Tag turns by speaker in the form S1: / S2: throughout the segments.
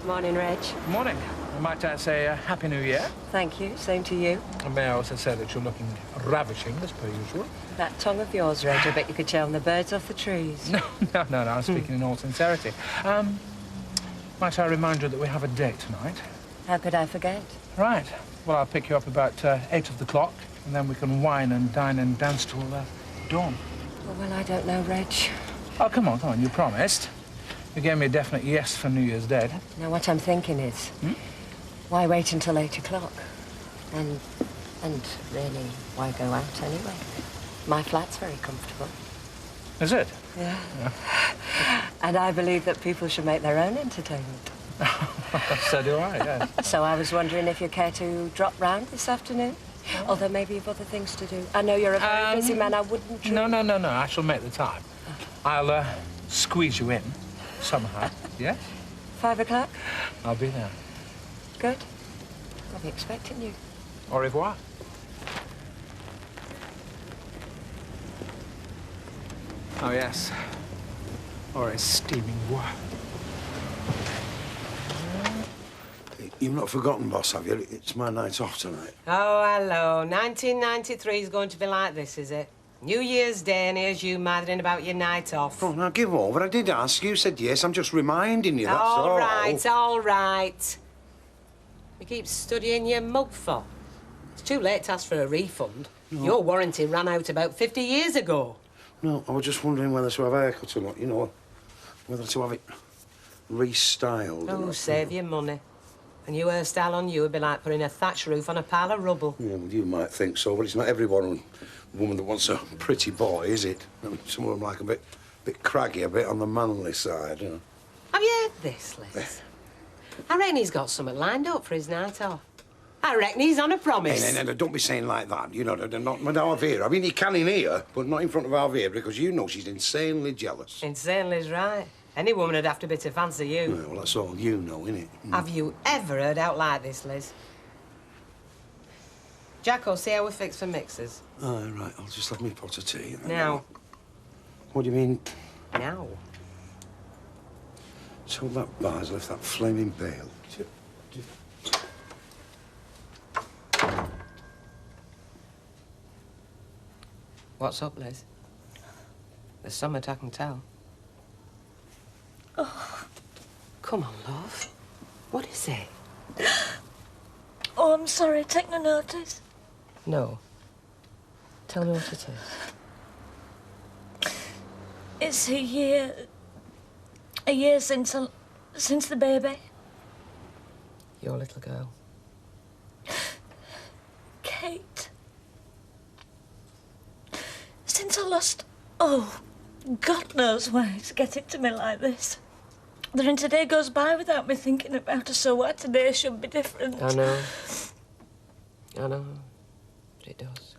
S1: Morning, Reg.
S2: Morning. Might I say Happy New Year?
S1: Thank you. Same to you.
S2: And may I also say that you're looking ravishing, as per usual.
S1: That tongue of yours, Reg, I bet you could charm the birds off the trees.
S2: No, I'm speaking in all sincerity. Might I remind you that we have a date tonight?
S1: How could I forget?
S2: Right. Well, I'll pick you up about 8 of the clock, and then we can wine and dine and dance till dawn.
S1: Oh, well, I don't know, Reg.
S2: Oh, come on, you promised. You gave me a definite yes for New Year's Day.
S1: Now, what I'm thinking is, why wait until 8 o'clock? And really, why go out anyway? My flat's very comfortable.
S2: Is it?
S1: Yeah. And I believe that people should make their own entertainment.
S2: So do I, yes.
S1: So I was wondering if you care to drop round this afternoon? Although maybe you've other things to do. I know you're a very busy man, I wouldn't...
S2: No, I shall make the time. I'll squeeze you in, somehow, yeah?
S1: 5 o'clock?
S2: I'll be there.
S1: Good. I'll be expecting you.
S2: Au revoir. Oh, yes. Or a steaming war.
S3: You've not forgotten, boss, have you? It's my night off tonight.
S4: Oh, hello. 1993 is going to be like this, is it? New Year's Day, and here's you mathering about your night off.
S3: Oh, now give over. I did ask. You said yes. I'm just reminding you, that's all.
S4: All right. You keep studying your mug for. It's too late to ask for a refund. No. Your warranty ran out about 50 years ago.
S3: No, I was just wondering whether to have a haircut or not, you know. Whether to have it restyled.
S4: Oh, save your money. A new hairstyle on you would be like putting a thatch roof on a pile of rubble.
S3: Yeah, well, you might think so, but it's not every woman that wants a pretty boy, is it? I mean, some of them like a bit craggy, a bit on the manly side, you know.
S4: Have you heard this, Liz? I reckon he's got something lined up for his night off. I reckon he's on a promise.
S3: Hey, no, don't be saying like that. You know, not with Arvira. I mean, he can in here, but not in front of Arvira, because you know she's insanely jealous.
S4: Insanely's right. Any woman would have to be to fancy you.
S3: Yeah, well, that's all you know, innit?
S4: Have you ever heard out like this, Liz? Jacko, see how we fix for mixers.
S3: Oh, right. I'll just have me pot of tea.
S4: Now.
S3: What do you mean?
S4: Now.
S3: So that bar's left that flaming bale.
S4: What's up, Liz? There's something I can tell.
S1: Oh.
S4: Come on, love. What is it?
S1: Oh, I'm sorry. Take no notice.
S4: No. Tell me what it is.
S1: It's a year since the baby.
S4: Your little girl.
S1: Kate. Since I lost... Oh, God knows why it's getting to me like this. There ain't a day goes by without me thinking about her, so why today should be different.
S4: I know. But it does.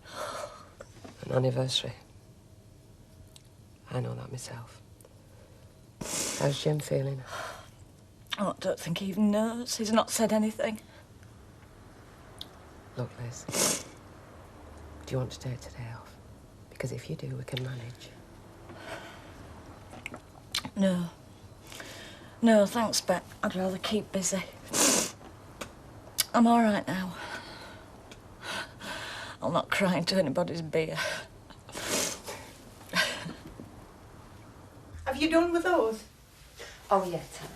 S4: An anniversary. I know that myself. How's Jim feeling?
S1: Oh, I don't think he even knows. He's not said anything.
S4: Look, Liz. Do you want to take today off? Because if you do, we can manage. No, thanks, Bet. I'd rather keep busy.
S1: I'm all right now. I'll not cry into anybody's beer.
S5: Have you done with those?
S4: Oh, yeah, Tara.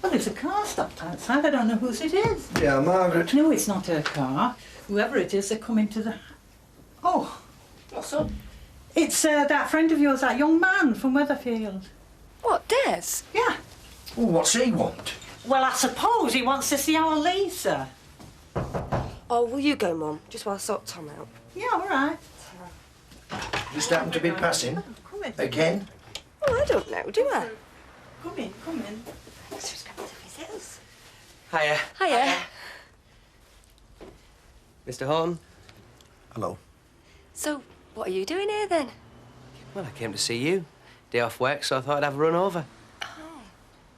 S5: Well, there's a car stopped outside. I don't know whose it is.
S3: Yeah, Margaret.
S5: No, it's not her car. Whoever it is, they're coming to the... Oh.
S4: What's up?
S5: It's that friend of yours, that young man from Weatherfield.
S1: What, Des?
S5: Yeah.
S3: Well, what's he want?
S5: Well, I suppose he wants to see our Lisa.
S6: Oh, will you go, Mum? Just while I sort Tom out.
S5: Yeah, all right.
S7: Just happened to be passing?
S5: Come in.
S7: Again?
S6: Oh, I don't know, do I?
S5: Come in.
S6: Guess who's coming to visit us?
S4: Hiya.
S6: Hiya.
S4: Mr. Horn?
S7: Hello.
S6: So, what are you doing here, then?
S4: Well, I came to see you. Day off work, so I thought I'd have a run over.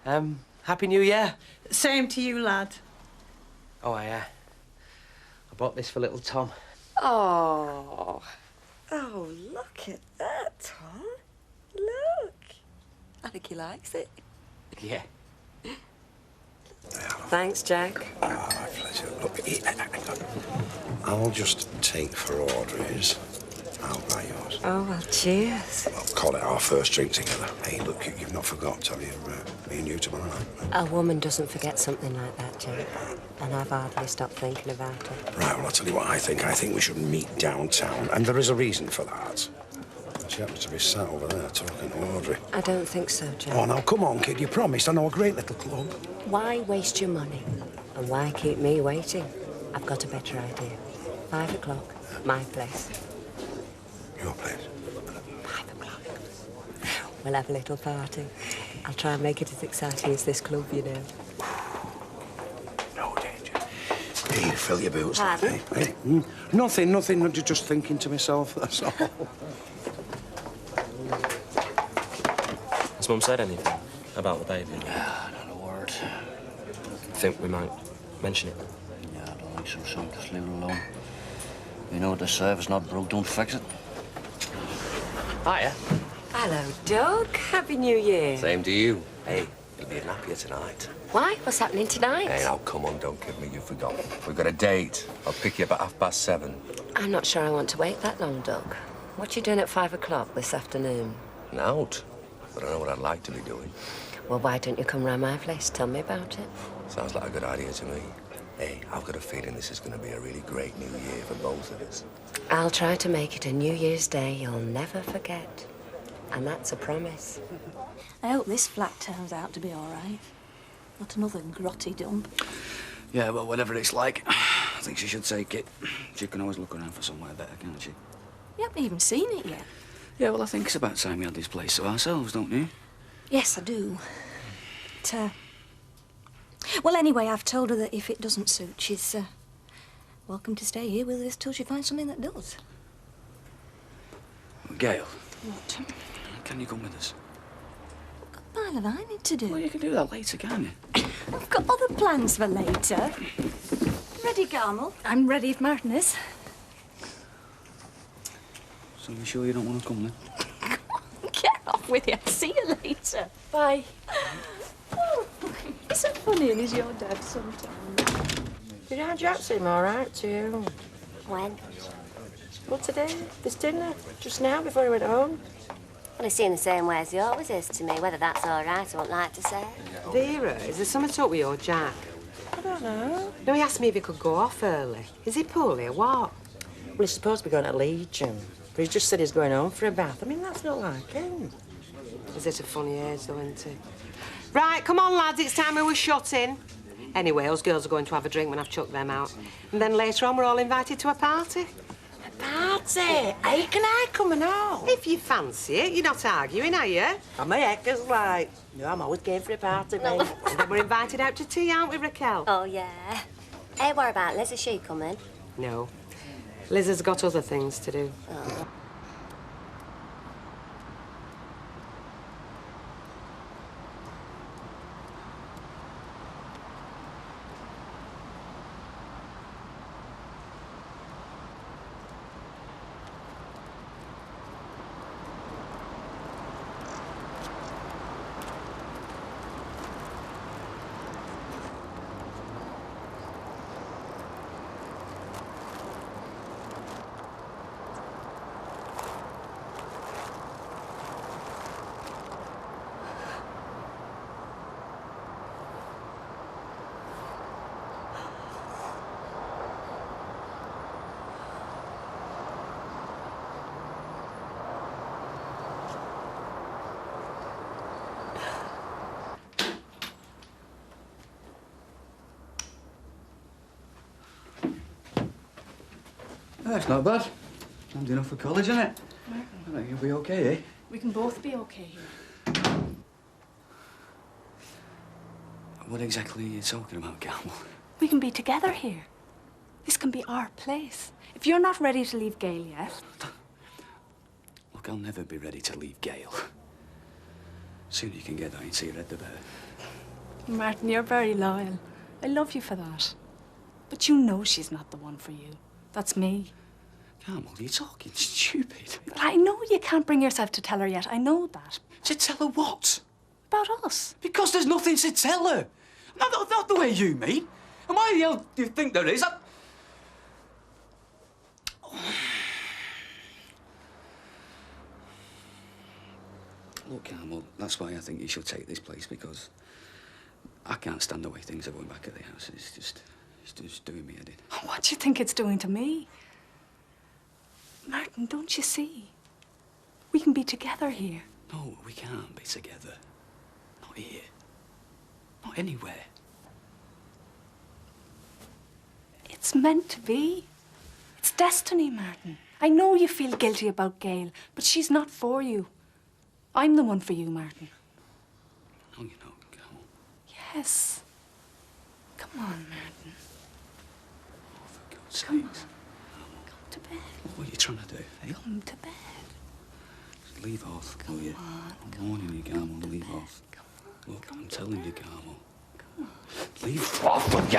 S6: Oh.
S4: Happy New Year.
S5: Same to you, lad.
S4: Oh, I bought this for little Tom.
S6: Oh. Oh, look at that, Tom. Look. I think he likes it.
S4: Yeah. Thanks, Jack.
S3: Ah, my pleasure. Look, I'll just take for Audrey's. I'll buy yours.
S6: Oh, well, cheers.
S3: Well, call it our first drink together. Hey, look, you've not forgot, have you? Me and you tomorrow night.
S4: A woman doesn't forget something like that, Jack. And I've hardly stopped thinking about it.
S3: Right, well, I'll tell you what I think. I think we should meet downtown, and there is a reason for that. She happens to be sat over there talking to Audrey.
S4: I don't think so, Jack.
S3: Oh, now, come on, kid. You promised. I know a great little club.
S4: Why waste your money? And why keep me waiting? I've got a better idea. 5 o'clock, my place.
S3: Your place.
S4: 5 o'clock. We'll have a little party. I'll try and make it as exciting as this club, you know.
S3: No danger. Hey, fill your boots.
S6: Pardon?
S3: Hey. Nothing. I'm just thinking to myself, that's all.
S8: Has Mum said anything about the baby?
S7: Not a word.
S8: Think we might mention it?
S7: Yeah, I don't think so, son. Just leave it alone. You know what they say, if it's not broke, don't fix it.
S8: Hiya.
S6: Hello, Doug. Happy New Year.
S9: Same to you. Hey, you'll be happier tonight.
S6: Why? What's happening tonight?
S9: Hey, now, come on, don't kid me, you've forgotten. We've got a date. I'll pick you up at 7:30.
S6: I'm not sure I want to wait that long, Doug. What you doing at 5 o'clock this afternoon?
S9: And out. But I know what I'd like to be doing.
S6: Well, why don't you come round my place? Tell me about it.
S9: Sounds like a good idea to me. Hey, I've got a feeling this is going to be a really great new year for both of us.
S6: I'll try to make it a New Year's Day you'll never forget. And that's a promise.
S1: I hope this flat turns out to be all right. Not another grotty dump.
S7: Yeah, well, whatever it's like, I think she should take it. She can always look around for somewhere better, can't she?
S1: You haven't even seen it yet.
S7: Yeah, well, I think it's about time we had this place to ourselves, don't you?
S1: Yes, I do. But, well, anyway, I've told her that if it doesn't suit, she's welcome to stay here with us till she finds something that does.
S7: Gail,
S1: What?
S7: can you come with us?
S1: What the hell have I need to do?
S7: Well, you can do that later, can't you?
S1: I've got other plans for later. Ready, Carmel? I'm ready if Martin is.
S7: So you sure you don't want to come, then?
S1: Get off with you. See you later. Bye. Oh, he's so funny and he's your dad sometimes.
S6: Did our Jack seem all right to you?
S10: When?
S6: Well, today, this dinner, just now, before he went home.
S10: Well, he seemed the same way as he always is to me. Whether that's all right, I wouldn't like to say.
S4: Vera, is there something up with your Jack?
S6: I don't know.
S4: No, he asked me if he could go off early. Is he poorly or what?
S6: Well, he's supposed to be going to Legion, but he's just said he's going home for a bath. I mean, that's not like him.
S4: Is it a funny age, though, isn't he? Right, come on, lads, it's time we were shut in. Anyway, us girls are going to have a drink when I've chucked them out. And then later on, we're all invited to a party.
S6: Party? Hey, can I come and all?
S4: If you fancy it, you're not arguing, are you?
S6: I'm a hecker's like. No, I'm always game for a party, mate.
S4: And then we're invited out to tea, aren't we, Raquel?
S10: Oh, yeah. Hey, what about Liz? Is she coming?
S4: No. Liz has got other things to do.
S10: Oh.
S7: That's not bad. Sounds enough for college, isn't it? I think you'll be okay, eh?
S1: We can both be okay here.
S7: What exactly are you talking about, Carmel?
S1: We can be together here. This can be our place. If you're not ready to leave Gail yet...
S7: Look, I'll never be ready to leave Gail. Sooner you can get that into your head, the better.
S1: Martin, you're very loyal. I love you for that. But you know she's not the one for you. That's me.
S7: Carmel, you're talking stupid.
S1: But I know you can't bring yourself to tell her yet. I know that.
S7: To tell her what?
S5: about us?
S7: Because there's nothing to tell her. Not the way you mean. And why the hell do you think there is? Look, Carmel, that's why I think you should take this place, because I can't stand the way things are going back at the house. It's just doing me head in.
S5: What do you think it's doing to me? Martin, don't you see? We can be together here.
S7: No, we can't be together. Not here. Not anywhere.
S5: It's meant to be. It's destiny, Martin. I know you feel guilty about Gail, but she's not for you. I'm the one for you, Martin.
S7: No, you know, Carmel.
S5: Yes. Come on, Martin.
S7: Oh, for God's sakes.
S5: Come to bed.
S7: What are you trying to do, eh?
S5: Come to bed.
S7: Just leave off, will you? I'm warning you, Carmel, leave off. Look, I'm telling you, Carmel. Come on. Leave off, will you?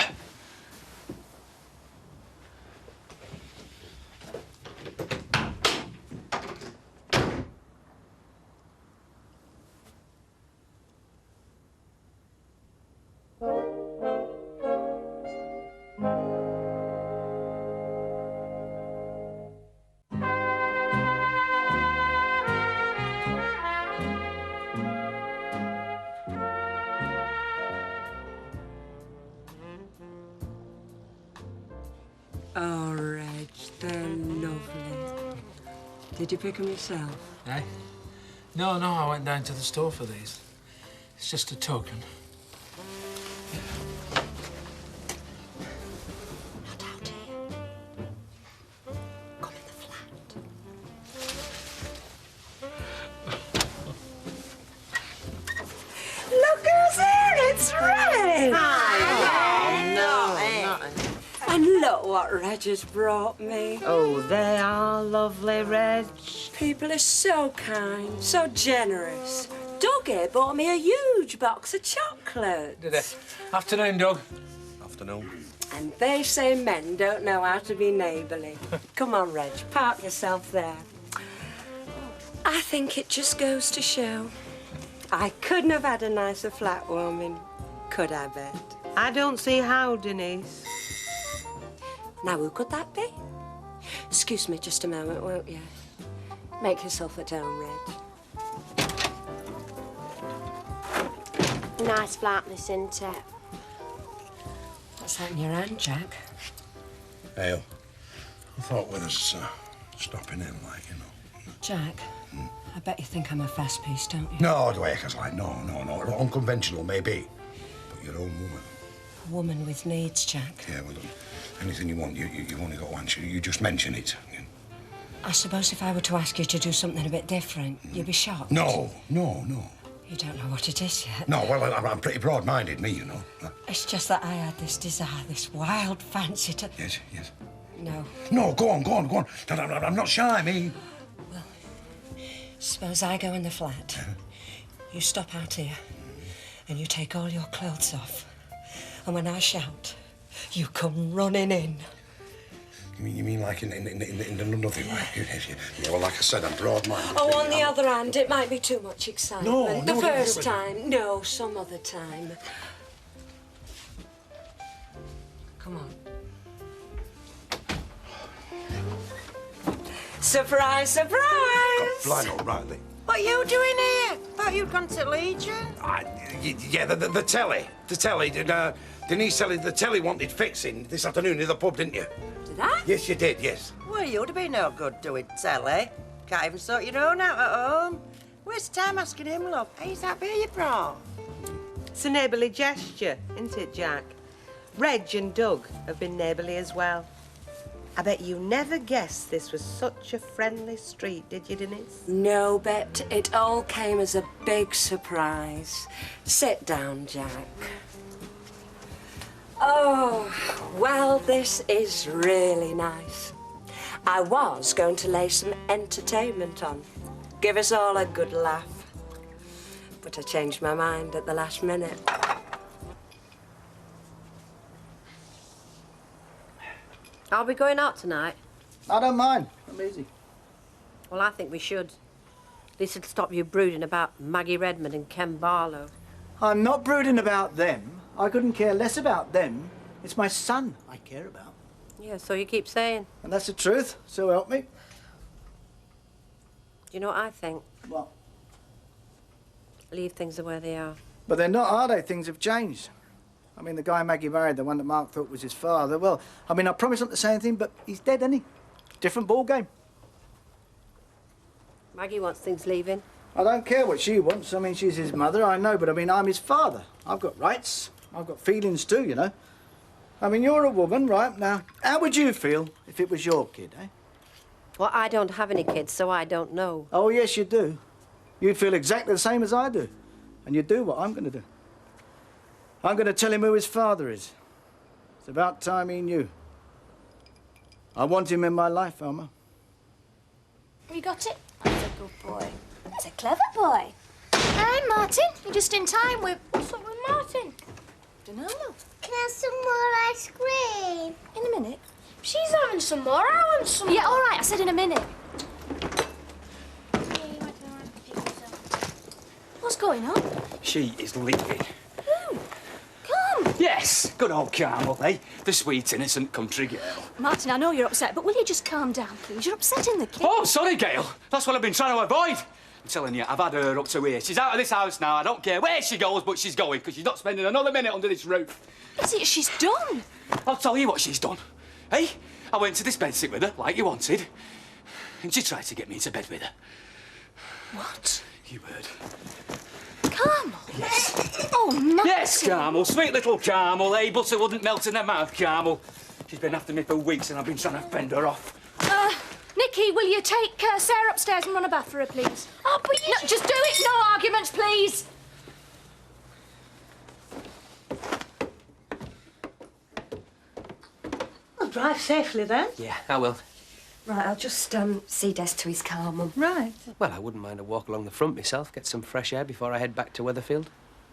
S6: Oh, Reg, they're lovely. Did you pick them yourself?
S2: Eh? No, I went down to the store for these. It's just a token.
S6: Not out here. Come in the flat. Look who's here! It's Reg! And look what Reg has brought me.
S4: Oh, they are lovely, Reg.
S6: People are so kind, so generous. Doug here bought me a huge box of chocolates.
S2: Did it? Afternoon, Doug.
S9: Afternoon.
S6: And they say men don't know how to be neighbourly. Come on, Reg, park yourself there. I think it just goes to show. I couldn't have had a nicer flat warming, could I, Bet?
S4: I don't see how, Denise.
S6: Now, who could that be? Excuse me just a moment, won't you? Make yourself at home, Reg.
S10: Nice flat, this, isn't it?
S6: What's that in your hand, Jack?
S3: Ale. I thought we was stopping in, like, you know.
S6: Jack, I bet you think I'm a fast piece, don't you?
S3: No, the way I like, no. Unconventional, maybe. But your own woman.
S6: A woman with needs, Jack.
S3: Yeah, well, anything you want, you've only got one. You just mention it.
S6: I suppose if I were to ask you to do something a bit different, you'd be shocked.
S3: No.
S6: You don't know what it is yet.
S3: No, well, I'm pretty broad-minded, me, you know.
S6: It's just that I had this desire, this wild fancy to...
S3: Yes.
S6: No.
S3: No, go on. I'm not shy, me.
S6: Well, suppose I go in the flat. You stop out here, and you take all your clothes off. And when I shout, you come running in.
S3: You mean like in nothing way? Yeah, well, like I said, I'm broad-minded.
S6: Oh, on the other hand, it might be too much excitement.
S3: No,
S6: The first
S3: no.
S6: time. No, some other time. Come on. Surprise, surprise!
S3: Blind O'Reilly.
S11: What are you doing here? Thought you'd gone to Legion.
S3: Yeah, the telly. The telly. Denise said the telly wanted fixing this afternoon in the pub, didn't you?
S6: Did I?
S3: Yes, you did, yes.
S11: Well, you'd have been no good doing telly. Can't even sort your own out at home. Waste time asking him, love. How's that beer you brought?
S4: It's a neighbourly gesture, isn't it, Jack? Reg and Doug have been neighbourly as well. I bet you never guessed this was such a friendly street, did you, Denise?
S6: No, Bet. It all came as a big surprise. Sit down, Jack. Oh, well, this is really nice. I was going to lay some entertainment on. Give us all a good laugh. But I changed my mind at the last minute.
S10: Are we going out tonight?
S12: I don't mind. I'm easy.
S10: Well, I think we should.
S6: At least it'll stop you brooding about Maggie Redmond and Ken Barlow.
S12: I'm not brooding about them. I couldn't care less about them. It's my son I care about.
S6: Yeah, so you keep saying.
S12: And that's the truth, so help me.
S6: Do you know what I think?
S12: What?
S6: Leave things the way they are.
S12: But they're not, are they? Things have changed. I mean, the guy Maggie married, the one that Mark thought was his father, well, I mean, I promise not to say anything, but he's dead, isn't he? Different ball game.
S6: Maggie wants things leaving.
S12: I don't care what she wants. I mean, she's his mother, I know, but I mean, I'm his father. I've got rights. I've got feelings too, you know. I mean, you're a woman, right? Now, how would you feel if it was your kid, eh?
S6: Well, I don't have any kids, so I don't know.
S12: Oh, yes, you do. You'd feel exactly the same as I do. And you'd do what I'm going to do. I'm going to tell him who his father is. It's about time he knew. I want him in my life, Alma.
S13: You got it? That's a good boy. That's a clever boy. Hey, Martin, you're just in time. What's up with Martin? Dunno.
S14: Can I have some more ice cream?
S13: In a minute. She's having some more. I want some. Yeah, all right. I said in a minute. What's going on?
S7: She is leaving.
S13: Who? Come.
S7: Yes, good old Carmel, eh? The sweet, innocent country girl.
S13: Martin, I know you're upset, but will you just calm down, please? You're upsetting the kid.
S7: Oh, sorry, Gail. That's what I've been trying to avoid. I'm telling you, I've had her up to here. She's out of this house now. I don't care where she goes, but she's going, because she's not spending another minute under this roof.
S13: Is it she's done?
S7: I'll tell you what she's done. Hey, I went to this bedsit with her, like you wanted, and she tried to get me into bed with her.
S13: What?
S7: You heard.
S13: Carmel?
S7: Yes.
S13: Oh, Martin.
S7: Yes, Carmel. Sweet little Carmel, eh? Butter wouldn't melt in her mouth, Carmel. She's been after me for weeks, and I've been trying to fend her off.
S13: Nicky, will you take Sarah upstairs and run a bath for her, please? Oh, but you... No, just do it. No arguments, please.
S15: Well, drive safely then.
S8: Yeah, I will.
S6: Right, I'll just see Des to his car, Mum.
S15: Right.
S8: Well, I wouldn't mind a walk along the front myself, get some fresh air before I head back to Weatherfield.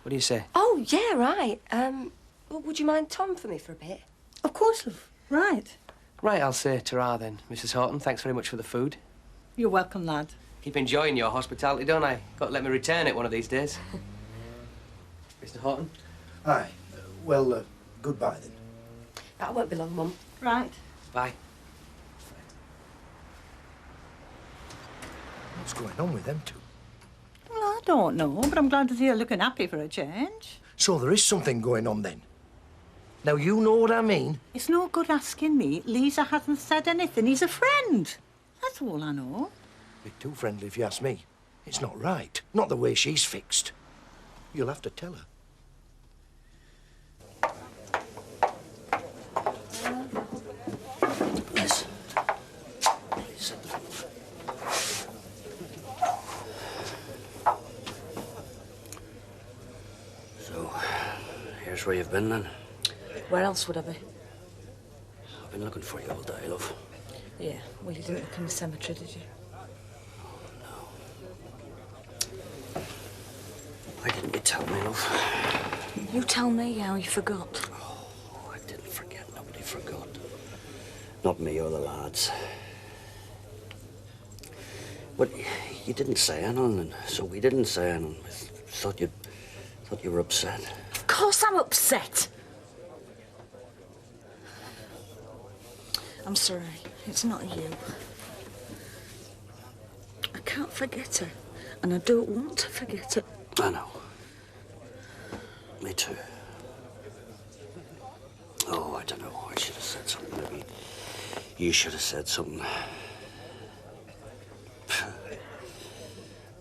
S8: What do you say?
S6: Oh, yeah, right. Well, would you mind Tom for me for a bit?
S15: Of course, love. Right.
S8: Right, I'll say ta-ra then, Mrs. Horton. Thanks very much for the food.
S15: You're welcome, lad.
S8: Keep enjoying your hospitality, don't I? Got to let me return it one of these days. Mr. Horton?
S3: Aye. Well, goodbye then.
S6: That won't be long, Mum.
S15: Right.
S8: Bye.
S9: What's going on with them two?
S15: Well, I don't know, but I'm glad to see you're looking happy for a change.
S9: So there is something going on then? Now, you know what I mean?
S15: It's no good asking me. Lisa hasn't said anything. He's a friend. That's all I know.
S9: A bit too friendly, if you ask me. It's not right. Not the way she's fixed. You'll have to tell her. Yes. Please.
S7: So, here's where you've been, then.
S1: Where else would I be?
S7: I've been looking for you all day, love.
S1: Yeah, well, you didn't look in the cemetery, did you?
S7: Why didn't you tell me, love?
S1: You tell me how you forgot.
S7: Oh, I didn't forget. Nobody forgot. Not me or the lads. But you didn't say anything, and so we didn't say anything. I thought you were upset.
S1: Of course I'm upset. I'm sorry. It's not you. I can't forget her, and I don't want to forget her.
S7: I know. Me too. Oh, I don't know. I should have said something. Maybe you should have said something.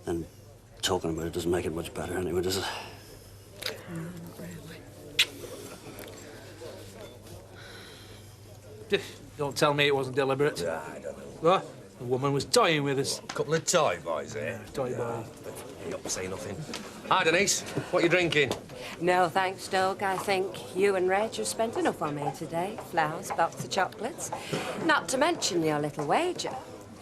S7: And talking about it doesn't make it much better anyway, does it?
S1: No, not really.
S2: Don't tell me it wasn't deliberate.
S9: Yeah, I don't know.
S2: What? The woman was toying with us.
S9: A couple of toy boys there.
S2: Toy boys.
S8: You don't say nothing. Hi, Denise. What you drinking?
S6: No, thanks, Doug. I think you and Reg have spent enough on me today. Flowers, box of chocolates. Not to mention your little wager.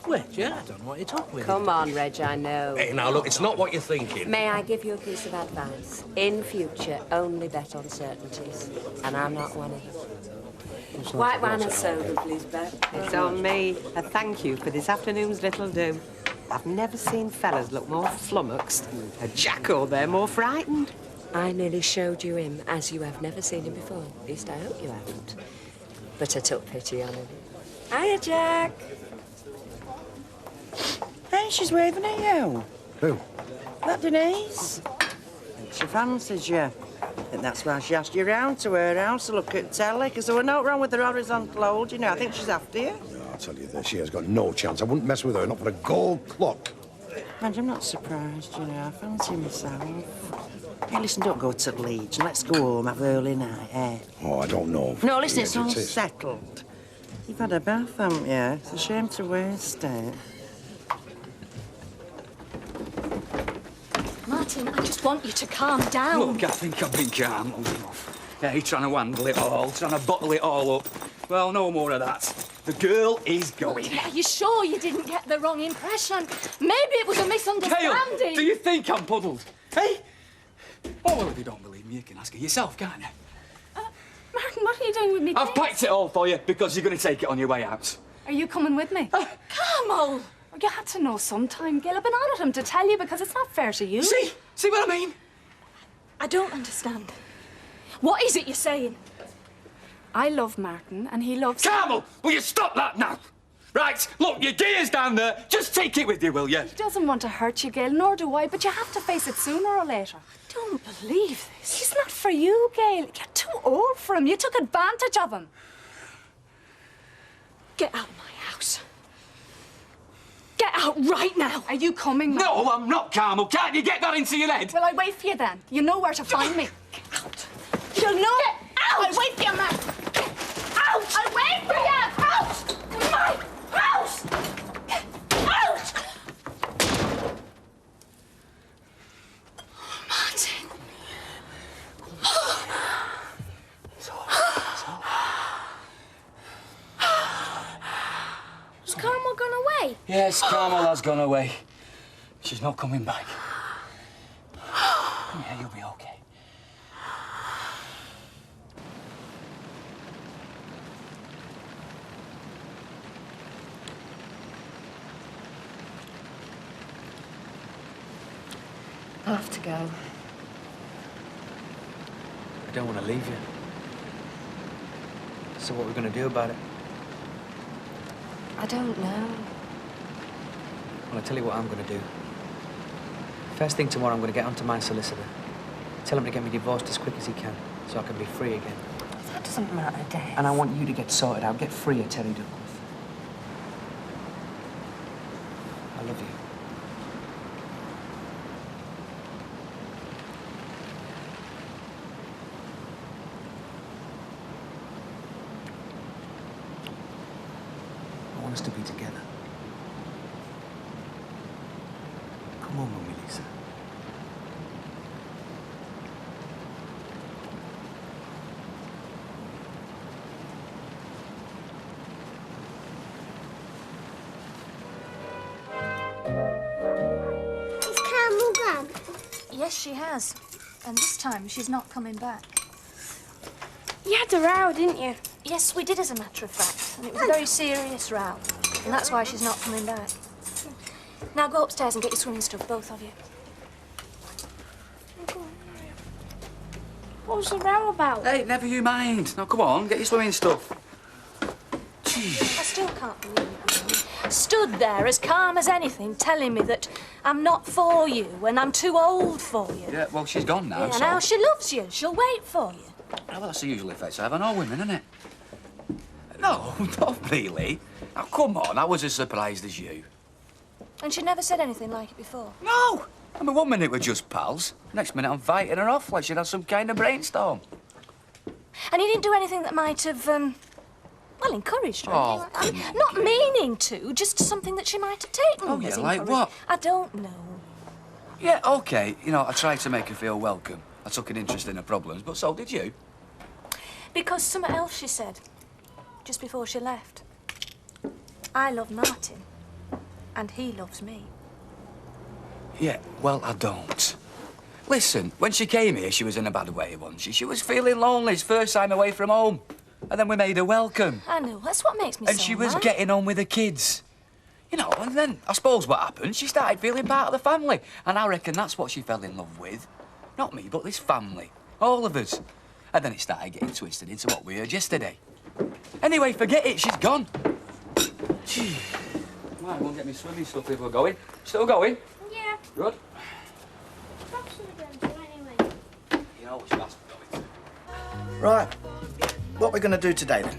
S2: Wager? I don't know what you're talking about.
S6: Come on, Reg, I know.
S8: Hey, now, look, it's not what you're thinking.
S6: May I give you a piece of advice? In future, only bet on certainties. And I'm not one of them. White wine and soda, please, Beth.
S4: It's on me. A thank you for this afternoon's little do. I've never seen fellas look more flummoxed and a jackal there more frightened.
S6: I nearly showed you him as you have never seen him before. At least I hope you haven't. But I took pity on him. Hiya, Jack.
S11: Hey, she's waving at you.
S3: Who?
S11: That Denise. Think she fancies you. And that's why she asked you round to her house to look at telly, because there were no wrong with her horizontal hold, you know. I think she's after you.
S3: No, I'll tell you this, she has got no chance. I wouldn't mess with her, not for a gold clock.
S11: And I'm not surprised, you know. I fancy myself. Hey, listen, don't go to Leeds. Let's go home, have early night, eh?
S3: Oh, I don't know.
S11: No, listen, it's
S3: Yes,
S11: all
S3: it is.
S11: settled. You've had a bath, haven't you? It's a shame to waste it.
S5: Martin, I just want you to calm down.
S7: Look, I think I've been calm long enough. Yeah, he's trying to handle it all, trying to bottle it all up. Well, no more of that. The girl is going.
S5: Are you sure you didn't get the wrong impression? Maybe it was a misunderstanding.
S7: Kale, do you think I'm puddled? Hey? Oh, well, if you don't believe me, you can ask her yourself, can't you?
S5: Martin, what are you doing with me?
S7: I've packed it all for you because you're going to take it on your way out.
S5: Are you coming with me? Carmel! You had to know sometime, Gail. I've been on at him to tell you because it's not fair to you.
S7: See what I mean?
S5: I don't understand. What is it you're saying? I love Martin and he loves...
S7: Carmel, will you stop that now? Right, look, your gear's down there. Just take it with you, will you?
S5: He doesn't want to hurt you, Gail, nor do I, but you have to face it sooner or later. I don't believe this. He's not for you, Gail. You're too old for him. You took advantage of him. Get out of my house. Get out right now. Are you coming?
S7: No, I'm not, Carmel. Can't you get that into your head?
S5: Well, I wait for you then. You know where to find me. Get out. You'll know. Get out. I wait for you, Matt. Get out. I wait for you. Out. My house. Get out. Martin.
S13: Has Carmel gone away?
S7: Yes, Carmel has gone away. She's not coming back. Yeah, you'll be okay.
S6: I'll have to go.
S8: I don't want to leave you. So what are we going to do about it?
S6: I don't know.
S8: Well, I'll tell you what I'm going to do. First thing tomorrow, I'm going to get onto my solicitor. Tell him to get me divorced as quick as he can, so I can be free again.
S6: That doesn't matter, Dave.
S8: And I want you to get sorted out, get free of Terry Duckworth. I love you. I want us to be together. Come on with me, Lisa.
S14: Is Carmel gone?
S13: Yes, she has. And this time she's not coming back.
S14: You had a row, didn't you?
S13: Yes, we did, as a matter of fact. And it was a very serious row. And that's why she's not coming back. Now go upstairs and get your swimming stuff, both of you.
S14: What was the row about?
S7: Hey, never you mind. Now, come on, get your swimming stuff.
S13: I still can't believe it. Stood there as calm as anything, telling me that I'm not for you and I'm too old for you.
S7: Yeah, well, she's gone now,
S13: Yeah,
S7: so...
S13: now she loves you. She'll wait for you.
S7: Well, that's the usual effect I have on all women, isn't it? No, not really. Now, come on, I was as surprised as you.
S13: And she never said anything like it before.
S7: No! I mean, 1 minute we're just pals. Next minute I'm fighting her off like she'd had some kind of brainstorm.
S13: And he didn't do anything that might have, well, encouraged her.
S7: Oh,
S13: I mean,
S7: come on,
S13: not meaning to, just something that she might have taken.
S7: Oh, yeah,
S13: as
S7: like
S13: encouraged.
S7: what?
S13: I don't know.
S7: Yeah, OK. You know, I tried to make her feel welcome. I took an interest in her problems, but so did you.
S13: Because something else she said just before she left. I love Martin, and he loves me.
S7: Yeah, well, I don't. Listen, when she came here, she was in a bad way, wasn't she? She was feeling lonely, it's first time away from home. And then we made her welcome.
S13: I know, that's what makes me
S7: And
S13: so
S7: she was
S13: mad.
S7: getting on with the kids. You know, and then I suppose what happened, she started feeling part of the family. And I reckon that's what she fell in love with. Not me, but this family. All of us. And then it started getting twisted into what we heard yesterday. Anyway, forget it, she's gone. Might won't get me swimming stuff if we're going. Still going?
S13: Yeah.
S7: Good.
S13: Perhaps we're going to anyway.
S7: You know what that's going.
S12: Right. What are we going to do today, then?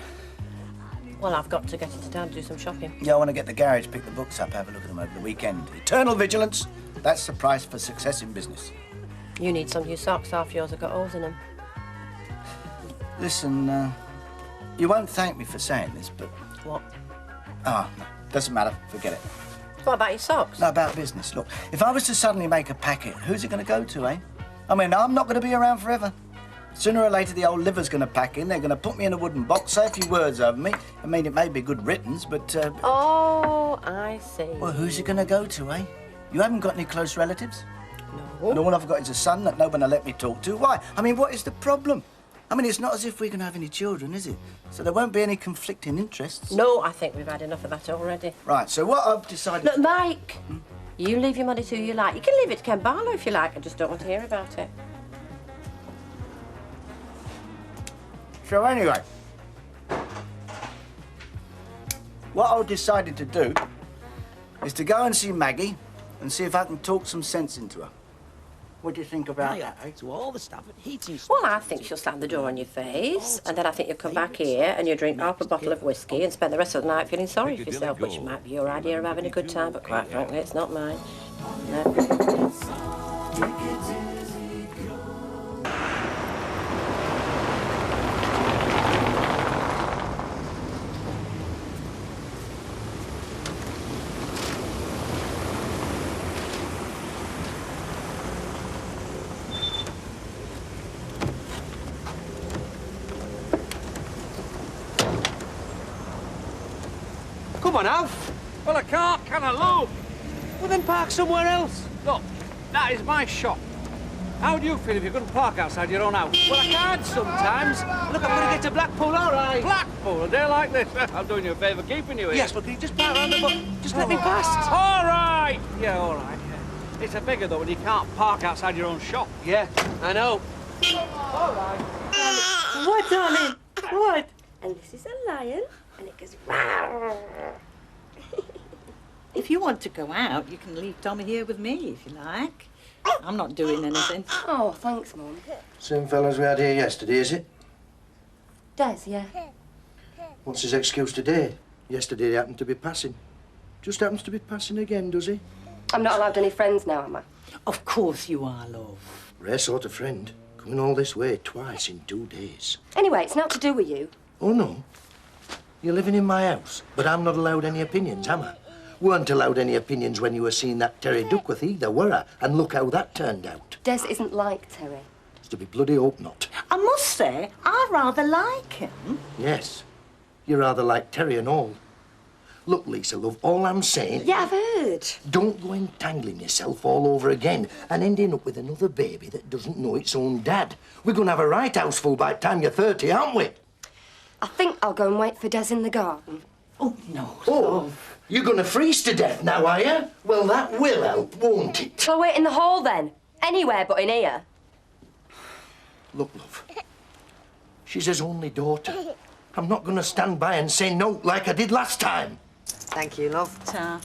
S4: Well, I've got to get into town to do some shopping.
S12: Yeah, I want to get the garage, pick the books up, have a look at them over the weekend. Eternal vigilance. That's the price for success in business.
S4: You need some new socks. Half yours have got holes in them.
S12: Listen, you won't thank me for saying this, but...
S4: What?
S12: No, doesn't matter. Forget it.
S4: What about your socks?
S12: No, about business. Look, if I was to suddenly make a packet, who's it going to go to, eh? I mean, I'm not going to be around forever. Sooner or later, the old liver's going to pack in. They're going to put me in a wooden box, say a few words over me. I mean, it may be good riddance, but...
S4: Oh, I see.
S12: Well, who's it going to go to, eh? You haven't got any close relatives?
S4: No.
S12: And all I've got is a son that no one will let me talk to. Why? I mean, what is the problem? I mean, it's not as if we're going to have any children, is it? So there won't be any conflicting interests.
S4: No, I think we've had enough of that already.
S12: Right, so what I've decided...
S4: Look, Mike, you leave your money to who you like. You can leave it to Ken Barlow if you like. I just don't want to hear about it.
S12: So anyway, what I've decided to do is to go and see Maggie and see if I can talk some sense into her. What do you think about that?
S11: To all the staff at Heating.
S4: Well, I think she'll slam the door on your face, and then I think you'll come back here and you'll drink half a bottle of whiskey and spend the rest of the night feeling sorry for yourself, which might be your idea of having a good time, but quite frankly, it's not mine. No.
S2: Come on, Alf. Well, I can't, can I, Lou? Well, then park somewhere else. Look, that is my shop. How do you feel if you couldn't park outside your own house? Well, I can't sometimes. Look, I'm going to get to Blackpool, all right. Blackpool, a day like this? I'm doing you a favour keeping you here. Yes, but can you just park round the back? Just let me past. All right. Yeah, all right, yeah. It's a bigger, though, when you can't park outside your own shop. Yeah, I know. All right.
S15: What, darling? What?
S6: And this is a lion, and it goes... Rawr.
S15: If you want to go out, you can leave Tommy here with me, if you like. I'm not doing anything.
S6: Oh, thanks, Mum.
S3: Same fellas we had here yesterday, is it?
S6: Des, yeah.
S3: What's his excuse today? Yesterday he happened to be passing. Just happens to be passing again, does he?
S6: I'm not allowed any friends now, am I?
S15: Of course you are, love.
S3: Rare sort of friend. Coming all this way twice in 2 days.
S6: Anyway, it's not to do with you.
S3: Oh, no? You're living in my house, but I'm not allowed any opinions, am I? Weren't allowed any opinions when you were seeing that Terry Duckworth either, were I? And look how that turned out.
S6: Des isn't like Terry.
S3: It's to be bloody hope not.
S15: I must say, I rather like him.
S3: Yes, you're rather like Terry and all. Look, Lisa, love, all I'm saying...
S6: Yeah, I've heard.
S3: Don't go entangling yourself all over again and ending up with another baby that doesn't know its own dad. We're going to have a right house full by the time you're 30, aren't we?
S6: I think I'll go and wait for Des in the garden.
S15: Oh, no.
S3: Oh, you're going to freeze to death now, are you? Well, that will help, won't it?
S6: I'll wait in the hall, then. Anywhere but in here.
S3: Look, love, she's his only daughter. I'm not going to stand by and say no like I did last time.
S11: Thank you, love.
S5: No,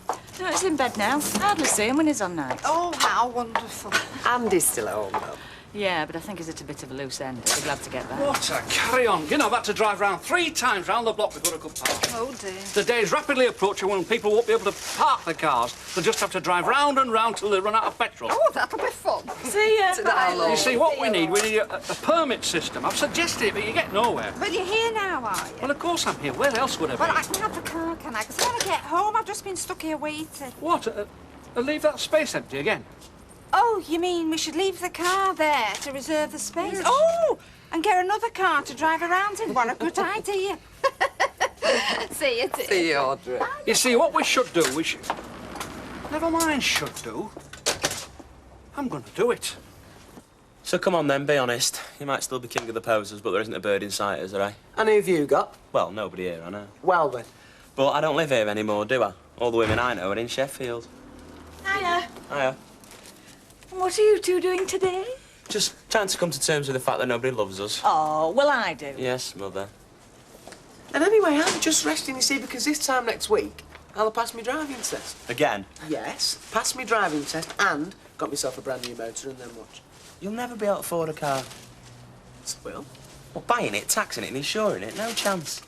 S5: it's in bed now. Hardly see him when he's on night.
S11: Oh, how wonderful. Andy's still at home, though.
S5: Yeah, but I think he's at a bit of a loose end. I'll be glad to get back.
S2: What a carry-on. You know, I've had to drive round 3 times round the block before I could park.
S11: Oh, dear.
S2: The day's rapidly approaching when people won't be able to park the cars. They'll just have to drive round and round till they run out of petrol.
S11: Oh, that'll be fun.
S5: See ya.
S2: You see, what we need a permit system. I've suggested it, but you get nowhere.
S16: But you're here now, are you?
S2: Well, of course I'm here. Where else would I be?
S16: Well, I can have the car, can I? Because when I get home, I've just been stuck here waiting.
S2: What? Leave that space empty again?
S16: Oh, you mean we should leave the car there to reserve the space? Oh, and get another car to drive around in. What a good idea. See you, dear.
S11: See you, Audrey.
S2: You see, what we should do, Never mind should do. I'm going to do it.
S17: So come on then, be honest. You might still be king of the posers, but there isn't a bird in sight, is there, eh?
S11: And who've you got?
S17: Well, nobody here, I know.
S11: Well, then.
S17: But I don't live here anymore, do I? All the women I know are in Sheffield.
S1: Hiya.
S17: Hiya.
S1: And what are you two doing today?
S17: Just trying to come to terms with the fact that nobody loves us.
S1: Oh, well, I do.
S17: Yes, Mother.
S18: And anyway, I'm just resting, you see, because this time next week, I'll have passed my driving test.
S17: Again?
S18: Yes, passed my driving test and got myself a brand new motor, and then what?
S17: You'll never be able to afford a car.
S18: Well?
S17: Well, buying it, taxing it and insuring it, no chance.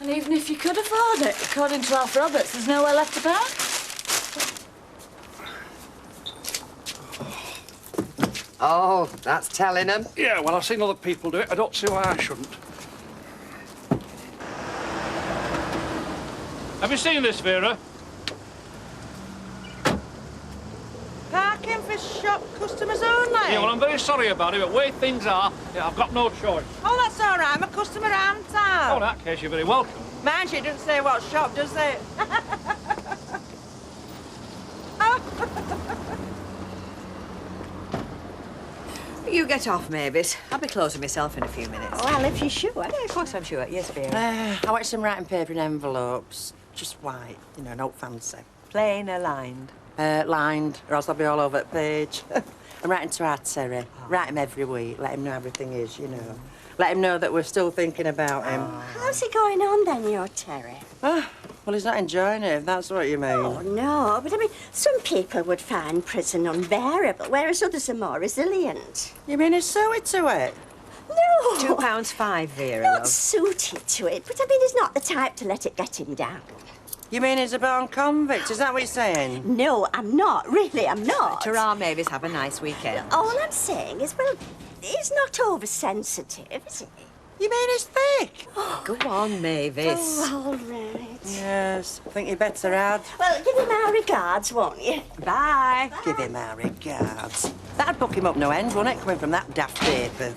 S1: And even if you could afford it, according to Alf Roberts, there's nowhere left to park.
S4: Oh, that's telling them.
S2: Yeah, well, I've seen other people do it. I don't see why I shouldn't. Have you seen this, Vera?
S11: Parking for shop customers only?
S2: Yeah, well, I'm very sorry about it, but the way things are, yeah, I've got no choice.
S11: Oh, that's all right. I'm a customer, aren't I?
S2: Oh, in that case, you're very welcome.
S11: Mind you, it doesn't say what shop, does it?
S19: You get off, Mavis. I'll be closing myself in a few minutes.
S4: Well, if you're sure.
S19: Yeah, of course I'm sure. Yes, Vera.
S11: I want some writing paper in envelopes. Just white, you know, not fancy.
S19: Plain or lined?
S11: Lined, or else I'll be all over the page. I'm writing to our Terry. Write him every week. Let him know everything is, you know. Let him know that we're still thinking about him.
S10: How's it going on then, your Terry?
S11: Well, he's not enjoying it, if that's what you mean.
S10: Oh, no, but I mean, some people would find prison unbearable, whereas others are more resilient.
S11: You mean he's suited to it?
S10: No.
S19: £2.05, Vera,
S10: Not
S19: love.
S10: suited to it, but I mean, he's not the type to let it get him down.
S11: You mean he's a born convict? Is that what you're saying?
S10: No, I'm not. Really, I'm not.
S19: Ta-ra, Mavis. Have a nice weekend.
S10: All I'm saying is, well, he's not oversensitive, is he?
S11: You mean he's thick?
S19: Go on, Mavis.
S10: Oh, all right.
S11: Yes, I think you better add.
S10: Well, give him our regards, won't you?
S19: Bye.
S11: Give him our regards. That'd buck him up no end, wouldn't it, coming from that daft paper?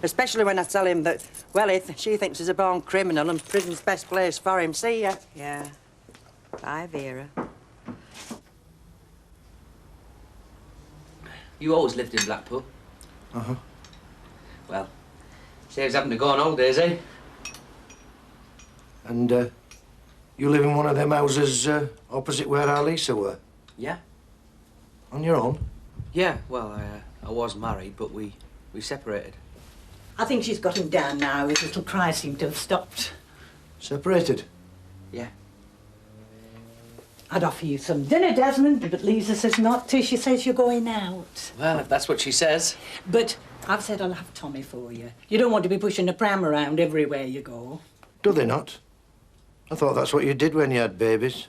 S11: Especially when I tell him that, well, she thinks he's a born criminal and prison's best place for him. See ya.
S19: Yeah. Bye, Vera.
S8: You always lived in Blackpool?
S3: Uh-huh.
S8: Well, saves having to go on holidays, eh?
S3: And, you live in one of them houses opposite where our Lisa were?
S8: Yeah.
S3: On your own?
S8: Yeah, well, I was married, but we separated.
S15: I think she's got him down now. His little cries seem to have stopped.
S3: Separated?
S8: Yeah.
S15: I'd offer you some dinner, Desmond, but Lisa says not to. She says you're going out.
S8: Well, if that's what she says.
S15: But I've said I'll have Tommy for you. You don't want to be pushing a pram around everywhere you go.
S3: Do they not? I thought that's what you did when you had babies.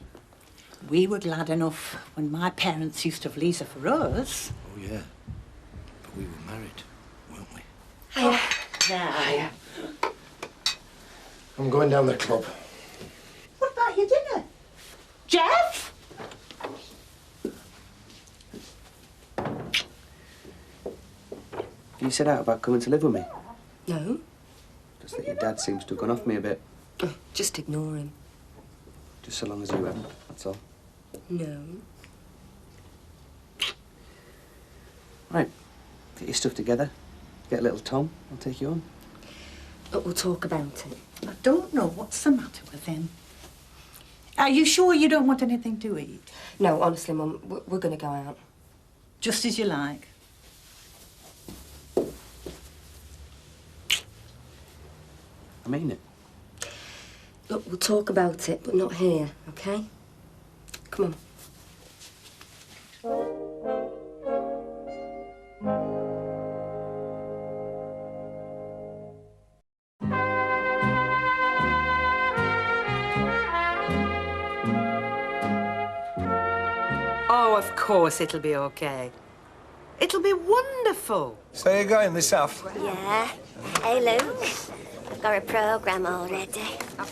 S15: We were glad enough when my parents used to have Lisa for us.
S3: Oh, yeah. But we were married, weren't we?
S15: Now.
S3: I'm going down the club.
S15: What about your dinner? Jeff?
S8: You set out about coming to live with me?
S6: No.
S8: Just that your dad seems to have gone off me a bit.
S6: Oh, just ignore him.
S8: Just so long as you haven't, that's all.
S6: No.
S8: Right. Get your stuff together. Get a little Tom. I'll take you home.
S6: But we'll talk about it.
S15: I don't know what's the matter with him. Are you sure you don't want anything to eat?
S6: No, honestly, Mum, we're going to go out.
S15: Just as you like.
S8: I mean it.
S6: Look, we'll talk about it, but not here, OK? Come on.
S11: Oh, of course it'll be okay. It'll be wonderful.
S20: So you're going this off?
S10: Yeah. Hey, Luke. I've got a programme already.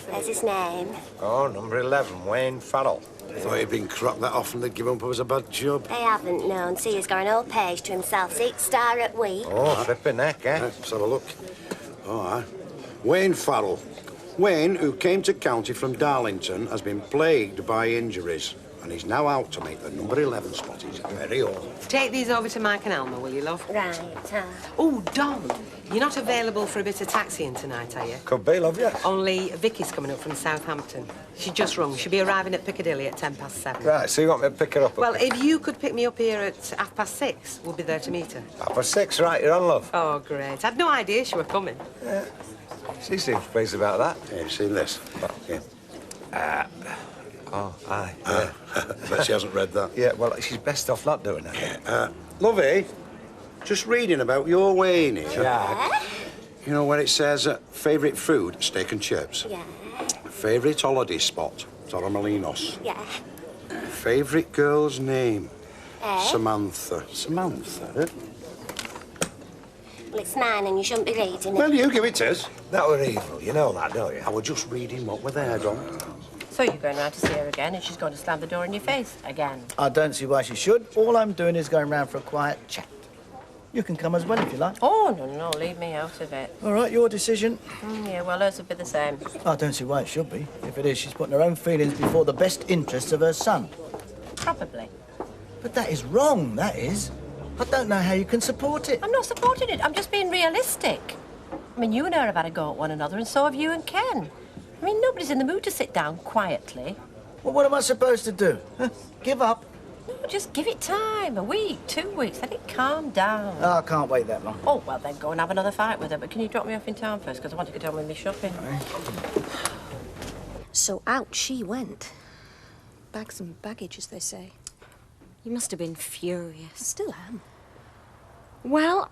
S10: There's his name.
S20: Oh, number 11, Wayne Farrell.
S3: I thought he'd been cropped that often they'd give up as a bad job.
S10: They haven't known. See, he's got an old page to himself. See, star at week.
S20: Oh, flipping neck, eh?
S3: Let's have a look. All right. Wayne Farrell. Wayne, who came to county from Darlington, has been plagued by injuries.
S21: and he's now out to make the number 11 spot his very own.
S4: Take these over to Mike and Alma, will you, love?
S10: Right,
S4: Oh, Don, you're not available for a bit of taxiing tonight, are you?
S20: Could be, love, yes.
S4: Only Vicky's coming up from Southampton. She just rung. She'll be arriving at Piccadilly at 7:10.
S20: Right, so you want me to pick her up?
S4: Well, if you could pick me up here at 6:30, we'll be there to meet her.
S20: 6:30, right, you're on, love.
S4: Oh, great. I'd no idea she were coming.
S20: Yeah. She seems pleased about that.
S3: Yeah, you've seen this?
S20: Yeah. Oh, aye. Yeah.
S3: Bet she hasn't read that.
S20: Yeah, well, she's best off not doing that.
S3: Lovey, just reading about your way in here.
S20: Jack.
S3: You know where it says favourite food, steak and chips?
S10: Yeah.
S3: Favourite holiday spot, Torremolinos.
S10: Yeah.
S3: Favourite girl's name?
S10: Eh?
S3: Samantha. Samantha, eh?
S10: Well, it's mine and you shouldn't be reading it.
S3: Well, you give it to us.
S20: That were evil, you know that, don't you?
S3: I was just reading what were there, Don.
S4: So you're going round to see her again and she's going to slam the door in your face again?
S12: I don't see why she should. All I'm doing is going round for a quiet chat. You can come as well if you like.
S4: Oh, no, leave me out of it.
S12: All right, your decision.
S4: Yeah, well, hers would be the same.
S12: I don't see why it should be. If it is, she's putting her own feelings before the best interests of her son.
S4: Probably.
S12: But that is wrong, that is. I don't know how you can support it.
S4: I'm not supporting it. I'm just being realistic. I mean, you and her have had a go at one another, and so have you and Ken. I mean, nobody's in the mood to sit down quietly.
S12: Well, what am I supposed to do? Huh? Give up?
S4: No, just give it time. A week, 2 weeks. Let it calm down.
S12: Oh, I can't wait that long.
S4: Oh, well, then go and have another fight with her. But can you drop me off in town first? Because I want to get on with me shopping.
S13: So out she went. Bags and baggage, as they say.
S6: You must have been furious.
S13: I still am.
S6: Well,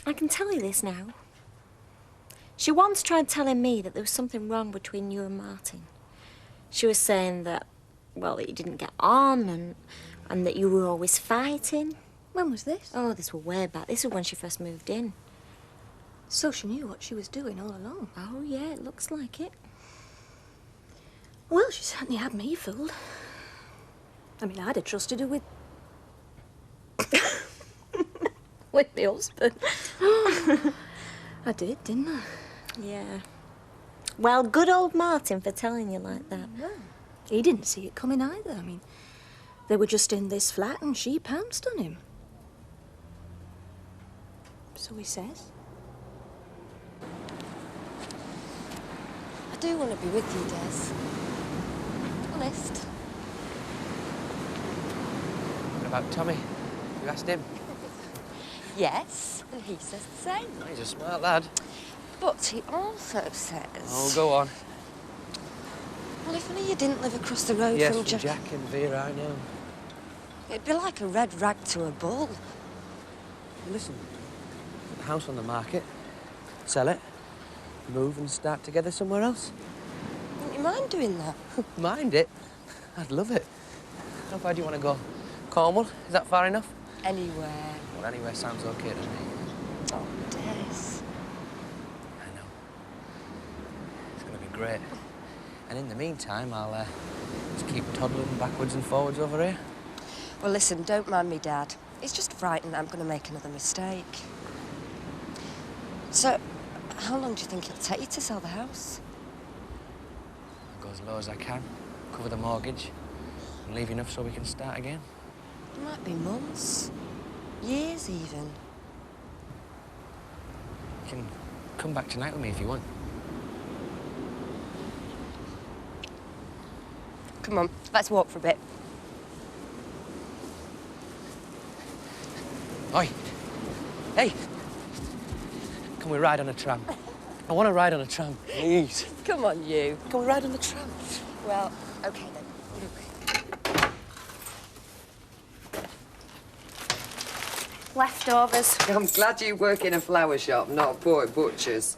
S6: I can tell you this now. She once tried telling me that there was something wrong between you and Martin. She was saying that, well, that you didn't get on and that you were always fighting.
S13: When was this?
S6: Oh, this was way back. This was when she first moved in.
S13: So she knew what she was doing all along.
S6: Oh, yeah, it looks like it.
S13: Well, she certainly had me fooled. I mean, I'd have trusted her with... with my husband. I did, didn't I?
S6: Yeah. Well, good old Martin for telling you like that.
S13: Well, he didn't see it coming either. I mean, they were just in this flat and she pounced on him. So he says.
S6: I do want to be with you, Des. Honest.
S8: What about Tommy? You asked him?
S6: Yes, and he says the same.
S8: He's a smart lad.
S6: But he also says...
S8: Oh, go on.
S6: Well, if only you didn't live across the road
S8: Yes,
S6: from
S8: from Jack and Vera, I know.
S6: It'd be like a red rag to a bull.
S8: Listen, put the house on the market, sell it, move and start together somewhere else.
S6: Wouldn't you mind doing that?
S8: Mind it? I'd love it. How far do you want to go? Cornwall? Is that far enough?
S6: Anywhere.
S8: Well, anywhere sounds okay to me.
S6: Oh, Des.
S8: I know. It's going to be great. And in the meantime, I'll just keep toddling backwards and forwards over here.
S6: Well, listen, don't mind me, Dad. It's just frightening I'm going to make another mistake. So, how long do you think it'll take you to sell the house?
S8: I'll go as low as I can, cover the mortgage, and leave enough so we can start again.
S6: It might be months. Years, even.
S8: You can come back tonight with me if you want.
S6: Come on, let's walk for a bit.
S8: Oi! Hey! Can we ride on a tram? I want to ride on a tram, please.
S6: Come on, you.
S8: Can we ride on the tram?
S6: Well, OK then.
S13: Leftovers.
S22: I'm glad you work in a flower shop, not a poor butcher's.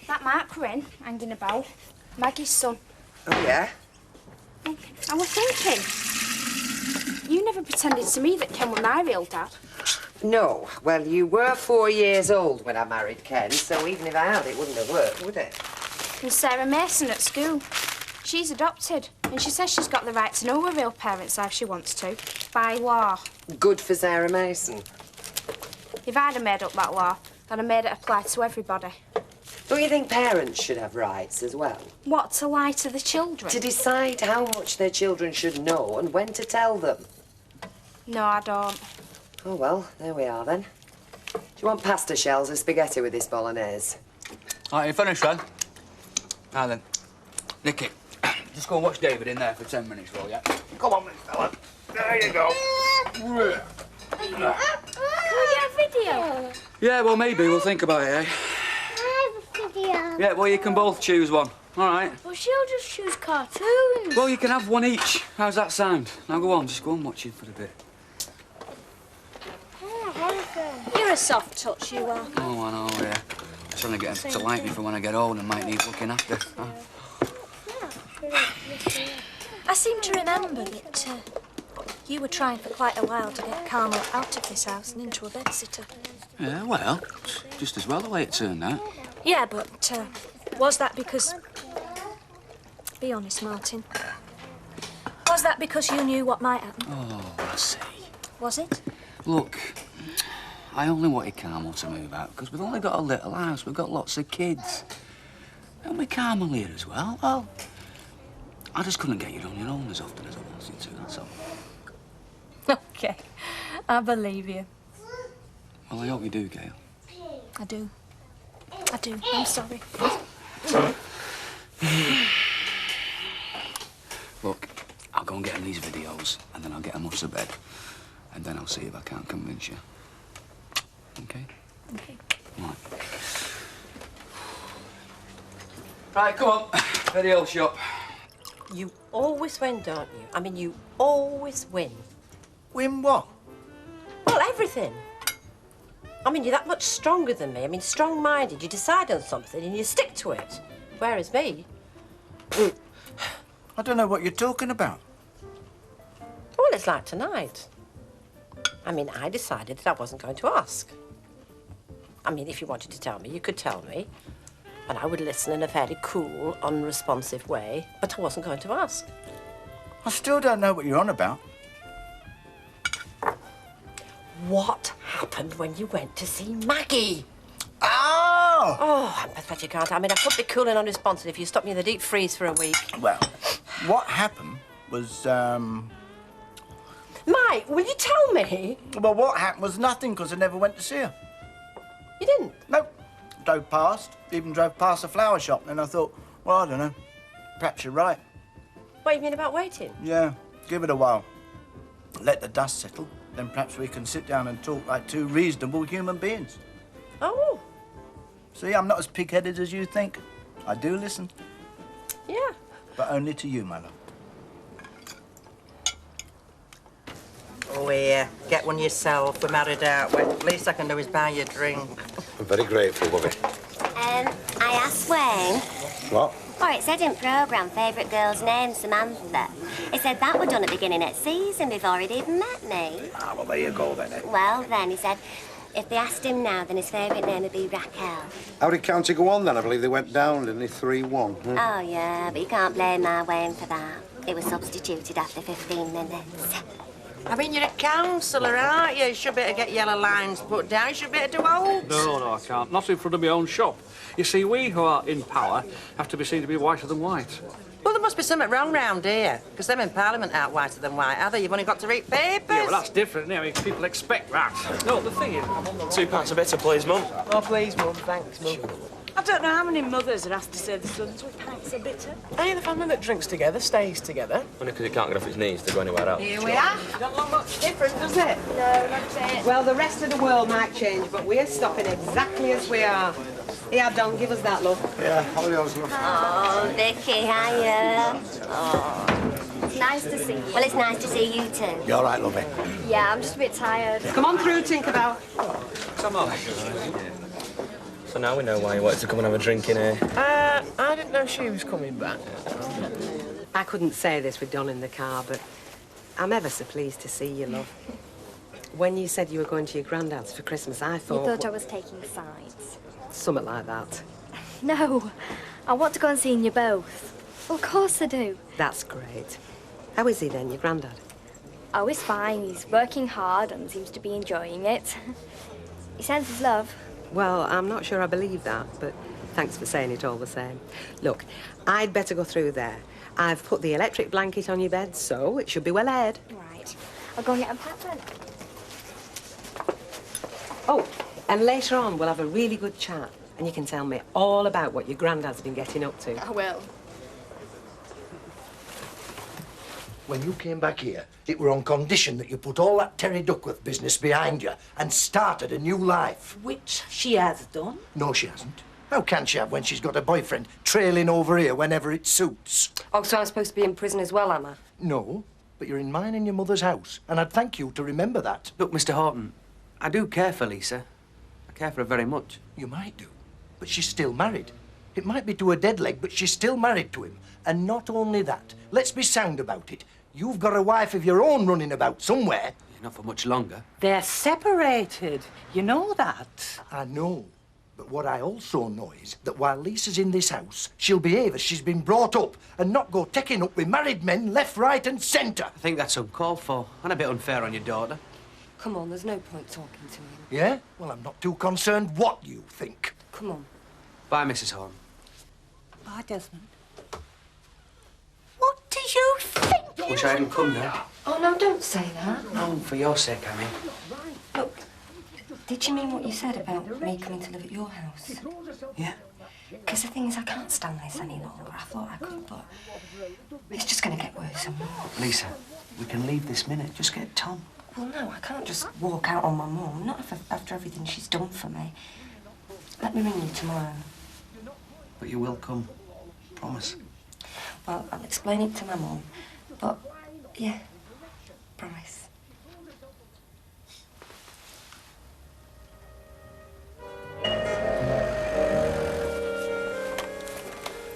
S14: That Mark Wren hanging about. Maggie's son.
S22: Oh, yeah?
S14: I was thinking, you never pretended to me that Ken were my real dad.
S22: No. Well, you were 4 years old when I married Ken, so even if I had, it wouldn't have worked, would it?
S14: And Sarah Mason at school. She's adopted, and she says she's got the right to know her real parents if she wants to, by law.
S22: Good for Sarah Mason.
S14: If I'd have made up that law, I'd have made it apply to everybody.
S22: Don't you think parents should have rights as well?
S14: What, to lie to the children?
S22: To decide how much their children should know and when to tell them.
S14: No, I don't.
S22: Oh, well, there we are then. Do you want pasta shells or spaghetti with this bolognese?
S7: All right, you finished, then? Now then, Nicky, just go and watch David in there for 10 minutes, will ya? Come on, little fella. There you go.
S13: Can we get a video?
S7: Yeah, well, maybe. We'll think about it, eh?
S13: I have a video.
S7: Yeah, well, you can both choose one. All right.
S13: Well, she'll just choose cartoons.
S7: Well, you can have one each. How's that sound? Now go on, just go and watch it for a bit.
S14: You're a soft touch, you are.
S7: Oh, I know, yeah. Trying to get him to like me for when I get old and might need looking after. Huh?
S1: I seem to remember that you were trying for quite a while to get Carmel out of this house and into a bedsitter.
S7: Yeah, well, just as well the way it turned out.
S1: Yeah, but was that because... Be honest, Martin. Was that because you knew what might happen?
S7: Oh, I see.
S1: Was it?
S7: Look, I only wanted Carmel to move out because we've only got a little house. We've got lots of kids. And with Carmel here as well, well, I just couldn't get you on your own as often as I wanted to, that's all.
S1: OK. I believe you.
S7: Well, I hope you do, Gail.
S1: I do. I do. I'm sorry.
S7: Look, I'll go and get him these videos, and then I'll get him off to bed. And then I'll see if I can't convince you. OK?
S1: OK.
S7: Right. Right, come on. Video shop.
S4: You always win, don't you? I mean, you always win.
S3: Win what?
S4: Well, everything. I mean, you're that much stronger than me. I mean, strong-minded. You decide on something and you stick to it. Whereas me...
S12: I don't know what you're talking about.
S4: Well, it's like tonight. I mean, I decided that I wasn't going to ask. I mean, if you wanted to tell me, you could tell me. And I would listen in a fairly cool, unresponsive way, but I wasn't going to ask.
S12: I still don't know what you're on about.
S4: What happened when you went to see Maggie?
S12: Oh!
S4: Oh, I'm pathetic, aren't I? I mean, I could be cool and unresponsive if you stopped me in the deep freeze for a week.
S12: Well, what happened was,
S4: Mike, will you tell me?
S12: Well, what happened was nothing, because I never went to see her.
S4: You didn't?
S12: Nope. Drove past, even drove past the flower shop, and I thought, well, I don't know, perhaps you're right.
S4: What do you mean about waiting?
S12: Yeah, give it a while. Let the dust settle, then perhaps we can sit down and talk like two reasonable human beings.
S4: Oh.
S12: See, I'm not as pig-headed as you think. I do listen.
S4: Yeah.
S12: But only to you, my love.
S11: Oh, here, get one yourself. We're married out. Well, least I can do is buy you a drink.
S20: I'm very grateful, Bobby.
S9: I asked Wayne.
S20: What?
S9: Or it said in programme, favourite girl's name, Samantha. It said that were done at the beginning of season before he'd even met me.
S20: Ah, well, there you go, then.
S9: Well, then, he said, if they asked him now, then his favourite name would be Raquel.
S20: How did County go on, then? I believe they went down, didn't they? 3-1.
S9: Oh, yeah, but you can't blame my Wayne for that. It was substituted after 15 minutes.
S11: I mean, you're a councillor, aren't you? You should be able to get yellow lines put down. You should be able to do oaths.
S2: No, I can't. Not in front of my own shop. You see, we who are in power have to be seen to be whiter than white.
S11: Well, there must be something wrong round here, because them in Parliament aren't whiter than white, are they? You've only got to read papers.
S2: Yeah, well, that's different. I mean, people expect that. No, the thing is...
S17: £2 a bitter, please, Mum.
S18: Oh, please, Mum. Thanks, Mum.
S1: I don't know how many mothers are asked to serve the sons with pints of bitter.
S18: Hey, the family that drinks together stays together.
S17: Only because it can't get off its knees to go anywhere else.
S4: Here we are. Don't look much different, does it?
S14: No, not a bit.
S4: Well, the rest of the world might change, but we're stopping exactly as we are. Here, Don, give us that, love.
S20: Yeah, how are yours, love?
S9: Oh, Vicky, hiya. Oh.
S14: It's nice to see you.
S9: Well, it's nice to see you too.
S20: You all right, lovey?
S14: Yeah, I'm just a bit tired.
S4: Come on through, Tinkerbell.
S2: Come on.
S17: So now we know why you wanted to come and have a drink in here.
S18: I didn't know she was coming back.
S4: I couldn't say this with Don in the car, but I'm ever so pleased to see you, love. When you said you were going to your granddad's for Christmas, I
S14: You
S4: thought...
S14: thought I was taking sides.
S4: Something like that.
S14: No, I want to go and see you both. Of course I do.
S4: That's great. How is he then, your granddad?
S14: Oh, he's fine. He's working hard and seems to be enjoying it. He sends his love.
S4: Well, I'm not sure I believe that, but Thanks for saying it all the same. Look, I'd better go through there. I've put the electric blanket on your bed, so it should be well aired.
S13: Right. I'll go and get a pack then.
S4: Oh, and later on we'll have a really good chat, and you can tell me all about what your granddad's been getting up to.
S13: I will.
S3: When you came back here, it were on condition that you put all that Terry Duckworth business behind you and started a new life.
S15: Which she has done.
S3: No, she hasn't. How can she have when she's got a boyfriend trailing over here whenever it suits?
S6: Oh, so I'm supposed to be in prison as well, am I?
S3: No, but you're in mine and your mother's house, and I'd thank you to remember that.
S8: Look, Mr. Horton, I do care for Lisa. I care for her very much.
S3: You might do, but she's still married. It might be to a dead leg, but she's still married to him. And not only that, let's be sound about it. You've got a wife of your own running about somewhere.
S8: Not for much longer.
S15: They're separated. You know that.
S3: I know. But what I also know is that while Lisa's in this house, she'll behave as she's been brought up and not go taking up with married men left, right and centre.
S8: I think that's uncalled for and a bit unfair on your daughter.
S6: Come on, there's no point talking to him.
S3: Yeah? Well, I'm not too concerned what you think.
S6: Come on.
S8: Bye, Mrs. Horton.
S15: Bye, Desmond. What do you think?
S8: Wish I hadn't come now.
S6: Oh, no, don't say that.
S8: No, for your sake, I mean.
S6: Look, did you mean what you said about me coming to live at your house?
S8: Yeah.
S6: Because the thing is, I can't stand this any longer. I thought I could, but it's just going to get worse and worse.
S8: Lisa, we can leave this minute. Just get Tom.
S6: Well, no, I can't just walk out on my mum. Not after everything she's done for me. Let me ring you tomorrow.
S8: But you will come. Promise.
S6: Well, I'll explain it to my mum. But, yeah, promise.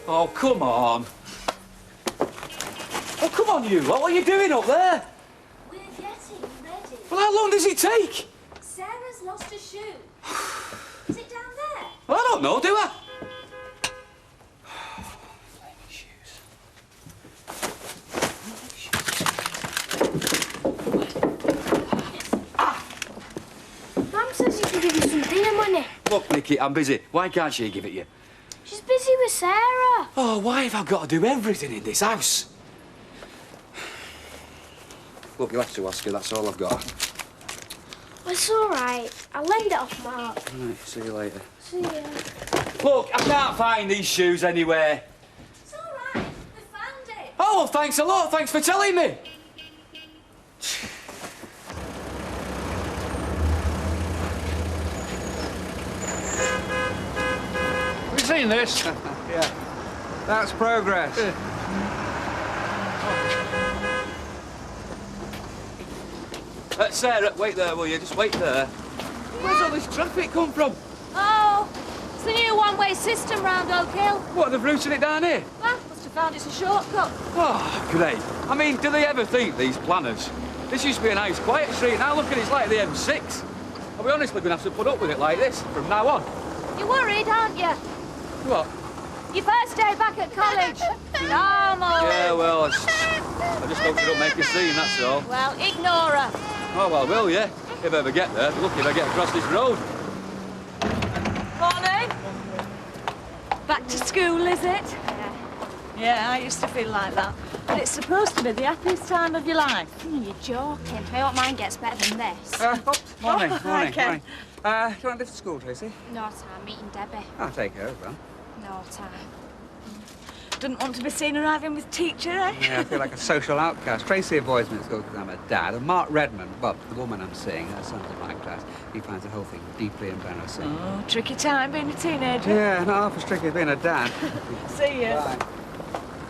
S2: Oh, come on. Oh, come on, you lot. What are you doing up there?
S13: We're getting ready.
S2: Well, how long does it take?
S13: Sarah's lost a shoe. Is it down there?
S2: Well, I don't know, do I?
S13: Mum says he can give you some dinner money.
S2: Look, Nicky, I'm busy. Why can't she give it you?
S13: She's busy with Sarah.
S2: Oh, why have I got to do everything in this house? Look, you'll have to ask her. That's all I've got.
S13: Well, it's all right. I'll lend it off Mark.
S2: Right, see you later.
S13: See ya.
S2: Look, I can't find these shoes anywhere.
S13: It's all right. We found it.
S2: Oh, well, thanks a lot. Thanks for telling me.
S5: Have you seen this?
S2: Yeah. That's progress. Sarah, wait there, will you? Just wait there. Where's all this traffic come from?
S13: Oh, it's the new one-way system round Oak Hill.
S2: What, they've routed it down here?
S13: Well, must have found it's a shortcut.
S2: Oh, great. I mean, do they ever think, these planners? This used to be a nice, quiet street. Now look at it, it's like the M6. I'll be honest, we're going to have to put up with it like this from now on.
S13: You're worried, aren't you?
S2: What?
S13: Your first day back at college. Normal.
S2: Yeah, well, I just hope you don't make a scene, that's all.
S13: Well, ignore her.
S2: Oh, well, will you? If I ever get there, lucky if I get across this road.
S1: Morning. Back to school, is it? Yeah, I used to feel like that. But it's supposed to be the happiest time of your life.
S13: You're joking. I hope mine gets better than this.
S2: Morning, morning,
S1: okay.
S2: morning. Do you want to lift to school, Tracy?
S13: No time. Meeting Debbie.
S2: I'll take her as well.
S13: No time.
S1: Didn't want to be seen arriving with teacher, eh?
S2: Yeah, I feel like a social outcast. Tracy avoids me at school because I'm a dad. And Mark Redmond, well, the woman I'm seeing, her son's in my class, he finds the whole thing deeply embarrassing.
S1: Oh, tricky time being a teenager.
S2: Yeah, not half as tricky as being a dad.
S1: See ya.
S2: Bye.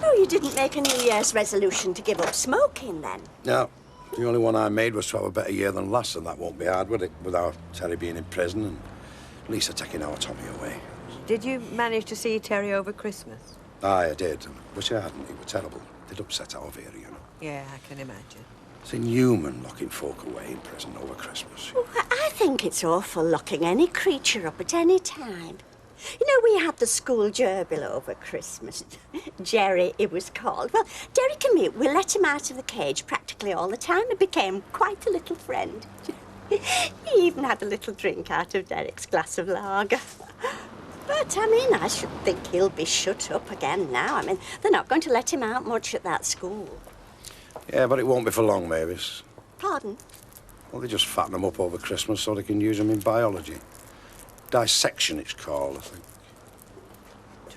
S10: Oh, you didn't make a New Year's resolution to give up smoking, then?
S21: No. The only one I made was to have a better year than last, and that won't be hard, would it? Without Terry being in prison and Lisa taking our Tommy away.
S4: Did you manage to see Terry over Christmas?
S21: Aye, I did. Wish I hadn't. He was terrible. They'd upset our Vera, you know.
S4: Yeah, I can imagine.
S21: It's inhuman locking folk away in prison over Christmas.
S10: Oh, I think it's awful locking any creature up at any time. You know, we had the school gerbil over Christmas. Jerry, it was called. Well, Derek and me, we let him out of the cage practically all the time and became quite a little friend. He even had a little drink out of Derek's glass of lager. But, I mean, I should think he'll be shut up again now. I mean, they're not going to let him out much at that school.
S21: Yeah, but it won't be for long, Mavis.
S10: Pardon?
S21: Well, they just fatten them up over Christmas so they can use them in biology. Dissection, it's called, I think.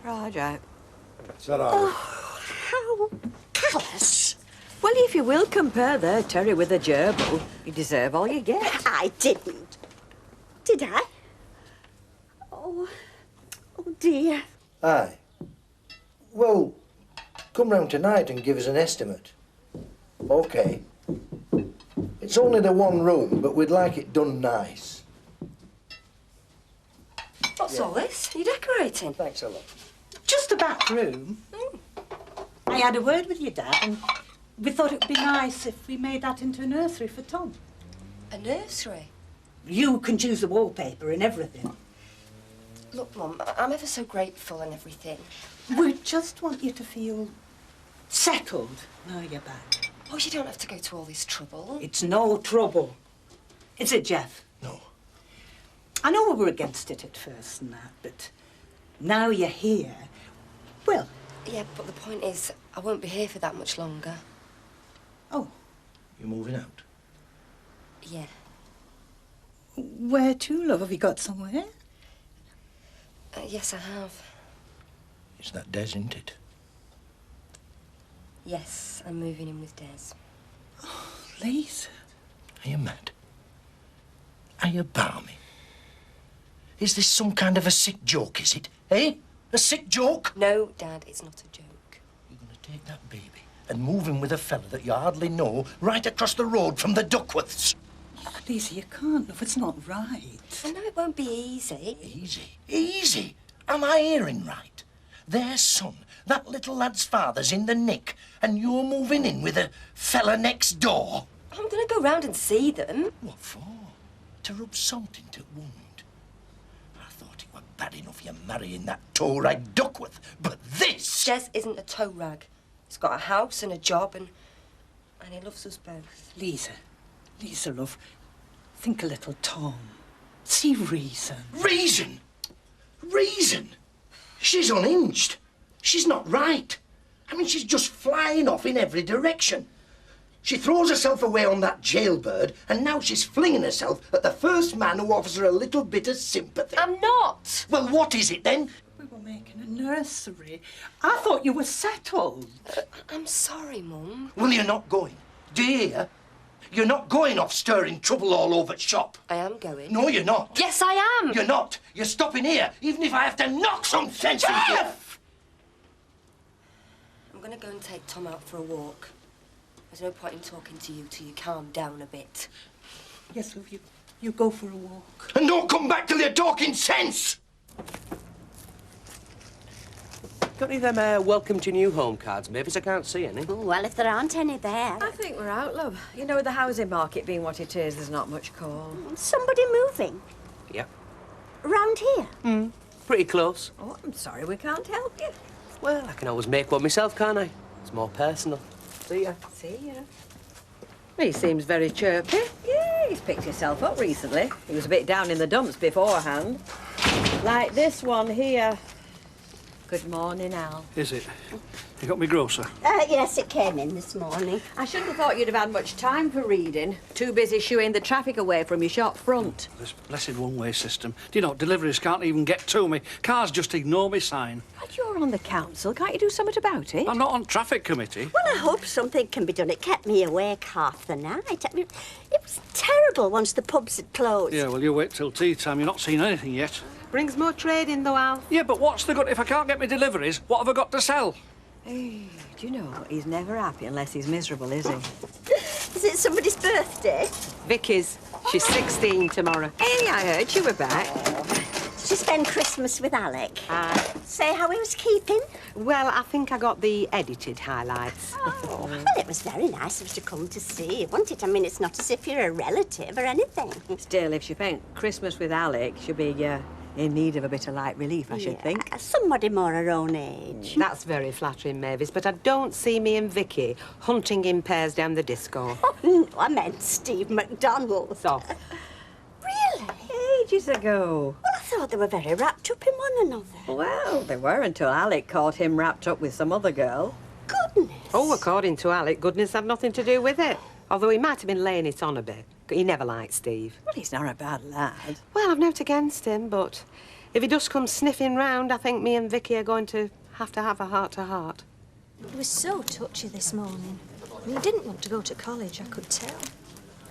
S16: Try, Jack.
S21: Is that all?
S10: How callous.
S16: Well, if you will compare their Terry with a gerbil, you deserve all you get.
S10: I didn't. Did I? Oh dear.
S3: Aye. Well, come round tonight and give us an estimate. OK. It's only the one room, but we'd like it done nice.
S6: What's all this? Are you decorating?
S3: Thanks a lot.
S15: Just the back room. I had a word with your dad, and we thought it would be nice if we made that into a nursery for Tom.
S6: A nursery?
S15: You can choose the wallpaper and everything.
S6: Look, Mum, I'm ever so grateful and everything.
S15: We just want you to feel settled now you're back.
S6: Oh, you don't have to go to all this trouble.
S15: It's no trouble. Is it, Jeff?
S3: No.
S15: I know we were against it at first and that, but now you're here, well...
S6: Yeah, but the point is, I won't be here for that much longer.
S15: Oh.
S3: You're moving out?
S6: Yeah.
S15: Where to, love? Have you got somewhere?
S6: Yes, I have.
S3: It's that Des, isn't it?
S6: Yes, I'm moving in with Des.
S15: Oh, Lisa.
S3: Are you mad? Are you balmy? Is this some kind of a sick joke, is it? Eh? A sick joke?
S6: No, Dad, it's not a joke.
S3: You're going to take that baby and move in with a fella that you hardly know right across the road from the Duckworths.
S15: Lisa, you can't, love. It's not right.
S6: I know it won't be easy.
S3: Easy? Easy? Am I hearing right? Their son, that little lad's father's in the nick, and you're moving in with a fella next door?
S6: I'm going to go round and see them.
S3: What for? To rub salt into the wound? I thought it were bad enough you're marrying that toe-rag Duckworth, but this...
S6: Des isn't a toe rag. He's got a house and a job, and he loves us both.
S15: Lisa, love, think a little Tom. See reason.
S3: Reason? Reason? She's unhinged. She's not right. I mean, she's just flying off in every direction. She throws herself away on that jailbird, and now she's flinging herself at the first man who offers her a little bit of sympathy.
S6: I'm not.
S3: Well, what is it then?
S15: We were making a nursery. I thought you were settled.
S6: I'm sorry, Mum.
S3: Well, you're not going. Do you hear? You're not going off stirring trouble all over the shop.
S6: I am going.
S3: No, you're not.
S6: Yes, I am.
S3: You're not. You're stopping here, even if I have to knock some sense into you.
S6: I'm going to go and take Tom out for a walk. There's no point in talking to you till you calm down a bit.
S15: Yes, love, you go for a walk.
S3: And don't come back till you're talking sense!
S18: Got any of them welcome to new home cards, Mavis? I can't see any.
S10: Oh, well, if there aren't any there...
S16: I think we're out, love. You know, with the housing market being what it is, there's not much call.
S10: Somebody moving?
S18: Yeah.
S10: Round here?
S18: Pretty close.
S16: Oh, I'm sorry we can't help you.
S18: Well, I can always make one myself, can't I? It's more personal. See ya.
S16: See ya. He seems very chirpy. Yeah, he's picked himself up recently. He was a bit down in the dumps beforehand. Like this one here. Good morning, Al.
S2: Is it? You got me grocer?
S10: Yes, it came in this morning.
S16: I shouldn't have thought you'd have had much time for reading. Too busy shooing the traffic away from your shop front.
S2: This blessed one-way system. Do you know, deliveries can't even get to me. Cars just ignore me sign.
S16: But you're on the council. Can't you do something about it?
S2: I'm not on traffic committee.
S10: Well, I hope something can be done. It kept me awake half the night. I mean, it was terrible once the pubs had closed.
S2: Yeah, well, you wait till tea time. You're not seeing anything yet.
S16: Brings more trade in, though, Al.
S2: Yeah, but what's the good if I can't get my deliveries? What have I got to sell?
S16: Hey, do you know, he's never happy unless he's miserable, is he?
S10: Is it somebody's birthday?
S16: Vicky's. She's 16 tomorrow. Hey, I heard you were back.
S10: Did you spend Christmas with Alec? Say how he was keeping?
S16: Well, I think I got the edited highlights.
S10: Oh, well, it was very nice of us to come to see you, wasn't it? I mean, it's not as if you're a relative or anything.
S16: Still, if she spent Christmas with Alec, she'll be in need of a bit of light relief, I should think.
S10: Somebody more her own age.
S16: That's very flattering, Mavis, but I don't see me and Vicky hunting in pairs down the disco.
S10: Oh, no, I meant Steve McDonald.
S16: So?
S10: Really?
S16: Ages ago.
S10: Well, I thought they were very wrapped up in one another.
S16: Well, they were until Alec caught him wrapped up with some other girl.
S10: Goodness.
S4: Oh, according to Alec, goodness had nothing to do with it. Although he might have been laying it on a bit. He never liked Steve.
S16: Well, he's not a bad lad.
S4: Well, I've nothing against him, but if he does come sniffing round, I think me and Vicky are going to have a heart-to-heart.
S13: He was so touchy this morning. He didn't want to go to college, I could tell.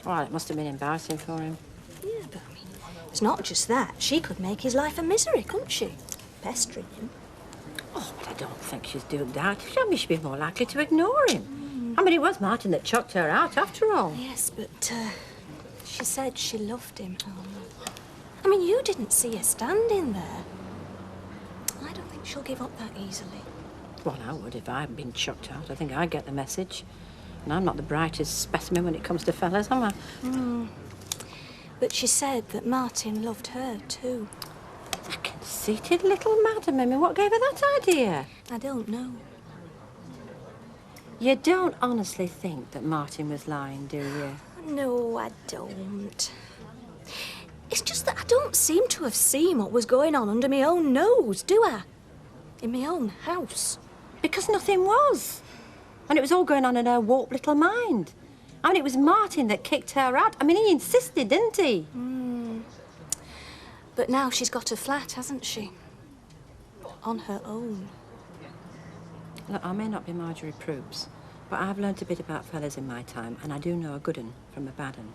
S16: Well, it must have been embarrassing for him.
S13: Yeah, but I mean, it's not just that. She could make his life a misery, couldn't she? Pestering him.
S16: Oh, but I don't think she's doing that. She'd be more likely to ignore him. I mean, it was Martin that chucked her out, after all.
S13: Yes, but she said she loved him. I mean, you didn't see her standing there. I don't think she'll give up that easily.
S16: Well, I would if I hadn't been chucked out. I think I'd get the message. And I'm not the brightest specimen when it comes to fellas, am I?
S13: But she said that Martin loved her, too.
S16: A conceited little madam. I mean, what gave her that idea?
S13: I don't know.
S16: You don't honestly think that Martin was lying, do you?
S13: No, I don't. It's just that I don't seem to have seen what was going on under my own nose, do I? In my own house.
S16: Because nothing was. And it was all going on in her warped little mind. I mean, it was Martin that kicked her out. I mean, he insisted, didn't he?
S13: But now she's got a flat, hasn't she? On her own.
S16: Look, I may not be Marjorie Proops, but I've learnt a bit about fellas in my time, and I do know a good un from a bad un.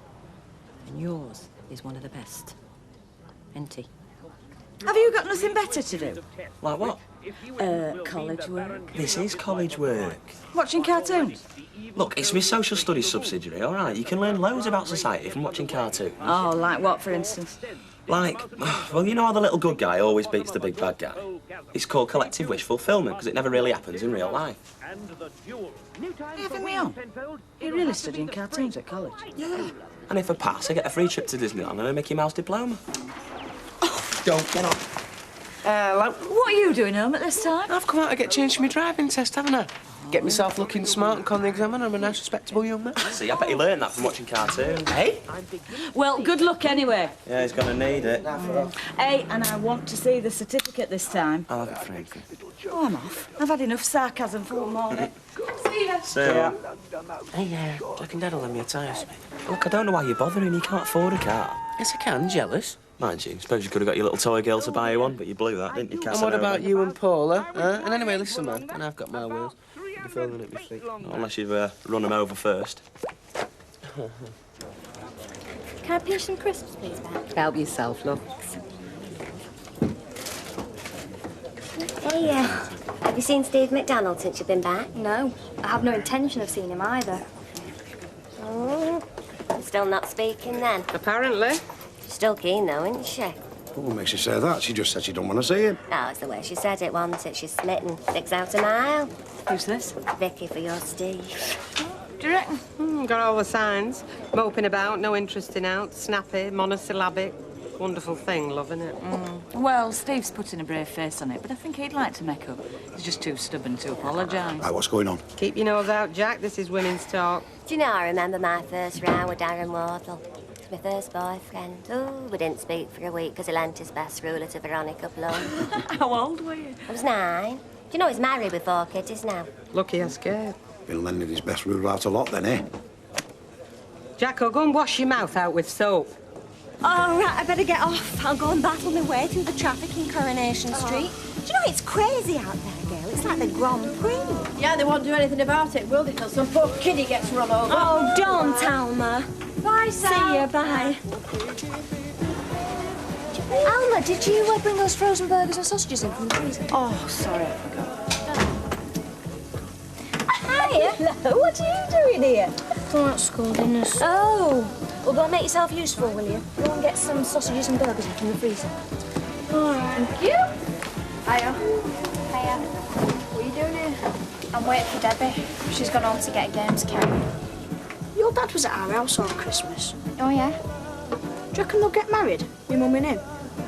S16: And yours is one of the best. Isn't he?
S19: Have you got nothing better to do?
S17: Like what?
S19: College work.
S17: This is college work.
S19: Watching cartoons?
S17: Look, it's my social studies subsidiary, all right? You can learn loads about society from watching cartoons.
S19: Oh, like what, for instance?
S17: Like, well, you know how the little good guy always beats the big bad guy? It's called collective wish fulfillment, because it never really happens in real life.
S19: Are you having me on? You're really studying cartoons at college?
S17: Yeah. And if I pass, I get a free trip to Disneyland and a Mickey Mouse diploma. Don't get on.
S19: What are you doing home at this time?
S18: I've come out to get changed for my driving test, haven't I? Get myself looking smart and con the examiner. I'm a nice, respectable young man.
S17: See, I bet he learned that from watching cartoons.
S18: Hey?
S19: Well, good luck anyway.
S17: Yeah, he's gonna need it.
S19: Hey, and I want to see the certificate this time.
S17: I'll have it framed.
S19: Oh, I'm off. I've had enough sarcasm for one morning. See ya.
S17: See ya.
S18: Hey, I reckon Dad'll lend me a tyre, Smith.
S17: Look, I don't know why you're bothering. You can't afford a car.
S18: Yes, I can. Jealous.
S17: Mind you, suppose you could have got your little toy girl to buy you one, but you blew that, didn't you,
S18: And what about you and Paula? And anyway, listen, man, and I've got my wheels. You'll be filming at my feet.
S17: Unless you've run them over first.
S13: Can I pinch some crisps, please, Beth?
S4: Help yourself, love.
S9: Hey, have you seen Steve McDonald since you've been back?
S13: No, I have no intention of seeing him either.
S9: Still not speaking then?
S4: Apparently.
S9: She's still keen though, isn't she?
S21: What makes you say that? She just said she don't want to see him.
S9: No, it's the way she said it, wasn't it? She's smitten. 6 out a mile.
S19: Who's this?
S9: Vicky for your Steve.
S19: Do you reckon?
S4: Got all the signs. Moping about, no interest in out, snappy, monosyllabic. Wonderful thing, love, isn't it?
S19: Well, Steve's putting a brave face on it, but I think he'd like to make up. He's just too stubborn to apologise.
S21: Right, what's going on?
S4: Keep your nose out, Jack. This is women's talk.
S9: Do you know, I remember my first row with Darren Wardle. It was my first boyfriend. Oh, we didn't speak for a week because he lent his best ruler to Veronica Plum.
S19: How old were you?
S9: I was 9. Do you know he's married with 4 kiddies now?
S4: Lucky I scared.
S21: Been lending his best ruler out a lot then, eh?
S4: Jacko, go and wash your mouth out with soap.
S10: All right, I better get off. I'll go and battle my way through the traffic in Coronation Street. Do you know, it's crazy out there, girl. It's like the Grand Prix.
S16: Yeah, they won't do anything about it, will they? Till some poor kiddie gets run over.
S10: Oh, don't, Alma.
S16: Bye, Sal.
S10: See you, bye.
S13: Alma, did you bring those frozen burgers and sausages in from the freezer?
S19: Oh, sorry, I forgot.
S13: Hiya.
S10: Hello, what are you doing here?
S13: Going out school dinners.
S10: Oh.
S13: Well, go and make yourself useful, will you? Go and get some sausages and burgers in from the freezer.
S14: All right. Thank you. Hiya. Hiya. What are you doing here? I'm waiting for Debbie. She's gone home to get a games carried.
S1: Your dad was at our house on Christmas.
S14: Oh, yeah?
S1: Do you reckon they'll get married, your mum and him?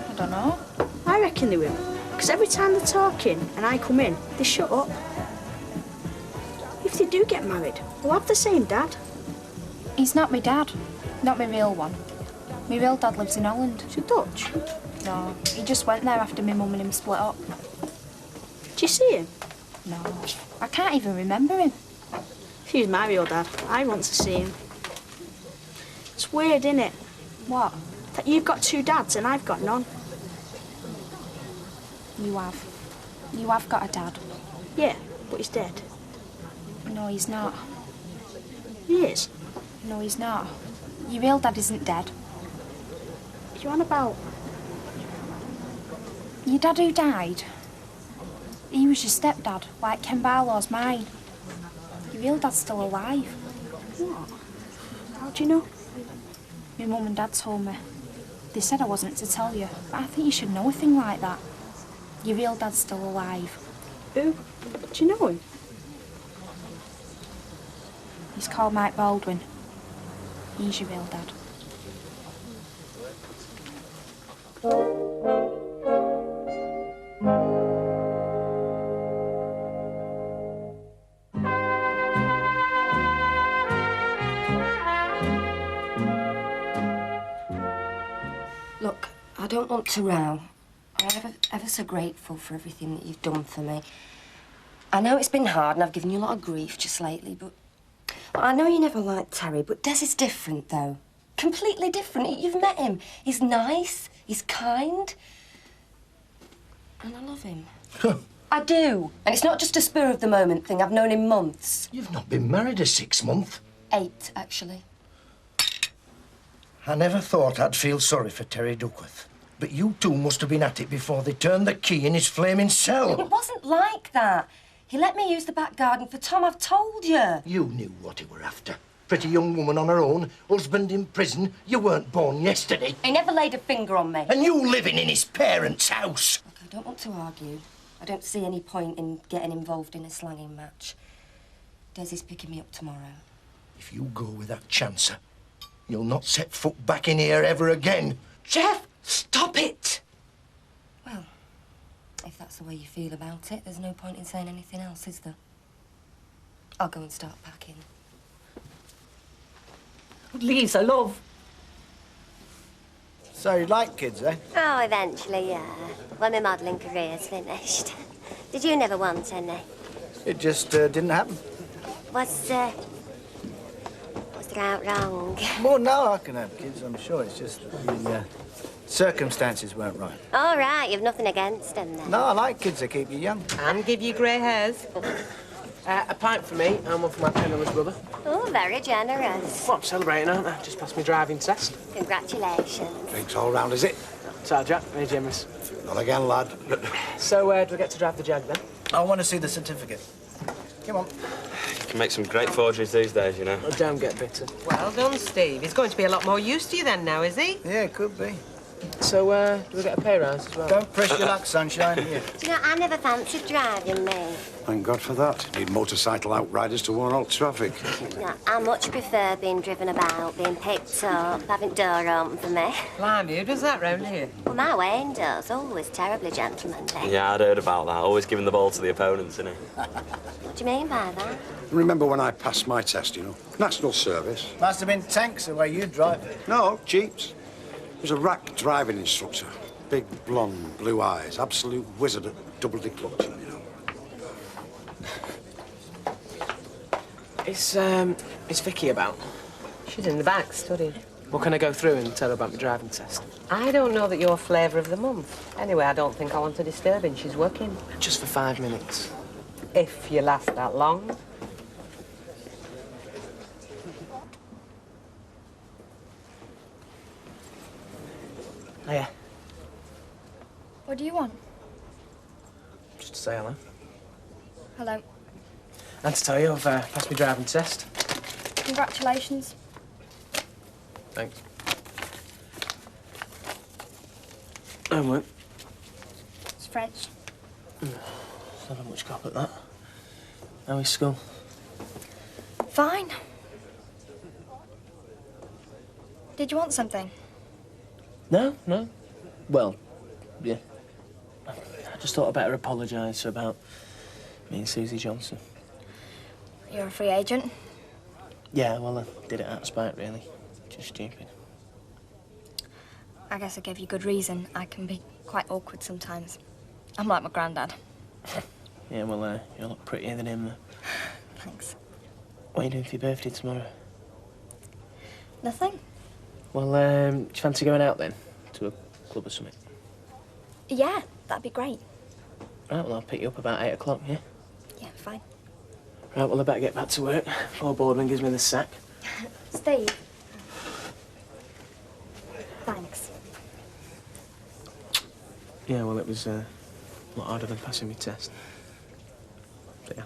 S14: I don't know.
S1: I reckon they will. Because every time they're talking and I come in, they shut up. If they do get married, they'll have the same dad.
S14: He's not my dad. Not my real one. My real dad lives in Holland.
S1: Is he Dutch?
S14: No, he just went there after my mum and him split up.
S13: Did you see him?
S14: No, I can't even remember him.
S13: If he was my real dad, I'd want to see him. It's weird, isn't it?
S14: What?
S13: That you've got 2 dads and I've got none.
S14: You have. You have got a dad.
S13: Yeah, but he's dead.
S14: No, he's not.
S13: He is.
S14: No, he's not. Your real dad isn't dead.
S13: What are you on about?
S14: Your dad who died, he was your stepdad, like Ken Barlow's mine. Your real dad's still alive.
S13: What? How do you know?
S14: My mum and dad told me. They said I wasn't to tell you, but I think you should know a thing like that. Your real dad's still alive.
S13: Who? Do you know him?
S14: He's called Mike Baldwin. He's your real dad.
S6: Look, I don't want to row. I'm ever so grateful for everything that you've done for me. I know it's been hard and I've given you a lot of grief just lately, but I know you never liked Terry, but Des is different, though. Completely different. You've met him. He's nice, he's kind, and I love him. I do. And it's not just a spur-of-the-moment thing. I've known him months.
S3: You've not been married a 6 month.
S6: 8, actually.
S3: I never thought I'd feel sorry for Terry Duckworth. But you two must have been at it before they turned the key in his flaming cell.
S6: It wasn't like that. He let me use the back garden for Tom, I've told you.
S3: You knew what he were after. Pretty young woman on her own, husband in prison. You weren't born yesterday.
S6: He never laid a finger on me.
S3: And you living in his parents' house.
S6: Look, I don't want to argue. I don't see any point in getting involved in a slanging match. Des is picking me up tomorrow.
S3: If you go with that chancer, you'll not set foot back in here ever again.
S6: Jeff, stop it! Well, if that's the way you feel about it, there's no point in saying anything else, is there? I'll go and start packing.
S16: Lisa, love.
S12: So you like kids, eh?
S9: Oh, eventually, yeah. When my modelling career's finished. Did you never want any?
S12: It just didn't happen.
S9: What's there out wrong?
S12: Well, no, I can have kids, I'm sure. It's just that the circumstances weren't right.
S9: All right, you've nothing against them, then.
S12: No, I like kids that keep you young.
S16: And give you grey hairs.
S18: A pint for me and one for my penniless brother.
S9: Oh, very generous.
S18: Well, I'm celebrating, aren't I? Just passed my driving test.
S9: Congratulations.
S21: Drinks all round, is it?
S18: Sorry, Jack. Very generous.
S21: Not again, lad.
S18: So, do I get to drive the Jag, then?
S12: I want to see the certificate. Come on.
S17: You can make some great forgeries these days, you know.
S18: Oh, don't get bitter.
S4: Well done, Steve. He's going to be a lot more used to you then now, is he?
S12: Yeah, it could be.
S18: So, do we get a pay rise as well?
S12: Don't press your luck, sunshine. Here.
S9: Do you know, I never fancied driving, me.
S21: Thank God for that. Need motorcycle outriders to warn out traffic.
S9: No, I much prefer being driven about, being picked up, having door open for me.
S4: Blimey, who does that round here?
S9: Well, my Wayne does. Always terribly gentlemanly.
S17: Yeah, I'd heard about that. Always giving the ball to the opponents, isn't he?
S9: What do you mean by that?
S21: Remember when I passed my test, you know? National Service.
S12: Must have been tanks the way you drive.
S21: No, jeeps. He was a rack driving instructor. Big, blonde, blue eyes. Absolute wizard at double-dick clutching, you know.
S18: Is Vicky about?
S4: She's in the back studying.
S18: Well, can I go through and tell her about my driving test?
S4: I don't know that you're flavour of the month. Anyway, I don't think I want to disturb him. She's working.
S18: Just for 5 minutes.
S4: If you last that long.
S18: Oh, yeah.
S14: What do you want?
S18: Just to say hello.
S14: Hello.
S18: And to tell you I've passed my driving test.
S14: Congratulations.
S18: Thanks. Homework.
S14: It's French.
S18: Not had much cop at that. How is school?
S14: Fine. Did you want something?
S18: No. Well, yeah. I just thought I'd better apologise about me and Susie Johnson.
S14: You're a free agent.
S18: Yeah, well, I did it out of spite, really. Just stupid.
S13: I guess I gave you good reason. I can be quite awkward sometimes. I'm like my granddad.
S18: Yeah, well, you're a lot prettier than him, though.
S13: Thanks.
S18: What are you doing for your birthday tomorrow?
S13: Nothing?
S18: Well, do you fancy going out then? To a club or something?
S13: Yeah, that'd be great.
S18: Right, well, I'll pick you up about 8 o'clock, yeah?
S13: Yeah, fine.
S18: Right, well, I better get back to work before Boardman gives me the sack.
S13: Steve. Thanks.
S18: Yeah, well, it was a lot harder than passing my test. But yeah.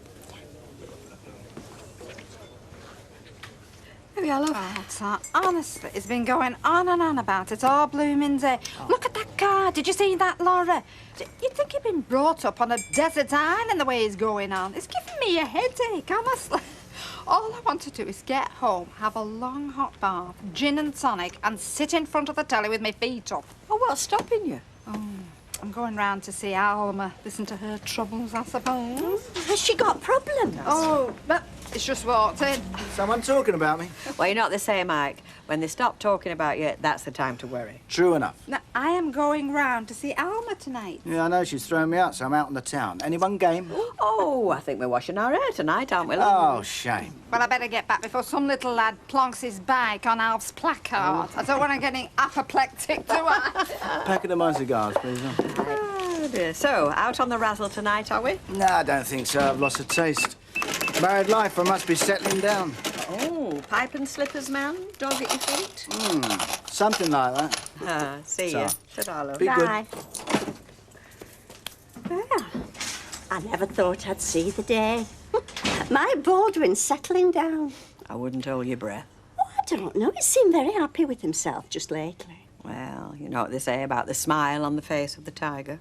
S7: Maybe I love that. Honestly, it's been going on and on about it all blooming day. Look at that car. Did you see that, Laura? You'd think he'd been brought up on a desert island the way he's going on. It's giving me a headache, honestly. All I want to do is get home, have a long hot bath, gin and tonic, and sit in front of the telly with my feet up.
S16: Oh, what's stopping you?
S7: Oh, I'm going round to see Alma, listen to her troubles, I suppose.
S10: Has she got problems?
S7: Oh, but it's just walked in.
S12: Someone talking about me?
S16: Well, you're not the same, Mike. When they stop talking about you, that's the time to worry.
S12: True enough.
S7: Now, I am going round to see Alma tonight.
S12: Yeah, I know she's thrown me out, so I'm out in the town. Anyone game?
S16: Oh, I think we're washing our hair tonight, aren't we,
S12: Oh, shame.
S7: Well, I better get back before some little lad plonks his bike on Alf's placard. I don't want him getting apoplectic, do I?
S12: Packet of my cigars, please.
S16: Oh, dear. So, out on the razzle tonight, are we?
S12: No, I don't think so. I've lost a taste. Married life, I must be settling down.
S16: Oh, pipe and slippers, man? Dog at your feet?
S12: Something like that.
S16: Ah, see
S12: So,
S16: ya. Ta-da, love.
S12: be good.
S10: Bye. Well, I never thought I'd see the day. My Baldwin's settling down.
S16: I wouldn't hold your breath.
S10: Oh, I don't know. He seemed very happy with himself just lately.
S16: Well, you know what they say about the smile on the face of the tiger.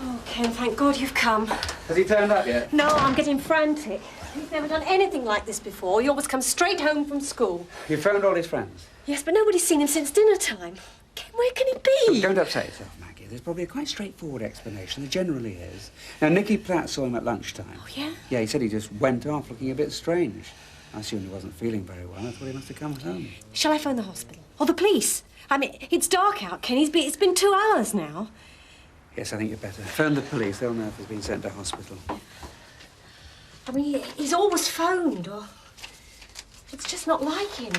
S6: Oh, Ken, thank God you've come.
S2: Has he turned up yet?
S6: No, I'm getting frantic. He's never done anything like this before. He always comes straight home from school.
S2: You phoned all his friends?
S6: Yes, but nobody's seen him since dinner time. Ken, where can he be?
S2: Don't upset yourself, Maggie. There's probably a quite straightforward explanation. There generally is. Now, Nicky Platt saw him at lunchtime.
S6: Oh, yeah?
S2: Yeah, he said he just went off looking a bit strange. I assumed he wasn't feeling very well. I thought he must have come home.
S6: Shall I phone the hospital? Or the police? I mean, it's dark out, Ken. It's been 2 hours now.
S2: Yes, I think you'd better. Phone the police. They'll know if he's been sent to hospital.
S6: I mean, he's always phoned, or... It's just not like him.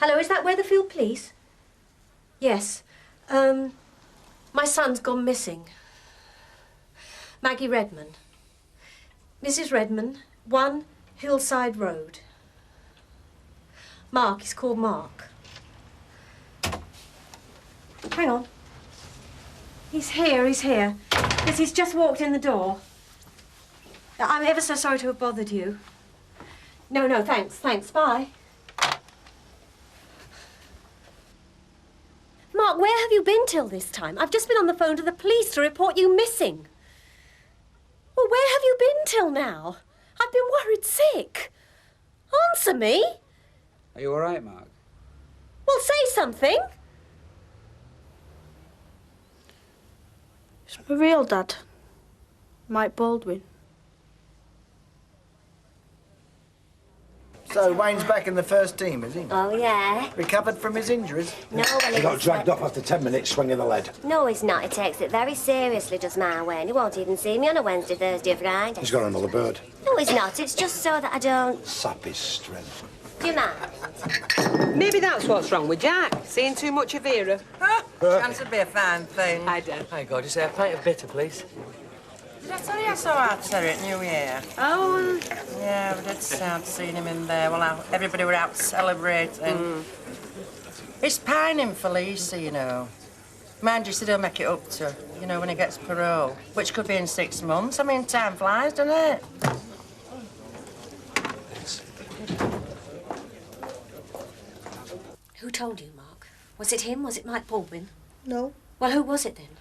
S6: Hello, is that Weatherfield Police? Yes. My son's gone missing. Maggie Redman. Mrs. Redman, 1 Hillside Road. Mark, he's called Mark. Hang on. He's here. Yes, he's just walked in the door. I'm ever so sorry to have bothered you. No, thanks, bye. Mark, where have you been till this time? I've just been on the phone to the police to report you missing. Well, where have you been till now? I've been worried sick. Answer me.
S2: Are you all right, Mark?
S6: Well, say something.
S1: It's my real dad, Mike Baldwin.
S12: So, Wayne's back in the first team, is he?
S9: Oh, yeah.
S12: Recovered from his injuries?
S9: No, well,
S21: He got dragged off after 10 minutes swinging the lead.
S9: No, he's not. He takes it very seriously, does my Wayne. He won't even see me on a Wednesday, Thursday or Friday.
S21: He's got another bird.
S9: No, he's not. It's just so that I don't...
S21: Sap his strength.
S9: Do you mind?
S16: Maybe that's what's wrong with Jack. Seeing too much of Vera.
S11: Chance would be a fine thing.
S16: I do.
S18: Hi, God, just a pint of bitter, please.
S11: Did I tell you I saw Arthur at New Year?
S16: Oh,
S11: Yeah, we did sound seeing him in there. Well, everybody were out celebrating. He's pining for Lisa, you know. Mind you, said he'll make it up to her, you know, when he gets parole, which could be in 6 months. I mean, time flies, doesn't it?
S6: Who told you, Mark? Was it him? Was it Mike Baldwin?
S1: No.
S6: Well, who was it then?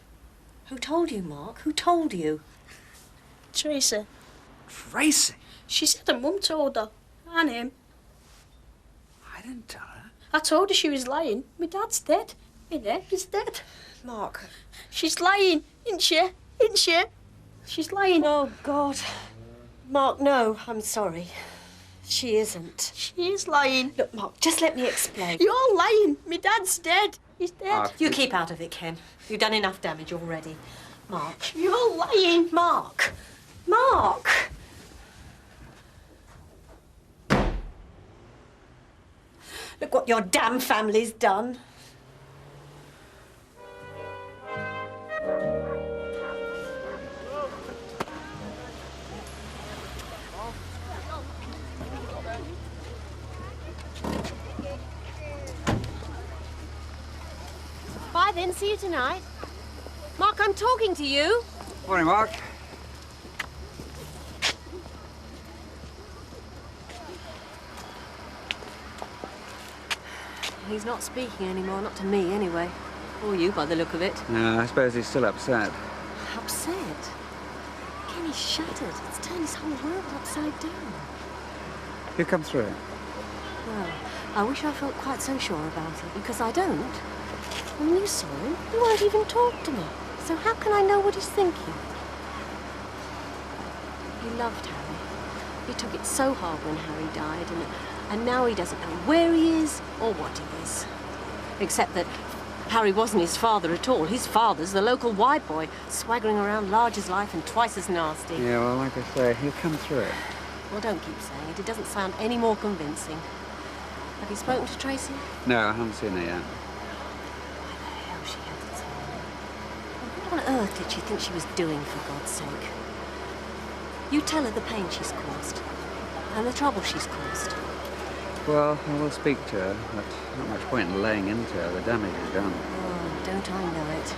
S6: Who told you, Mark? Who told you?
S1: Tracy.
S2: Tracy?
S1: She said her mum told her. And him.
S2: I didn't tell her.
S1: I told her she was lying. My dad's dead. My neighbour's dead.
S6: Mark.
S1: She's lying, isn't she? Isn't she?
S10: She's lying. Oh, God. Mark, no, I'm sorry. She isn't. She is lying. Look, Mark, just let me explain. You're lying. My dad's dead. He's dead. You keep out of it, Ken. You've done enough damage already. Mark. You're lying. Mark. Mark. Look what your damn family's done.
S9: Bye then, see you tonight. Mark, I'm talking to you.
S2: Morning, Mark.
S6: He's not speaking anymore, not to me anyway. Or you, by the look of it.
S2: No, I suppose he's still upset.
S6: Upset? Kenny's shattered. It's turned his whole world upside down.
S2: You come through it.
S6: Well, I wish I felt quite so sure about it, because I don't. When you saw him, he won't even talk to me. So how can I know what he's thinking? He loved Harry. He took it so hard when Harry died, and now he doesn't know where he is or what he is. Except that Harry wasn't his father at all. His father's the local white boy, swaggering around large as life and twice as nasty.
S2: Yeah, well, like I say, he'll come through it.
S6: Well, don't keep saying it. It doesn't sound any more convincing. Have you spoken to Tracy?
S2: No, I haven't seen her yet.
S6: What on earth did she think she was doing, for God's sake? You tell her the pain she's caused and the trouble she's caused.
S2: Well, I will speak to her, but not much point in laying into her. The damage is done.
S6: Oh, don't I know it?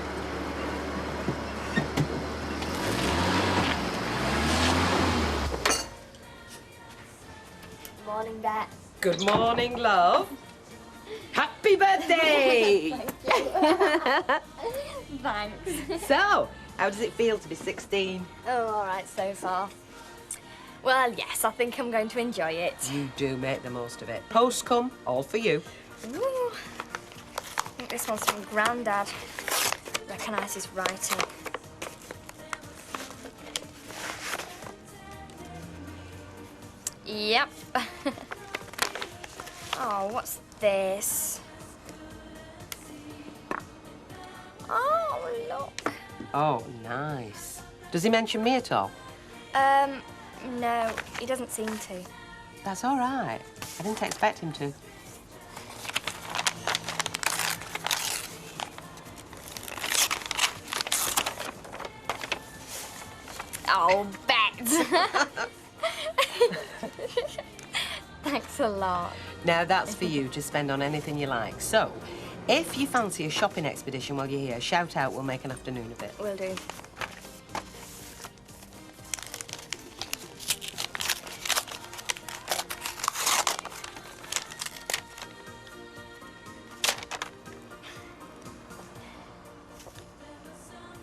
S13: Morning, Dad.
S4: Good morning, love. Happy birthday!
S13: Thanks.
S4: So, how does it feel to be 16?
S13: Oh, all right so far. Well, yes, I think I'm going to enjoy it.
S4: You do make the most of it. Post come, all for you.
S13: Ooh. I think this one's from Grandad. Recognise his writing. Yep. Oh, what's this? Oh, look.
S4: Oh, nice. Does he mention me at all?
S13: No, he doesn't seem to.
S4: That's all right. I didn't expect him to.
S13: Oh, bet. Thanks a lot.
S4: Now, that's for you to spend on anything you like. So, if you fancy a shopping expedition while you're here, shout out, we'll make an afternoon of it.
S13: Will do.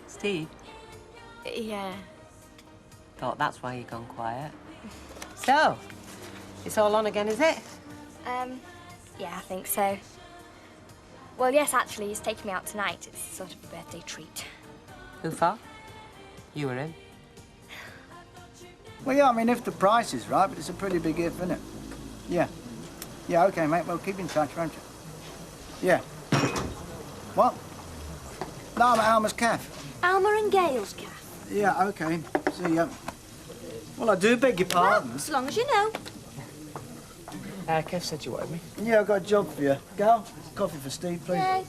S4: Steve?
S13: Yeah.
S4: Thought that's why you've gone quiet. So, it's all on again, is it?
S13: Yeah, I think so. Well, yes, actually, he's taking me out tonight. It's sort of a birthday treat.
S4: Who for? You or him?
S12: Well, yeah, I mean, if the price is right, but it's a pretty big if, isn't it? Yeah. Yeah, OK, mate. Well, keep in touch, won't you? Yeah. What? No, I'm at Alma's Cafe.
S13: Alma and Gail's cafe.
S12: Yeah, OK. See ya. Well, I do beg your pardon.
S13: Well, as long as you know.
S8: Kev said you wanted me.
S12: Yeah, I've got a job for you. Gal, coffee for Steve, please.
S13: Yeah.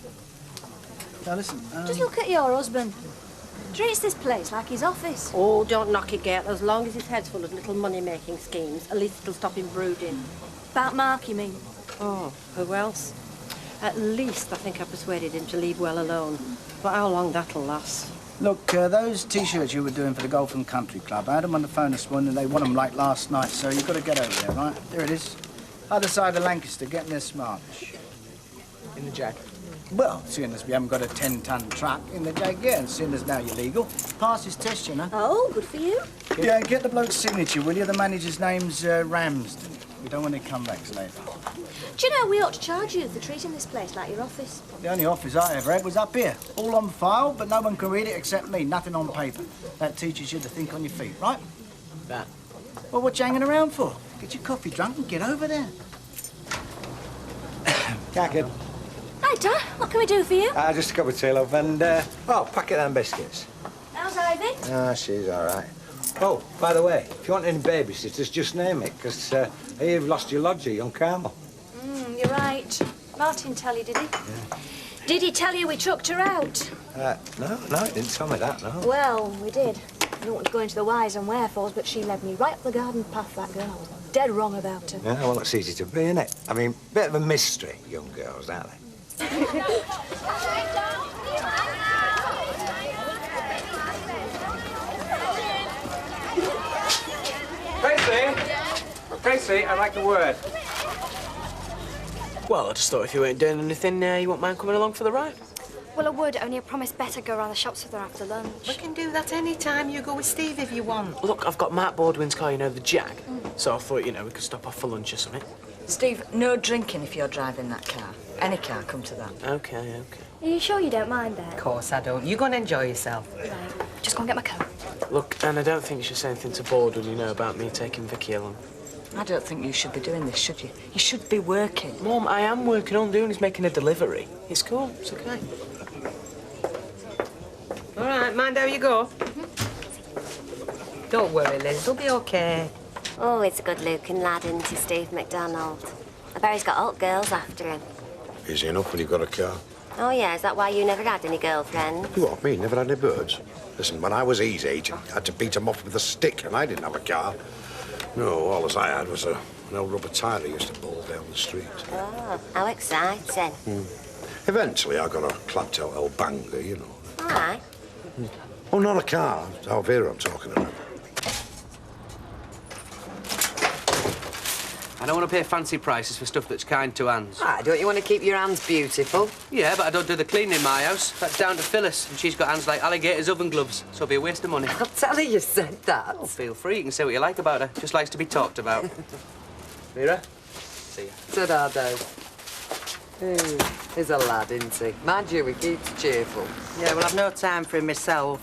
S12: Now, listen.
S13: Just look at your husband. Treats this place like his office.
S10: Oh, don't knock it, Gail. As long as his head's full of little money-making schemes, at least it'll stop him brooding.
S13: About Mark, you mean?
S10: Oh, who else? At least I think I persuaded him to leave well alone. But how long that'll last?
S12: Look, those T-shirts you were doing for the Golf and Country Club, I had them on the phone this morning and they want them like last night, so you've got to get over there, right? There it is. Other side of Lancaster, getting there smartish.
S8: In the Jag.
S12: Well, seeing as we haven't got a 10-ton truck in the Jag, yeah, and seeing as now you're legal, pass his test, you know.
S10: Oh, good for you.
S12: Yeah, get the bloke's signature, will you? The manager's name's Ramsden. We don't want any comebacks later.
S13: Do you know, we ought to charge you for treating this place like your office.
S12: The only office I ever had was up here. All on file, but no one can read it except me. Nothing on paper. That teaches you to think on your feet, right?
S18: That.
S12: Well, what you hanging around for? Get your coffee drunk and get over there.
S20: Kid.
S13: Hi, Dad. What can we do for you?
S20: Just a cup of tea, love, and, packet them biscuits.
S13: How's Ivy?
S20: Ah, she's all right. Oh, by the way, if you want any babysitters, just name it, because I hear you've lost your lodger, young Carmel.
S13: You're right. Martin tell you, did he?
S20: Yeah.
S13: Did he tell you we chucked her out?
S20: No, he didn't tell me that, no.
S13: Well, we did. I don't want to go into the whys and wherefores, but she led me right up the garden path, that girl. I was dead wrong about her.
S20: Yeah, well, it's easy to be, isn't it? I mean, bit of a mystery, young girls, aren't they?
S2: Tracy, I'd like a word.
S18: Well, I just thought if you weren't doing anything, you wouldn't mind coming along for the ride.
S14: Well, I would, only I promised Better go around the shops with her after lunch.
S4: We can do that any time. You go with Steve if you want.
S18: Look, I've got Mark Baldwin's car, you know, the Jag. So I thought, we could stop off for lunch or something.
S19: Steve, no drinking if you're driving that car. Any car, come to that.
S18: Okay.
S14: Are you sure you don't mind then?
S4: Of course I don't. You go and enjoy yourself.
S14: Right, just go and get my coat.
S18: Look, and I don't think you should say anything to Baldwin, about me taking Vicky along.
S19: I don't think you should be doing this, should you? You should be working.
S18: Mum, I am working. All I'm doing is making a delivery. It's cool. It's okay.
S4: All right, mind how you go. Don't worry, Liz. It'll be okay.
S9: Oh, he's a good-looking lad, isn't he, Steve McDonald? I bet he's got alt girls after him.
S21: Easy enough when you've got a car.
S9: Oh, yeah, is that why you never had any girlfriends?
S21: What, me? Never had any birds? Listen, when I was his age, I had to beat them off with a stick, and I didn't have a car. No, all as I had was an old rubber tyre I used to bowl down the street.
S9: Oh, how exciting.
S21: Eventually, I got a clapped-out old banger,
S9: All right.
S21: Oh, not a car. Alvera I'm talking about.
S8: I don't want to pay fancy prices for stuff that's kind to hands.
S4: Ah, don't you want to keep your hands beautiful?
S8: Yeah, but I don't do the cleaning in my house. That's down to Phyllis, and she's got hands like alligators' oven gloves, so it'll be a waste of money.
S4: I'll tell her you said that.
S8: Oh, feel free. You can say what you like about her. Just likes to be talked about. Vera? See ya.
S4: Ta-da, though. He's a lad, isn't he? Mind you, he keeps cheerful.
S11: Yeah, well, I've no time for him myself.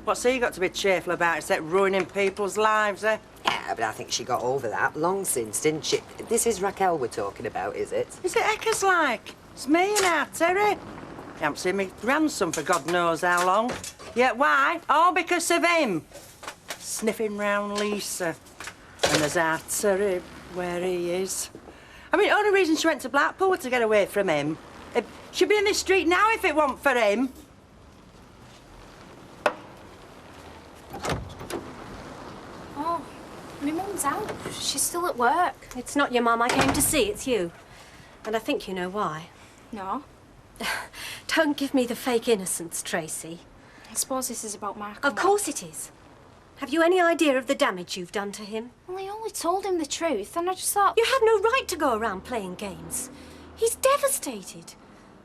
S11: What's he got to be cheerful about except ruining people's lives, eh?
S4: Yeah, but I think she got over that long since, didn't she? This is Raquel we're talking about, is it?
S11: Is it Eckers like? It's me now, Terry. You haven't seen me grandson for God knows how long. Yeah, why? All because of him. Sniffing round Lisa. And there's our Terry where he is. I mean, the only reason she went to Blackpool was to get away from him. She'd be in this street now if it weren't for him.
S14: Oh, my mum's out. She's still at work.
S13: It's not your mum I came to see, it's you. And I think you know why.
S14: No.
S13: Don't give me the fake innocence, Tracy.
S14: I suppose this is about Mark.
S13: Of course it is. Have you any idea of the damage you've done to him?
S14: Well, I only told him the truth, and I just thought...
S13: You have no right to go around playing games. He's devastated.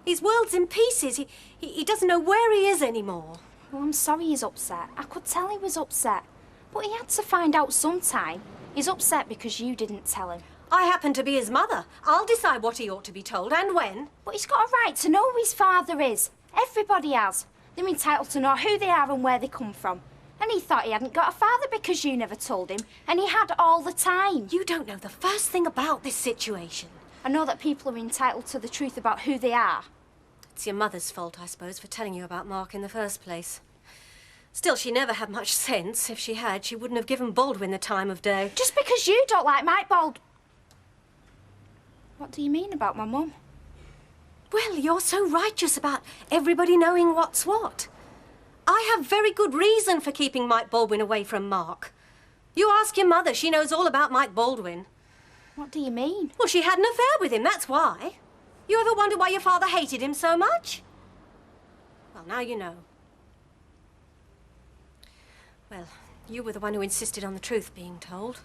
S13: His world's in pieces. He doesn't know where he is anymore.
S14: Well, I'm sorry he's upset. I could tell he was upset. But he had to find out sometime. He's upset because you didn't tell him.
S13: I happen to be his mother. I'll decide what he ought to be told and when.
S14: But he's got a right to know who his father is. Everybody has. They're entitled to know who they are and where they come from. And he thought he hadn't got a father because you never told him, and he had all the time.
S13: You don't know the first thing about this situation.
S14: I know that people are entitled to the truth about who they are.
S13: It's your mother's fault, I suppose, for telling you about Mark in the first place. Still, she never had much sense. If she had, she wouldn't have given Baldwin the time of day.
S14: Just because you don't like Mike Baldwin. What do you mean about my mum?
S13: Well, you're so righteous about everybody knowing what's what. I have very good reason for keeping Mike Baldwin away from Mark. You ask your mother, she knows all about Mike Baldwin.
S14: What do you mean?
S13: Well, she had an affair with him, that's why. You ever wonder why your father hated him so much? Well, now you know. Well, you were the one who insisted on the truth being told.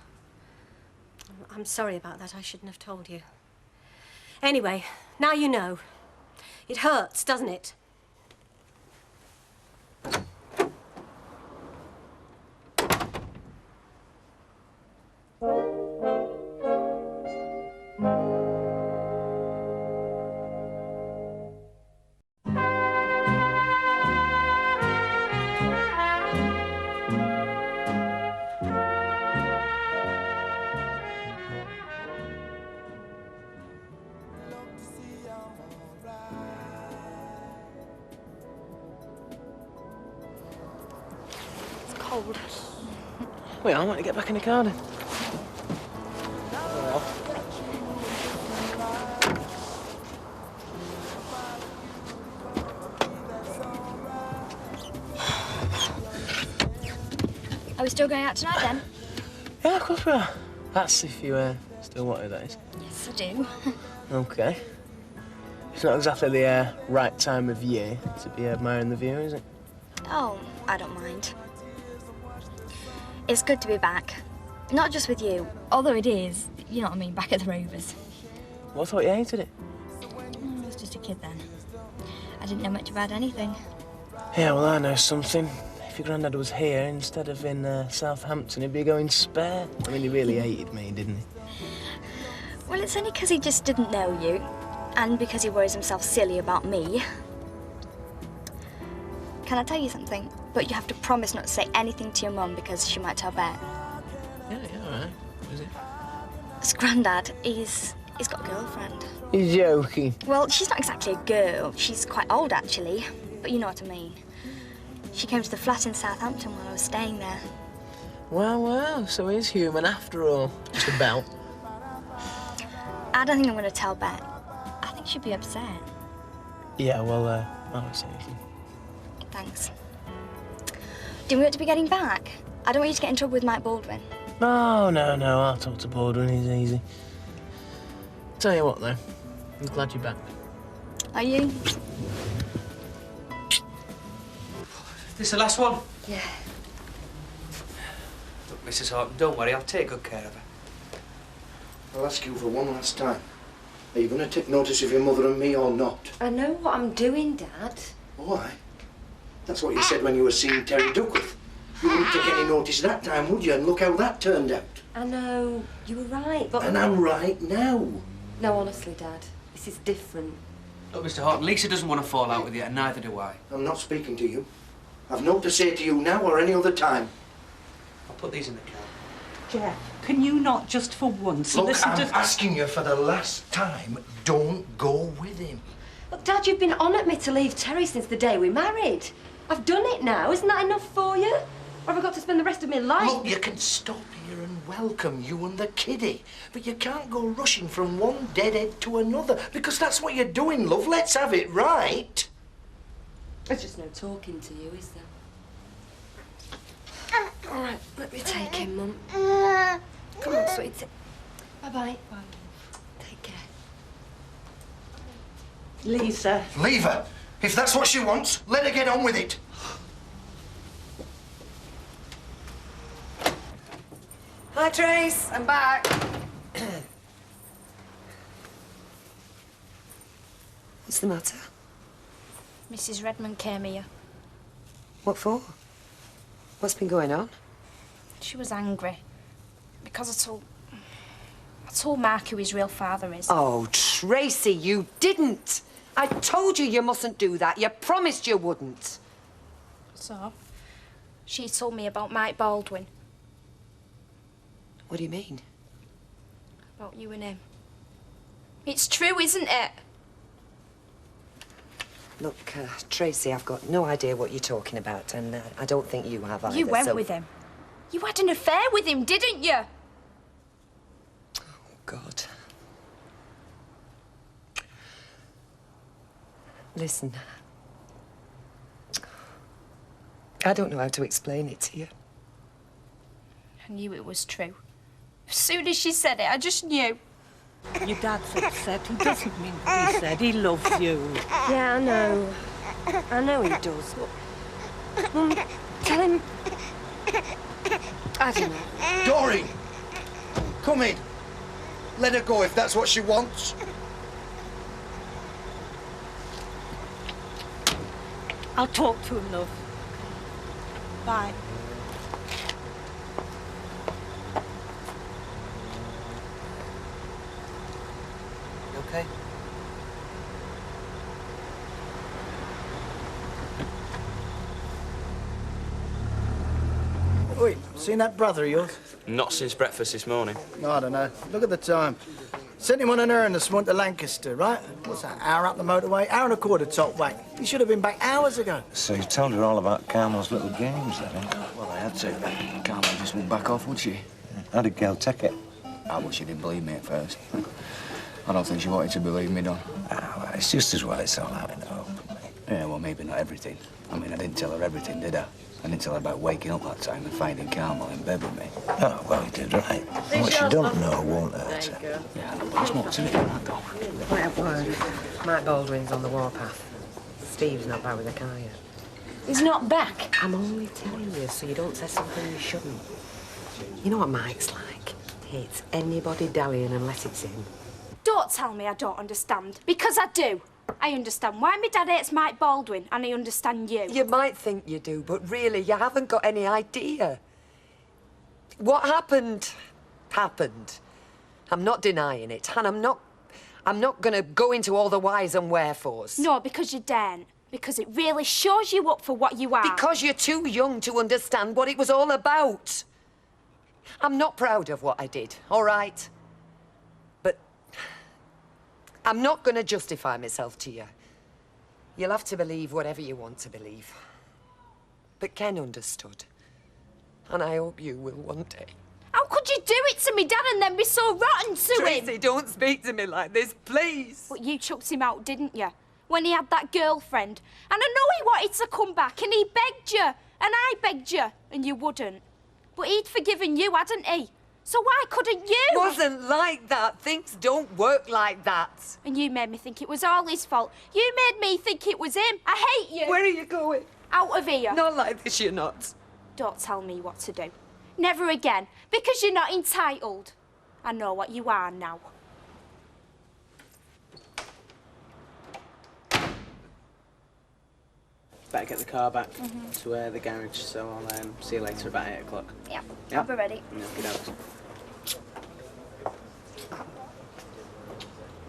S13: I'm sorry about that. I shouldn't have told you. Anyway, now you know. It hurts, doesn't it?
S14: cold.
S18: Wait, I want to get back in the car then.
S14: Are we still going out tonight then?
S18: Yeah, of course we are. That's if you still want it, that is.
S14: Yes, I do.
S18: Okay. It's not exactly the right time of year to be admiring the view, is it?
S14: Oh, I don't mind. It's good to be back. Not just with you, although it is, you know what I mean, back at the Rovers.
S18: Well, I thought you hated it.
S14: I was just a kid then. I didn't know much about anything.
S18: Yeah, well, I know something. If your granddad was here instead of in Southampton, he'd be going spare. I mean, he really hated me, didn't he?
S14: Well, it's only because he just didn't know you, and because he worries himself silly about me. Can I tell you something? But you have to promise not to say anything to your mum because she might tell Bet.
S18: Yeah, all right. What is it?
S14: It's Grandad. He's got a girlfriend.
S18: You're joking.
S14: Well, she's not exactly a girl. She's quite old, actually. But you know what I mean. She came to the flat in Southampton while I was staying there.
S18: Well, so he is human after all. Just about.
S14: I don't think I'm going to tell Bet. I think she'd be upset.
S18: Yeah, well, I won't say anything.
S14: Thanks. Do we ought to be getting back? I don't want you to get in trouble with Mike Baldwin.
S18: No, I'll talk to Baldwin, he's easy. Tell you what, though, I'm glad you're back.
S14: Are you?
S8: This the last one?
S14: Yeah.
S8: Look, Mrs. Horton, don't worry, I'll take good care of her.
S3: I'll ask you for one last time. Are you going to take notice of your mother and me or not?
S6: I know what I'm doing, Dad.
S3: Why? That's what you said when you were seeing Terry Duckworth. You wouldn't take any notice that time, would you? And look how that turned out.
S6: I know, you were right, but...
S3: And I'm right now.
S6: No, honestly, Dad, this is different.
S8: Look, Mr. Horton, Lisa doesn't want to fall out with you, and neither do I.
S3: I'm not speaking to you. I've naught to say to you now or any other time.
S8: I'll put these in the car.
S15: Jeff, can you not just for once
S3: Look,
S15: listen
S3: I'm
S15: to...
S3: asking you for the last time, don't go with him.
S6: Look, Dad, you've been on at me to leave Terry since the day we married. I've done it now. Isn't that enough for you? Or have I got to spend the rest of my life...
S3: Look, you can stop here and welcome you and the kiddie, but you can't go rushing from one deadhead to another, because that's what you're doing, love. Let's have it right.
S6: There's just no talking to you, is there? All right, let me take him, Mum. Come on, sweetie. Bye-bye. Bye. Take care.
S15: Lisa.
S3: Leave her. If that's what she wants, let her get on with it.
S6: Hi, Trace. I'm back. What's the matter?
S14: Mrs. Redmond came here.
S6: What for? What's been going on?
S14: She was angry because I told Mark who his real father is.
S6: Oh, Tracy, you didn't. I told you you mustn't do that. You promised you wouldn't.
S14: So, she told me about Mike Baldwin.
S6: What do you mean?
S14: About you and him. It's true, isn't it?
S6: Look, Tracy, I've got no idea what you're talking about, and I don't think you have either.
S14: You went
S6: so...
S14: with him. You had an affair with him, didn't you?
S6: Oh, God. Listen. I don't know how to explain it to you.
S14: I knew it was true. As soon as she said it, I just knew.
S15: Your dad's upset. He doesn't mean what he said. He loves you.
S6: Yeah, I know. I know he does. But... Mum, tell him... I don't know.
S3: Doreen! Come in. Let her go if that's what she wants.
S15: I'll talk to him, love. Bye.
S8: You okay?
S12: Wait, seen that brother of yours?
S17: Not since breakfast this morning.
S12: No, I don't know. Look at the time. Sent him on an errand this morning to Lancaster, right? What's that, hour up the motorway? Hour and a quarter top whack. He should have been back hours ago.
S20: So you told her all about Carmel's little games, then, eh?
S5: Well, I had to. Carmel just wouldn't back off, would she?
S20: How did Gail take it?
S5: Well, she didn't believe me at first. I don't think she wanted to believe me, Don.
S20: Well, it's just as well it's all out in the open, mate.
S5: Yeah, well, maybe not everything. I mean, I didn't tell her everything, did I? I didn't tell her about waking up that time and finding Carmel in bed with me.
S20: Oh, well, you did right. What you don't know won't hurt her.
S5: Yeah, I know, but there's more to it than that, though.
S4: Wait a word. Mike Baldwin's on the warpath. Steve's not back with the car yet.
S14: He's not back?
S4: I'm only telling you so you don't say something you shouldn't. You know what Mike's like? Hates anybody dallying unless it's him.
S14: Don't tell me I don't understand, because I do. I understand why my dad hates Mike Baldwin, and I understand you.
S6: You might think you do, but really, you haven't got any idea. What happened, happened. I'm not denying it, and I'm not going to go into all the whys and wherefores.
S14: No, because you daren't. Because it really shows you up for what you are.
S6: Because you're too young to understand what it was all about. I'm not proud of what I did, all right? But I'm not going to justify myself to you. You'll have to believe whatever you want to believe. But Ken understood. And I hope you will one day.
S14: How could you do it to me, Dad, and then be so rotten to him?
S6: Tracy, don't speak to me like this, please.
S14: But you chucked him out, didn't you? When he had that girlfriend. And I know he wanted to come back, and he begged you. And I begged you, and you wouldn't. But he'd forgiven you, hadn't he? So why couldn't you?
S6: It wasn't like that. Things don't work like that.
S14: And you made me think it was all his fault. You made me think it was him. I hate you.
S6: Where are you going?
S14: Out of here.
S6: Not like this, you're not.
S14: Don't tell me what to do. Never again. Because you're not entitled. I know what you are now.
S8: Better get the car back to the garage, so I'll see you later about 8 o'clock.
S14: Yeah,
S8: Yeah?
S14: I'll be ready.
S8: Yeah, get out.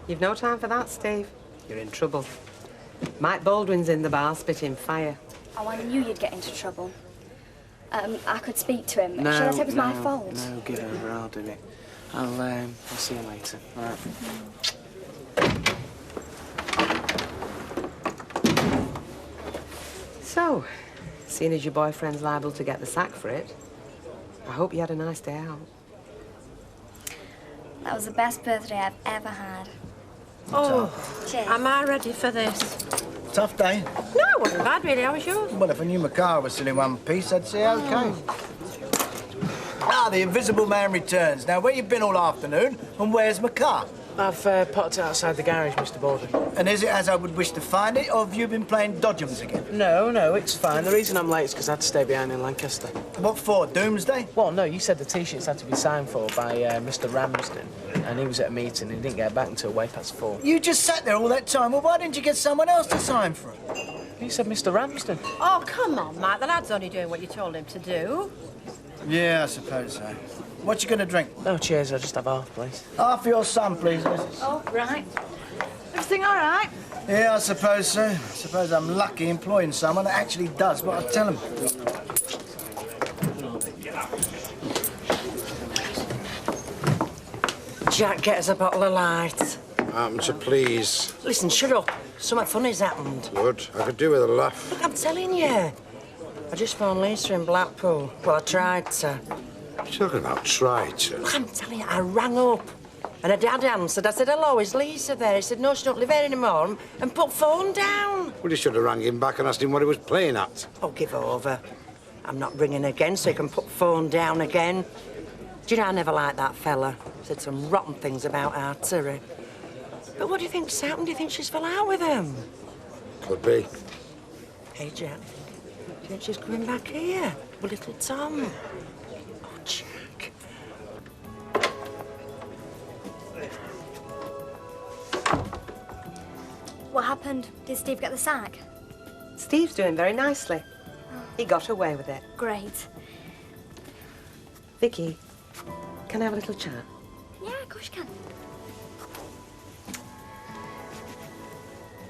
S4: You've no time for that, Steve. You're in trouble. Mike Baldwin's in the bar spitting fire.
S14: Oh, I knew you'd get into trouble. I could speak to him.
S8: No,
S14: Should I say it was
S8: no,
S14: my fault?
S8: No, give over, I'll do it. I'll see you later, all right?
S4: So, seeing as your boyfriend's liable to get the sack for it, I hope you had a nice day out.
S14: That was the best birthday I've ever had.
S4: Oh,
S14: cheers.
S11: Am I ready for this?
S12: Tough day.
S11: No, it wasn't bad, really. How was yours?
S12: Well, if I knew my car was still in one piece, I'd say okay. Ah, the Invisible Man returns. Now, where you been all afternoon, and where's my car?
S8: I've parked it outside the garage, Mr. Baldwin.
S12: And is it as I would wish to find it, or have you been playing dodgems again?
S8: No, it's fine. The reason I'm late is because I had to stay behind in Lancaster.
S12: What for, Doomsday?
S8: Well, no, you said the T-shirts had to be signed for by Mr. Ramsden, and he was at a meeting and he didn't get back until way past 4.
S12: You just sat there all that time. Well, why didn't you get someone else to sign for it?
S8: You said Mr. Ramsden.
S11: Oh, come on, Mike. The lad's only doing what you told him to do.
S12: Yeah, I suppose so. What you gonna drink?
S8: No, cheers. I'll just have half, please.
S12: Half for your son, please, missus.
S11: Oh, right. Everything all right?
S12: Yeah, I suppose so. I suppose I'm lucky employing someone that actually does what I tell him.
S11: Jack, get us a bottle of light.
S21: So please.
S11: Listen, shut up. Something funny's happened.
S21: Good. I could do with a laugh.
S11: Look, I'm telling you. I just found Lisa in Blackpool. Well, I tried to.
S21: What are you talking about? Try to.
S11: Look, I'm telling you, I rang up. And her dad answered. I said, hello, is Lisa there? He said, no, she don't live here anymore. And put phone down.
S21: Well, you should have rang him back and asked him what he was playing at.
S11: Oh, give over. I'm not ringing again, so you can put phone down again. Do you know, I never liked that fella. Said some rotten things about our Terry. But what do you think's happened? Do you think she's fell out with him?
S21: Could be.
S11: Hey, Jack, do you think she's coming back here with little Tom? Oh, Jack.
S14: What happened? Did Steve get the sack?
S4: Steve's doing very nicely. He got away with it.
S14: Great.
S4: Vicky, can I have a little chat?
S14: Yeah, of course you can.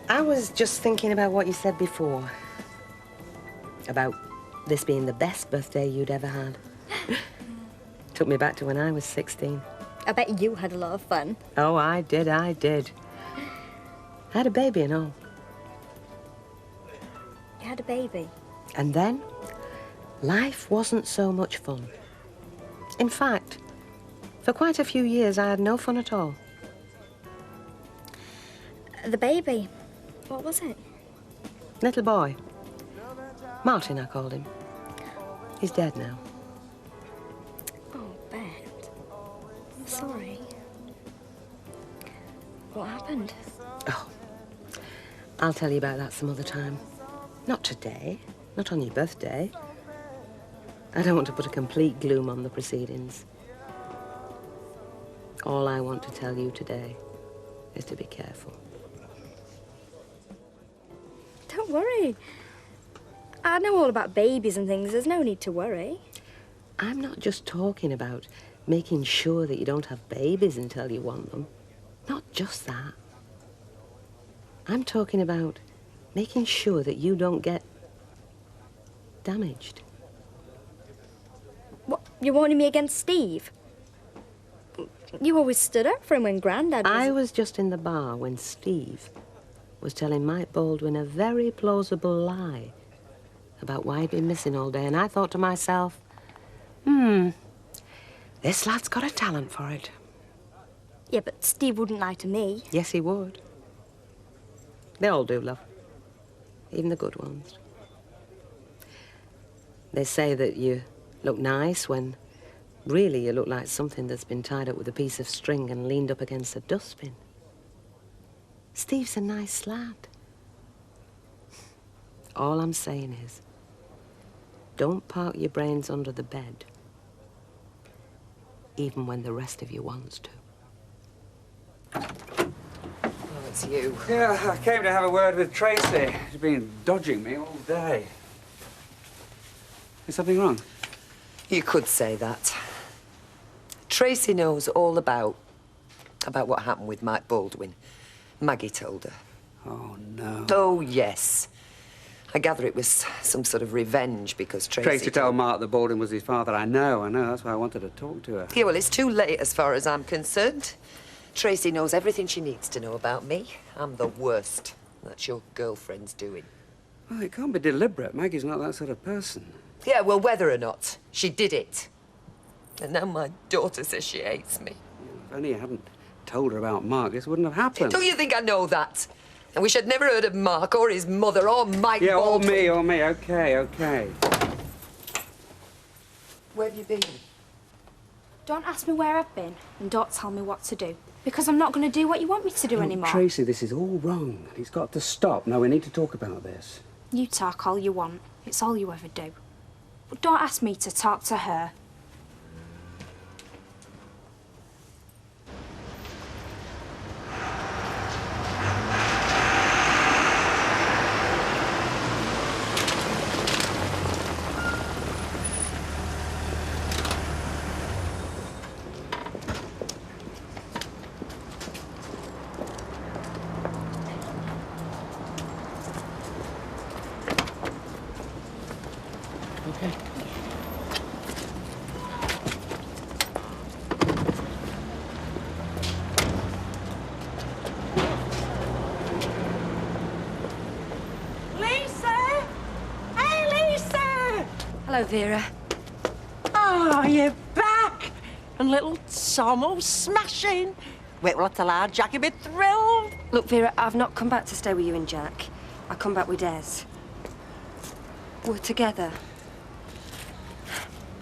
S4: I was just thinking about what you said before. About this being the best birthday you'd ever had. Took me back to when I was 16.
S7: I bet you had a lot of fun.
S4: Oh, I did. I had a baby and all.
S7: You had a baby?
S4: And then, life wasn't so much fun. In fact, for quite a few years, I had no fun at all.
S7: The baby, what was it?
S4: Little boy. Martin, I called him. He's dead now.
S7: Oh, Bet. I'm sorry. What happened?
S4: Oh, I'll tell you about that some other time. Not today. Not on your birthday. I don't want to put a complete gloom on the proceedings. All I want to tell you today is to be careful.
S7: Don't worry. I know all about babies and things. There's no need to worry.
S4: I'm not just talking about making sure that you don't have babies until you want them. Not just that. I'm talking about making sure that you don't get damaged.
S7: What, you're warning me against Steve? You always stood up for him when Grandad was...
S4: I was just in the bar when Steve was telling Mike Baldwin a very plausible lie about why he'd been missing all day, and I thought to myself, this lad's got a talent for it.
S7: Yeah, but Steve wouldn't lie to me.
S4: Yes, he would. They all do, love. Even the good ones. They say that you look nice when really you look like something that's been tied up with a piece of string and leaned up against a dustbin. Steve's a nice lad. All I'm saying is, don't park your brains under the bed, even when the rest of you wants to.
S22: Oh, it's you.
S2: Yeah, I came to have a word with Tracy. She's been dodging me all day. Is something wrong?
S22: You could say that. Tracy knows all about what happened with Mike Baldwin. Maggie told her.
S2: Oh, no.
S22: Oh, yes. I gather it was some sort of revenge because
S2: Tracy told Mark that Baldwin was his father. I know. That's why I wanted to talk to her.
S22: Yeah, well, it's too late as far as I'm concerned. Tracy knows everything she needs to know about me. I'm the worst. That's your girlfriend's doing.
S2: Well, it can't be deliberate. Maggie's not that sort of person.
S22: Yeah, well, whether or not, she did it. And now my daughter says she hates me.
S2: If only you hadn't told her about Mark, this wouldn't have happened.
S22: Don't you think I know that? I wish I'd never heard of Mark or his mother or Mike Baldwin.
S2: Yeah, or me. Okay.
S22: Where have you been?
S14: Don't ask me where I've been, and don't tell me what to do. Because I'm not going to do what you want me to do anymore.
S2: Tracy, this is all wrong. It's got to stop. Now, we need to talk about this.
S14: You talk all you want. It's all you ever do. But don't ask me to talk to her.
S13: Hello, Vera.
S11: Oh, you're back! And little Tom smashing. Wait, well, I'll tell her Jack will be thrilled.
S13: Look, Vera, I've not come back to stay with you and Jack. I come back with Des. We're together.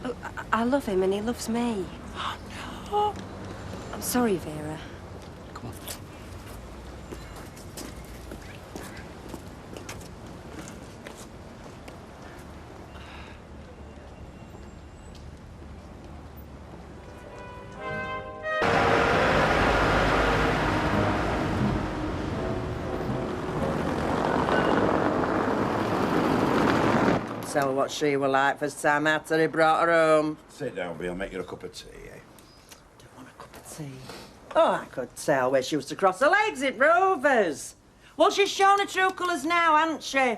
S13: Look, I love him and he loves me.
S11: Oh, no.
S13: I'm sorry, Vera.
S2: Come on.
S11: Tell her what she were like first time after he brought her home.
S21: Sit down, Bill. Make you a cup of tea, eh?
S11: Tea. Oh, I could tell where she was to cross her legs at Rovers. Well, she's shown her true colours now, hasn't she?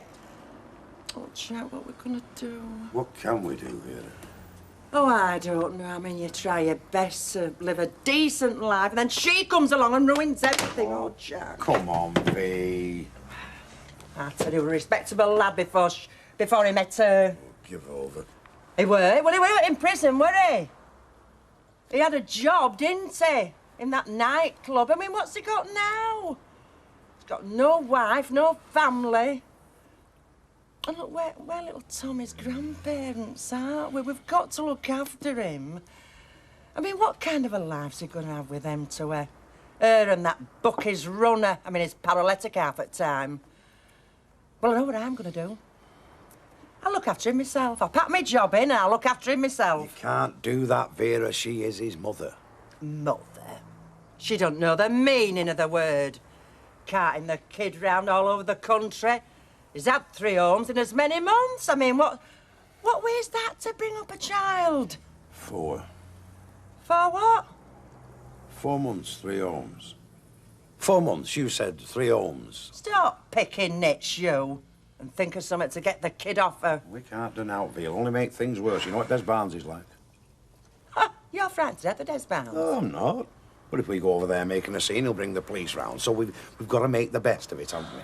S11: Oh, Jack, what we're gonna do?
S21: What can we do, Vera?
S11: Oh, I don't know. I mean, you try your best to live a decent life, and then she comes along and ruins everything. Oh, Jack.
S21: Come on, V.
S11: I tell you, a respectable lad before he met her.
S21: Give over.
S11: He were? Well, he were in prison, were he? He had a job, didn't he? In that nightclub. I mean, what's he got now? He's got no wife, no family. And look, we're little Tommy's grandparents, aren't we? We've got to look after him. I mean, what kind of a life's he going to have with them to her? Her and that Bucky's runner. I mean, he's paralytic half at time. Well, I know what I'm going to do. I'll look after him myself. I'll pack my job in and I'll look after him myself.
S21: You can't do that, Vera. She is his mother.
S11: Mother? She don't know the meaning of the word. Carting the kid round all over the country. He's had 3 homes in as many months. I mean, what way's that to bring up a child?
S21: 4.
S11: For what?
S21: 4 months, 3 homes. 4 months, you said 3 homes.
S11: Stop picking nits, you. And think of something to get the kid off her.
S21: We can't do now, V. It'll only make things worse. You know what Des Barnes is like?
S11: Ha! You're frightened to death of Des Barnes.
S21: No, I'm not. But if we go over there making a scene, he'll bring the police round. So we've got to make the best of it, haven't we?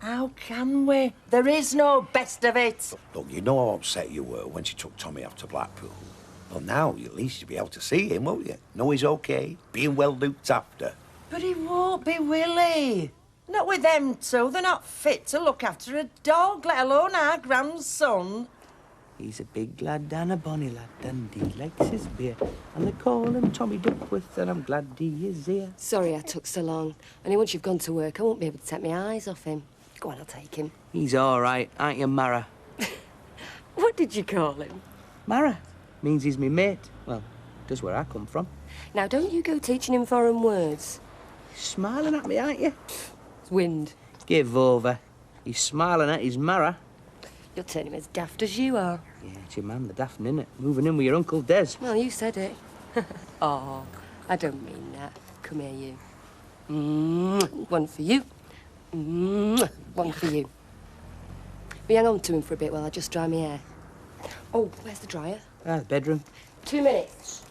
S11: How can we? There is no best of it.
S21: Look, you know how upset you were when she took Tommy off to Blackpool. Well, now at least you'll be able to see him, won't you? Know he's OK, being well looked after.
S11: But he won't be, will he? Not with them two. They're not fit to look after a dog, let alone our grandson.
S8: He's a big lad and a bonny lad, and he likes his beer. And they call him Tommy Duckworth, and I'm glad he is here.
S6: Sorry I took so long. Only once you've gone to work, I won't be able to take my eyes off him. Go on, I'll take him.
S8: He's all right, aren't you, Mara?
S6: What did you call him?
S8: Mara. Means he's me mate. Well, does where I come from.
S6: Now, don't you go teaching him foreign words.
S8: Smiling at me, aren't you?
S6: It's wind.
S8: Give over. He's smiling at his Mara.
S6: You'll turn him as daft as you are.
S8: Yeah, it's your man, the daft, innit? Moving in with your Uncle Des.
S6: Well, you said it. Oh, I don't mean that. Come here, you. One for you. One for you. We hang on to him for a bit while I just dry my hair. Oh, where's the dryer?
S8: Ah, the bedroom.
S6: 2 minutes.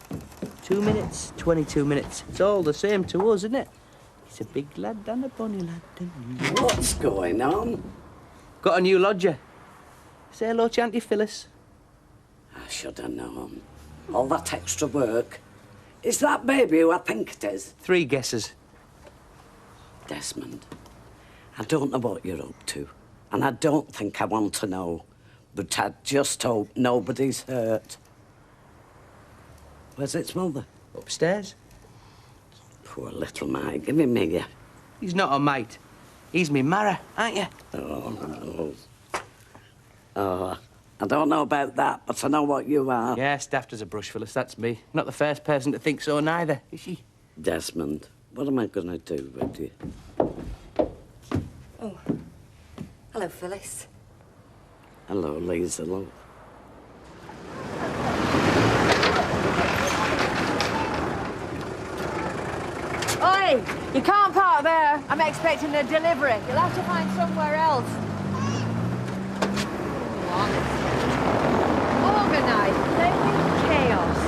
S8: 2 minutes, 22 minutes. It's all the same to us, isn't it? He's a big lad and a bonny lad. And
S1: What's going on?
S8: Got a new lodger. Say hello to Auntie Phyllis.
S1: I should have known. All that extra work. Is that baby who I think it is?
S8: 3 guesses.
S1: Desmond, I don't know what you're up to, and I don't think I want to know, but I just hope nobody's hurt. Where's its mother?
S8: Upstairs.
S1: Poor little mate. Give him me.
S8: He's not a mate. He's me Mara, aren't you?
S1: Oh, I don't know about that, but I know what you are.
S8: Yes, daft as a brush, Phyllis, that's me. Not the first person to think so neither, is she?
S1: Desmond, what am I going to do with you?
S6: Oh. Hello, Phyllis.
S1: Hello, Lisa, love.
S16: Oi! You can't park there. I'm expecting a delivery. You'll have to find somewhere else. Organised. Chaos.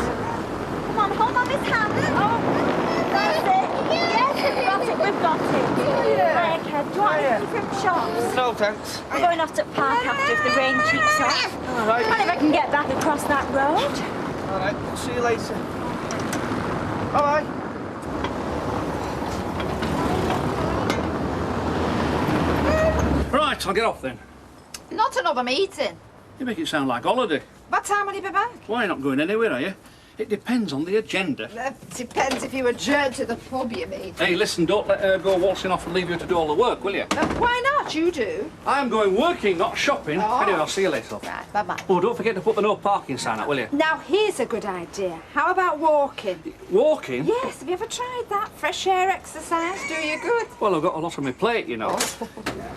S14: Come on, hold on this hand. Oh, that's it. Yes, we've got it. Hiya, kid. Do you want anything from shops?
S8: No, thanks.
S14: I'm going off to the park after if the rain keeps off.
S8: All right.
S14: And if I can get back across that road.
S8: All right, see you later. All right.
S2: Right, I'll get off then.
S16: Not another meeting.
S2: You make it sound like holiday.
S16: What time will you be back?
S2: Why, you're not going anywhere, are you? It depends on the agenda.
S16: Depends if you adjourn to the pub, you mean.
S2: Hey, listen, don't let her go waltzing off and leave you to do all the work, will you?
S16: Why not? You do.
S2: I'm going working, not shopping.
S16: Oh.
S2: Anyway, I'll see you later.
S16: Right, bye-bye.
S2: Oh, don't forget to put the no parking sign up, will you?
S16: Now, here's a good idea. How about walking?
S2: Walking?
S16: Yes, have you ever tried that? Fresh air exercise do you good?
S2: Well, I've got a lot on my plate, you know.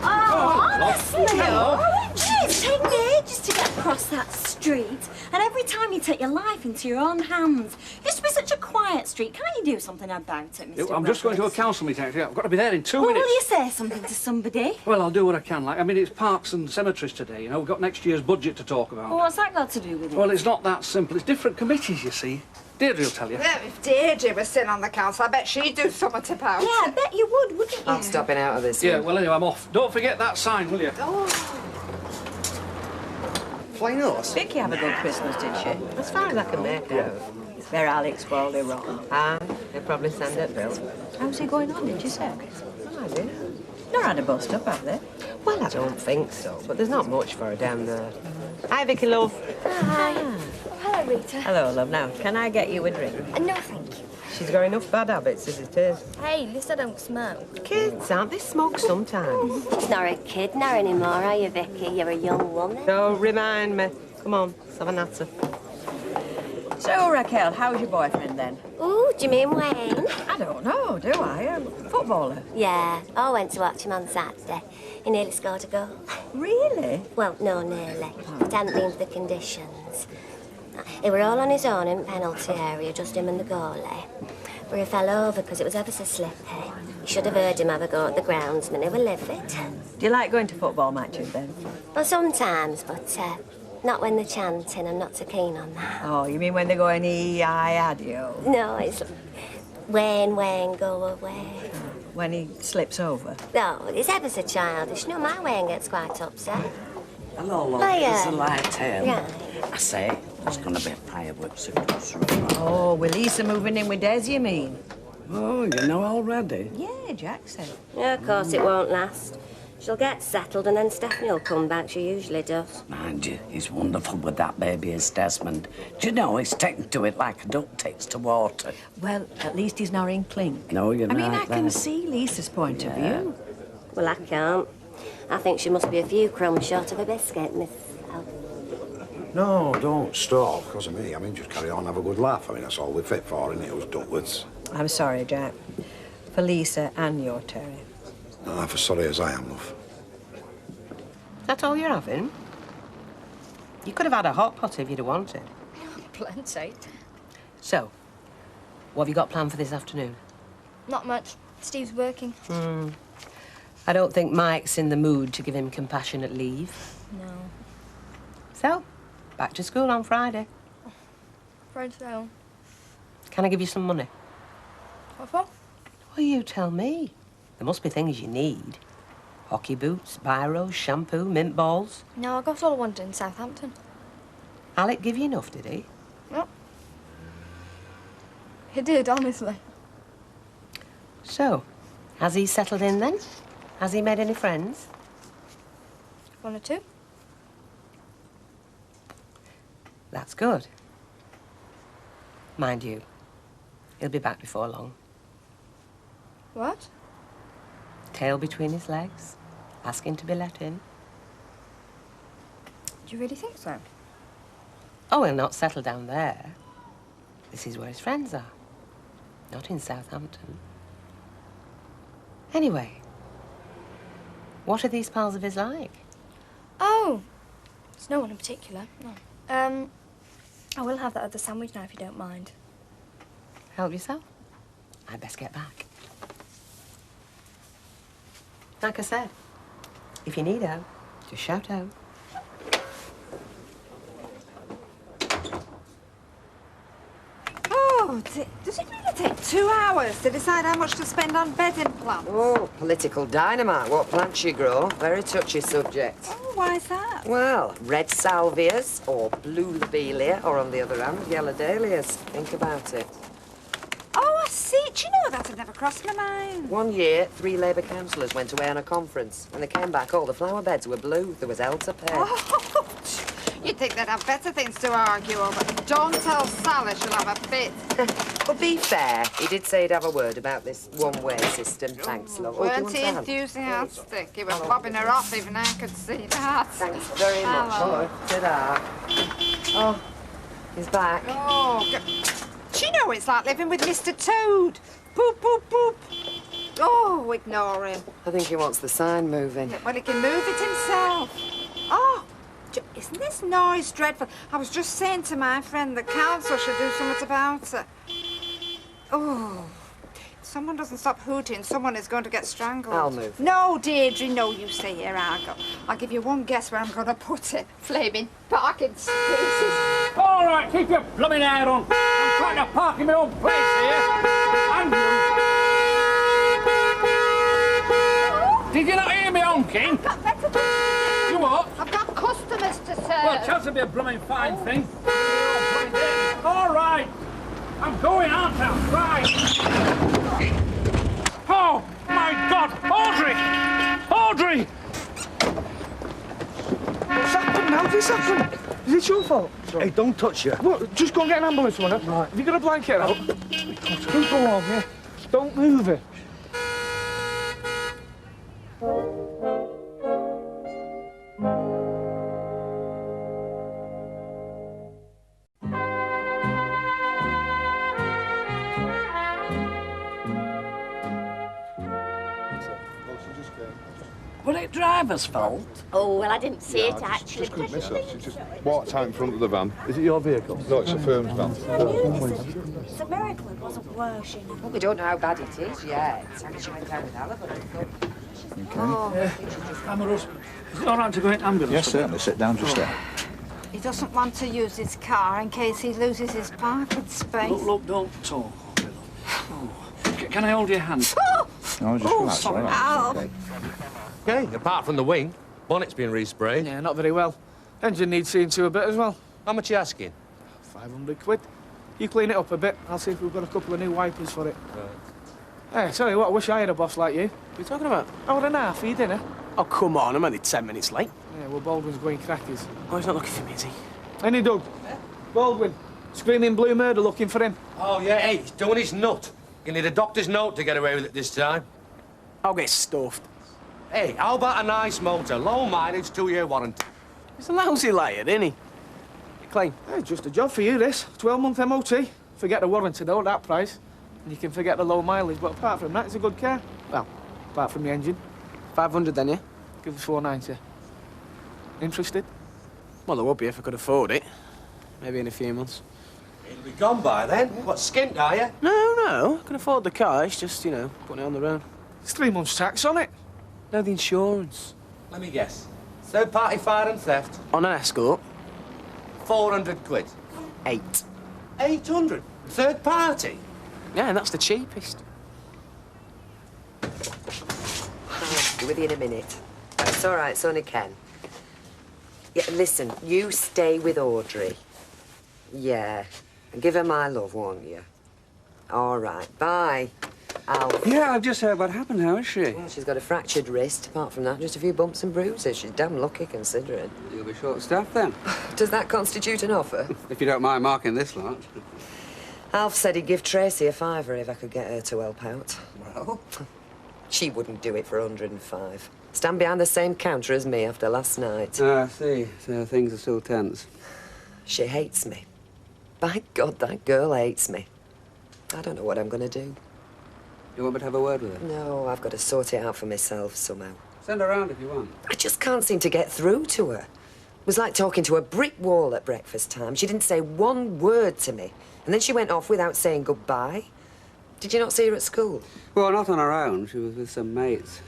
S14: Oh, honestly?
S2: Hello.
S14: Gee, it's taken me ages to get across that street. And every time you take your life into your own
S10: hands. It used to be such a quiet street. Can't you do something about it, Mr.
S2: I'm just going to a
S10: Roberts?
S2: council meeting, actually. I've got to be there in 2
S10: Well,
S2: minutes.
S10: will you say something to somebody?
S2: Well, I'll do what I can. Like, I mean, it's parks and cemeteries today, you know. We've got next year's budget to talk about.
S10: Well, what's that got to do with it?
S2: Well, it's not that simple. It's different committees, you see. Deirdre will tell you.
S19: Yeah, if Deirdre was still on the council, I bet she'd do something about it.
S10: Yeah, I bet you would, wouldn't you?
S22: I'm stopping out of this
S2: Yeah,
S22: one.
S2: well, anyway, I'm off. Don't forget that sign, will you?
S22: Flying horse?
S11: Vicky have a good Christmas, did she?
S22: As far as I can make out.
S11: Their Alex Wally wrong.
S22: Ah, they'll probably send it, Bill.
S11: How's he going on, did you say?
S22: Oh, I do.
S11: Not had a bust up, have they?
S22: Well, I don't think so, but there's not much for her down there. Hi, Vicky, love.
S7: Hi. Oh, hello, Rita.
S22: Hello, love. Now, can I get you a drink?
S7: No, thank you.
S22: She's got enough bad habits as it is.
S7: Hey, at least I don't smoke.
S22: Kids, aren't they smoke sometimes?
S9: You're not a kid now anymore, are you, Vicky? You're a young woman.
S22: Don't remind me. Come on, let's have a natter.
S11: So, Raquel, how's your boyfriend then?
S9: Ooh, do you mean Wayne?
S11: I don't know, do I? Footballer.
S9: Yeah, I went to watch him on Saturday. He nearly scored a goal.
S11: Really?
S9: Well, no, nearly. It hadn't been for the conditions. He were all on his own in penalty area, just him and the goalie. Where he fell over because it was ever so slippy. You should have heard him have a go at the groundsman. He were livid.
S11: Do you like going to football matches then?
S9: Well, sometimes, but not when they're chanting. I'm not so keen on that.
S11: Oh, you mean when they're going E-I-adio?
S9: No, it's Wayne, Wayne, go away.
S11: When he slips over?
S9: No, he's ever so childish. No, my Wayne gets quite upset.
S1: Hello, love.
S9: Hiya.
S1: It's a light tail.
S9: Right.
S1: I say, there's going to be fireworks across the road.
S11: Oh, with Lisa moving in with Des, you mean?
S1: Oh, you know already?
S11: Yeah, Jack said.
S9: Yeah, of course it won't last. She'll get settled and then Stephanie will come back. She usually does.
S1: Mind you, he's wonderful with that baby as Desmond. Do you know, he's taken to it like a duck takes to water.
S11: Well, at least he's not inkling.
S1: No, you're
S11: I mean,
S1: right
S11: I can
S1: there.
S11: see Lisa's point of view.
S9: Well, I can't. I think she must be a few crumbs short of a biscuit, Miss...
S21: No, don't stop because of me. I mean, just carry on, have a good laugh. I mean, that's all we're fit for, isn't it? It was Duckwards.
S11: I'm sorry, Jack. For Lisa and your Terry.
S21: Not half as sorry as I am, love.
S22: That's all you're having? You could have had a hot pot if you'd have wanted.
S7: Plenty.
S22: So, what have you got planned for this afternoon?
S7: Not much. Steve's working.
S22: I don't think Mike's in the mood to give him compassionate leave.
S7: No.
S22: So, back to school on Friday.
S7: Afraid so.
S22: Can I give you some money?
S7: What for?
S22: Well, you tell me. There must be things you need. Hockey boots, biros, shampoo, mint balls.
S7: No, I got all I wanted in Southampton.
S22: Alec give you enough, did he?
S7: No. He did, honestly.
S22: So, has he settled in then? Has he made any friends?
S7: One or two.
S22: That's good. Mind you, he'll be back before long.
S7: What?
S22: Tail between his legs, asking to be let in.
S7: Do you really think so?
S22: Oh, he'll not settle down there. This is where his friends are. Not in Southampton. Anyway, what are these pals of his like?
S7: Oh, it's no one in particular. No. I will have that other sandwich now if you don't mind.
S22: Help yourself. I'd best get back. Like I said, if you need out, just shout out.
S19: Oh, does it really take 2 hours to decide how much to spend on bedding plants?
S22: Oh, political dynamite, what plants you grow. Very touchy subject.
S19: Oh, why's that?
S22: Well, red salvias, or blue lobelia, or on the other hand, yellow dahlias. Think about it.
S19: Oh, I see. Do you know that had never crossed my mind?
S22: One year, 3 Labour councillors went away on a conference. When they came back, all the flower beds were blue. There was hell to pay.
S19: Oh, you'd think they'd have better things to argue over. Don't tell Sally she'll have a fit.
S22: But be fair, he did say he'd have a word about this one-way system. Thanks, love. Oh, do you
S19: Weren't
S22: want
S19: he
S22: a hand?
S19: enthusiastic? He was bobbing her off, even I could see that.
S22: Thanks very much.
S19: Hello.
S22: Ta-da. Oh, he's back.
S19: Oh, do you know what it's like living with Mr. Toad? Boop, boop, boop. Oh, ignore him.
S22: I think he wants the sign moving.
S19: Well, he can move it himself. Oh, Isn't this noise dreadful? I was just saying to my friend the council should do something about it. Oh, if someone doesn't stop hooting, someone is going to get strangled.
S22: I'll move.
S19: No, Deirdre, no, you stay here, I'll go. I'll give you one guess where I'm going to put it. Flaming parking spaces.
S2: All right, keep your blooming hair on. I'm trying to park in my own place here. And you. Did you not hear me honking?
S19: I've got better things.
S2: You what?
S19: I've got customers to serve.
S2: Well, chance will be a blooming fine thing. All right. I'm going, aren't I? Right. Oh, my God. Audrey! Audrey!
S3: What's happened? How did this happen? Is it your fault? Hey, don't touch her. What? Just go and get an ambulance, will you? Right. Have you got a blanket out? Keep her warm, yeah? Don't move her.
S1: Was it driver's fault?
S9: Oh, well, I didn't see it, actually.
S18: Just couldn't miss her. She just walked out in front of the van.
S3: Is it your vehicle?
S18: No, it's a firm's van.
S10: It's a miracle it wasn't worse, you know.
S22: Well, we don't know how bad it is yet. I mean, she went out with Alabama.
S19: Oh.
S2: Cameras. Is it all right to go in ambulance?
S5: Yes, certainly. Sit down just there.
S19: He doesn't want to use his car in case he loses his parking space.
S2: Look, don't talk. Oh. Can I hold your hand?
S5: No, just relax, all right. Okay.
S23: Okay, apart from the wing, bonnet's been resprayed.
S3: Yeah, not very well. Engine needs seeing to a bit as well.
S23: How much are you asking?
S3: 500 quid. You clean it up a bit, I'll see if we've got a couple of new wipers for it.
S23: Right.
S3: Hey, tell you what, I wish I had a boss like you.
S24: What are you talking about?
S3: Hour and a half for your dinner.
S24: Oh, come on, I'm only 10 minutes late.
S3: Yeah, well, Baldwin's going crackers.
S24: Oh, he's not looking for me, is he?
S3: Any Doug? Baldwin. Screaming blue murder looking for him.
S23: Oh, yeah, hey, he's doing his nut. You need a doctor's note to get away with it this time.
S24: I'll get stuffed.
S23: Hey, how about a nice motor? Low mileage, 2-year warranty.
S24: He's a lousy liar, isn't he? Clean.
S3: Hey, just a job for you, this. 12-month MOT. Forget the warranty, though, at that price. And you can forget the low mileage, but apart from that, it's a good car. Well, apart from the engine.
S24: 500 then, yeah?
S3: Give us 490. Interested?
S24: Well, I would be if I could afford it. Maybe in a few months.
S23: It'll be gone by then. What, skint, are you?
S24: No, I can afford the car. It's just, you know, putting it on the road.
S3: It's 3 months' tax on it.
S24: No, the insurance.
S23: Let me guess. Third-party fire and theft.
S24: On an escort.
S23: 400 quid.
S24: 8.
S23: 800? Third party?
S24: Yeah, and that's the cheapest.
S22: Be with you in a minute. It's all right, it's only Ken. Yeah, listen, you stay with Audrey. Yeah. And give her my love, won't you? All right, bye. Alf.
S8: Yeah, I've just heard what happened. How is she?
S22: Well, she's got a fractured wrist. Apart from that, just a few bumps and bruises. She's damn lucky, considering.
S8: You'll be short-staffed then.
S22: Does that constitute an offer?
S8: If you don't mind marking this lot.
S22: Alf said he'd give Tracy a fiver if I could get her to help out.
S8: Well?
S22: She wouldn't do it for 105. Stand behind the same counter as me after last night.
S8: I see. So things are still tense.
S22: She hates me. By God, that girl hates me. I don't know what I'm going to do.
S8: You want me to have a word with her?
S22: No, I've got to sort it out for myself somehow.
S8: Send her around if you want.
S22: I just can't seem to get through to her. It was like talking to a brick wall at breakfast time. She didn't say one word to me. And then she went off without saying goodbye. Did you not see her at school?
S8: Well, not on her own. She was with some mates.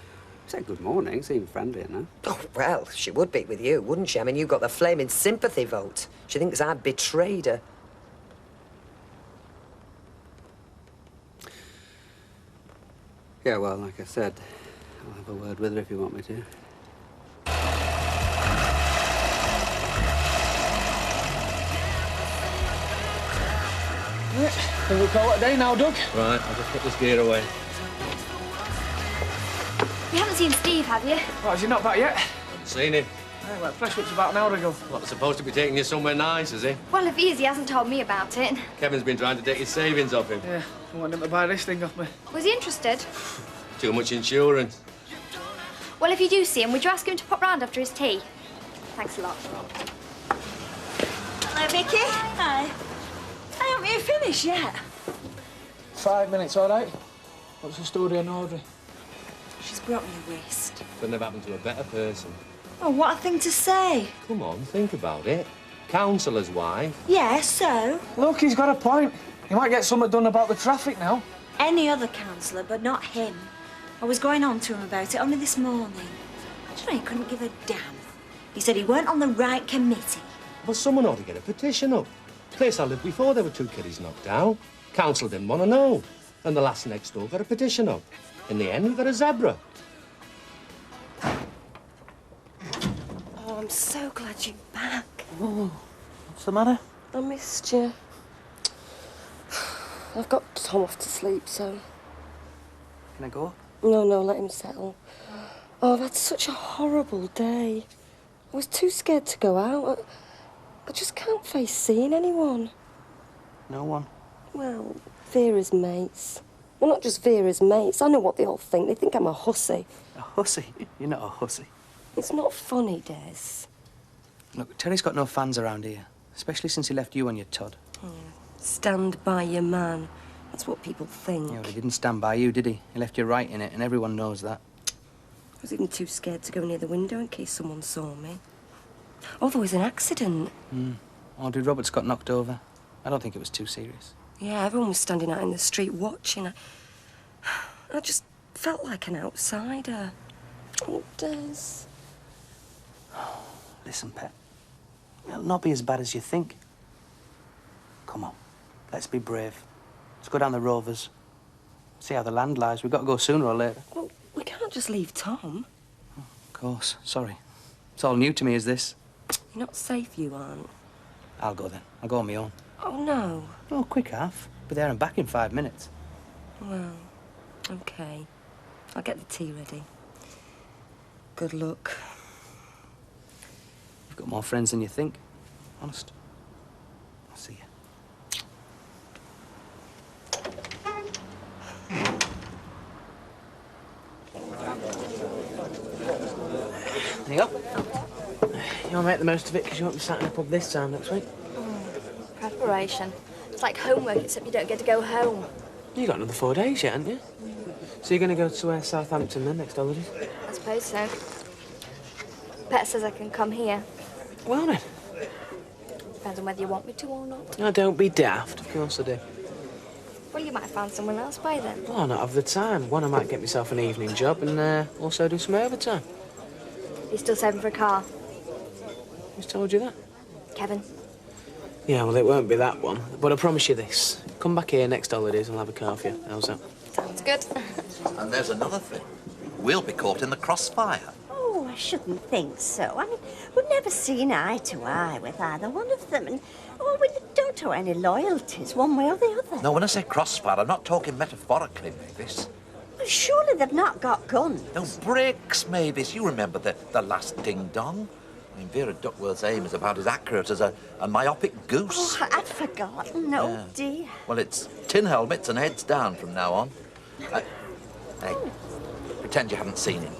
S8: Said good morning, seemed friendly enough.
S22: Oh, well, she would be with you, wouldn't she? I mean, you got the flaming sympathy vote. She thinks I betrayed her.
S8: Yeah, well, like I said, I'll have a word with her if you want me to.
S3: Yeah, think we'll call it a day now, Doug.
S23: Right, I'll just put this gear away.
S7: You haven't seen Steve, have you?
S3: Well, is he not back yet?
S23: Haven't seen him.
S3: Hey, well, Freshwick's about an hour ago.
S23: What, supposed to be taking you somewhere nice, is he?
S7: Well, if he is, he hasn't told me about it.
S23: Kevin's been trying to take his savings off him.
S3: Yeah, I want him to buy this thing off me.
S7: Was he interested?
S23: Too much insurance.
S7: Well, if you do see him, would you ask him to pop round after his tea? Thanks a lot.
S10: Hello, Vicky. Hi. Haven't you finished yet?
S3: 5 minutes, all right? What's the story on Audrey?
S10: She's broken her wrist.
S23: Couldn't have happened to a better person.
S10: Oh, what a thing to say.
S23: Come on, think about it. Councillor's wife.
S10: Yeah, so?
S3: Look, he's got a point. He might get something done about the traffic now.
S10: Any other councillor, but not him. I was going on to him about it only this morning. I don't know, he couldn't give a damn. He said he weren't on the right committee.
S23: Well, someone ought to get a petition up. The place I lived before, there were 2 kiddies knocked down. Council didn't want to know. And the lass next door got a petition up. In the end, we got a zebra.
S13: Oh, I'm so glad you're back.
S8: Oh, what's the matter?
S13: I missed you. I've got Tom off to sleep, so...
S8: Can I go?
S13: No, let him settle. Oh, I've had such a horrible day. I was too scared to go out. I just can't face seeing anyone.
S8: No one?
S13: Well, Vera's mates. Well, not just Vera's mates. I know what they all think. They think I'm a hussy.
S8: A hussy? You're not a hussy.
S13: It's not funny, Des.
S8: Look, Terry's got no fans around here, especially since he left you on your Todd.
S13: Stand by your man. That's what people think.
S8: Yeah, well, he didn't stand by you, did he? He left you right in it, and everyone knows that.
S13: I was even too scared to go near the window in case someone saw me. Oh, there was an accident.
S8: Audrey Roberts got knocked over. I don't think it was too serious.
S13: Yeah, everyone was standing out in the street watching. I just felt like an outsider. Oh, Des.
S8: Listen, Pet. It'll not be as bad as you think. Come on, let's be brave. Let's go down the Rovers. See how the land lies. We've got to go sooner or later.
S13: Well, we can't just leave Tom.
S8: Of course. Sorry. It's all new to me, is this?
S13: You're not safe, you aren't.
S8: I'll go then. I'll go on my own.
S13: Oh, no.
S8: Oh, quick half. Be there and back in 5 minutes.
S13: Well, OK. I'll get the tea ready. Good luck.
S8: You've got more friends than you think. Honest. I'll see you. There you go.
S24: You'll make the most of it because you won't be sat in a pub this time next week.
S7: Preparation. It's like homework, except you don't get to go home.
S24: You got another 4 days yet, haven't you? So you're going to go to Southampton then next holidays?
S7: I suppose so. Pet says I can come here.
S24: Well then.
S7: Depends on whether you want me to or not.
S24: No, don't be daft. Of course I do.
S7: Well, you might have found someone else by then.
S24: Well, I'll not have the time. One, I might get myself an evening job and also do some overtime.
S7: You're still saving for a car?
S24: Who's told you that?
S7: Kevin.
S24: Yeah, well, it won't be that one. But I promise you this. Come back here next holidays and I'll have a car for you. How's that?
S7: Sounds good.
S12: And there's another thing. We'll be caught in the crossfire.
S15: Oh, I shouldn't think so. I mean, we've never seen eye to eye with either one of them, and we don't owe any loyalties one way or the other.
S12: No, when I say crossfire, I'm not talking metaphorically, Mavis.
S15: Well, surely they've not got guns.
S12: No, bricks, Mavis. You remember the last ding-dong? I mean, Vera Duckworth's aim is about as accurate as a myopic goose.
S15: Oh, I'd forgotten. Oh,
S12: Yeah.
S15: dear.
S12: Well, it's tin helmets and heads down from now on. Hey, pretend you haven't seen him.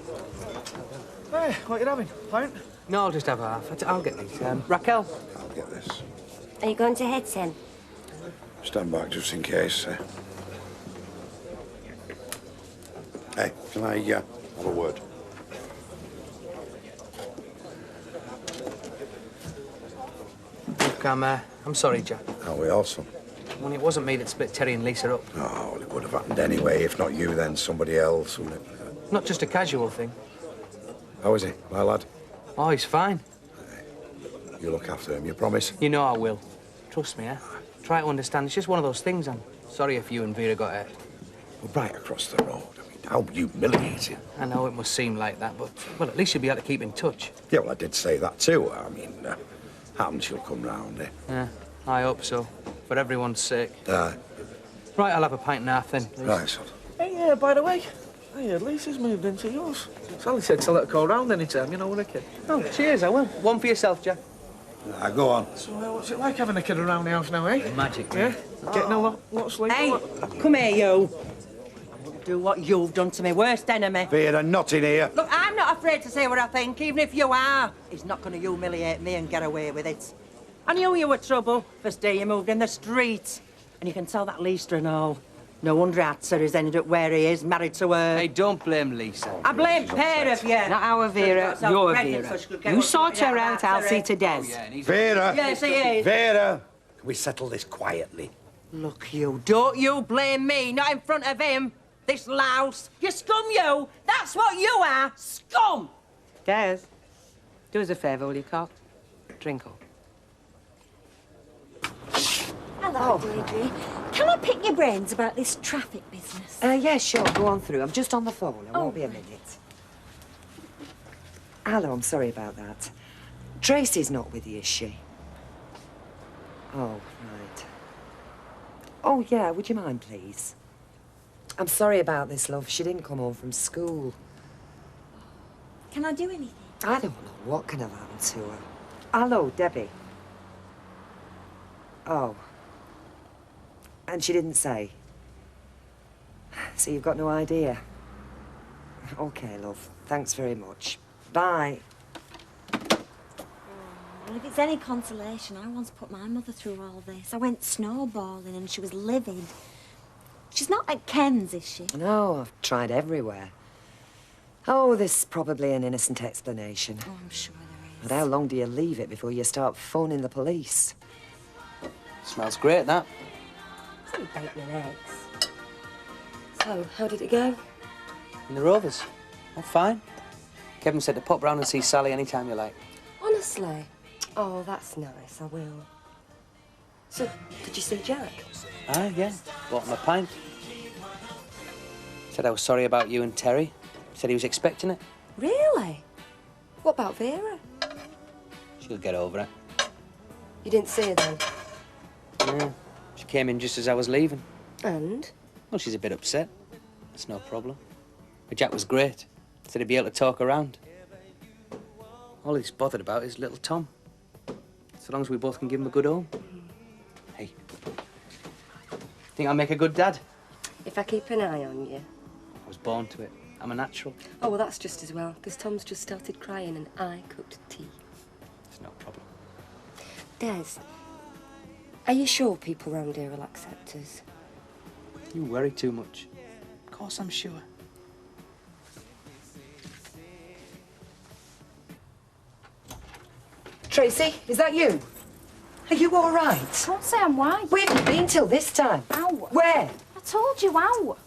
S3: Hey, what you having? Pint?
S8: No, I'll just have a half. I'll get these. Raquel?
S21: I'll get this.
S9: Are you going to Headson?
S21: Stand back just in case. Hey, can I have a word?
S8: Look, I'm sorry, Jack.
S21: Are we also?
S8: Well, it wasn't me that split Terry and Lisa up.
S21: Oh, well, it would have happened anyway. If not you, then somebody else, wouldn't it?
S8: Not just a casual thing.
S21: How is he, my lad?
S8: Oh, he's fine.
S21: You look after him, you promise?
S8: You know I will. Trust me, eh? Try to understand. It's just one of those things. I'm sorry if you and Vera got hurt.
S21: Well, right across the road. I mean, how humiliating.
S8: I know it must seem like that, but, well, at least you'll be able to keep in touch.
S21: Yeah, well, I did say that too. I mean, happens she'll come round, eh?
S8: Yeah, I hope so. For everyone's sake.
S21: Aye.
S8: Right, I'll have a pint and a half then, please.
S21: Right, son.
S3: Hey, by the way, I heard Lisa's moved into yours. Sally said to let her call round any time, you know, with a kid.
S8: Oh, cheers, I will. One for yourself, Jack.
S21: Go on.
S3: So, what's it like having a kid around the house now, eh?
S8: Magic.
S3: Yeah? Getting a lot of sleep?
S11: Hey, come here, you. I won't do what you've done to me worst enemy.
S21: Vera, not in here.
S11: Look, I'm not afraid to say what I think, even if you are. He's not going to humiliate me and get away with it. I knew you were trouble. First day you moved in the street. And you can tell that Lisa and all. No wonder Atzer has ended up where he is, married to her.
S8: Hey, don't blame Lisa.
S11: I blame pair of you.
S4: Not our Vera, your Vera. You sort her out, I'll see to Des.
S21: Vera!
S11: Yes, he is.
S21: Vera! Can we settle this quietly?
S11: Look, you, don't you blame me, not in front of him. This louse. You scum, you. That's what you are. Scum!
S4: Des, do us a favour, will you, cock? Drink up.
S10: Hello, Deirdre. Can I pick your brains about this traffic business?
S22: Yeah, sure, go on through. I'm just on the phone. I won't be a minute. Hello, I'm sorry about that. Tracy's not with you, is she? Oh, right. Oh, yeah, would you mind, please? I'm sorry about this, love. She didn't come home from school.
S10: Can I do anything?
S22: I don't know what can have happened to her. Hello, Debbie. Oh. And she didn't say? So you've got no idea? OK, love. Thanks very much. Bye.
S10: Well, if it's any consolation, I once put my mother through all this. I went snowballing and she was livid. She's not like Ken's, is she?
S22: No, I've tried everywhere. Oh, there's probably an innocent explanation.
S10: Oh, I'm sure there is.
S22: But how long do you leave it before you start phoning the police?
S8: Smells great, that.
S6: Some bacon and eggs. So, how did it go?
S8: In the Rovers. Oh, fine. Kevin said to pop round and see Sally anytime you like.
S6: Honestly? Oh, that's nice, I will. So, did you see Jack?
S8: Ah, yeah. Bought him a pint. Said I was sorry about you and Terry. Said he was expecting it.
S6: Really? What about Vera?
S8: She'll get over it.
S6: You didn't see her then?
S8: Yeah. She came in just as I was leaving.
S6: And?
S8: Well, she's a bit upset. That's no problem. But Jack was great. Said he'd be able to talk around. All he's bothered about is little Tom. So long as we both can give him a good home. Hey. Think I'll make a good dad?
S6: If I keep an eye on you.
S8: I was born to it. I'm a natural.
S6: Oh, well, that's just as well, because Tom's just started crying and I cooked tea.
S8: It's no problem.
S6: Des, are you sure people round here will accept us?
S8: You worry too much. Of course I'm sure.
S22: Tracy, is that you? Are you all right?
S14: Can't say I'm why.
S22: Where have you been till this time?
S14: Ow.
S22: Where?
S14: I told you, ow.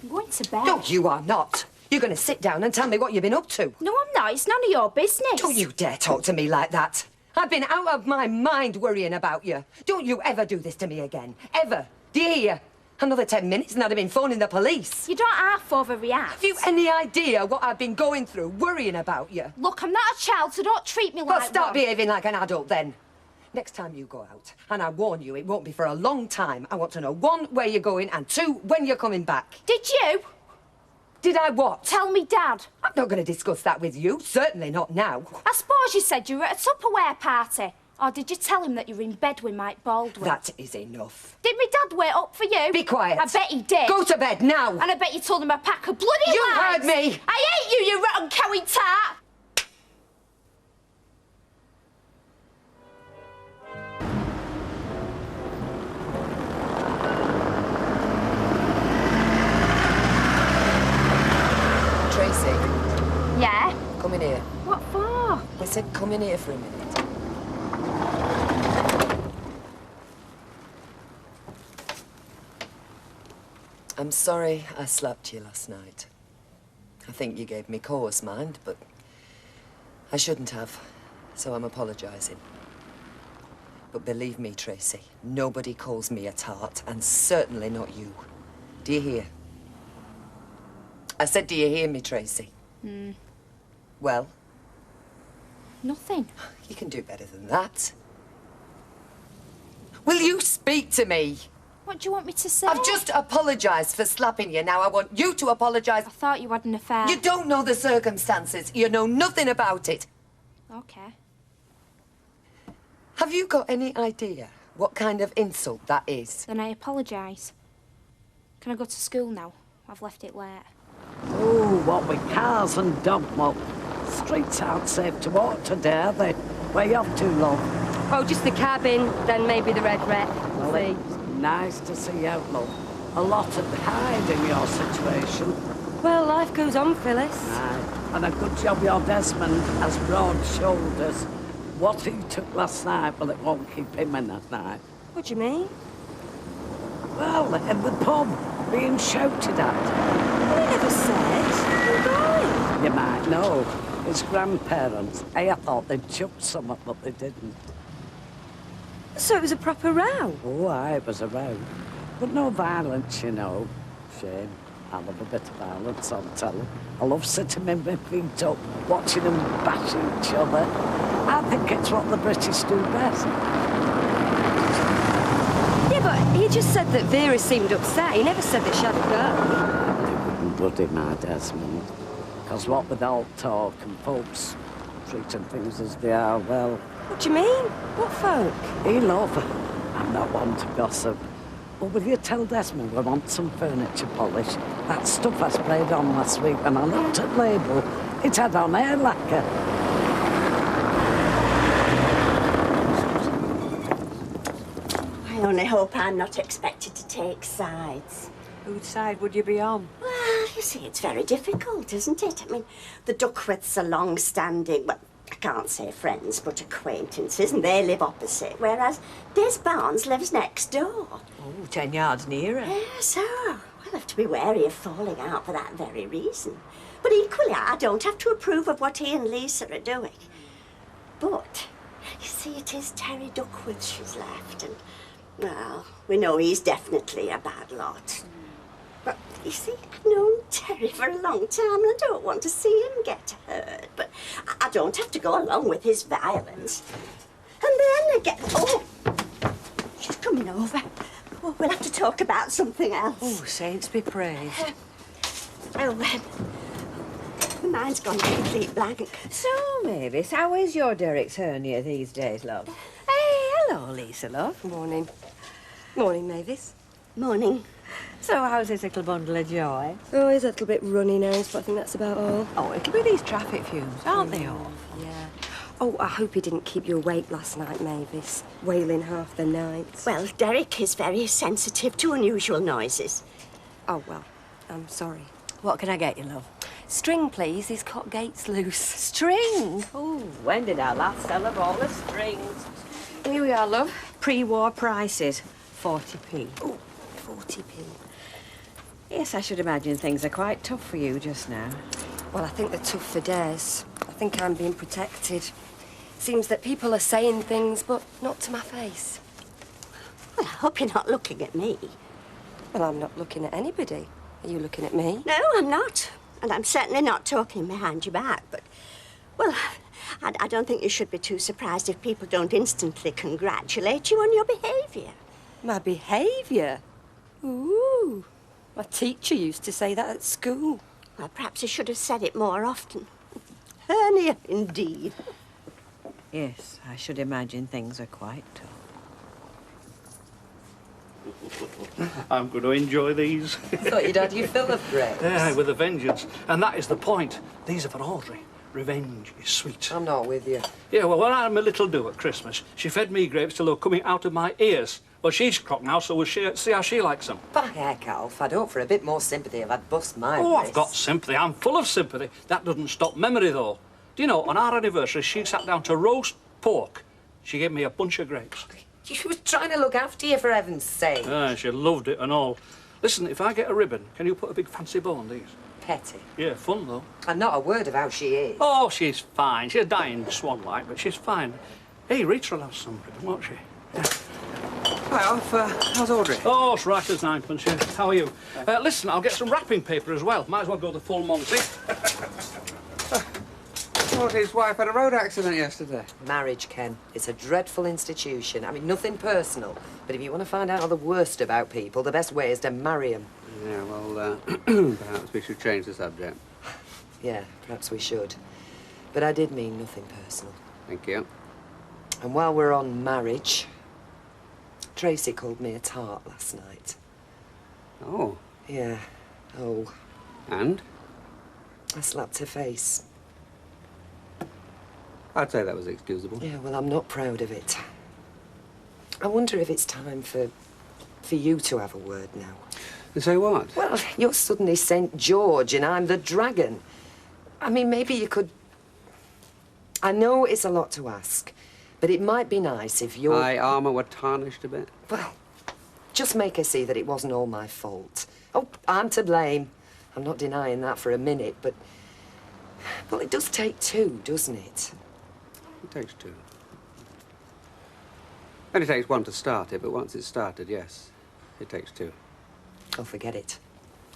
S14: I'm going to bed.
S22: No, you are not. You're going to sit down and tell me what you've been up to.
S14: No, I'm not. It's none of your business.
S22: Don't you dare talk to me like that. I've been out of my mind worrying about you. Don't you ever do this to me again. Ever. Do you hear? Another 10 minutes and I'd have been phoning the police.
S14: You don't half overreact.
S22: Have you any idea what I've been going through, worrying about you?
S14: Look, I'm not a child, so don't treat me like
S22: Well, start
S14: one.
S22: behaving like an adult then. Next time you go out, and I warn you, it won't be for a long time. I want to know, 1, where you're going, and 2, when you're coming back.
S14: Did you?
S22: Did I what?
S14: Tell me, Dad.
S22: I'm not going to discuss that with you. Certainly not now.
S14: I suppose you said you were at a Tupperware party. Or did you tell him that you were in bed with Mike Baldwin?
S22: That is enough.
S14: Did my dad wait up for you?
S22: Be quiet.
S14: I bet he did.
S22: Go to bed now.
S14: And I bet you told him a pack of bloody
S22: You
S14: lies.
S22: heard me.
S14: I hate you, you rotten cowie tart.
S22: Tracy,
S14: Yeah?
S22: come in here.
S14: What for?
S22: I said come in here for a minute. I'm sorry I slapped you last night. I think you gave me cause, mind, but I shouldn't have, so I'm apologising. But believe me, Tracy, nobody calls me a tart, and certainly not you. Do you hear? I said, do you hear me, Tracy? Well?
S14: Nothing.
S22: You can do better than that. Will you speak to me?
S14: What do you want me to say?
S22: I've just apologised for slapping you. Now I want you to apologise.
S14: I thought you had an affair.
S22: You don't know the circumstances. You know nothing about it.
S14: Okay.
S22: Have you got any idea what kind of insult that is?
S14: Then I apologise. Can I go to school now? I've left it late.
S1: Oh, what with cars and dog muck. Streets aren't safe to walk today, are they? Where you off to, love?
S6: Oh, just the cabin, then maybe the Red Rec.
S1: Well, it's nice to see you out, love. a lot of hide in your situation.
S6: Well, life goes on, Phyllis.
S1: Aye. And a good job your Desmond has broad shoulders. What he took last night, well, it won't keep him in at night.
S6: What do you mean?
S1: Well, in the pub, being shouted at.
S6: Well, he never said. I'm going.
S1: You might know. His grandparents. I thought they'd chucked something, but they didn't.
S6: So it was a proper row?
S1: Oh, aye, it was a row. But no violence, you know. Shame. I love a bit of violence on telly. I love sitting with my feet up, watching them bash each other. I think it's what the British do best.
S6: Yeah, but he just said that Vera seemed upset. He never said that she had a go.
S1: They wouldn't bloody my Desmond. Because what with all talk and folks treating things as they are, well...
S6: What do you mean? What folk?
S1: He love. I'm not one to gossip. But will you tell Desmond we want some furniture polish? That stuff I sprayed on last week when I looked at label, it had on air lacquer.
S15: I only hope I'm not expected to take sides.
S6: Whose side would you be on?
S15: Well, you see, it's very difficult, isn't it? I mean, the Duckworths are long-standing, well, I can't say friends, but acquaintances, and they live opposite, whereas Des Barnes lives next door.
S6: Oh, 10 yards nearer.
S15: Yeah, so we'll have to be wary of falling out for that very reason. But equally, I don't have to approve of what he and Lisa are doing. But, you see, it is Terry Duckworth she's left, and, well, we know he's definitely a bad lot. But, you see, I've known Terry for a long time and I don't want to see him get hurt. But I don't have to go along with his violence. And then again... Oh! She's coming over. Oh, we'll have to talk about something else.
S6: Oh, saints be praised.
S15: My mind's gone complete blank.
S16: So, Mavis, how is your Derek's hernia these days, love? Hey, hello, Lisa, love.
S6: Morning. Morning, Mavis.
S15: Morning.
S16: So, how's this little bundle of joy?
S6: Oh, he's a little bit runny nose, but I think that's about all.
S16: Oh, it'll be these traffic fumes, aren't they all?
S6: Yeah. Oh, I hope he didn't keep you awake last night, Mavis. Wailing half the night.
S15: Well, Derek is very sensitive to unusual noises.
S6: Oh, well, I'm sorry.
S16: What can I get you, love?
S6: String, please. His cot gate's loose.
S16: String? Oh, when did our last sell of all the strings? Here we are, love. Pre-war prices. 40p.
S6: Oh, 40p.
S16: Yes, I should imagine things are quite tough for you just now.
S6: Well, I think they're tough for Des. I think I'm being protected. Seems that people are saying things, but not to my face.
S15: Well, I hope you're not looking at me.
S6: Well, I'm not looking at anybody. Are you looking at me?
S15: No, I'm not. And I'm certainly not talking behind your back, but... Well, I don't think you should be too surprised if people don't instantly congratulate you on your behaviour.
S6: My behaviour? Ooh. My teacher used to say that at school.
S15: Well, perhaps you should have said it more often. Hernia, indeed.
S16: Yes, I should imagine things are quite tough.
S2: I'm going to enjoy these.
S11: I thought you'd had your fill of grapes.
S2: Yeah, with a vengeance. And that is the point. These are for Audrey. Revenge is sweet.
S11: I'm not with you.
S2: Yeah, well, when I had my little do at Christmas, she fed me grapes till they were coming out of my ears. Well, she's crocked now, so we'll see how she likes them.
S11: By heck, Alf, I'd hope for a bit more sympathy if I'd bust my
S2: Oh,
S11: wrist.
S2: I've got sympathy. I'm full of sympathy. That doesn't stop memory, though. Do you know, on our anniversary, she sat down to roast pork. She gave me a bunch of grapes.
S11: She was trying to look after you, for heaven's sake.
S2: Ah, she loved it and all. Listen, if I get a ribbon, can you put a big fancy bow on these?
S11: Petty.
S2: Yeah, fun, though.
S11: And not a word of how she is.
S2: Oh, she's fine. She's a dying swan-like, but she's fine. Hey, Rita will have some ribbon, won't she? Yeah.
S8: Hi, Alf. How's Audrey?
S2: Oh, it's right as ninepence, yeah. How are you? Listen, I'll get some wrapping paper as well. Might as well go the full Monty.
S8: Audrey's wife had a road accident yesterday.
S11: Marriage, Ken. It's a dreadful institution. I mean, nothing personal. But if you want to find out the worst about people, the best way is to marry them.
S8: Yeah, well, perhaps we should change the subject.
S11: Yeah, perhaps we should. But I did mean nothing personal.
S8: Thank you.
S11: And while we're on marriage, Tracy called me a tart last night.
S8: Oh.
S11: Yeah. Oh.
S8: And?
S11: I slapped her face.
S8: I'd say that was excusable.
S11: Yeah, well, I'm not proud of it. I wonder if it's time for
S22: for you to have a word now.
S8: And say what?
S22: Well, you're suddenly St. George and I'm the dragon. I mean, maybe you could... I know it's a lot to ask, but it might be nice if your...
S8: My armour were tarnished a bit.
S22: Well, just make her see that it wasn't all my fault. Oh, I'm to blame. I'm not denying that for a minute, but... Well, it does take two, doesn't it?
S8: It takes two. Only takes one to start it, but once it's started, yes, it takes two.
S22: Oh, forget it.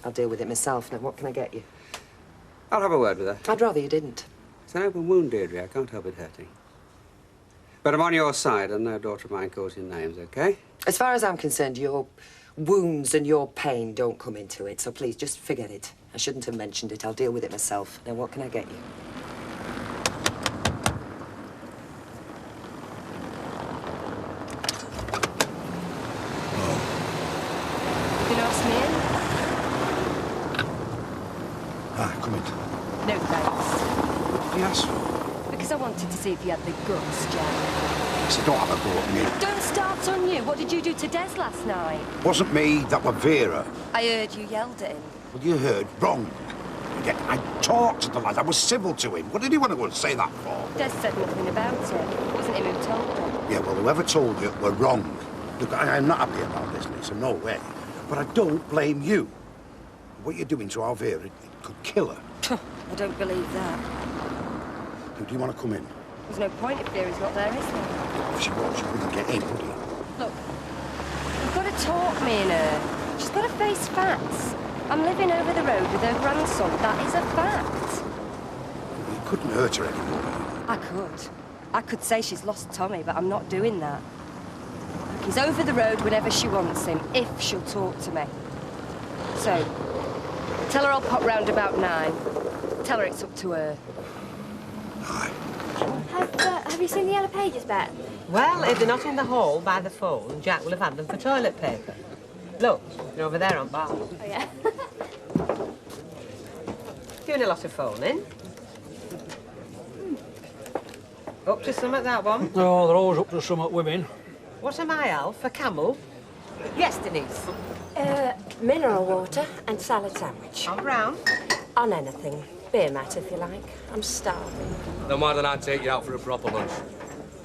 S22: I'll deal with it myself. Now, what can I get you?
S8: I'll have a word with her.
S22: I'd rather you didn't.
S8: It's an open wound, Deirdre. I can't help it hurting. But I'm on your side, and no daughter of mine calls you names, OK?
S22: As far as I'm concerned, your wounds and your pain don't come into it, so please, just forget it. I shouldn't have mentioned it. I'll deal with it myself. Now, what can I get you?
S21: Come in.
S17: No thanks.
S21: What did he ask for?
S17: Because I wanted to see if you had the guts, Jack.
S21: He said, don't have a go at me.
S17: Don't start on you. What did you do to Des last night?
S21: Wasn't me, that were Vera.
S17: I heard you yelled at him.
S21: Well, you heard wrong. Yeah, I talked to the lad. I was civil to him. What did he want to go and say that for?
S17: Des said nothing about it. It wasn't him who told her.
S21: Yeah, well, whoever told you were wrong. Look, I'm not happy about this, Lisa, no way. But I don't blame you. What you're doing to our Vera, it could kill her.
S17: I don't believe that.
S21: Do you want to come in?
S17: There's no point if Vera's not there, is there?
S21: If she was, you wouldn't get in, would you?
S17: Look, you've got to talk, me and her. She's got to face facts. I'm living over the road with her grandson. That is a fact.
S21: You couldn't hurt her anymore.
S17: I could. I could say she's lost Tommy, but I'm not doing that. He's over the road whenever she wants him, if she'll talk to me. So, tell her I'll pop round about 9. Tell her it's up to her.
S7: Have you seen the yellow pages, Bet?
S4: Well, if they're not in the hall by the phone, Jack will have had them for toilet paper. Look, they're over there on bar.
S7: Oh, yeah.
S4: Doing a lot of phoning. Up to some at that one.
S2: Oh, they're always up to some at women.
S4: What am I, Alf? A camel? Yes, Denise.
S15: Mineral water and salad sandwich.
S4: On brown?
S15: On anything. Beer mat, if you like. I'm starving.
S23: Then why don't I take you out for a proper lunch?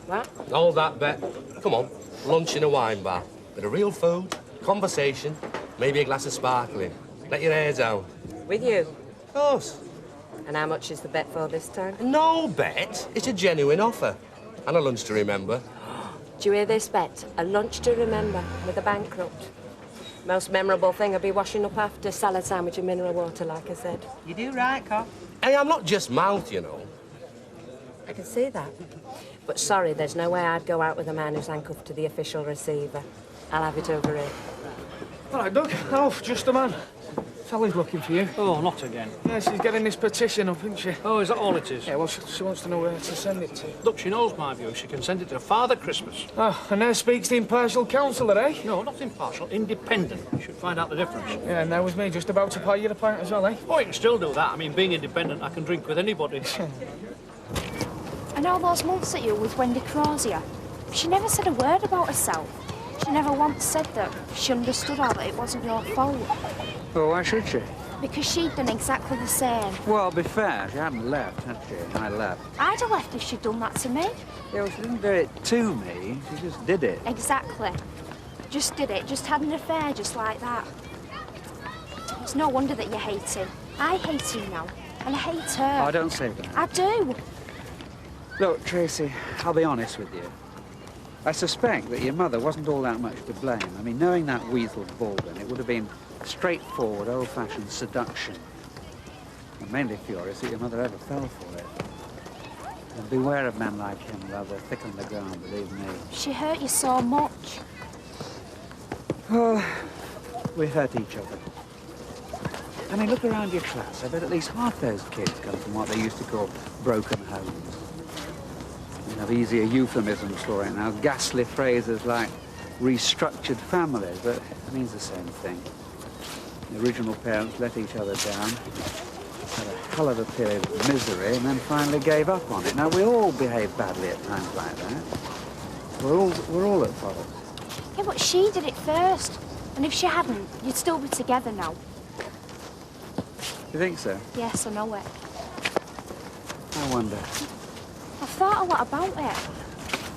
S15: What?
S23: Hold that bet. Come on, lunch in a wine bar. Bit of real food, conversation, maybe a glass of sparkling. Let your hair down.
S4: With you?
S23: Of course.
S4: And how much is the bet for this time?
S23: No bet. It's a genuine offer. And a lunch to remember.
S15: Do you hear this, Bet? A lunch to remember with a bankrupt. Most memorable thing I'll be washing up after salad sandwich and mineral water, like I said.
S4: You do right, Cop.
S23: Hey, I'm not just mouth, you know.
S15: I can see that. But sorry, there's no way I'd go out with a man who's handcuffed to the official receiver. I'll have it over here.
S3: All right, Doug. Alf, just a man. Sally's looking for you.
S2: Oh, not again.
S3: Yeah, she's getting this petition up, isn't she?
S2: Oh, is that all it is?
S3: Yeah, well, she wants to know where to send it to.
S2: Look, she knows my view. She can send it to Father Christmas.
S3: Oh, and there speaks the impartial counsellor, eh?
S2: No, not impartial, independent. You should find out the difference.
S3: Yeah, and there was me just about to buy you a pint as well, eh?
S2: Oh, you can still do that. I mean, being independent, I can drink with anybody.
S14: And all those months that you were with Wendy Crozier, she never said a word about herself. She never once said that she understood all that it wasn't your fault.
S2: Well, why should she?
S14: Because she'd done exactly the same.
S2: Well, be fair, she hadn't left, had she? I left.
S14: I'd have left if she'd done that to me.
S2: Yeah, well, she didn't do it to me. She just did it.
S14: Exactly. Just did it, just had an affair just like that. It's no wonder that you hate him. I hate him now, and I hate her.
S2: Oh, don't say that.
S14: I do.
S2: Look, Tracy, I'll be honest with you. I suspect that your mother wasn't all that much to blame. I mean, knowing that weasel Baldwin, it would have been straightforward, old-fashioned seduction. I'm mainly furious that your mother ever fell for it. And beware of men like him, love. They're thick on the ground, believe me.
S14: She hurt you so much.
S2: Well, we hurt each other. I mean, look around your class. I bet at least half those kids come from what they used to call broken homes. We have easier euphemisms for it now. Ghastly phrases like restructured families, but it means the same thing. The original parents let each other down, had a hell of a period of misery, and then finally gave up on it. Now, we all behave badly at times like that. We're all at fault.
S14: Yeah, but she did it first. And if she hadn't, you'd still be together now.
S2: You think so?
S14: Yes, I know it.
S2: I wonder.
S14: I've thought a lot about it.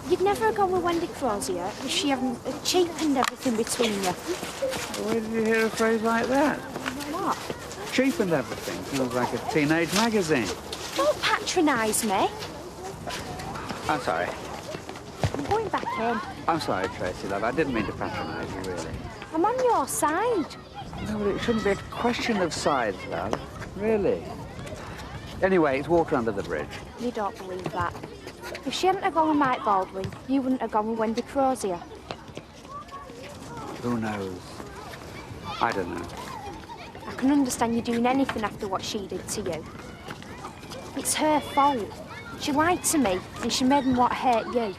S14: You'd never have gone with Wendy Crozier if she hadn't cheapened everything between you.
S2: Where did you hear a phrase like that?
S14: What?
S2: Cheapened everything. Sounds like a teenage magazine.
S14: Don't patronise me.
S2: I'm sorry.
S14: I'm going back in.
S2: I'm sorry, Tracy, love. I didn't mean to patronise you, really.
S14: I'm on your side.
S2: No, but it shouldn't be a question of sides, love. Really. Anyway, it's water under the bridge.
S14: You don't believe that. If she hadn't have gone with Mike Baldwin, you wouldn't have gone with Wendy Crozier.
S2: Who knows? I don't know.
S14: I can understand you doing anything after what she did to you. It's her fault. She lied to me, and she made me what hurt you.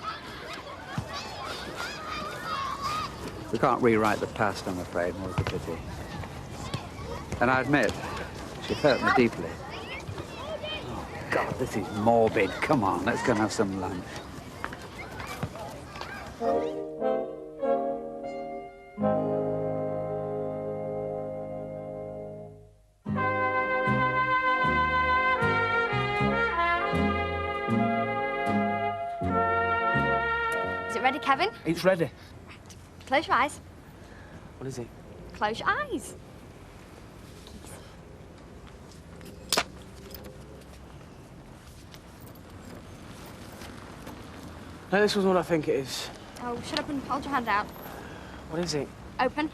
S2: We can't rewrite the past, I'm afraid, more the pity. And I admit, she hurt me deeply. Oh, God, this is morbid. Come on, let's go and have some lunch.
S7: Is it ready, Kevin?
S3: It's ready.
S7: Close your eyes.
S24: What is it?
S7: Close your eyes.
S24: No, this was what I think it is.
S7: Oh, shut up and hold your hand out.
S24: What is it?
S7: Open.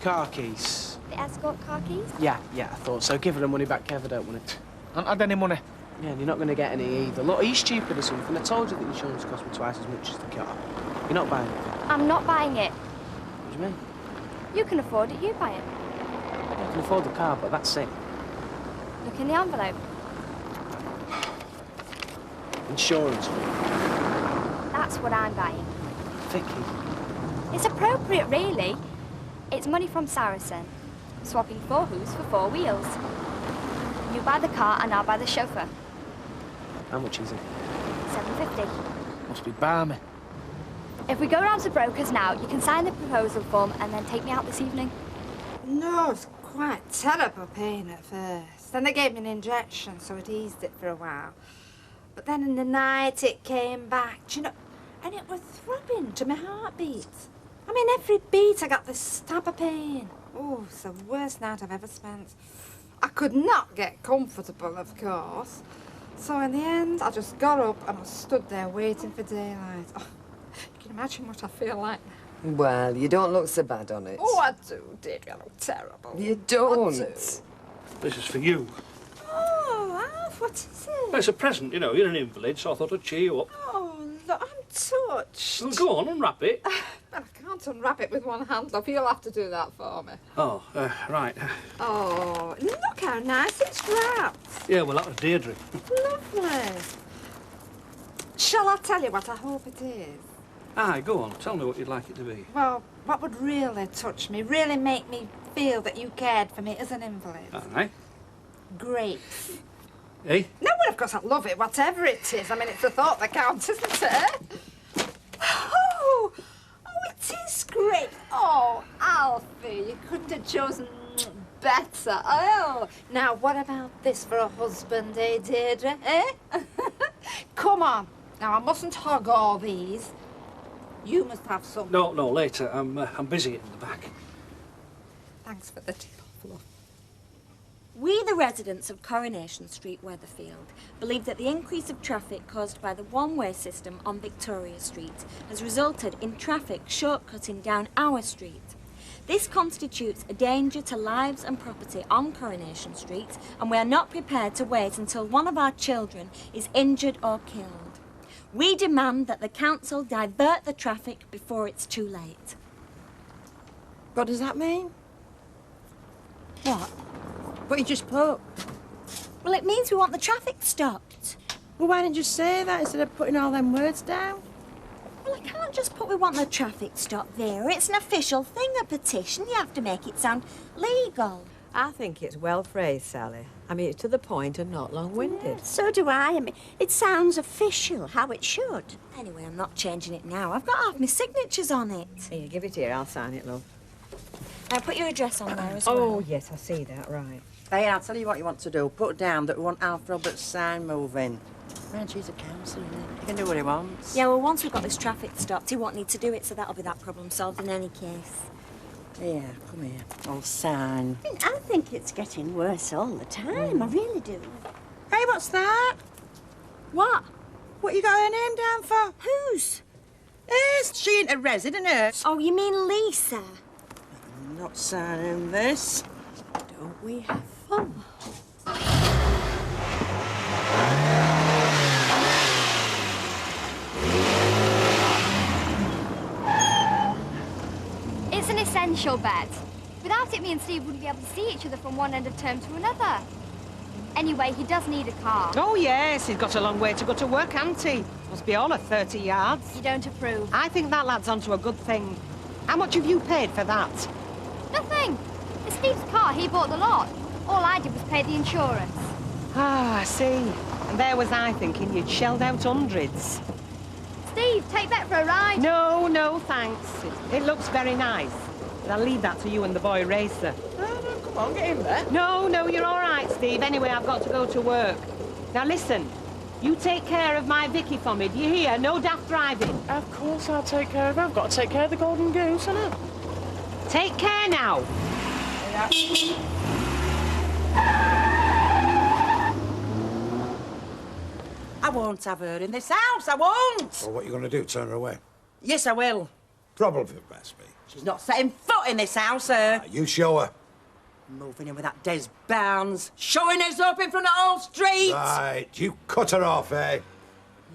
S24: Car keys.
S7: The escort car keys?
S24: Yeah, I thought so. Give her the money back, Kev, I don't want it.
S3: I haven't had any money.
S24: Yeah, and you're not going to get any either. Look, are you stupid or something? I told you that insurance cost me twice as much as the car. You're not buying it.
S7: I'm not buying it.
S24: What do you mean?
S7: You can afford it, you buy it.
S24: I can afford the car, but that's it.
S7: Look in the envelope.
S24: Insurance.
S7: That's what I'm buying.
S24: Vicky.
S7: It's appropriate, really. It's money from Saracen. Swapping 4 hooves for 4 wheels. You buy the car and I'll buy the chauffeur.
S24: How much is it?
S7: $7.50.
S3: Must be balmy.
S7: If we go round to the brokers now, you can sign the proposal form and then take me out this evening.
S5: No, it's quite terrible pain at first. Then they gave me an injection, so it eased it for a while. But then in the night it came back, do you know, and it was throbbing to my heartbeat. I mean, every beat I got this stab of pain. Oh, it's the worst night I've ever spent. I could not get comfortable, of course. So in the end, I just got up and I stood there waiting for daylight. Oh, you can imagine what I feel like now.
S22: Well, you don't look so bad on it.
S5: Oh, I do, Deirdre. I look terrible.
S22: You don't.
S5: I do.
S3: This is for you.
S5: Oh, Alf, what is it?
S3: It's a present, you know. You're an invalid, so I thought I'd cheer you up.
S5: Oh, look, I'm touched.
S3: Well, go on, unwrap it.
S5: Well, I can't unwrap it with one hand, love. You'll have to do that for me.
S3: Oh, right.
S5: Oh, look how nice it's wrapped.
S3: Yeah, well, that was Deirdre.
S5: Lovely. Shall I tell you what I hope it is?
S3: Aye, go on. Tell me what you'd like it to be.
S5: Well, what would really touch me, really make me feel that you cared for me as an invalid?
S3: Aye.
S5: Grapes.
S3: Eh?
S5: No, well, of course, I love it, whatever it is. I mean, it's the thought that counts, isn't it? Oh, it is great. Oh, Alfie, you couldn't have chosen better. Oh, now, what about this for a husband, eh, Deirdre? Eh? Come on. Now, I mustn't hog all these. You must have some.
S3: No, later. I'm busy in the back.
S5: Thanks for the tip, love.
S10: We, the residents of Coronation Street, Weatherfield, believe that the increase of traffic caused by the one-way system on Victoria Street has resulted in traffic shortcutting down our street. This constitutes a danger to lives and property on Coronation Street, and we are not prepared to wait until one of our children is injured or killed. We demand that the council divert the traffic before it's too late.
S11: What does that mean?
S10: What?
S11: What you just put?
S10: Well, it means we want the traffic stopped.
S11: Well, why didn't you say that instead of putting all them words down?
S10: Well, I can't just put we want the traffic stopped there. It's an official thing, a petition. You have to make it sound legal.
S4: I think it's well phrased, Sally. I mean, it's to the point and not long-winded.
S15: So do I. I mean, it sounds official, how it should.
S10: Anyway, I'm not changing it now. I've got half my signatures on it.
S4: Here, give it here. I'll sign it, love.
S10: Put your address on there as well.
S4: Oh, yes, I see that, right.
S11: Hey, I'll tell you what you want to do. Put down that we want Alf Roberts' sign moving. Man, she's a councillor, isn't it? He can do what he wants.
S10: Yeah, well, once we've got this traffic stopped, he won't need to do it, so that'll be that problem solved in any case.
S11: Yeah, come here. I'll sign.
S15: I think it's getting worse all the time. I really do.
S11: Hey, what's that?
S10: What?
S11: What you got her name down for?
S10: Whose?
S11: Hers. She ain't a resident, hers.
S10: Oh, you mean Lisa?
S11: I'm not signing this.
S15: Don't we have fun?
S7: It's an essential bed. Without it, me and Steve wouldn't be able to see each other from one end of term to another. Anyway, he does need a car.
S13: Oh, yes, he's got a long way to go to work, hasn't he? Must be all of 30 yards.
S7: You don't approve?
S13: I think that lad's onto a good thing. How much have you paid for that?
S7: Nothing. It's Steve's car. He bought the lot. All I did was pay the insurance.
S13: Ah, I see. And there was I thinking you'd shelled out hundreds.
S7: Steve, take that for a ride.
S13: No, no, thanks. It looks very nice. But I'll leave that to you and the boy racer.
S11: No, come on, get in there.
S13: No, no, you're all right, Steve. Anyway, I've got to go to work. Now, listen. You take care of my Vicky for me, do you hear? No daft driving.
S24: Of course I'll take care of her. I've got to take care of the golden goose, haven't I?
S13: Take care now.
S11: I won't have her in this house, I won't!
S21: Well, what are you going to do, turn her away?
S11: Yes, I will.
S21: Probably best be.
S11: She's not setting foot in this house, sir.
S21: You show her.
S11: Moving in with that Des Barnes, showing us up in front of all streets.
S21: Right, you cut her off, eh?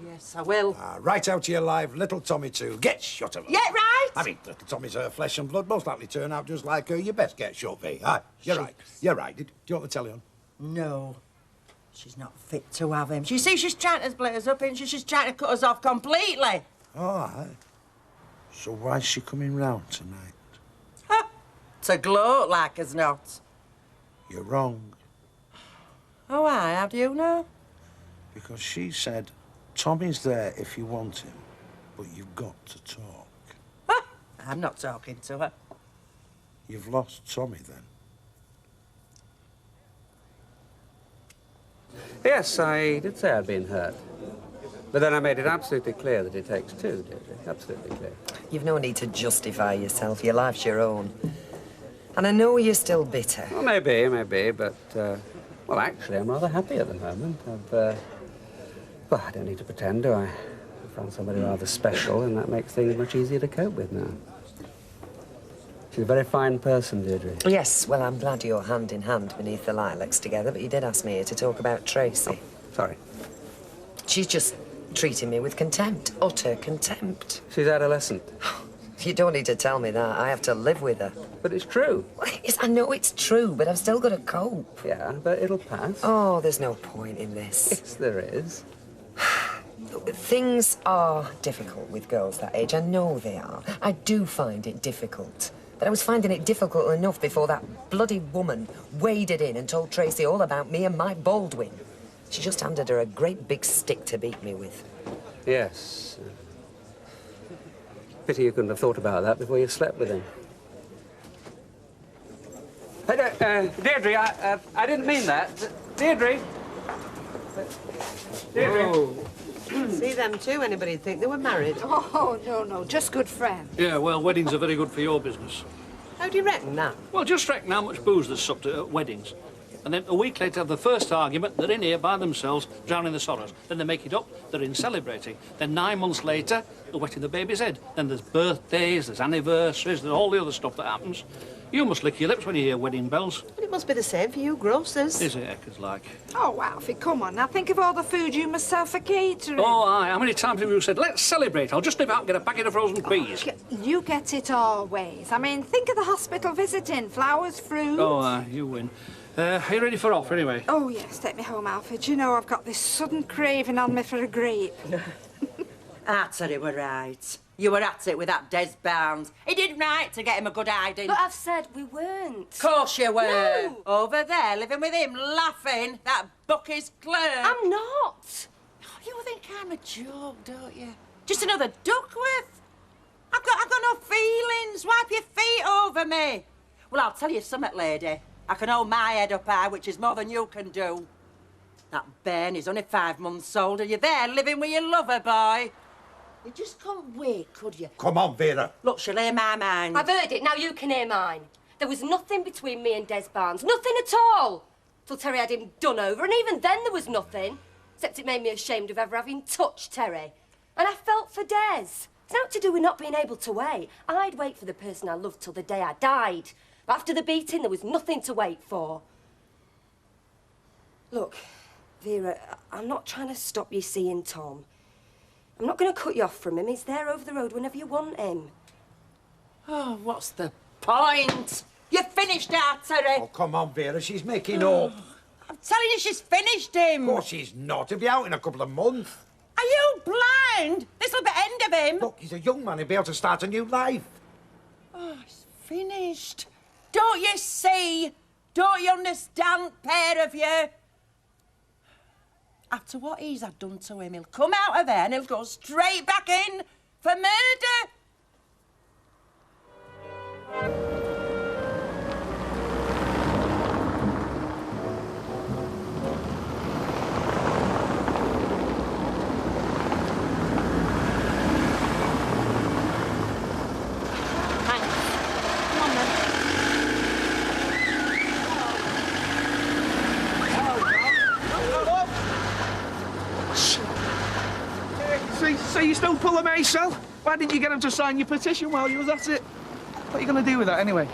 S11: Yes, I will.
S21: Right out to your live, little Tommy too. Get shut of her.
S11: Yeah, right.
S21: I mean, little Tommy's her flesh and blood, most likely turn out just like her. You best get shut, V. Aye, you're right. You're right. Do you want the telly on?
S11: No. She's not fit to have him. You see, she's trying to split us up, and she's trying to cut us off completely.
S21: Oh, aye. So why's she coming round tonight?
S11: To gloat like as not.
S21: You're wrong.
S11: Oh, aye, how do you know?
S21: Because she said, Tommy's there if you want him, but you've got to talk.
S11: I'm not talking to her.
S21: You've lost Tommy, then?
S2: Yes, I did say I'd been hurt. But then I made it absolutely clear that it takes two, Deirdre. Absolutely clear.
S22: You've no need to justify yourself. Your life's your own. And I know you're still bitter.
S2: Well, maybe, but, well, actually, I'm rather happy at the moment. Well, I don't need to pretend, do I? I found somebody rather special, and that makes things much easier to cope with now. She's a very fine person, Deirdre.
S22: Yes, well, I'm glad you're hand in hand beneath the lilacs together, but you did ask me here to talk about Tracy.
S2: Oh, sorry.
S22: She's just treating me with contempt, utter contempt.
S2: She's adolescent.
S22: You don't need to tell me that. I have to live with her.
S2: But it's true.
S22: Yes, I know it's true, but I've still got to cope.
S2: Yeah, but it'll pass.
S22: Oh, there's no point in this.
S2: Yes, there is.
S22: Things are difficult with girls that age. I know they are. I do find it difficult. But I was finding it difficult enough before that bloody woman waded in and told Tracy all about me and Mike Baldwin. She just handed her a great big stick to beat me with.
S2: Yes. Pity you couldn't have thought about that before you slept with him. Deirdre, I didn't mean that. Deirdre! Deirdre!
S4: Oh. See them too? Anybody'd think they were married.
S5: Oh, no, just good friends.
S18: Yeah, well, weddings are very good for your business.
S4: How do you reckon that?
S18: Well, just reckon how much booze there's supped at weddings. And then a week later, have the first argument, they're in here by themselves, drowning the sorrows. Then they make it up, they're in celebrating. Then 9 months later, they're wetting the baby's head. Then there's birthdays, there's anniversaries, there's all the other stuff that happens. You must lick your lips when you hear wedding bells.
S4: But it must be the same for you grocers.
S18: Is it, Eckers, like?
S5: Oh, Alfie, come on. Now think of all the food you must sell for catering.
S18: Oh, aye. How many times have you said, let's celebrate, I'll just nip out and get a packet of frozen peas?
S5: You get it always. I mean, think of the hospital visiting. Flowers, fruit.
S18: Oh, you win. Are you ready for off, anyway?
S5: Oh, yes, take me home, Alfie. Do you know, I've got this sudden craving on me for a grape.
S11: Ah, Terry were right. You were at it with that Des Barnes. He did right to get him a good hiding.
S17: But I've said we weren't.
S11: Of course you were.
S17: No.
S11: Over there, living with him, laughing. That Bucky's clerk.
S17: I'm not.
S11: You think I'm a joke, don't you? Just another Duckworth. I've got no feelings. Wipe your feet over me. Well, I'll tell you something, lady. I can hold my head up high, which is more than you can do. That bairn is only 5 months old, and you're there living with your lover, boy. You just couldn't wait, could you?
S21: Come on, Vera.
S11: Look, she'll hear my mind.
S17: I've heard it, now you can hear mine. There was nothing between me and Des Barnes. Nothing at all. Till Terry had him done over, and even then there was nothing. Except it made me ashamed of ever having touched Terry. And I felt for Des. It's not to do with not being able to wait. I'd wait for the person I loved till the day I died. But after the beating, there was nothing to wait for. Look, Vera, I'm not trying to stop you seeing Tom. I'm not going to cut you off from him. He's there over the road whenever you want him.
S11: Oh, what's the point? You finished our Terry.
S21: Oh, come on, Vera. She's making up.
S11: I'm telling you, she's finished him.
S21: Of course she's not. He'll be out in a couple of months.
S11: Are you blind? This'll be end of him.
S21: Look, he's a young man. He'll be able to start a new life.
S11: Oh, it's finished. Don't you see? Don't you understand, pair of you? After what he's had done to him, he'll come out of there and he'll go straight back in for murder.
S3: So you still pull a Maisel? Why didn't you get him to sign your petition while you was at it? What are you going to do with that anyway?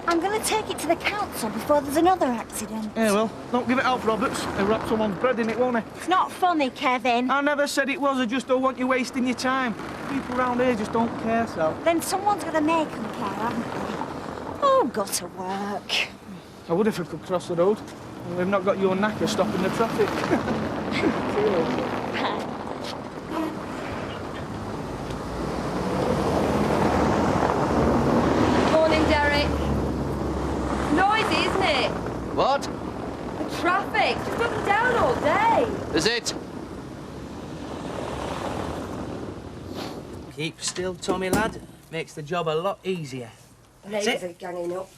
S10: I'm going to take it to the council before there's another accident.
S3: Yeah, well, don't give it out, Roberts. He'll wrap someone's bread in it, won't he?
S10: It's not funny, Kevin.
S3: I never said it was. I just don't want you wasting your time. People around here just don't care, Sal.
S10: Then someone's going to make them care, haven't they? Oh, go to work.
S3: I would if I could cross the road. And we've not got your knacker stopping the traffic. See you later.
S17: Morning, Derek. Noisy, isn't it?
S8: What?
S17: The traffic. It's broken down all day.
S8: Is it?
S24: Keep still, Tommy, lad. Makes the job a lot easier.
S17: Neighbours are ganging up.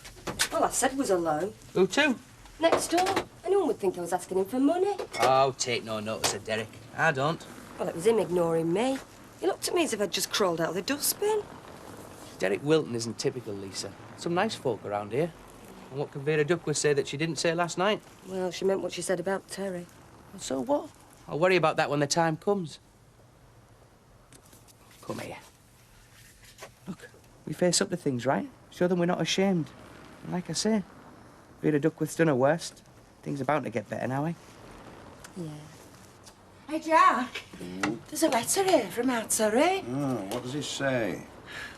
S17: All I said was hello.
S24: Who to?
S17: Next door. Anyone would think I was asking him for money.
S24: Oh, take no notice of Derek. I don't.
S17: Well, it was him ignoring me. He looked at me as if I'd just crawled out of the dustbin.
S8: Derek Wilton isn't typical, Lisa. Some nice folk around here. And what can Vera Duckworth say that she didn't say last night?
S17: Well, she meant what she said about Terry.
S8: Well, so what? I'll worry about that when the time comes. Come here. Look, we face up to things, right? Show them we're not ashamed. And like I say, Vera Duckworth's done her worst. Things are bound to get better now, eh?
S17: Yeah.
S11: Hey, Jack. There's a letter here from our Terry.
S21: Oh, what does it say?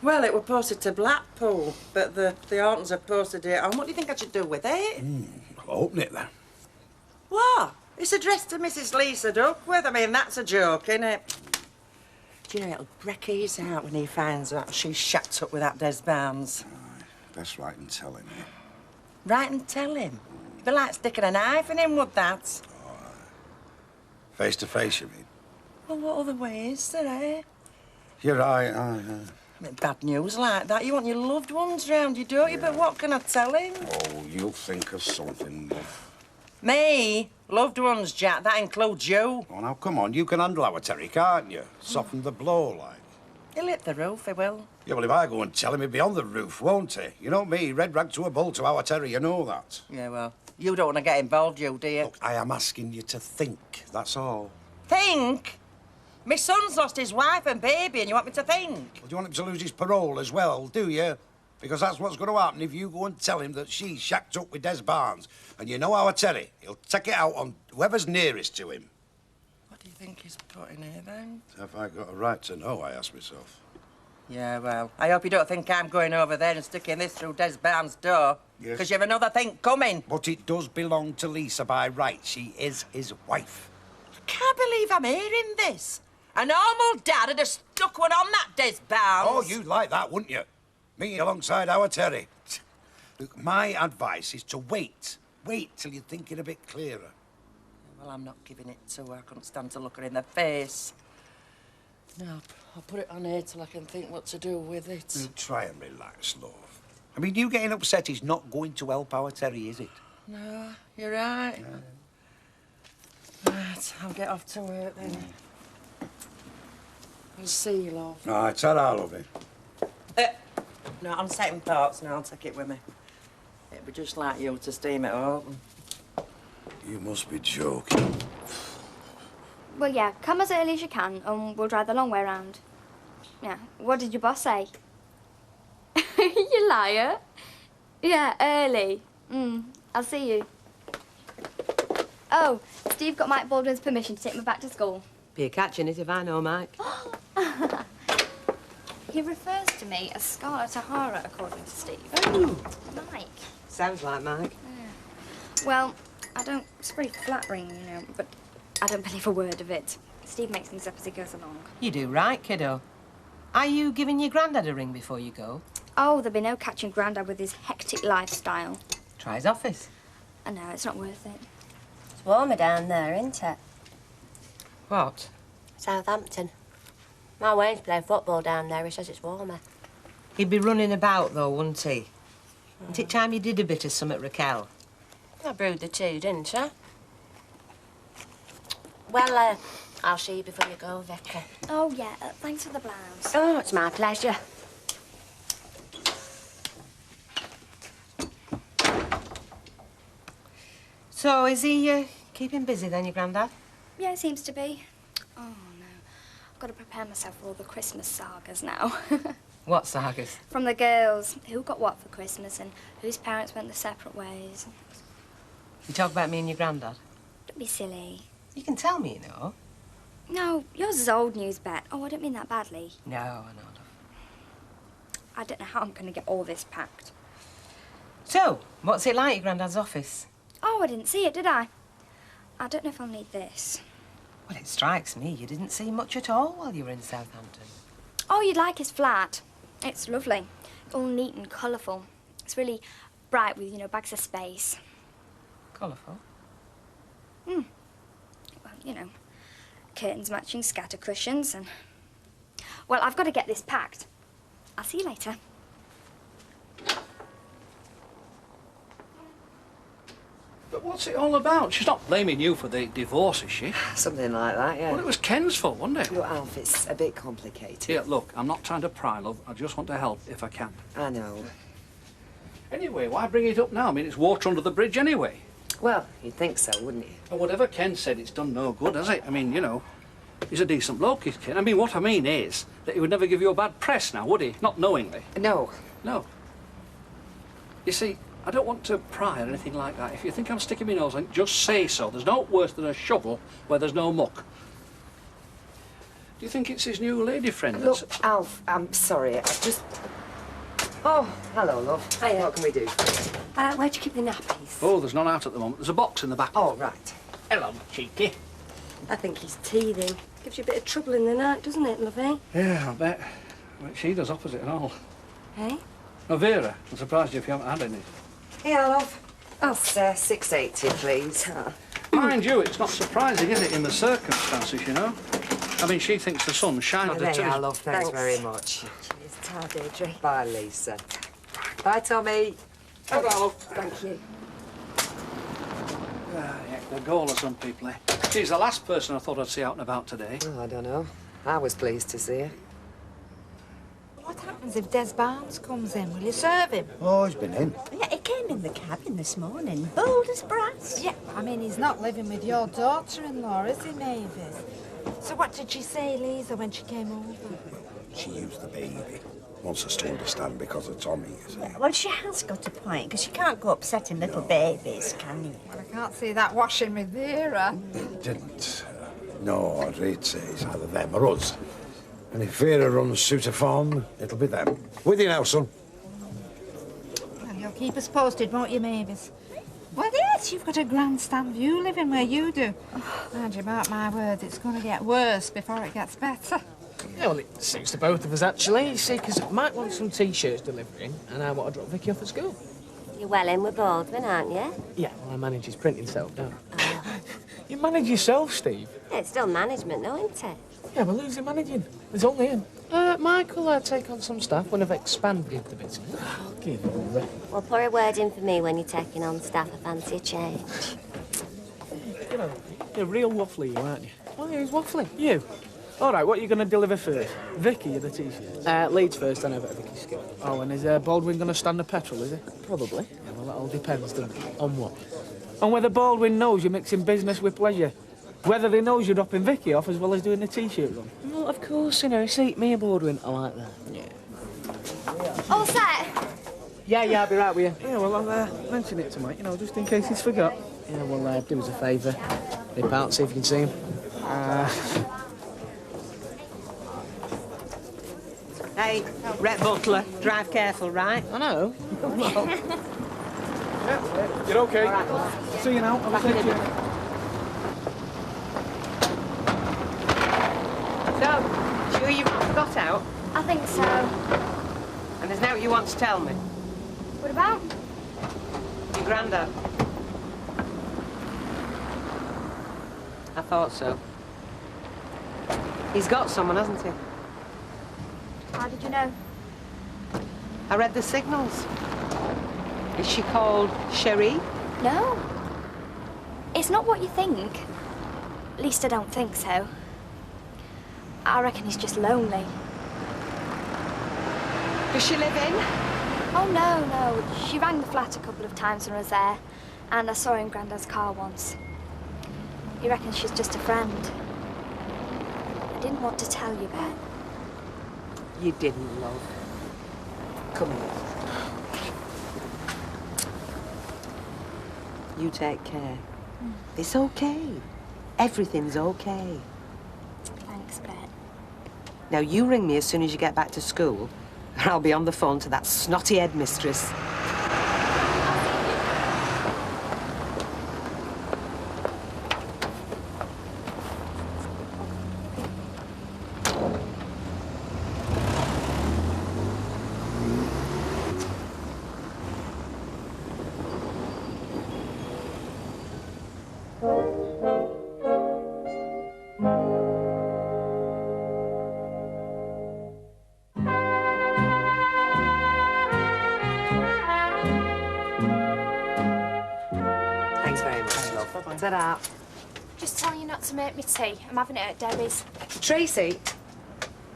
S11: Well, it was posted to Blackpool, but the Ortons have posted it on. What do you think I should do with it?
S21: I'll open it then.
S11: What? It's addressed to Mrs. Lisa Duckworth. I mean, that's a joke, isn't it? Do you know, it'll break his heart when he finds out she's shacked up with that Des Barnes.
S21: Best write and tell him, eh?
S11: Write and tell him. It'd be like sticking a knife in him, would that?
S21: Face to face, you mean?
S11: Well, what other way is there, eh?
S21: You're right,
S11: I mean, bad news like that. You want your loved ones round you, don't you? But what can I tell him?
S21: Oh, you'll think of something, love.
S11: Me? Loved ones, Jack. That includes you.
S21: Oh, now, come on. You can handle our Terry, can't you? Soften the blow, like.
S11: He'll hit the roof, he will.
S21: Yeah, well, if I go and tell him, he'll be on the roof, won't he? You know me, red rag to a bull to our Terry, you know that.
S11: Yeah, well, you don't want to get involved, you, do you?
S21: Look, I am asking you to think, that's all.
S11: Think? My son's lost his wife and baby, and you want me to think?
S21: Well, do you want him to lose his parole as well, do you? Because that's what's going to happen if you go and tell him that she's shacked up with Des Barnes. And you know our Terry, he'll take it out on whoever's nearest to him.
S11: What do you think he's putting here, then?
S21: Have I got a right to know, I ask myself.
S11: Yeah, well, I hope you don't think I'm going over there and sticking this through Des Barnes' door.
S21: Yes.
S11: Because you've another thing coming.
S21: But it does belong to Lisa by right. She is his wife.
S11: I can't believe I'm hearing this. A normal dad would have stuck one on that Des Barnes.
S21: Oh, you'd like that, wouldn't you? Me alongside our Terry. Look, my advice is to wait. Wait till you're thinking a bit clearer.
S11: Well, I'm not giving it to her. I couldn't stand to look her in the face. No, I'll put it on here till I can think what to do with it.
S21: You try and relax, love. I mean, you getting upset is not going to help our Terry, is it?
S11: No, you're right. Right, I'll get off to work then. I'll see you, love.
S21: All right, ta-ra, lovey.
S11: No, on second thoughts now, I'll take it with me. It'd be just like you to steam it up.
S21: You must be joking.
S7: Well, yeah, come as early as you can and we'll drive the long way round. Yeah, what did your boss say? You liar. Yeah, early. I'll see you. Oh, Steve got Mike Baldwin's permission to take me back to school.
S4: Be a catching it if I know Mike.
S7: He refers to me as Scarlett O'Hara, according to Steve.
S4: Oh.
S7: Mike.
S4: Sounds like Mike.
S7: Yeah. Well, it's pretty flattering, you know, but I don't believe a word of it. Steve makes things up as he goes along.
S4: You do right, kiddo. Are you giving your granddad a ring before you go?
S7: Oh, there'll be no catching Grandad with his hectic lifestyle.
S4: Try his office.
S7: I know, it's not worth it.
S6: It's warmer down there, isn't it?
S4: What?
S6: Southampton. My Wayne's playing football down there. He says it's warmer.
S4: He'd be running about, though, wouldn't he? Isn't it time you did a bit of something, Raquel?
S6: I brewed the tea, didn't I? Well, I'll see you before you go, Vicky.
S7: Oh, yeah, thanks for the blouse.
S6: Oh, it's my pleasure.
S4: So, is he keeping busy then, your granddad?
S7: Yeah, it seems to be. Oh, no. I've got to prepare myself for all the Christmas sagas now.
S4: What sagas?
S7: From the girls. Who got what for Christmas and whose parents went their separate ways.
S4: You talk about me and your granddad?
S7: Don't be silly.
S4: You can tell me, you know.
S7: No, yours is old news, Bet. Oh, I don't mean that badly.
S4: No, I know.
S7: I don't know how I'm going to get all this packed.
S4: So, what's it like, your granddad's office?
S7: Oh, I didn't see it, did I? I don't know if I'll need this.
S4: Well, it strikes me you didn't see much at all while you were in Southampton.
S7: Oh, you'd like his flat. It's lovely. All neat and colourful. It's really bright with, you know, bags of space.
S4: Colourful?
S7: Well, you know, curtains matching scatter cushions and... Well, I've got to get this packed. I'll see you later.
S18: But what's it all about? She's not blaming you for the divorce, is she?
S22: Something like that, yeah.
S18: Well, it was Ken's fault, wasn't it?
S22: Look, Alf, it's a bit complicated.
S18: Yeah, look, I'm not trying to pry, love. I just want to help if I can.
S22: I know.
S18: Anyway, why bring it up now? I mean, it's water under the bridge anyway.
S22: Well, you'd think so, wouldn't you?
S18: Well, whatever Ken said, it's done no good, has it? I mean, you know, he's a decent bloke, is Ken. I mean, what I mean is that he would never give you a bad press now, would he? Not knowingly.
S22: No.
S18: No. You see, I don't want to pry or anything like that. If you think I'm sticking my nose in, just say so. There's no worse than a shovel where there's no muck. Do you think it's his new lady friend?
S22: Look, Alf, I'm sorry. I just... Oh, hello, love.
S6: Hiya.
S22: What can we do?
S6: Where'd you keep the nappies?
S18: Oh, there's none out at the moment. There's a box in the back.
S22: Oh, right.
S18: Hello, cheeky.
S6: I think he's teething. Gives you a bit of trouble in the night, doesn't it, lovey?
S18: Yeah, I bet. Well, she does opposite and all.
S6: Hey?
S18: Now, Vera, I'm surprised if you haven't had any.
S22: Yeah, love. Oh, sir, 680, please.
S18: Mind you, it's not surprising, is it, in the circumstances, you know? I mean, she thinks the sun's shining.
S22: There you are, love. Thanks very much.
S6: Cheers. Ta, Deirdre.
S22: Bye, Lisa. Bye, Tommy.
S18: Hello.
S6: Thank you.
S18: Yeah, the goal of some people, eh? She's the last person I thought I'd see out and about today.
S22: Oh, I don't know. I was pleased to see her.
S5: What happens if Des Barnes comes in? Will you serve him?
S21: Oh, he's been in.
S15: Yeah, he came in the cabin this morning, bold as brass.
S5: Yeah, I mean, he's not living with your daughter-in-law, is he, Mavis? So what did she say, Lisa, when she came over?
S21: She used the baby. Wants us to understand because of Tommy, you see.
S15: Well, she has got a point, because you can't go upsetting little babies, can you?
S5: Well, I can't see that washing with Vera.
S21: Didn't. No, I'd rate say it's either them or us. And if Vera runs suit a farm, it'll be them. With you now, son.
S5: Well, you'll keep us posted, won't you, Mavis? Well, yes, you've got a grandstand view living where you do. And you mark my words, it's going to get worse before it gets better.
S24: Yeah, well, it suits the both of us, actually. You see, because I might want some T-shirts delivering, and I want to drop Vicky off at school.
S6: You're well in with Baldwin, aren't you?
S24: Yeah, well, I manage his printing self, don't I? You manage yourself, Steve?
S6: Yeah, it's still management, though, isn't it?
S24: Yeah, well, who's he managing? There's only him. Michael, take on some staff when I've expanded a bit. I'll give him a rep.
S6: Well, put a word in for me when you're taking on staff. I fancy a change.
S24: You know, you're real waffly, you aren't you? Oh, yeah, who's waffling? You. All right, what are you going to deliver first? Vicky or the T-shirts? Leeds first, then over to Vicky's school. Oh, and is Baldwin going to stand the petrol, is he? Probably. Yeah, well, that all depends, doesn't it? On what? On whether Baldwin knows you're mixing business with pleasure. Whether they knows you're dropping Vicky off as well as doing the T-shirt run. Well, of course, you know, see, me and Baldwin are like that. Yeah.
S7: All set?
S24: Yeah, I'll be right with you. Yeah, well, I'll mention it to Mike, you know, just in case he's forgot. Yeah, well, do us a favour. Nip out, see if you can see him.
S13: Hey, Rhett Butler, drive careful, right?
S24: I know.
S3: Yeah, you're okay. Right. See you now. I'll see you.
S13: So, sure you've not got out?
S7: I think so.
S13: And there's now what you want to tell me?
S7: What about?
S13: Your granddad. I thought so. He's got someone, hasn't he?
S7: How did you know?
S13: I read the signals. Is she called Cherie?
S7: No. It's not what you think. At least I don't think so. I reckon he's just lonely.
S13: Does she live in?
S7: Oh, no. She rang the flat a couple of times when I was there, and I saw her in Grandad's car once. He reckons she's just a friend. I didn't want to tell you, Ben.
S13: You didn't, love. Come here. You take care. It's okay. Everything's okay.
S7: Thanks, Ben.
S13: Now, you ring me as soon as you get back to school, and I'll be on the phone to that snotty headmistress. Thanks very much, love. Ta-da.
S14: Just telling you not to make me tea. I'm having it at Debbie's.
S22: Tracy,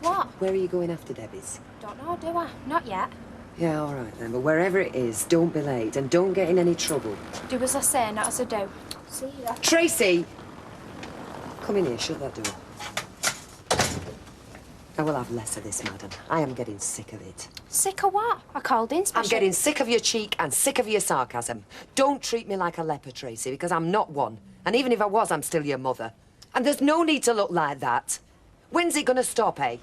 S14: What?
S22: where are you going after Debbie's?
S14: Don't know, do I? Not yet.
S22: Yeah, all right then. But wherever it is, don't be late and don't get in any trouble.
S14: Do as I say, not as I do. See ya.
S22: Tracy! Come in here, shut that door. I will have less of this, madam. I am getting sick of it.
S14: Sick of what? I called in special.
S22: I'm getting sick of your cheek and sick of your sarcasm. Don't treat me like a leper, Tracy, because I'm not one. And even if I was, I'm still your mother. And there's no need to look like that. When's it gonna stop, eh?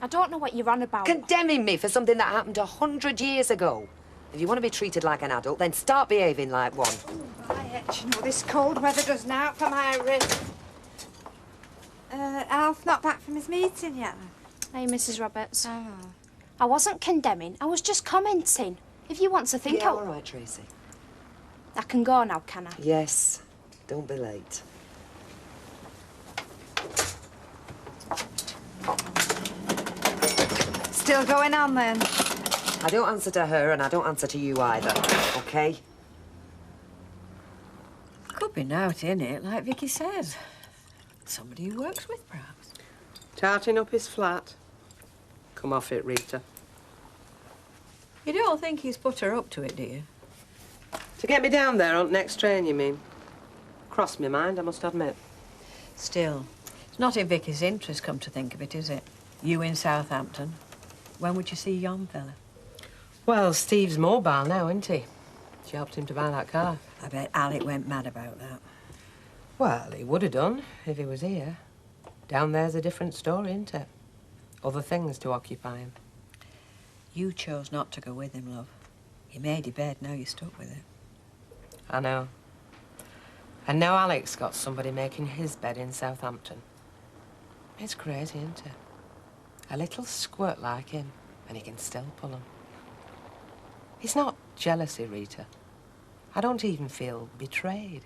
S14: I don't know what you're on about.
S22: Condemning me for something that happened 100 years ago. If you want to be treated like an adult, then start behaving like one.
S5: Quiet, you know, this cold weather doesn't out for my wrist. Alf not back from his meeting yet?
S14: Hey, Mrs. Roberts. Oh. I wasn't condemning. I was just commenting. If you want to think
S22: Yeah,
S14: I'll...
S22: all right, Tracy.
S14: I can go now, can I?
S22: Yes. Don't be late.
S5: Still going on then?
S22: I don't answer to her and I don't answer to you either, OK?
S9: Could be out, innit? Like Vicky says. Somebody who works with, perhaps.
S13: Tarting up his flat. Come off it, Rita.
S9: You don't think he's put her up to it, do you?
S13: To get me down there on the next train, you mean? Crossed my mind, I must admit.
S9: Still, it's not in Vicky's interest, come to think of it, is it? You in Southampton. When would you see yon fella?
S13: Well, Steve's mobile now, isn't he? She helped him to buy that car.
S9: I bet Alec went mad about that.
S13: Well, he would have done if he was here. Down there's a different story, isn't it? Other things to occupy him.
S9: You chose not to go with him, love. You made your bed, now you're stuck with it.
S13: I know.
S22: And now Alec's got somebody making his bed in Southampton. It's crazy, isn't it? A little squirt like him, and he can still pull 'em. It's not jealousy, Rita. I don't even feel betrayed.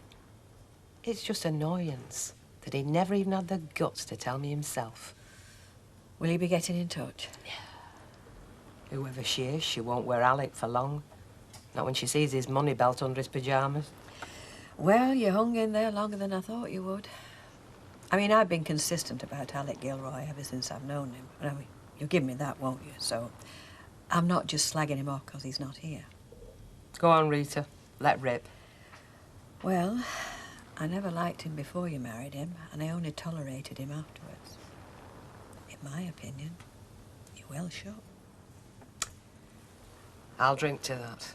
S22: It's just annoyance that he never even had the guts to tell me himself.
S9: Will he be getting in touch?
S22: Yeah. Whoever she is, she won't wear Alec for long. Not when she sees his money belt under his pyjamas.
S9: Well, you hung in there longer than I thought you would. I mean, I've been consistent about Alec Gilroy ever since I've known him. I mean, you'll give me that, won't you? So I'm not just slagging him off because he's not here.
S22: Go on, Rita. Let rip.
S9: Well, I never liked him before you married him, and I only tolerated him afterwards. In my opinion, you're well shot.
S22: I'll drink to that.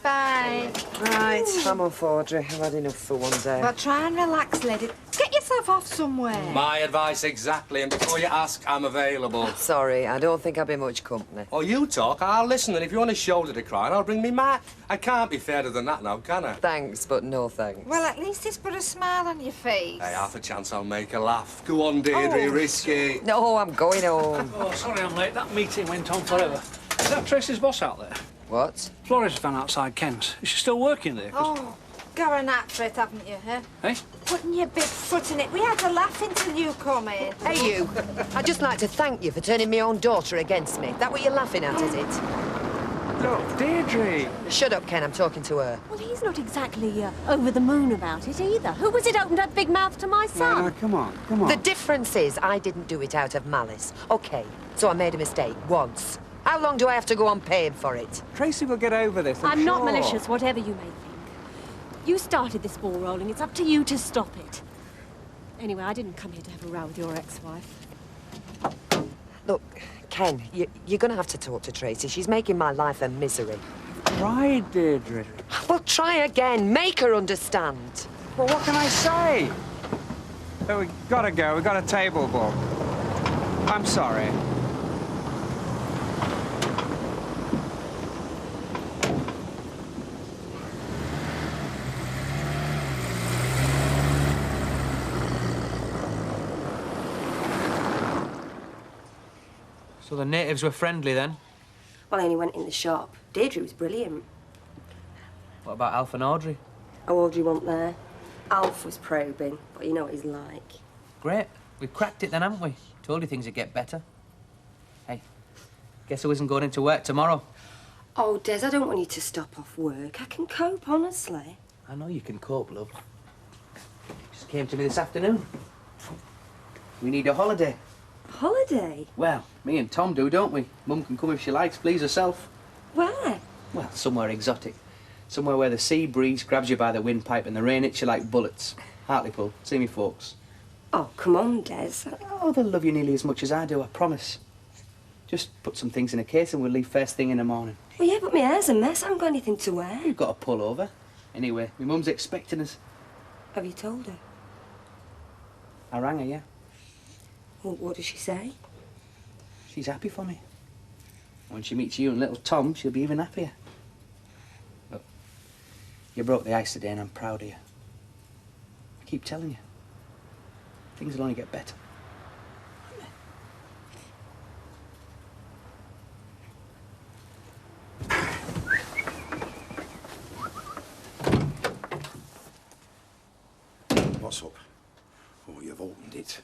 S5: Bye.
S22: Right, I'm off, Audrey. I've had enough for one day.
S5: Well, try and relax, lady. Get yourself off somewhere.
S23: My advice exactly, and before you ask, I'm available.
S22: Sorry, I don't think I'll be much company.
S23: Oh, you talk, I'll listen, and if you want a shoulder to cry on, I'll bring me Mac. I can't be fairer than that now, can I?
S22: Thanks, but no thanks.
S5: Well, at least he's put a smile on your face.
S23: Hey, half a chance I'll make her laugh. Go on, Deirdre, risk it.
S22: No, I'm going home.
S18: Oh, sorry I'm late. That meeting went on forever. Is that Tracy's boss out there?
S22: What?
S18: Flores found outside Ken's. Is she still working there?
S5: Oh, going after it, haven't you, huh?
S18: Hey?
S5: Putting your big foot in it. We had a laugh until you come in.
S22: Hey, you. I'd just like to thank you for turning my own daughter against me. That what you're laughing at, is it?
S3: Look, Deirdre.
S22: Shut up, Ken. I'm talking to her.
S15: Well, he's not exactly over the moon about it either. Who was it opened that big mouth to my son?
S3: No, come on, come on.
S22: The difference is I didn't do it out of malice. OK, so I made a mistake once. How long do I have to go on paying for it?
S3: Tracy will get over this,
S15: I'm not
S3: sure.
S15: malicious, whatever you may think. You started this ball rolling. It's up to you to stop it. Anyway, I didn't come here to have a row with your ex-wife.
S22: Look, Ken, you're going to have to talk to Tracy. She's making my life a misery.
S3: Right, Deirdre.
S22: Well, try again. Make her understand.
S3: Well, what can I say? Oh, we gotta go. We got a table book. I'm sorry.
S8: So the natives were friendly then?
S6: Well, I only went in the shop. Deirdre was brilliant.
S8: What about Alf and Audrey?
S6: Oh, Audrey wasn't there. Alf was probing, but you know what he's like.
S8: Great. We've cracked it then, haven't we? Told you things would get better. Hey, guess who isn't going into work tomorrow?
S6: Oh, Des, I don't want you to stop off work. I can cope, honestly.
S8: I know you can cope, love. Just came to me this afternoon. We need a holiday.
S6: Holiday?
S8: Well, me and Tom do, don't we? Mum can come if she likes, please herself.
S6: Where?
S8: Well, somewhere exotic. Somewhere where the sea breeze grabs you by the windpipe and the rain hits you like bullets. Hartlepool, see me folks.
S6: Oh, come on, Des.
S8: Oh, they'll love you nearly as much as I do, I promise. Just put some things in a case and we'll leave first thing in the morning.
S6: Well, yeah, but my hair's a mess. I haven't got anything to wear.
S8: You've got a pull over. Anyway, my mum's expecting us.
S6: Have you told her?
S8: I rang her, yeah.
S6: Well, what does she say?
S8: She's happy for me. When she meets you and little Tom, she'll be even happier. Look, you broke the ice today and I'm proud of you. I keep telling you. Things will only get better.
S21: What's up? Oh, you've opened it.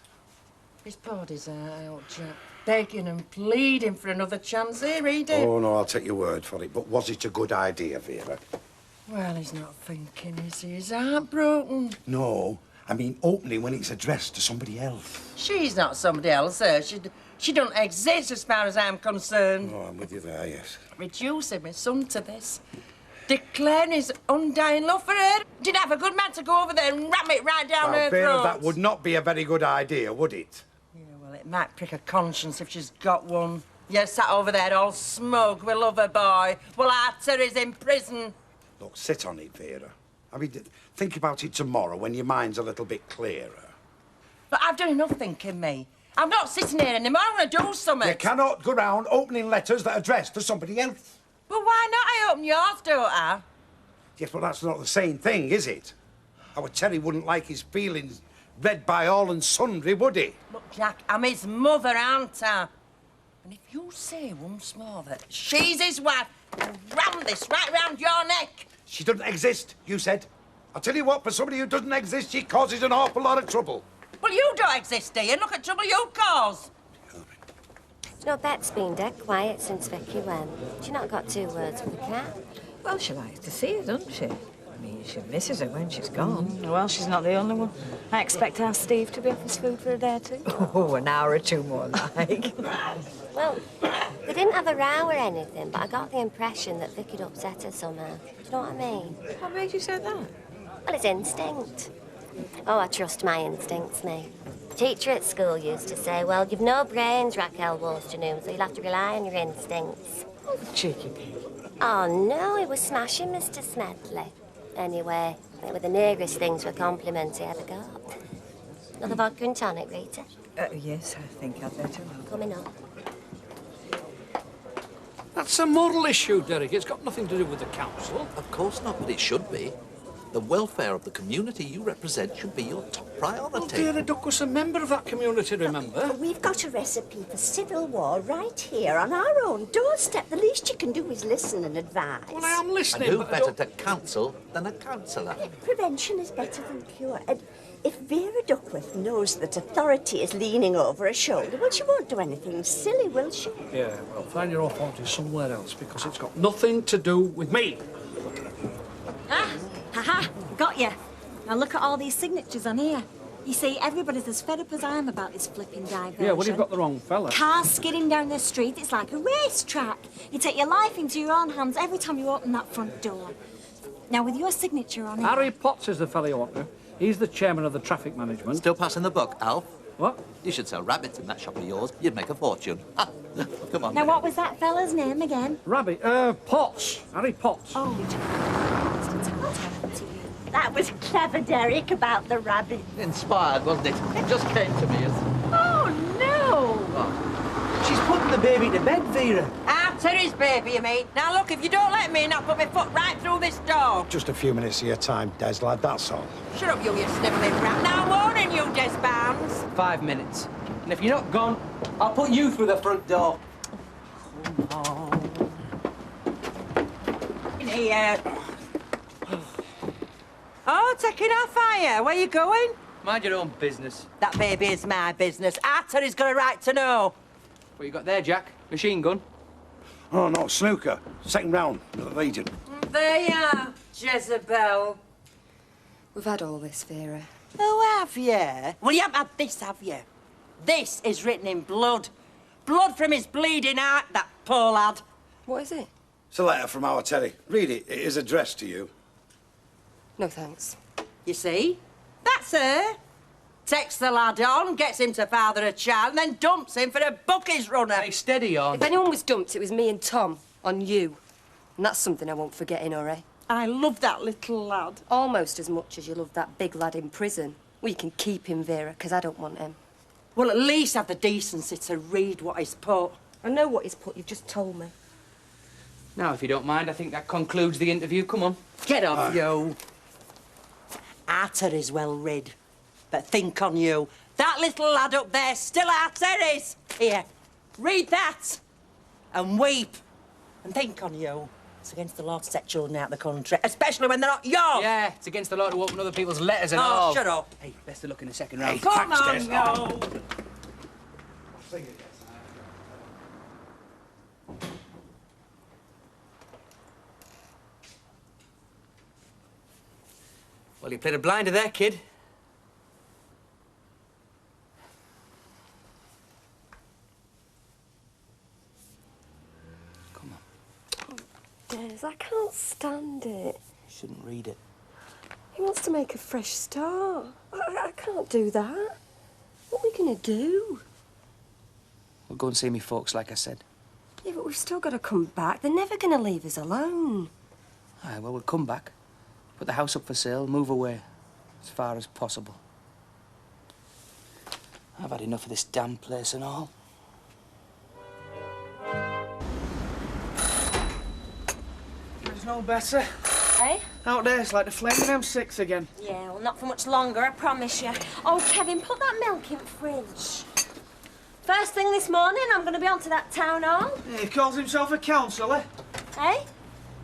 S11: His party's out, Jack. Begging and pleading for another chance here, read it.
S21: Oh, no, I'll take your word for it. But was it a good idea, Vera?
S11: Well, he's not thinking, is he? He's heartbroken.
S21: No. I mean, opening when it's addressed to somebody else.
S11: She's not somebody else, sir. She don't exist as far as I'm concerned.
S21: Oh, I'm with you there, yes.
S11: Reducing my son to this. Declaring his undying love for her. Did have a good man to go over there and ram it right down her
S21: Vera,
S11: throat.
S21: that would not be a very good idea, would it?
S11: Yeah, well, it might prick her conscience if she's got one. You sat over there all smug with lover boy, while our Terry's in prison.
S21: Look, sit on it, Vera. I mean, think about it tomorrow when your mind's a little bit clearer.
S11: But I've done enough thinking, me. I'm not sitting here anymore. I want to do something.
S21: You cannot go round opening letters that are addressed to somebody else.
S11: Well, why not? I open yours, don't I?
S21: Yes, but that's not the same thing, is it? Our Terry wouldn't like his feelings read by all and sundry, would he?
S11: Look, Jack, I'm his mother, aren't I? And if you say once more that she's his wife, I'll ram this right round your neck.
S21: She doesn't exist, you said. I'll tell you what, for somebody who doesn't exist, she causes an awful lot of trouble.
S11: Well, you don't exist, Ian. Look at trouble you cause.
S6: You know, Bet's been dead quiet since Vicky went. She not got 2 words with the cat.
S9: Well, she likes to see her, doesn't she? I mean, she misses her when she's gone.
S10: Well, she's not the only one. I expect our Steve to be off his food for a day or two.
S9: Oh, an hour or 2 more, like.
S6: Well, they didn't have a row or anything, but I got the impression that Vicky'd upset her somehow. Do you know what I mean?
S9: What made you say that?
S6: Well, it's instinct. Oh, I trust my instincts, me. Teacher at school used to say, well, you've no brains, Raquel Wollstonecraft, so you'll have to rely on your instincts.
S9: Oh, the cheeky pig.
S6: Oh, no, he was smashing Mr. Smedley. Anyway, they were the nearest thing to a compliment he ever got. Another vodka and tonic, Rita?
S9: Yes, I think I'd better.
S6: Coming up.
S18: That's a moral issue, Derek. It's got nothing to do with the council.
S1: Of course not, but it should be. The welfare of the community you represent should be your top priority.
S18: Well, Deirdre Duck was a member of that community, remember?
S15: We've got a recipe for civil war right here on our own doorstep. The least you can do is listen and advise.
S18: Well, I am listening,
S1: And who
S18: but
S1: better to counsel than a counsellor?
S15: Prevention is better than cure. And if Vera Duckworth knows that authority is leaning over her shoulder, well, she won't do anything silly, will she?
S18: Yeah, well, find your authority somewhere else, because it's got nothing to do with me.
S10: Ha-ha, got you. Now look at all these signatures on here. You see, everybody's as fed up as I am about this flipping diversion.
S18: Yeah, well, you've got the wrong fella.
S10: Cars skidding down the street, it's like a racetrack. You take your life into your own hands every time you open that front door. Now, with your signature on it...
S18: Harry Potts is the fella you want to. He's the chairman of the traffic management.
S1: Still passing the buck, Alf?
S18: What?
S1: You should sell rabbits in that shop of yours. You'd make a fortune. Ah, come on.
S10: Now, what was that fella's name again?
S18: Rabbit, Potts. Harry Potts.
S10: Oh,
S15: That was clever, Derek, about the rabbit.
S1: Inspired, wasn't it? It just came to me as...
S15: Oh, no!
S8: She's putting the baby to bed, Vera.
S11: Ah, Terry's baby, you mean? Now, look, if you don't let me in, I'll put my foot right through this door.
S21: Just a few minutes of your time, Des, lad, that's all.
S11: Shut up, you snivelling brat. Now, I'm warning you, Des Barnes.
S8: 5 minutes. And if you're not gone, I'll put you through the front door.
S11: In here. Oh, taking off, are you? Where you going?
S8: Mind your own business.
S11: That baby is my business. Terry's got a right to know.
S8: What you got there, Jack? Machine gun?
S21: Oh, no, snooker. Second round, the Legion.
S11: There you are, Jezebel.
S6: We've had all this, Vera.
S11: Oh, have you? Well, you haven't had this, have you? This is written in blood. Blood from his bleeding heart, that poor lad.
S6: What is it?
S21: It's a letter from our Terry. Read it. It is addressed to you.
S6: No, thanks.
S11: You see? That's her. Takes the lad on, gets him to father a child, and then dumps him for a bookies runner.
S8: Hey, steady on.
S6: If anyone was dumped, it was me and Tom on you. And that's something I won't forget in a hurry.
S11: I love that little lad.
S6: Almost as much as you love that big lad in prison. Well, you can keep him, Vera, because I don't want him.
S11: Well, at least have the decency to read what he's put.
S6: I know what he's put, you've just told me.
S8: Now, if you don't mind, I think that concludes the interview. Come on.
S11: Get off, you. Terry's well rid. But think on you. That little lad up there still Terry's. Here, read that. And weep. And think on you. It's against the law to set children out of the country, especially when they're not yours.
S8: Yeah, it's against the law to open other people's letters and
S11: Oh,
S8: all.
S11: shut up.
S8: Hey, best of luck in the second round.
S11: Come on, yo.
S8: Well, you played a blinder there, kid.
S6: Des, I can't stand it.
S8: You shouldn't read it.
S6: He wants to make a fresh start. I can't do that. What are we going to do?
S8: We'll go and see me folks, like I said.
S6: Yeah, but we've still got to come back. They're never going to leave us alone.
S8: Aye, well, we'll come back. Put the house up for sale, move away. As far as possible. I've had enough of this damn place and all.
S3: There's no better.
S10: Eh?
S24: Out there, it's like the flaming M6 again.
S10: Yeah, well, not for much longer, I promise you. Oh, Kevin, put that milk in the fridge. First thing this morning, I'm going to be on to that town hall.
S24: Yeah, he calls himself a counsellor.
S10: Eh?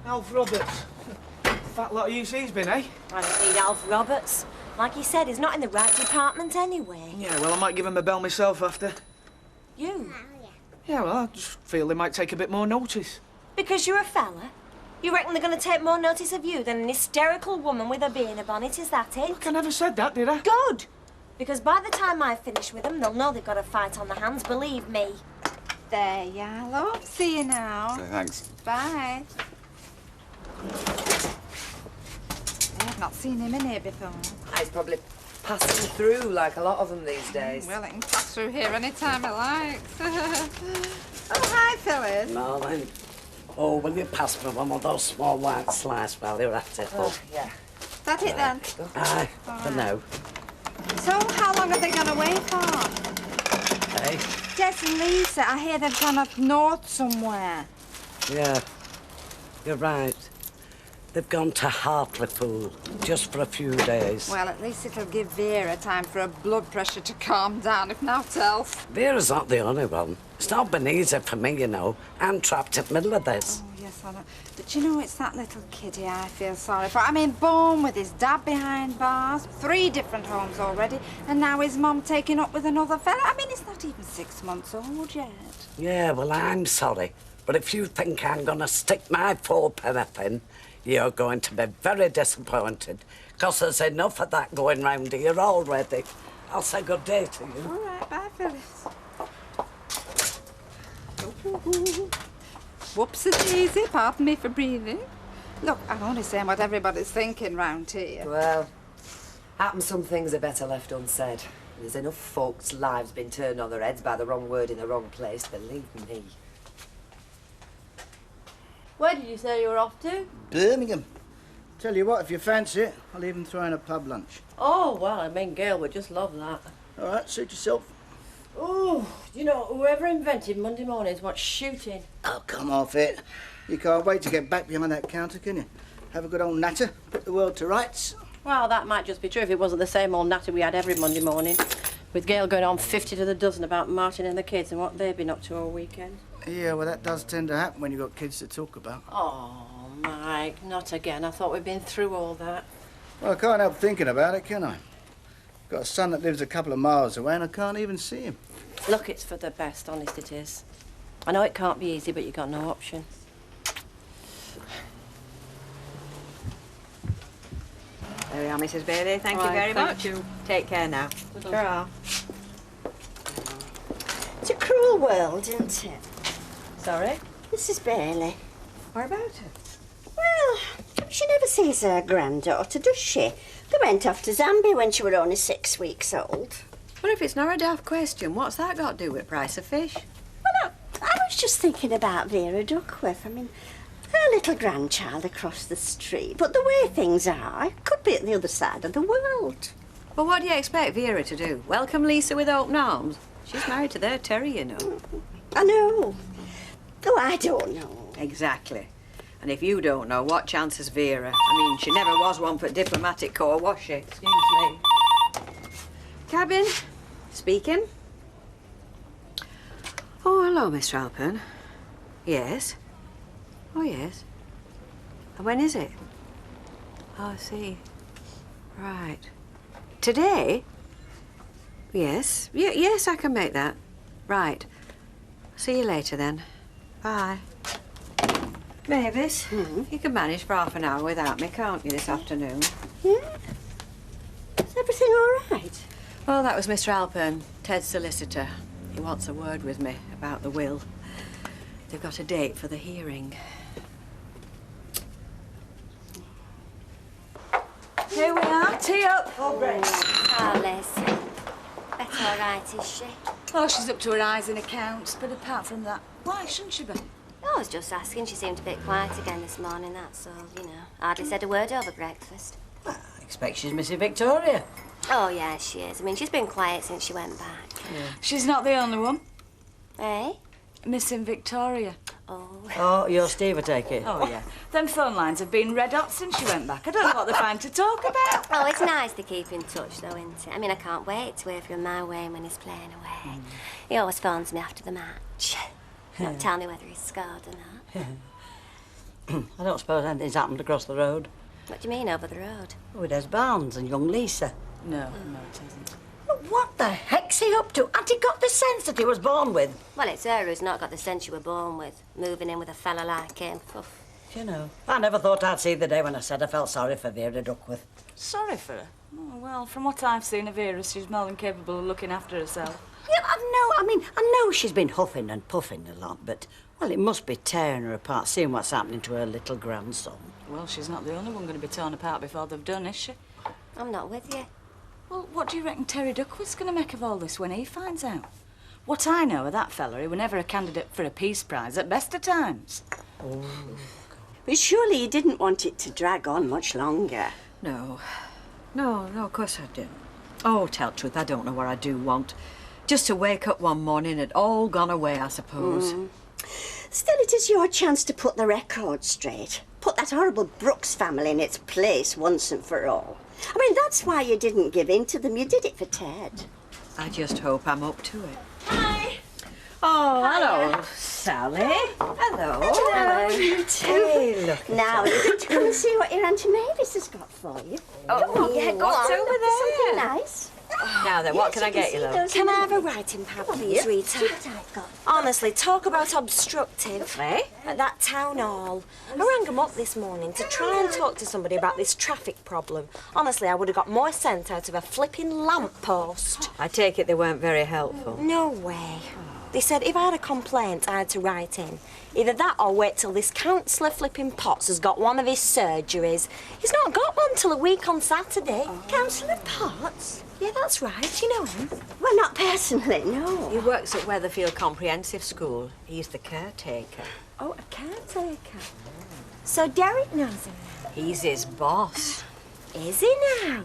S24: Alf Roberts. Fat lot of use he's been, eh?
S10: I don't need Alf Roberts. Like he said, he's not in the right department anyway.
S24: Yeah, well, I might give him a bell myself after.
S10: You?
S24: Yeah, well, I just feel they might take a bit more notice.
S10: Because you're a fella? You reckon they're going to take more notice of you than an hysterical woman with a bee in a bonnet, is that it?
S24: Look, I never said that, did I?
S10: Good! Because by the time I finish with them, they'll know they've got a fight on their hands, believe me.
S5: There you are, love. See you now.
S12: Thanks.
S5: Bye. I've not seen him in here before.
S22: He's probably passing through like a lot of them these days.
S5: Well, he can pass through here any time he likes. Oh, hi, Phyllis.
S16: Marlene. Oh, will you pass me one of those small white slices while you're at it?
S22: Oh, yeah.
S5: Is that it then?
S16: Aye, for now.
S5: So, how long are they going away for?
S16: Hey?
S5: Jess and Lisa, I hear they've gone up north somewhere.
S16: Yeah, you're right. They've gone to Hartlepool just for a few days.
S5: Well, at least it'll give Vera time for her blood pressure to calm down, if not else.
S16: Vera's not the only one. It's not been easy for me, you know. I'm trapped in the middle of this.
S5: Oh, yes, I know. But you know, it's that little kiddie I feel sorry for. I mean, born with his dad behind bars, 3 different homes already, and now his mum taking up with another fella. I mean, he's not even 6 months old yet.
S16: Yeah, well, I'm sorry. But if you think I'm going to stick my 4-penny in, you're going to be very disappointed, because there's enough of that going round here already. I'll say good day to you.
S5: All right, bye, Phyllis. Whoopsie-daisy, pardon me for breathing. Look, I'm only saying what everybody's thinking round here.
S22: Well, happen some things are better left unsaid. There's enough folks' lives been turned on their heads by the wrong word in the wrong place, believe me.
S19: Where did you say you were off to?
S12: Birmingham. Tell you what, if you fancy it, I'll even throw in a pub lunch.
S19: Oh, well, I mean, Gail would just love that.
S12: All right, suit yourself.
S19: Oh, you know, whoever invented Monday mornings wants shooting.
S12: Oh, come off it. You can't wait to get back behind that counter, can you? Have a good old natter, put the world to rights.
S19: Well, that might just be true if it wasn't the same old natter we had every Monday morning, with Gail going on 50 to the dozen about Martin and the kids and what they've been up to all weekend.
S12: Yeah, well, that does tend to happen when you've got kids to talk about.
S19: Oh, Mike, not again. I thought we'd been through all that.
S12: Well, I can't help thinking about it, can I? Got a son that lives a couple of miles away and I can't even see him.
S19: Look, it's for the best, honest it is. I know it can't be easy, but you've got no option.
S4: There we are, Mrs. Bailey. Thank you very much. Take care now. Ta-ra.
S15: It's a cruel world, isn't it?
S19: Sorry?
S15: Mrs. Bailey.
S19: What about her?
S15: Well, she never sees her granddaughter, does she? They went off to Zambia when she were only 6 weeks old.
S9: Well, if it's not a daft question, what's that got to do with price of fish?
S15: Well, I was just thinking about Vera Duckworth. I mean, her little grandchild across the street. But the way things are, it could be at the other side of the world.
S9: Well, what do you expect Vera to do? Welcome Lisa with open arms? She's married to their Terry, you know.
S15: I know. Oh, I don't know.
S9: Exactly. And if you don't know, what chance has Vera? I mean, she never was one for diplomatic corps, was she? Excuse me. Cabin? Speaking? Oh, hello, Mr. Alpern. Yes? Oh, yes. And when is it? Oh, I see. Right. Today? Yes. Yes, I can make that. Right. See you later, then. Bye. Mavis, you can manage for half an hour without me, can't you, this afternoon?
S15: Yeah? Is everything all right?
S9: Well, that was Mr. Alpern, Ted's solicitor. He wants a word with me about the will. They've got a date for the hearing.
S19: Here we are. Tea up.
S6: Oh, Liz. Better all right, is she?
S14: Oh, she's up to her eyes in accounts, but apart from that, why shouldn't she be?
S6: I was just asking. She seemed a bit quiet again this morning, that's all, you know. Hardly said a word over breakfast.
S11: I expect she's missing Victoria.
S6: Oh, yeah, she is. I mean, she's been quiet since she went back.
S14: She's not the only one.
S6: Eh?
S14: Missing Victoria.
S15: Oh.
S2: Your Steve will take it.
S7: Oh, yeah. Them phone lines have been red hot since she went back. I don't know what they find to talk about.
S6: Oh, it's nice to keep in touch, though, isn't it? I mean, I can't wait to hear from my Wayne when he's playing away. He always phones me after the match. Not tell me whether he's scored or not.
S2: I don't suppose anything's happened across the road.
S6: What do you mean, over the road?
S2: With Des Barnes and young Lisa.
S7: No, no, it isn't.
S2: What the heck's he up to? Ain't he got the sense that he was born with?
S6: Well, it's her who's not got the sense you were born with, moving in with a fella like him. Oof.
S2: You know, I never thought I'd see the day when I said I felt sorry for Vera Duckworth.
S7: Sorry for her? Oh, well, from what I've seen of Vera, she's more than capable of looking after herself.
S2: Yeah, I know she's been huffing and puffing a lot, but, well, it must be tearing her apart, seeing what's happening to her little grandson.
S7: Well, she's not the only one going to be torn apart before they've done, is she?
S6: I'm not with you.
S7: Well, what do you reckon Terry Duckworth's going to make of all this when he finds out? What I know of that fella, he was never a candidate for a Peace Prize at best of times.
S2: Oh.
S15: But surely you didn't want it to drag on much longer.
S9: No, of course I didn't. Oh, tell the truth, I don't know what I do want. Just to wake up one morning and it all gone away, I suppose.
S15: Still, it is your chance to put the record straight. Put that horrible Brooks family in its place once and for all. I mean, that's why you didn't give in to them. You did it for Ted.
S9: I just hope I'm up to it.
S15: Hi.
S9: Oh,
S15: Hiya.
S9: hello, Sally.
S15: Hello.
S9: Hello.
S15: You too.
S9: Hey, look.
S15: Now, you're going to come and see what your Auntie Mavis has got for you.
S6: Oh, yeah, go on.
S15: Over there. Something nice.
S4: Now then, what can I get you, love?
S10: Can I have a writing pad, please, Rita? Honestly, talk about obstructive. At that town hall. I rang them up this morning to try and talk to somebody about this traffic problem. Honestly, I would have got more sense out of a flipping lamppost.
S4: I take it they weren't very helpful.
S10: No way. They said if I had a complaint, I had to write in. Either that or wait till this councillor flipping Potts has got one of his surgeries. He's not got one till a week on Saturday.
S15: Councillor Potts?
S10: Yeah, that's right. You know him.
S15: Well, not personally, no.
S4: He works at Weatherfield Comprehensive School. He's the caretaker.
S10: Oh, a caretaker. So Derek knows him.
S4: He's his boss.
S10: Is he now?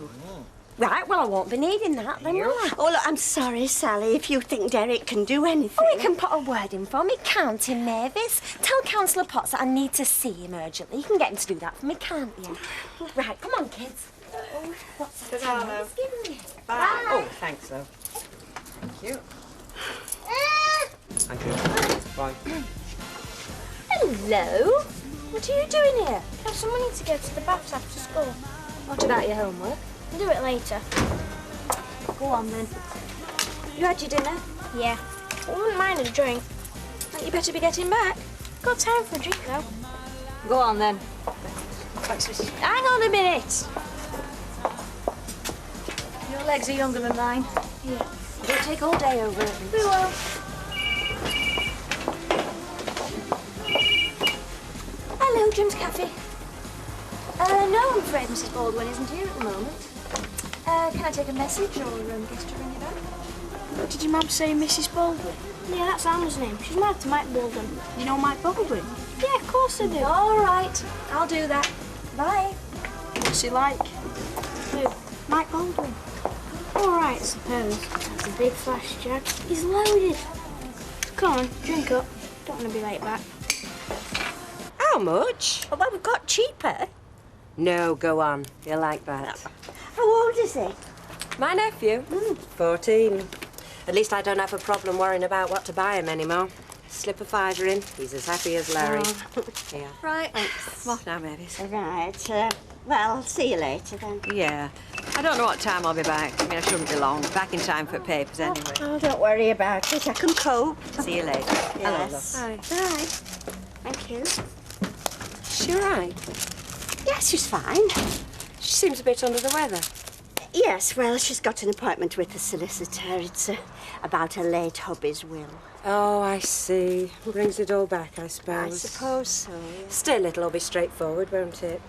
S10: Right, well, I won't be needing that then, will I?
S15: Oh, look, I'm sorry, Sally, if you think Derek can do anything.
S10: Oh, he can put a word in for me, can't he, Mavis? Tell Councillor Potts that I need to see him urgently. You can get him to do that for me, can't you? Right, come on, kids. Oh, what's the time?
S4: Bye. Oh, thanks, love. Thank you. Thank you. Bye.
S10: Hello. What are you doing here?
S14: I have some money to go to the baths after school.
S10: What about your homework?
S14: I'll do it later.
S10: Go on, then. You had your dinner?
S14: Yeah. I wouldn't mind a drink.
S10: You better be getting back.
S14: Got time for a drink, though.
S10: Go on, then. Thanks, Missy. Hang on a minute. Your legs are younger than mine.
S14: Yeah.
S10: It'll take all day over at least.
S14: We will.
S10: Hello, Jim's Cafe. No, I'm afraid Mrs. Baldwin isn't here at the moment. Can I take a message or get her to ring you back?
S14: Did your mum say Mrs. Baldwin? Yeah, that's Anna's name. She's married to Mike Baldwin. You know Mike Baldwin? Yeah, of course I do.
S10: All right, I'll do that. Bye.
S14: What's he like? Who? Mike Baldwin. All right, I suppose. That's a big flash, Jack. He's loaded. Come on, drink up. Don't want to be late back.
S22: How much?
S15: Oh, well, we've got cheaper.
S22: No, go on. You like that.
S15: How old is he?
S22: My nephew. 14. At least I don't have a problem worrying about what to buy him anymore. Slip a fiver in, he's as happy as Larry. Here.
S9: Right. Come off now, Mavis.
S15: Right. Well, I'll see you later then.
S9: Yeah. I don't know what time I'll be back. I mean, I shouldn't be long. Back in time for papers anyway.
S15: Oh, don't worry about it. I can cope.
S9: See you later.
S15: Yes.
S9: Hello, love.
S15: Bye. Thank you.
S22: She all right?
S15: Yes, she's fine.
S22: She seems a bit under the weather.
S15: Yes, well, she's got an appointment with the solicitor. It's about her late hubby's will.
S22: Oh, I see. Brings it all back, I suppose.
S15: I suppose so, yes.
S22: Still, it'll all be straightforward, won't it?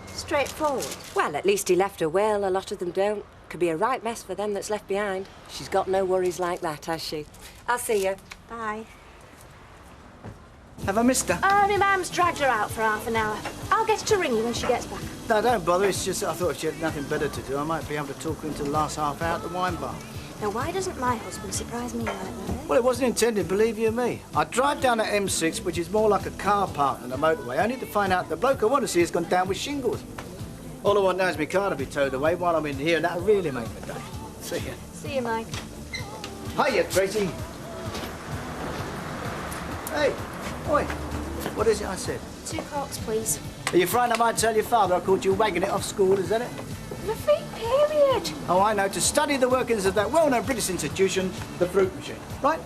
S15: Straightforward?
S22: Well, at least he left a will. A lot of them don't. Could be a right mess for them that's left behind. She's got no worries like that, has she? I'll see you.
S15: Bye.
S12: Have I missed her?
S14: My mum's dragged her out for half an hour. I'll get her to ring you when she gets back.
S12: No, don't bother. It's just I thought if she had nothing better to do, I might be able to talk her into the last half hour at the wine bar.
S10: Now, why doesn't my husband surprise me like that?
S12: Well, it wasn't intended, believe you me. I drive down the M6, which is more like a car park than a motorway, only to find out the bloke I want to see has gone down with shingles. All I want now is my car to be towed away while I'm in here, and that'll really make my day. See ya.
S10: See you, Mike.
S12: Hiya, Tracy. Hey, oi. What is it I said?
S10: 2 cocks, please.
S12: Are you frightened I might tell your father I caught you wagging it off school, is that it?
S10: The free period.
S12: Oh, I know, to study the workings of that well-known British institution, the fruit machine. Right?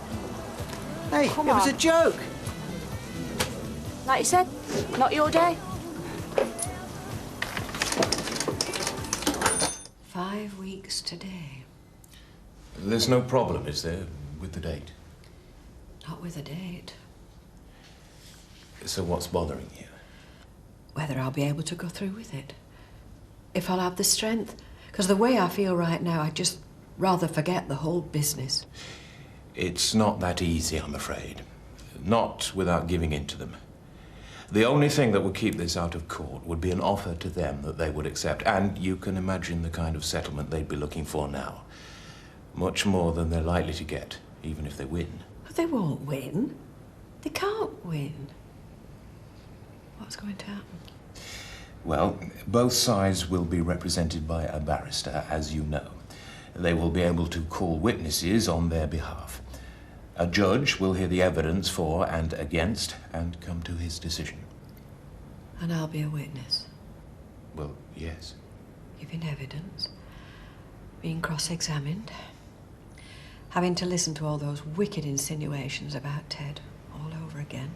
S12: Hey,
S10: Come
S12: it was
S10: on.
S12: a joke.
S10: Like you said, not your day.
S9: 5 weeks today.
S13: There's no problem, is there, with the date?
S9: Not with a date.
S13: So what's bothering you?
S9: Whether I'll be able to go through with it. If I'll have the strength. Because the way I feel right now, I'd just rather forget the whole business.
S13: It's not that easy, I'm afraid. Not without giving in to them. The only thing that would keep this out of court would be an offer to them that they would accept. And you can imagine the kind of settlement they'd be looking for now. Much more than they're likely to get, even if they win.
S9: But they won't win. They can't win. What's going to happen?
S13: Well, both sides will be represented by a barrister, as you know. They will be able to call witnesses on their behalf. A judge will hear the evidence for and against and come to his decision.
S9: And I'll be a witness.
S13: Well, yes.
S9: Giving evidence. Being cross-examined. Having to listen to all those wicked insinuations about Ted all over again.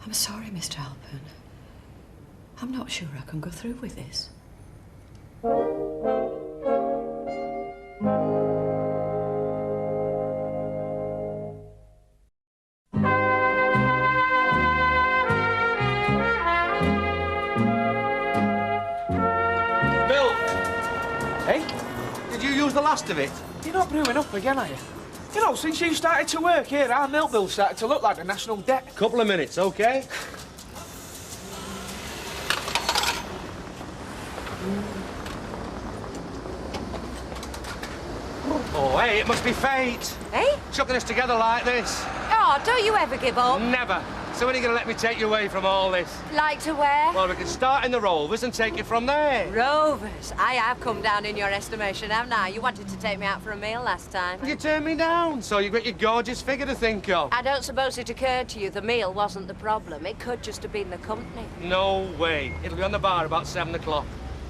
S9: I'm sorry, Mr. Alpern. I'm not sure I can go through with this.
S3: Milk! Hey? Did you use the last of it? You're not brewing up again, are you? You know, since you started to work here, our milk bill started to look like the national debt.
S17: Couple of minutes, okay? Oh, hey, it must be fate.
S10: Eh?
S17: Chucking us together like this.
S10: Oh, don't you ever give up.
S17: Never. So when are you going to let me take you away from all this?
S10: Like to where?
S17: Well, we can start in the Rovers and take you from there.
S9: Rovers? I have come down in your estimation, haven't I? You wanted to take me out for a meal last time.
S17: You turned me down, so you've got your gorgeous figure to think of.
S9: I don't suppose it occurred to you the meal wasn't the problem. It could just have been the company.
S17: No way. It'll be on the bar about 7 o'clock.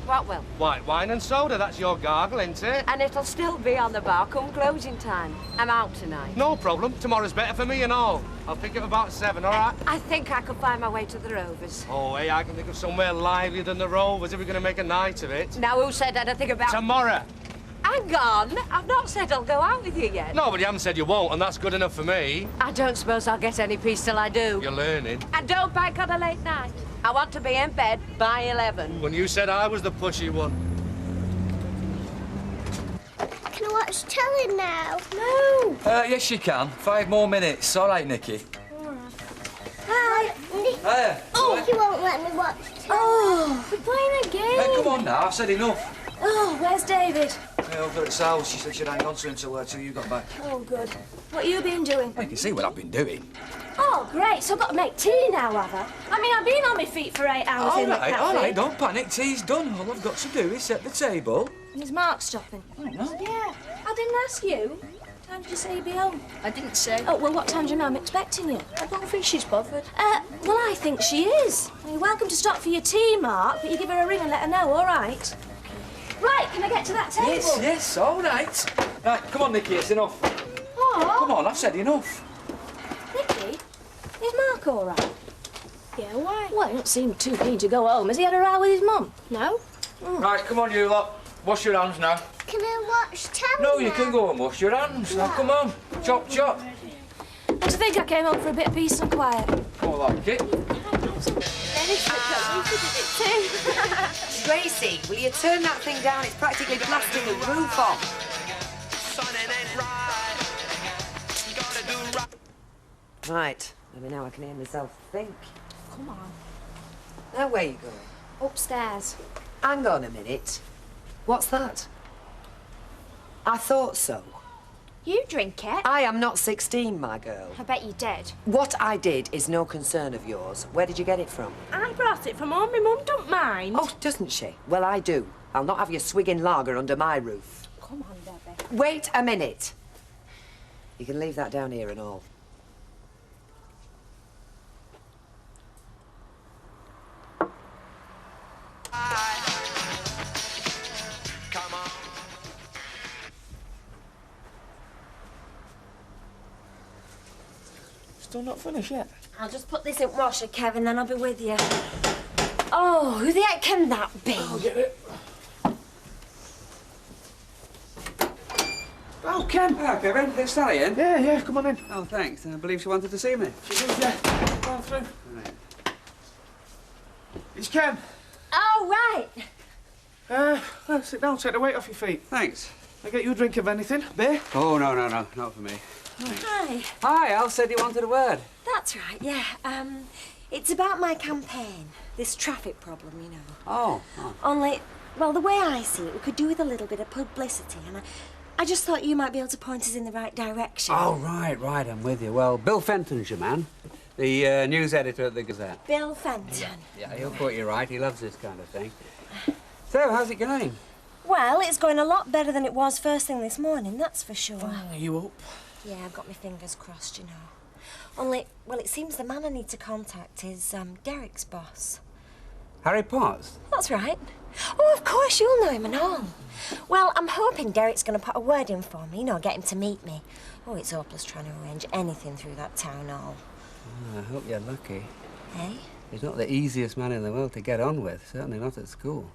S9: What will?
S17: White wine and soda, that's your gargle, isn't it?
S9: And it'll still be on the bar come closing time. I'm out tonight.
S17: No problem. Tomorrow's better for me and all. I'll pick you up about 7, all right?
S9: I think I could find my way to the Rovers.
S17: Oh, hey, I can think of somewhere livelier than the Rovers if we're going to make a night of it.
S9: Now, who said anything about...
S17: Tomorrow.
S9: Hang on. I've not said I'll go out with you yet.
S17: No, but you haven't said you won't, and that's good enough for me.
S9: I don't suppose I'll get any peace till I do.
S17: You're learning.
S9: And don't bank on a late night. I want to be in bed by 11.
S17: When you said I was the pushy one.
S20: Can I watch telly now?
S10: No.
S23: Yes, you can. 5 more minutes. All right, Nikki.
S20: Hi, Nick.
S23: Hiya.
S20: Oh, you won't let me watch telly.
S10: Oh, we're playing a game.
S23: Come on now. I've said enough.
S10: Oh, where's David?
S23: Over at Sal's. She said she'd hang on to him till you got back.
S10: Oh, good. What you been doing?
S23: You can see what I've been doing.
S10: Oh, great. So I've got to make tea now, have I? I mean, I've been on my feet for 8 hours in the cafe.
S23: All right, don't panic. Tea's done. All I've got to do is set the table.
S10: And is Mark stopping?
S23: I know.
S10: Yeah. I didn't ask you. Time did you say you'd be home?
S14: I didn't say.
S10: Oh, well, what time do you know I'm expecting you?
S14: I don't think she's bothered.
S10: Well, I think she is. You're welcome to stop for your tea, Mark, but you give her a ring and let her know, all right? Right, can I get to that table?
S23: Yes, all right. Right, come on, Nikki, it's enough.
S10: Oh.
S23: Come on, I've said enough.
S10: Nicky, is Mark all right?
S14: Yeah, why?
S10: Well, he don't seem too keen to go home. Has he had a row with his mum?
S14: No.
S23: Right, come on, you lot. Wash your hands now.
S20: Can I watch telly
S23: No, you
S20: now?
S23: can go and wash your hands. Now, come on. Chop, chop.
S10: Don't you think I came home for a bit of peace and quiet?
S23: More like it.
S22: Tracy, will you turn that thing down? It's practically blasting the roof off. Right, maybe now I can hear myself think.
S10: Come on.
S22: Now, where are you going?
S10: Upstairs.
S22: Hang on a minute. What's that? I thought so.
S14: You drink it?
S22: I am not 16, my girl.
S14: I bet you did.
S22: What I did is no concern of yours. Where did you get it from?
S14: I brought it from home. My mum don't mind.
S22: Oh, doesn't she? Well, I do. I'll not have you swigging lager under my roof.
S14: Come on, Debbie.
S22: Wait a minute. You can leave that down here and all.
S3: Still not finished yet?
S10: I'll just put this in washer, Kevin, then I'll be with you. Oh, who the heck can that be?
S3: I'll get it. Oh, Ken.
S1: Hello, Kevin. Is Sally in?
S3: Yeah, come on in.
S1: Oh, thanks. I believe she wanted to see me.
S3: She did, yeah. Go on through.
S1: Right.
S3: It's Ken.
S10: Oh, right.
S3: Well, sit down, take the weight off your feet.
S1: Thanks.
S3: I get you a drink of anything? Beer?
S1: Oh, no, not for me.
S10: Hi.
S1: Hi, Al said you wanted a word.
S10: That's right, yeah. It's about my campaign. This traffic problem, you know.
S1: Oh.
S10: Only, well, the way I see it, we could do with a little bit of publicity, and I just thought you might be able to point us in the right direction.
S1: Oh, right, I'm with you. Well, Bill Fenton's your man. The news editor at the Gazette.
S10: Bill Fenton.
S1: Yeah, he'll put you right. He loves this kind of thing. So, how's it going?
S10: Well, it's going a lot better than it was first thing this morning, that's for sure.
S3: Are you up?
S10: Yeah, I've got my fingers crossed, you know. Only, well, it seems the man I need to contact is Derek's boss.
S1: Harry Potts?
S10: That's right. Oh, of course, you'll know him and all. Well, I'm hoping Derek's going to put a word in for me, you know, get him to meet me. Oh, it's hopeless trying to arrange anything through that town hall.
S1: Oh, I hope you're lucky.
S10: Eh?
S1: He's not the easiest man in the world to get on with, certainly not at school.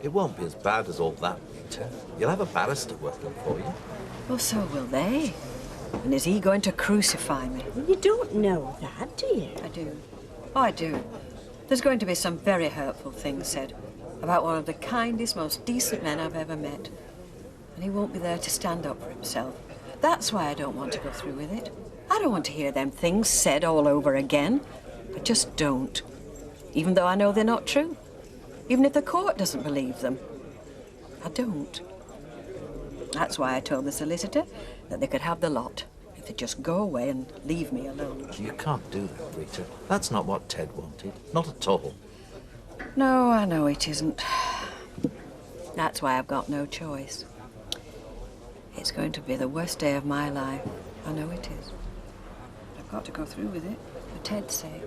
S8: It won't be as bad as all that, Rita. You'll have a barrister working for you.
S9: Well, so will they. And is he going to crucify me?
S15: You don't know that, do you?
S9: I do. Oh, I do. There's going to be some very hurtful things said about one of the kindest, most decent men I've ever met. And he won't be there to stand up for himself. That's why I don't want to go through with it. I don't want to hear them things said all over again. I just don't. Even though I know they're not true. Even if the court doesn't believe them. I don't. That's why I told the solicitor that they could have the lot if they'd just go away and leave me alone.
S8: You can't do that, Rita. That's not what Ted wanted. Not at all.
S9: No, I know it isn't. That's why I've got no choice. It's going to be the worst day of my life. I know it is. I've got to go through with it, for Ted's sake.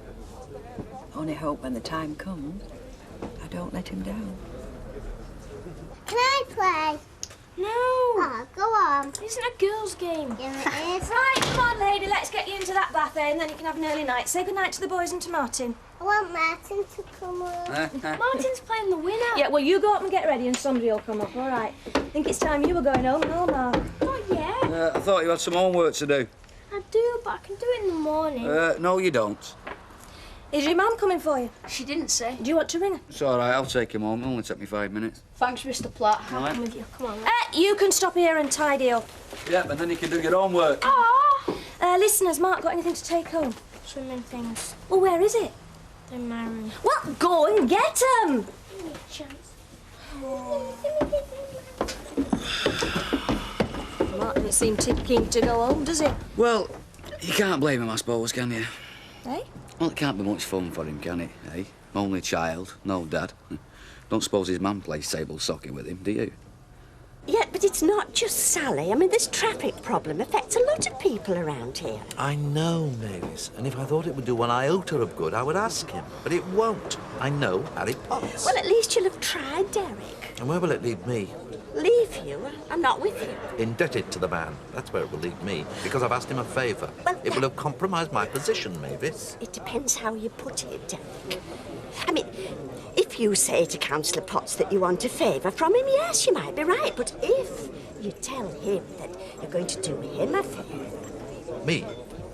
S9: I only hope when the time comes, I don't let him down.
S20: Can I play?
S14: No.
S20: Oh, go on.
S14: It isn't a girls' game.
S20: Yeah, it is.
S14: Right, come on, lady, let's get you into that bath, eh, and then you can have an early night. Say goodnight to the boys and to Martin.
S20: I want Martin to come on.
S14: Martin's playing the winner. Yeah, well, you go up and get ready and somebody will come up, all right? I think it's time you were going home and all, Mark. Oh, yeah?
S1: I thought you had some homework to do.
S14: I do, but I can do it in the morning.
S1: No, you don't.
S14: Is your mum coming for you? She didn't say. Do you want to ring her?
S1: It's all right, I'll take him home. It'll only take me 5 minutes.
S14: Thanks, Mr. Platt. I'll
S1: Right.
S14: come with you. Come on. You can stop here and tidy up.
S1: Yeah, but then you can do your homework.
S14: Oh! Listen, has Mark got anything to take home?
S20: Swimming things.
S14: Well, where is it?
S20: In my room.
S14: Well, go and get them! Mark doesn't seem too keen to go home, does he?
S1: Well, you can't blame him, I suppose, can you?
S14: Eh?
S1: Well, it can't be much fun for him, can it, eh? Only child, no dad. Don't suppose his mum plays table soccer with him, do you?
S15: Yeah, but it's not just Sally. I mean, this traffic problem affects a lot of people around here.
S8: I know, Mavis, and if I thought it would do one iota of good, I would ask him. But it won't. I know Harry Potts.
S15: Well, at least you'll have tried, Derek.
S8: And where will it lead me?
S15: Leave you? I'm not with you.
S8: Indebted to the man. That's where it will lead me, because I've asked him a favour.
S15: Well,
S8: it will have compromised my position, Mavis.
S15: It depends how you put it, Derek. I mean, if you say to Councillor Potts that you want a favour from him, yes, you might be right. But if you tell him that you're going to do him a favour...
S8: Me?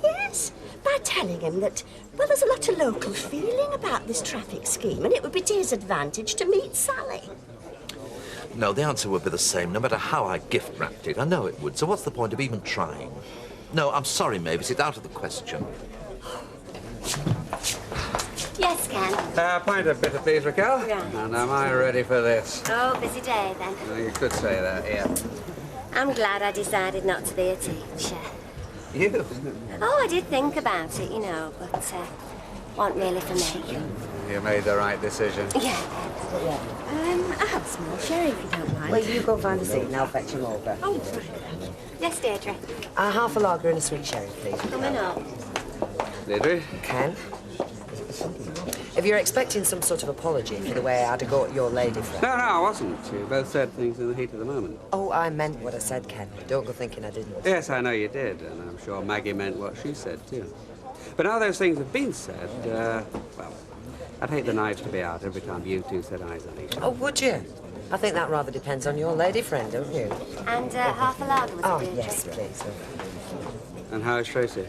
S15: Yes, by telling him that, well, there's a lot of local feeling about this traffic scheme, and it would be to his advantage to meet Sally.
S8: No, the answer would be the same, no matter how I gift-wrapped it. I know it would, so what's the point of even trying? No, I'm sorry, Mavis, it's out of the question.
S6: Yes, Ken.
S16: Pint of bitter, please, Raquel.
S6: Right.
S16: And am I ready for this?
S6: Oh, busy day then.
S16: You could say that, yeah.
S6: I'm glad I decided not to be a teacher.
S16: You?
S6: Oh, I did think about it, you know, but wasn't really for me.
S16: You made the right decision.
S6: Yeah. I have some more sherry if you don't mind.
S22: Well, you go find a seat and I'll fetch him over.
S6: Oh, right. Yes, Deirdre.
S22: Half a lager and a sweet sherry, please.
S6: Coming up.
S16: Deirdre?
S22: Ken? If you're expecting some sort of apology for the way I'd go at your lady friend...
S16: No, I wasn't. You both said things in the heat of the moment.
S22: Oh, I meant what I said, Ken. Don't go thinking I didn't.
S16: Yes, I know you did, and I'm sure Maggie meant what she said, too. But now those things have been said, well, I'd hate the knives to be out every time you two set eyes on each other.
S22: Oh, would you? I think that rather depends on your lady friend, don't you?
S6: And half a lager was
S22: Oh,
S6: it, Deirdre?
S22: yes, please.
S16: And how is Tracy?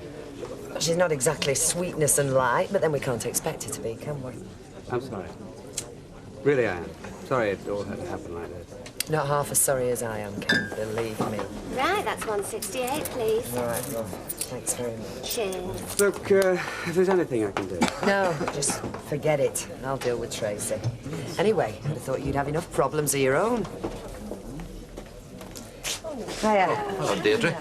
S22: She's not exactly sweetness and light, but then we can't expect her to be, can we?
S16: I'm sorry. Really, I am. Sorry it all had to happen like this.
S22: Not half as sorry as I am, Ken, believe me.
S6: Right, that's 168, please.
S22: Right, well, thanks very much.
S6: Cheers.
S16: Look, if there's anything I can do...
S22: No, just forget it. I'll deal with Tracy. Anyway, I'd have thought you'd have enough problems of your own. Hiya.
S8: Hello, Deirdre.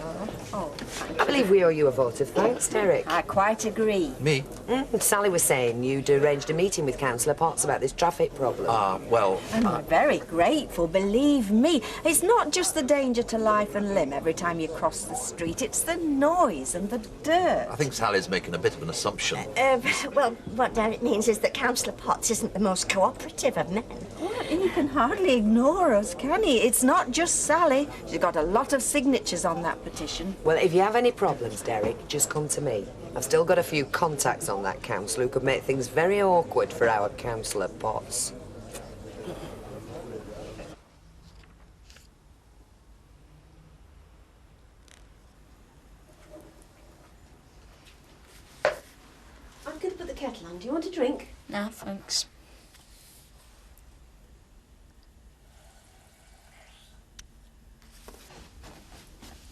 S22: I believe we owe you a vote of thanks, Derek.
S10: I quite agree.
S8: Me?
S22: Sally was saying you'd arranged a meeting with Councillor Potts about this traffic problem.
S8: Well...
S10: And we're very grateful, believe me. It's not just the danger to life and limb every time you cross the street, it's the noise and the dirt.
S8: I think Sally's making a bit of an assumption.
S15: Well, what Derek means is that Councillor Potts isn't the most cooperative of men.
S10: Well, he can hardly ignore us, can he? It's not just Sally. She's got a lot of signatures on that petition.
S22: Well, if you have any problems, Derek, just come to me. I've still got a few contacts on that council who could make things very awkward for our Councillor Potts.
S15: I'm going to put the kettle on. Do you want a drink?
S14: No, thanks.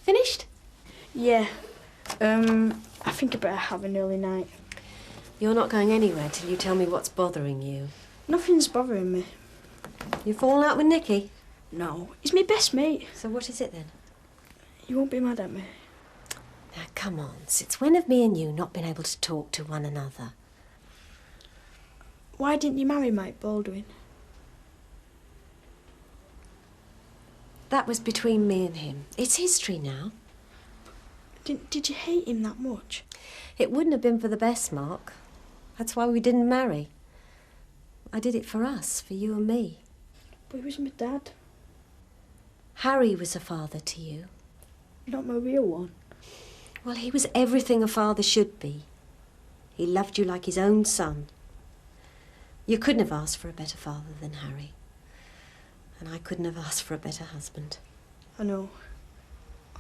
S15: Finished?
S14: Yeah. I think I better have an early night.
S6: You're not going anywhere till you tell me what's bothering you.
S14: Nothing's bothering me.
S6: You fallen out with Nicky?
S14: No, he's my best mate.
S6: So what is it then?
S14: You won't be mad at me.
S6: Now, come on. Since when have me and you not been able to talk to one another?
S14: Why didn't you marry Mike Baldwin?
S6: That was between me and him. It's history now.
S14: Did you hate him that much?
S6: It wouldn't have been for the best, Mark. That's why we didn't marry. I did it for us, for you and me.
S14: But he was my dad.
S6: Harry was a father to you.
S14: Not my real one.
S6: Well, he was everything a father should be. He loved you like his own son. You couldn't have asked for a better father than Harry. And I couldn't have asked for a better husband.
S14: I know.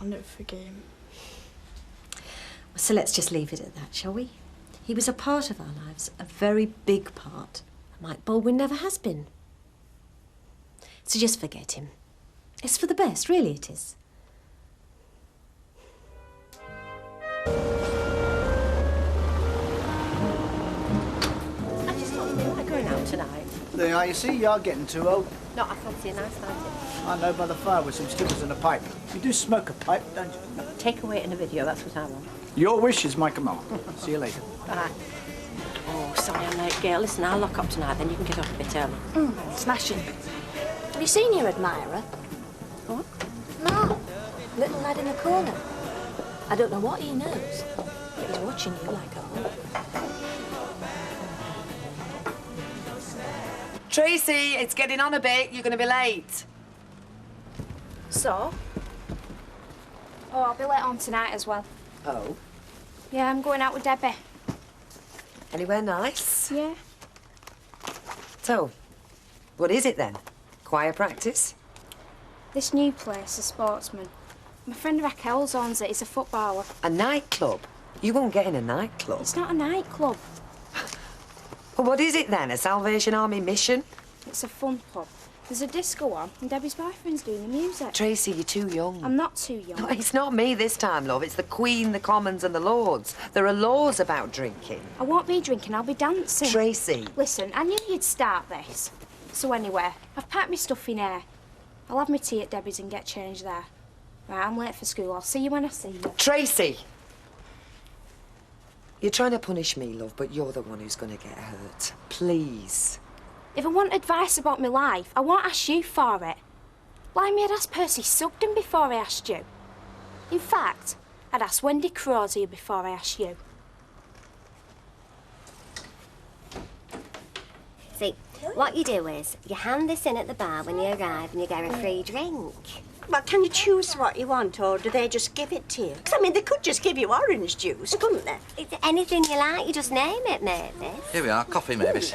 S14: I'll never forget him.
S6: So let's just leave it at that, shall we? He was a part of our lives, a very big part. Mike Baldwin never has been. So just forget him. It's for the best, really it is.
S19: I just thought we were going out tonight.
S12: There are, you see, you're getting too old.
S19: No, I fancy a nice night.
S12: I know, by the fire with some stickers and a pipe. You do smoke a pipe, don't you?
S19: Take away in a video, that's what I want.
S12: Your wish is my command. See you later.
S19: Bye. Oh, sorry I'm late, Gail. Listen, I'll lock up tonight, then you can get off a bit early.
S14: Smashing.
S15: Have you seen your admirer?
S19: What?
S15: No. Little lad in the corner. I don't know what he knows, but he's watching you like a hawk.
S22: Tracy, it's getting on a bit. You're going to be late.
S14: So? Oh, I'll be late on tonight as well.
S22: Oh?
S14: Yeah, I'm going out with Debbie.
S22: Anywhere nice?
S14: Yeah.
S22: So, what is it then? Choir practice?
S14: This new place, a Sportsman. My friend Raquel's owns it. He's a footballer.
S22: A nightclub? You won't get in a nightclub.
S14: It's not a nightclub.
S22: Well, what is it then? A Salvation Army mission?
S14: It's a fun pub. There's a disco on, and Debbie's boyfriend's doing the music.
S22: Tracy, you're too young.
S14: I'm not too young.
S22: No, it's not me this time, love. It's the Queen, the Commons and the Lords. There are laws about drinking.
S14: I won't be drinking, I'll be dancing.
S22: Tracy.
S14: Listen, I knew you'd start this. So anyway, I've packed my stuff in here. I'll have my tea at Debbie's and get changed there. Right, I'm late for school. I'll see you when I see you.
S22: Tracy! You're trying to punish me, love, but you're the one who's going to get hurt. Please.
S14: If I want advice about my life, I won't ask you for it. Blimey, I'd ask Percy Sugden before I asked you. In fact, I'd ask Wendy Crozier before I asked you.
S6: See, what you do is, you hand this in at the bar when you arrive and you get a free drink.
S15: Well, can you choose what you want, or do they just give it to you? 'Cause, I mean, they could just give you orange juice, couldn't they?
S6: It's anything you like, you just name it, Mavis.
S8: Here we are, coffee, Mavis.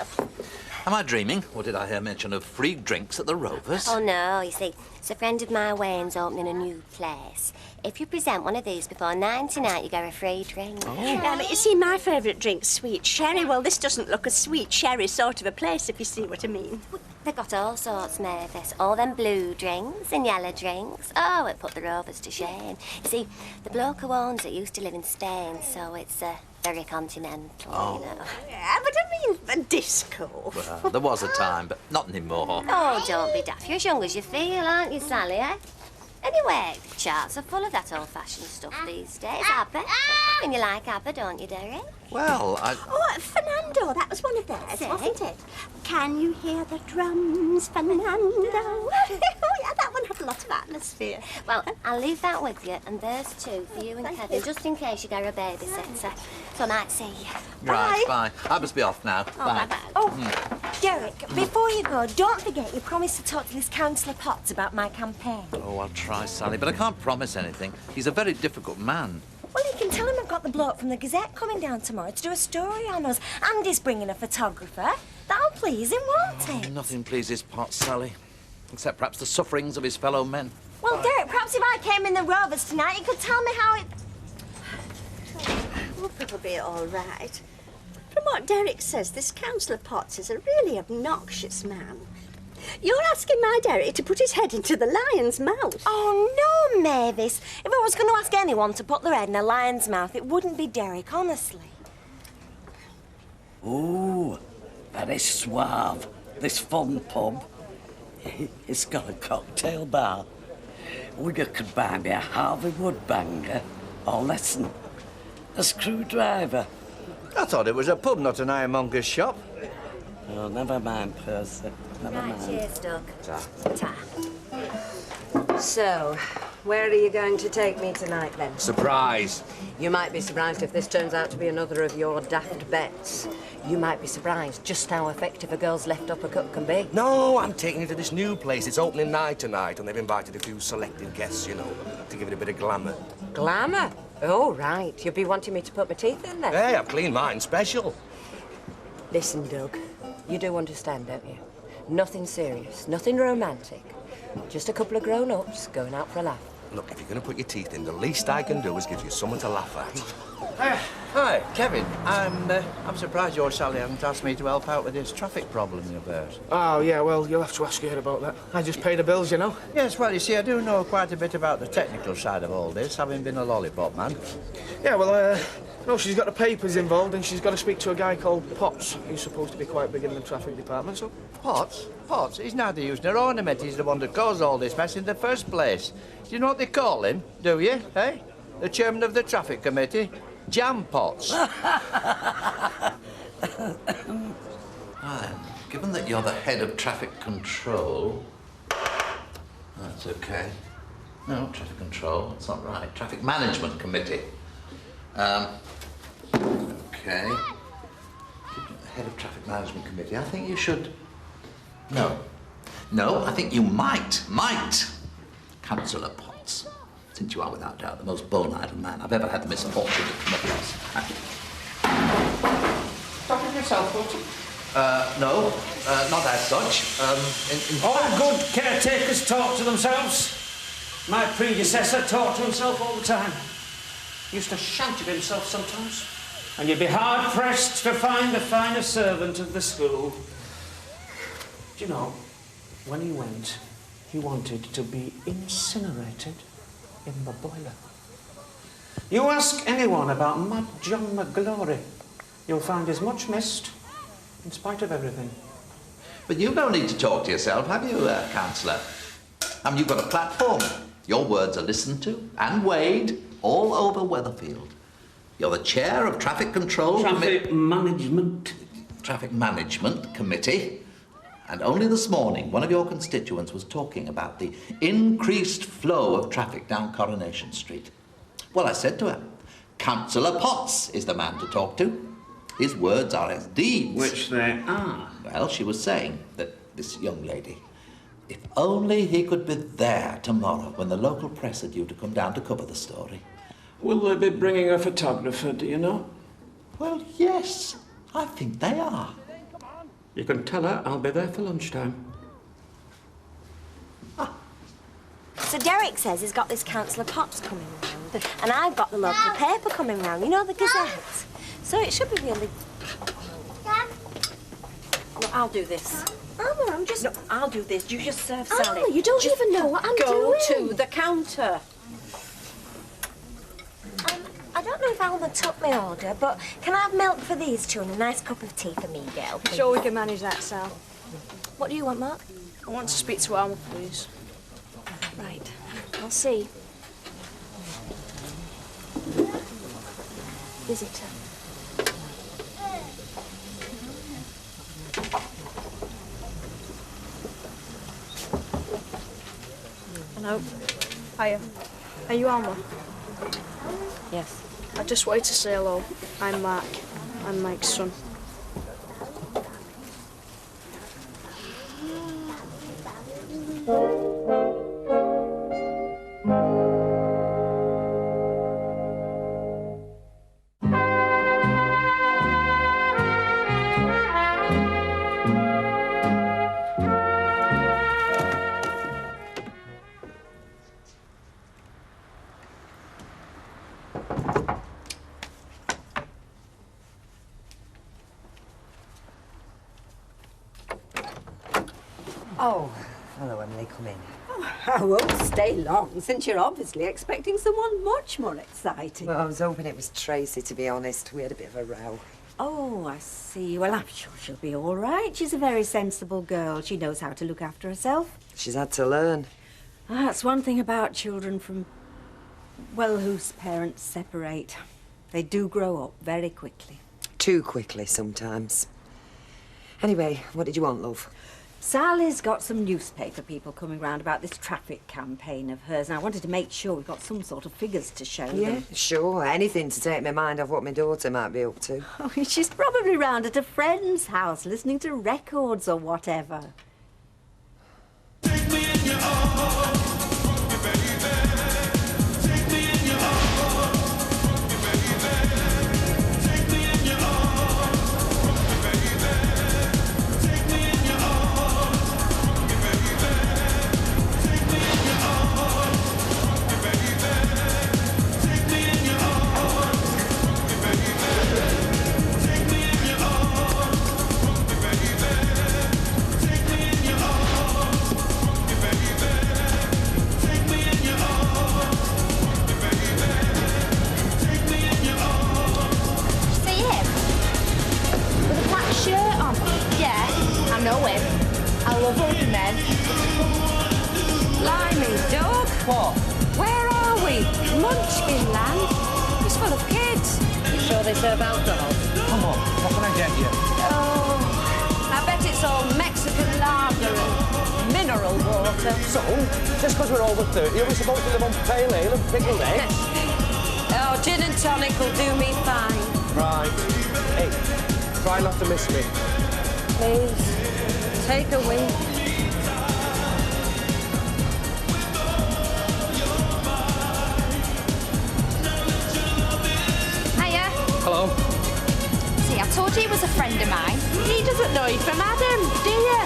S8: Am I dreaming, or did I hear mention of free drinks at the Rovers?
S6: Oh, no, you see, it's a friend of mine, Wayne's, opening a new place. If you present one of these before 9 tonight, you get a free drink.
S15: Oh. Yeah, but you see, my favourite drink's sweet sherry. Well, this doesn't look a sweet sherry sort of a place, if you see what I mean.
S6: They've got all sorts, Mavis. All them blue drinks and yellow drinks. Oh, it put the Rovers to shame. You see, the bloke who owns it used to live in Spain, so it's very continental, you know.
S15: Yeah, but I mean, a disco.
S8: Well, there was a time, but not anymore.
S6: Oh, don't be daft. You're as young as you feel, aren't you, Sally, eh? Anyway, the charts are full of that old-fashioned stuff these days. ABBA. And you like ABBA, don't you, Derek?
S8: Well,
S15: Oh, Fernando, that was one of theirs, wasn't it? Can you hear the drums, Fernando? Oh, yeah, that one had a lot of atmosphere.
S6: Well, I'll leave that with you, and there's two for you and Kevin, just in case you get a babysitter. So I might see you.
S8: Right, bye. I must be off now.
S6: Oh,
S8: bye.
S6: bye-bye.
S15: Oh, Derek, before you go, don't forget you promised to talk to this Councillor Potts about my campaign.
S8: Oh, I'll try, Sally, but I can't promise anything. He's a very difficult man.
S15: Well, you can tell him I've got the bloke from the Gazette coming down tomorrow to do a story on us. And he's bringing a photographer. That'll please him, won't it?
S8: Nothing pleases Potts, Sally, except perhaps the sufferings of his fellow men.
S15: Well, Derek, perhaps if I came in the Rovers tonight, you could tell me how it... We'll probably be all right. From what Derek says, this Councillor Potts is a really obnoxious man. You're asking my Derek to put his head into the lion's mouth.
S10: Oh, no, Mavis. If I was going to ask anyone to put their head in a lion's mouth, it wouldn't be Derek, honestly.
S5: Ooh, very suave, this fun pub. It's got a cocktail bar. Or you could buy me a Harvey Wood banger, or listen, a screwdriver.
S12: I thought it was a pub, not an ironmonger's shop.
S5: Oh, never mind, Percy. Never
S6: Right,
S5: mind.
S6: cheers, Doug. Ta.
S22: So, where are you going to take me tonight, then?
S17: Surprise.
S22: You might be surprised if this turns out to be another of your daft bets. You might be surprised just how effective a girl's left uppercut can be.
S17: No, I'm taking you to this new place. It's opening night tonight, and they've invited a few selected guests, you know, to give it a bit of glamour.
S22: Glamour? Oh, right. You'll be wanting me to put my teeth in, then?
S17: Hey, I've cleaned mine special.
S22: Listen, Doug, you do understand, don't you? Nothing serious, nothing romantic. Just a couple of grown-ups going out for a laugh.
S17: Look, if you're going to put your teeth in, the least I can do is give you someone to laugh at.
S12: Hi, Kevin. I'm surprised your Sally hasn't asked me to help out with this traffic problem you've heard.
S3: Oh, yeah, well, you'll have to ask her about that. I just pay the bills, you know.
S12: Yes, well, you see, I do know quite a bit about the technical side of all this, having been a lollipop man.
S3: Yeah, well, no, she's got the papers involved and she's got to speak to a guy called Potts. He's supposed to be quite big in the traffic department, so...
S12: Potts? Potts? He's neither using her ornament. He's the one that caused all this mess in the first place. Do you know what they call him, do you, eh? The chairman of the traffic committee? Jam Potts.
S8: Right. Given that you're the head of traffic control... That's okay. No, traffic control, that's not right. Traffic management committee. Okay. Head of traffic management committee. I think you should... No. No, I think you might. Councillor Potts. Since you are without doubt the most bold-eyed man I've ever had the misfortune to come across.
S3: Talking yourself, Potts?
S8: No, not as such.
S18: All good caretakers talk to themselves. My predecessor talked to himself all the time. He used to shout at himself sometimes. And you'd be hard-pressed to find a finer servant of the school. Do you know, when he went, he wanted to be incinerated in the boiler. You ask anyone about Mad John McGlory, you'll find he's much missed, in spite of everything.
S8: But you don't need to talk to yourself, have you, Councillor? You've got a platform. Your words are listened to and weighed all over Weatherfield. You're the chair of Traffic Control...
S18: Traffic
S8: Management Committee. And only this morning, one of your constituents was talking about the increased flow of traffic down Coronation Street. Well, I said to her, Councillor Potts is the man to talk to. His words are as deeds.
S18: Which they are.
S8: Well, she was saying that this young lady, if only he could be there tomorrow when the local press are due to come down to cover the story.
S18: Will they be bringing a photographer, do you know?
S8: Well, yes, I think they are.
S18: You can tell her I'll be there for lunchtime.
S15: So Derek says he's got this Councillor Potts coming round, and I've got the local paper coming round, you know, the Gazette. So it should be really...
S19: No, I'll do this.
S15: Oh, I'm just...
S19: No, I'll do this. You just serve Sally.
S15: Oh, you don't
S19: Just
S15: even know what I'm
S19: go
S15: doing.
S19: to the counter.
S15: I don't know if Alma took my order, but can I have milk for these two and a nice cup of tea for me, girl, please?
S20: Sure we can manage that, Sal.
S15: What do you want, Mark?
S20: I want to speak to Alma, please.
S15: Right.
S20: I'll see.
S15: Visitor.
S20: Hello. Hiya. Are you Alma?
S19: Yes.
S20: I just wanted to say hello. I'm Mark. I'm Mike's son.
S7: Oh, hello, Emily, come in. Oh, I won't stay long, since you're obviously expecting someone much more exciting.
S22: Well, I was hoping it was Tracy, to be honest. We had a bit of a row.
S7: Oh, I see. Well, I'm sure she'll be all right. She's a very sensible girl. She knows how to look after herself.
S22: She's had to learn.
S7: That's one thing about children from, well, whose parents separate. They do grow up very quickly.
S22: Too quickly, sometimes. Anyway, what did you want, love?
S7: Sally's got some newspaper people coming round about this traffic campaign of hers, and I wanted to make sure we've got some sort of figures to show
S22: Yeah,
S7: them.
S22: sure. Anything to take my mind off what my daughter might be up to.
S7: Oh, she's probably round at a friend's house listening to records or whatever.
S14: See him? With a black shirt on. Yeah, I know him. I love ugly men.
S7: Blimey, dog.
S22: What?
S7: Where are we? Munchkin land? It's full of kids.
S19: You sure they serve alcohol?
S12: Come on, what can I get you?
S7: Oh, I bet it's all Mexican lager and mineral water.
S17: So, just because we're over 30, are we supposed to live on pale ale and pickled eggs?
S7: Oh, gin and tonic will do me fine.
S17: Right. Hey, try not to miss me.
S7: Please, take a wink.
S14: Hiya.
S17: Hello.
S14: See, I told you he was a friend of mine. He doesn't know you from Adam, do you?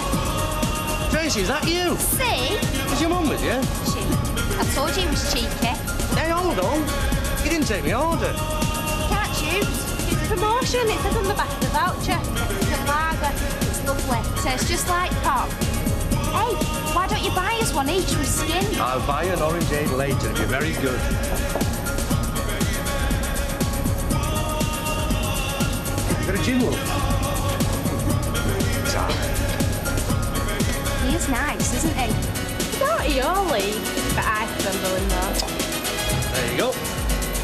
S17: Tracy, is that you?
S14: See?
S17: Is your mum with you?
S14: She. I told you he was cheeky.
S17: Hey, hold on. You didn't take me order.
S14: Can't choose. It's a promotion. It says on the back of the voucher. It's a lager. It's lovely. Tastes just like pop. Hey, why don't you buy us one each with skin?
S17: I'll buy you an orangeade later. You're very good. You got a gin, Wolf?
S14: He is nice, isn't he?
S19: Not your league, but I tremble in that.
S17: There you go.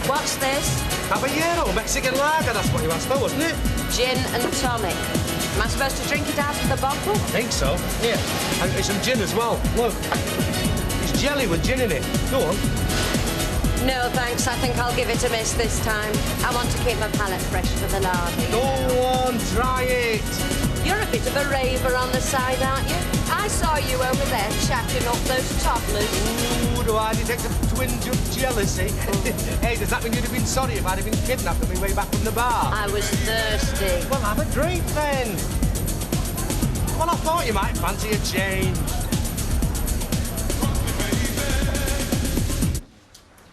S19: What's this?
S17: Caballero, Mexican lager. That's what you asked for, wasn't it?
S19: Gin and tonic. Am I supposed to drink it out of the bottle?
S17: I think so. Here, I've got some gin as well. Look. It's jelly with gin in it. Go on.
S19: No, thanks. I think I'll give it a miss this time. I want to keep my palate fresh for the larder.
S17: Go on, try it.
S19: You're a bit of a raver on the side, aren't you? I saw you over there chatting up those toddlers.
S17: Ooh, do I detect a twinge of jealousy? Hey, does that mean you'd have been sorry if I'd have been kidnapped on my way back from the bar?
S19: I was thirsty.
S17: Well, have a drink then. Well, I thought you might fancy a change.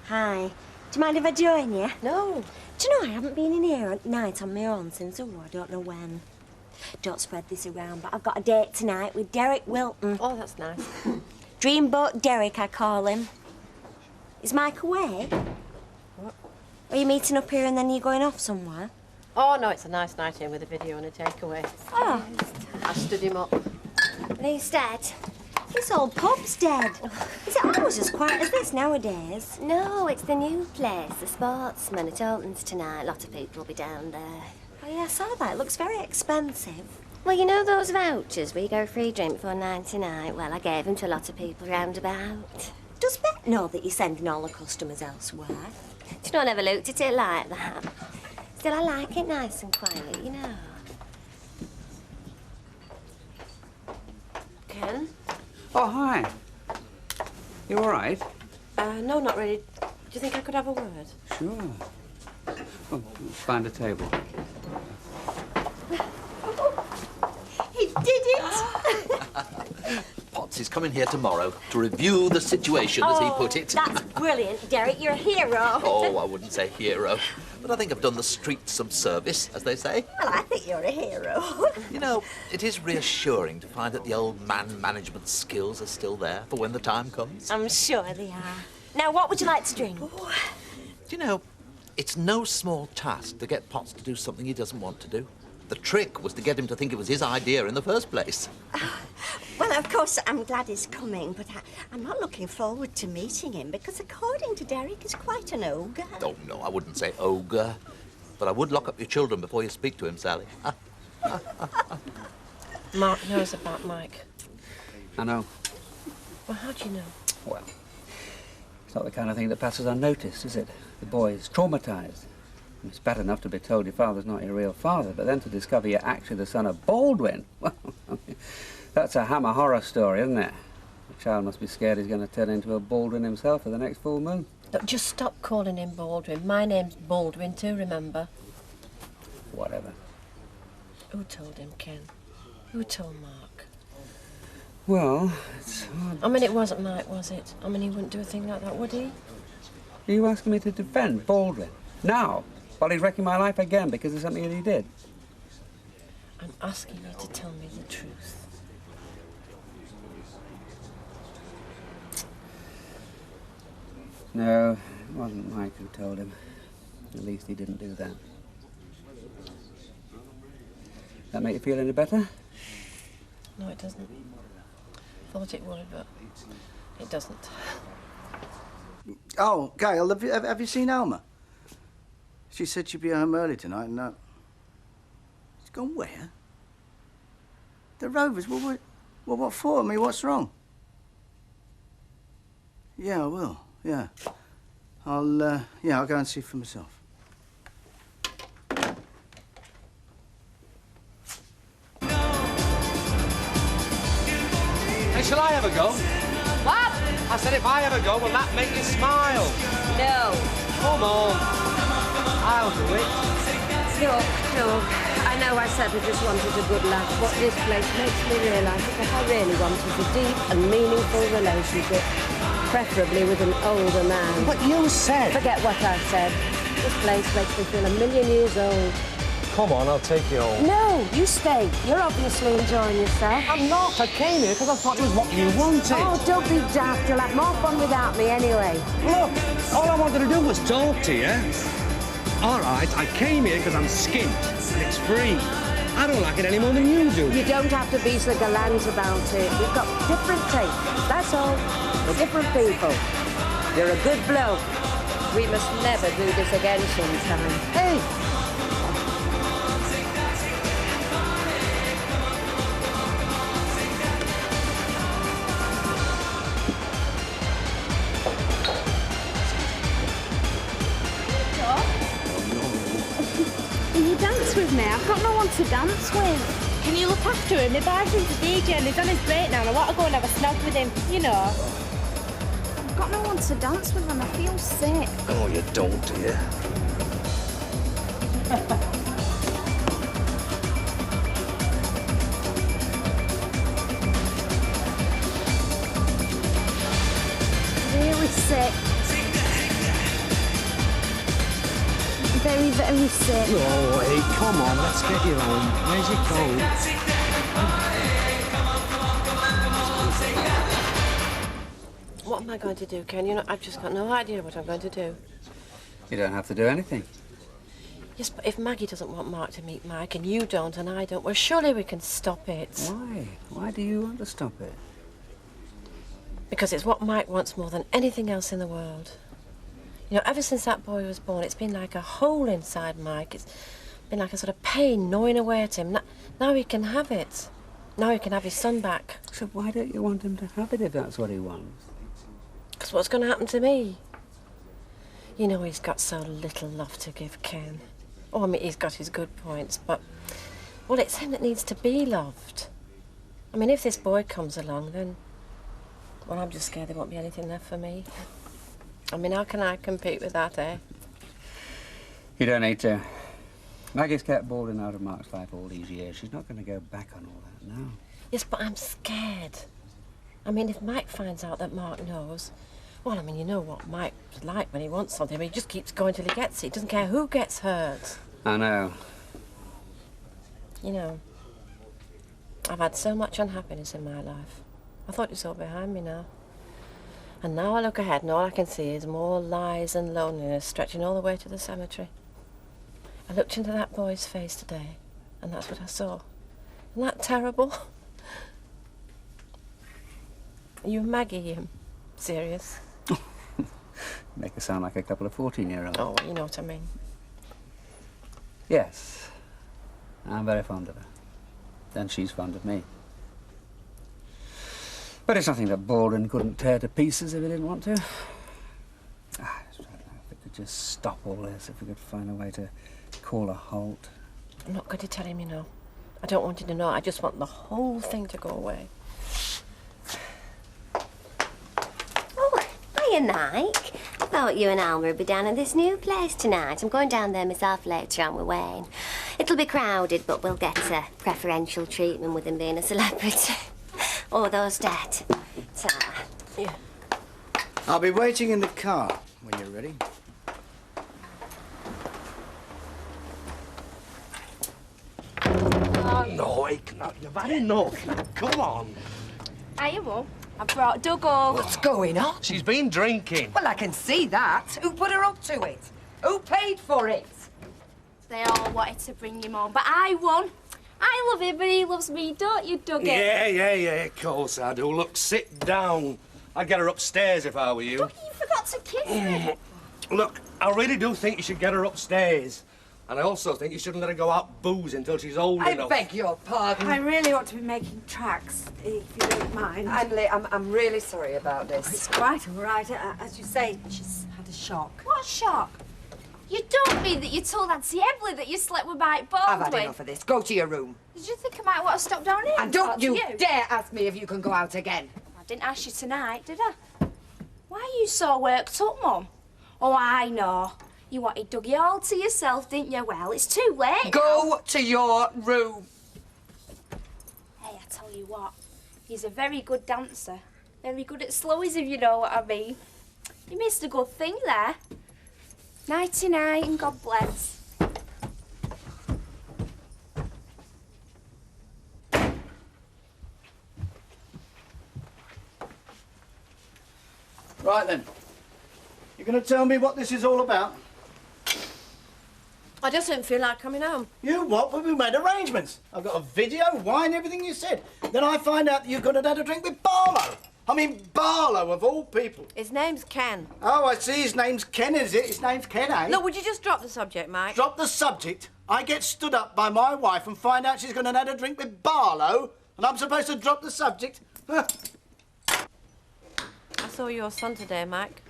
S15: Hi. Do you mind if I join you?
S19: No.
S15: Do you know, I haven't been in here at night on my own since, I don't know when. Don't spread this around, but I've got a date tonight with Derek Wilton.
S19: Oh, that's nice.
S15: Dreamboat Derek, I call him. Is Mike away?
S19: What?
S15: Are you meeting up here and then you're going off somewhere?
S19: Oh, no, it's a nice night in with a video and a takeaway.
S15: Oh.
S19: I stood him up.
S15: And he's dead? This old pub's dead. Is it always as quiet as this nowadays?
S6: No, it's the new place, the Sportsman. It opens tonight. A lot of people will be down there.
S15: Oh, yeah, I saw that. It looks very expensive.
S6: Well, you know those vouchers where you go free drink for 99? Well, I gave them to a lot of people round about.
S15: Does Bet know that you're sending all the customers elsewhere?
S6: Do you know, I never looked at it like that. Still, I like it nice and quiet, you know.
S19: Ken?
S16: Oh, hi. You all right?
S19: No, not really. Do you think I could have a word?
S16: Sure. Oh, find a table.
S15: He did it!
S8: Potts is coming here tomorrow to review the situation, as he put it.
S15: That's brilliant, Derek. You're a hero.
S8: Oh, I wouldn't say hero, but I think I've done the street some service, as they say.
S15: Well, I think you're a hero.
S8: You know, it is reassuring to find that the old man management skills are still there for when the time comes.
S15: I'm sure they are. Now, what would you like to drink?
S8: Do you know, it's no small task to get Potts to do something he doesn't want to do. The trick was to get him to think it was his idea in the first place.
S15: Well, of course, I'm glad he's coming, but I'm not looking forward to meeting him because, according to Derek, he's quite an ogre.
S8: Oh, no, I wouldn't say ogre, but I would lock up your children before you speak to him, Sally.
S19: Mark knows about Mike.
S16: I know.
S19: Well, how do you know?
S16: Well, it's not the kind of thing that passes unnoticed, is it? The boy's traumatised. It's bad enough to be told your father's not your real father, but then to discover you're actually the son of Baldwin. Well, that's a Hammer horror story, isn't it? The child must be scared he's going to turn into a Baldwin himself for the next full moon.
S19: Look, just stop calling him Baldwin. My name's Baldwin too, remember?
S16: Whatever.
S19: Who told him, Ken? Who told Mark?
S16: Well, it's hard.
S19: I mean, it wasn't Mike, was it? I mean, he wouldn't do a thing like that, would he?
S16: Are you asking me to defend Baldwin? Now? While he's wrecking my life again because of something that he did?
S19: I'm asking you to tell me the truth.
S16: No, it wasn't Mike who told him. At least he didn't do that. That make you feel any better?
S19: No, it doesn't. Thought it would, but it doesn't.
S12: Oh, Gail, have you seen Alma? She said she'd be home early tonight, and she's gone where? The Rovers? Well, what for? I mean, what's wrong? Yeah, I will. Yeah. I'll go and see for myself.
S17: Hey, shall I have a go?
S19: What?
S17: I said if I have a go, will that make you smile?
S19: No.
S17: Come on. I'll do it.
S19: Look, I know I said I just wanted a good laugh, but this place makes me realise that what I really want is a deep and meaningful relationship, preferably with an older man.
S17: But you said...
S19: Forget what I said. This place makes me feel 1,000,000 years old.
S17: Come on, I'll take you home.
S19: No, you stay. You're obviously enjoying yourself.
S17: I'm not. I came here because I thought it was what you wanted.
S19: Oh, don't be daft. You'll have more fun without me anyway.
S17: Look, all I wanted to do was talk to you. All right, I came here because I'm skint and it's free. I don't like it any more than you do.
S19: You don't have to be so gallant about it. We've got different tastes, that's all. We're different people. You're a good bloke. We must never do this again sometime. Hey!
S14: Can you dance with me? I've got no one to dance with. Can you look after him? My boyfriend's a DJ and he's on his break now and I want to go and have a snog with him, you know. I've got no one to dance with and I feel sick.
S17: Oh, you don't, do you?
S14: Really sick. Very, very sick.
S17: Oh, hey, come on, let's get you home. Where's your coat?
S19: What am I going to do, Ken? You know, I've just got no idea what I'm going to do.
S16: You don't have to do anything.
S19: Yes, but if Maggie doesn't want Mark to meet Mike and you don't and I don't, well, surely we can stop it.
S16: Why? Why do you want to stop it?
S19: Because it's what Mike wants more than anything else in the world. You know, ever since that boy was born, it's been like a hole inside Mike. It's been like a sort of pain gnawing away at him. Now he can have it. Now he can have his son back.
S16: So why don't you want him to have it if that's what he wants?
S19: Because what's going to happen to me? You know, he's got so little love to give Ken. Oh, I mean, he's got his good points, but, well, it's him that needs to be loved. I mean, if this boy comes along, then, well, I'm just scared there won't be anything left for me. I mean, how can I compete with that, eh?
S16: You don't need to. Maggie's kept Baldwin out of Mark's life all these years. She's not going to go back on all that now.
S19: Yes, but I'm scared. I mean, if Mike finds out that Mark knows, well, I mean, you know what Mike's like when he wants something. I mean, he just keeps going till he gets it. He doesn't care who gets hurt.
S16: I know.
S19: You know, I've had so much unhappiness in my life. I thought it was all behind me now. And now I look ahead and all I can see is more lies and loneliness stretching all the way to the cemetery. I looked into that boy's face today and that's what I saw. Isn't that terrible? Are you and Maggie serious?
S16: Make her sound like a couple of 14-year-olds.
S19: Oh, you know what I mean.
S16: Yes. I'm very fond of her. And she's fond of me. But it's nothing that Baldwin couldn't tear to pieces if he didn't want to. I just don't know if we could just stop all this, if we could find a way to call a halt.
S19: I'm not going to tell him, you know. I don't want him to know. I just want the whole thing to go away.
S6: Hiya, Mike. I thought you and Alma would be down at this new place tonight. I'm going down there myself later on with Wayne. It'll be crowded, but we'll get a preferential treatment with him being a celebrity. Or those dead. So,
S19: yeah.
S12: I'll be waiting in the car when you're ready.
S17: No, you've had enough. Come on.
S14: Hiya, Mum. I brought Doug over.
S22: What's going on?
S17: She's been drinking.
S22: Well, I can see that. Who put her up to it? Who paid for it?
S14: They all wanted to bring him on, but I won. I love him, but he loves me, don't you, Dougie?
S17: Yeah, of course I do. Look, sit down. I'd get her upstairs if I were you.
S14: Dougie, you forgot to kiss me.
S17: Look, I really do think you should get her upstairs. And I also think you shouldn't let her go out boozing until she's old enough.
S22: I beg your pardon.
S7: I really ought to be making tracks, if you don't mind.
S22: I'm really sorry about this.
S7: It's quite all right. As you say, she's had a shock.
S14: What shock? You don't mean that you told Auntie Emily that you slept with Mike Baldwin?
S22: I've had enough of this. Go to your room.
S14: Did you think I might want to stop down here?
S22: And don't you dare ask me if you can go out again.
S14: I didn't ask you tonight, did I? Why are you so worked up, Mum? Oh, I know. You wanted Dougie all to yourself, didn't you? Well, it's too late.
S22: Go to your room.
S14: Hey, I tell you what. He's a very good dancer. Very good at slowies, if you know what I mean. You missed a good thing there. Nighty-night and God bless.
S12: Right then. You're going to tell me what this is all about?
S19: I just didn't feel like coming home.
S12: You what? Well, we made arrangements. I've got a video, wine, everything you said. Then I find out that you've gone and had a drink with Barlow. I mean, Barlow, of all people.
S19: His name's Ken.
S12: Oh, I see. His name's Ken, is it? His name's Ken, eh?
S19: Look, would you just drop the subject, Mike?
S12: Drop the subject? I get stood up by my wife and find out she's gone and had a drink with Barlow, and I'm supposed to drop the subject? Huh.
S19: I saw your son today, Mike.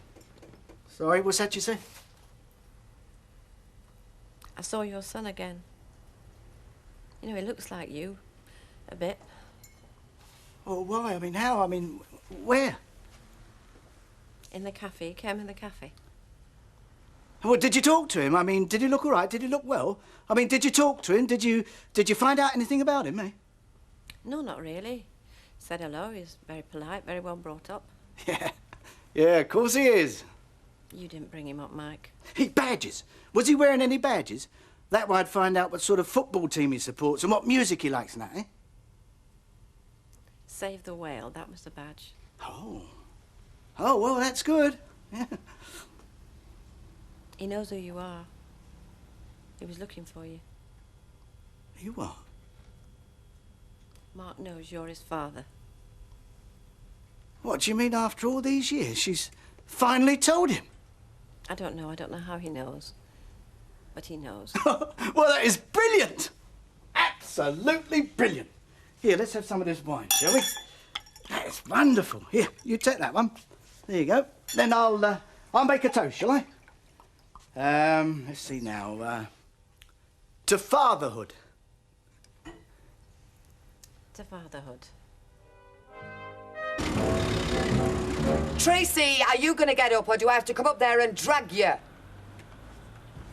S12: Sorry, what's that you say?
S19: I saw your son again. You know, he looks like you. A bit.
S12: Oh, why? I mean, how? I mean, where?
S19: In the cafe. He came in the cafe.
S12: Well, did you talk to him? I mean, did he look all right? Did he look well? I mean, did you talk to him? Did you find out anything about him, eh?
S19: No, not really. Said hello. He's very polite, very well brought up.
S12: Yeah, of course he is.
S19: You didn't bring him up, Mike.
S12: Badges. Was he wearing any badges? That way I'd find out what sort of football team he supports and what music he likes and that, eh?
S19: Save the Whale, that was the badge.
S12: Oh. Oh, well, that's good. Yeah.
S19: He knows who you are. He was looking for you.
S12: You what?
S19: Mark knows you're his father.
S12: What do you mean after all these years? She's finally told him.
S19: I don't know how he knows. But he knows.
S12: Well, that is brilliant! Absolutely brilliant. Here, let's have some of this wine, shall we? That's wonderful. Here, you take that one. There you go. Then I'll make a toast, shall I? Let's see now. To fatherhood.
S19: To fatherhood.
S22: Tracy, are you going to get up or do I have to come up there and drag you?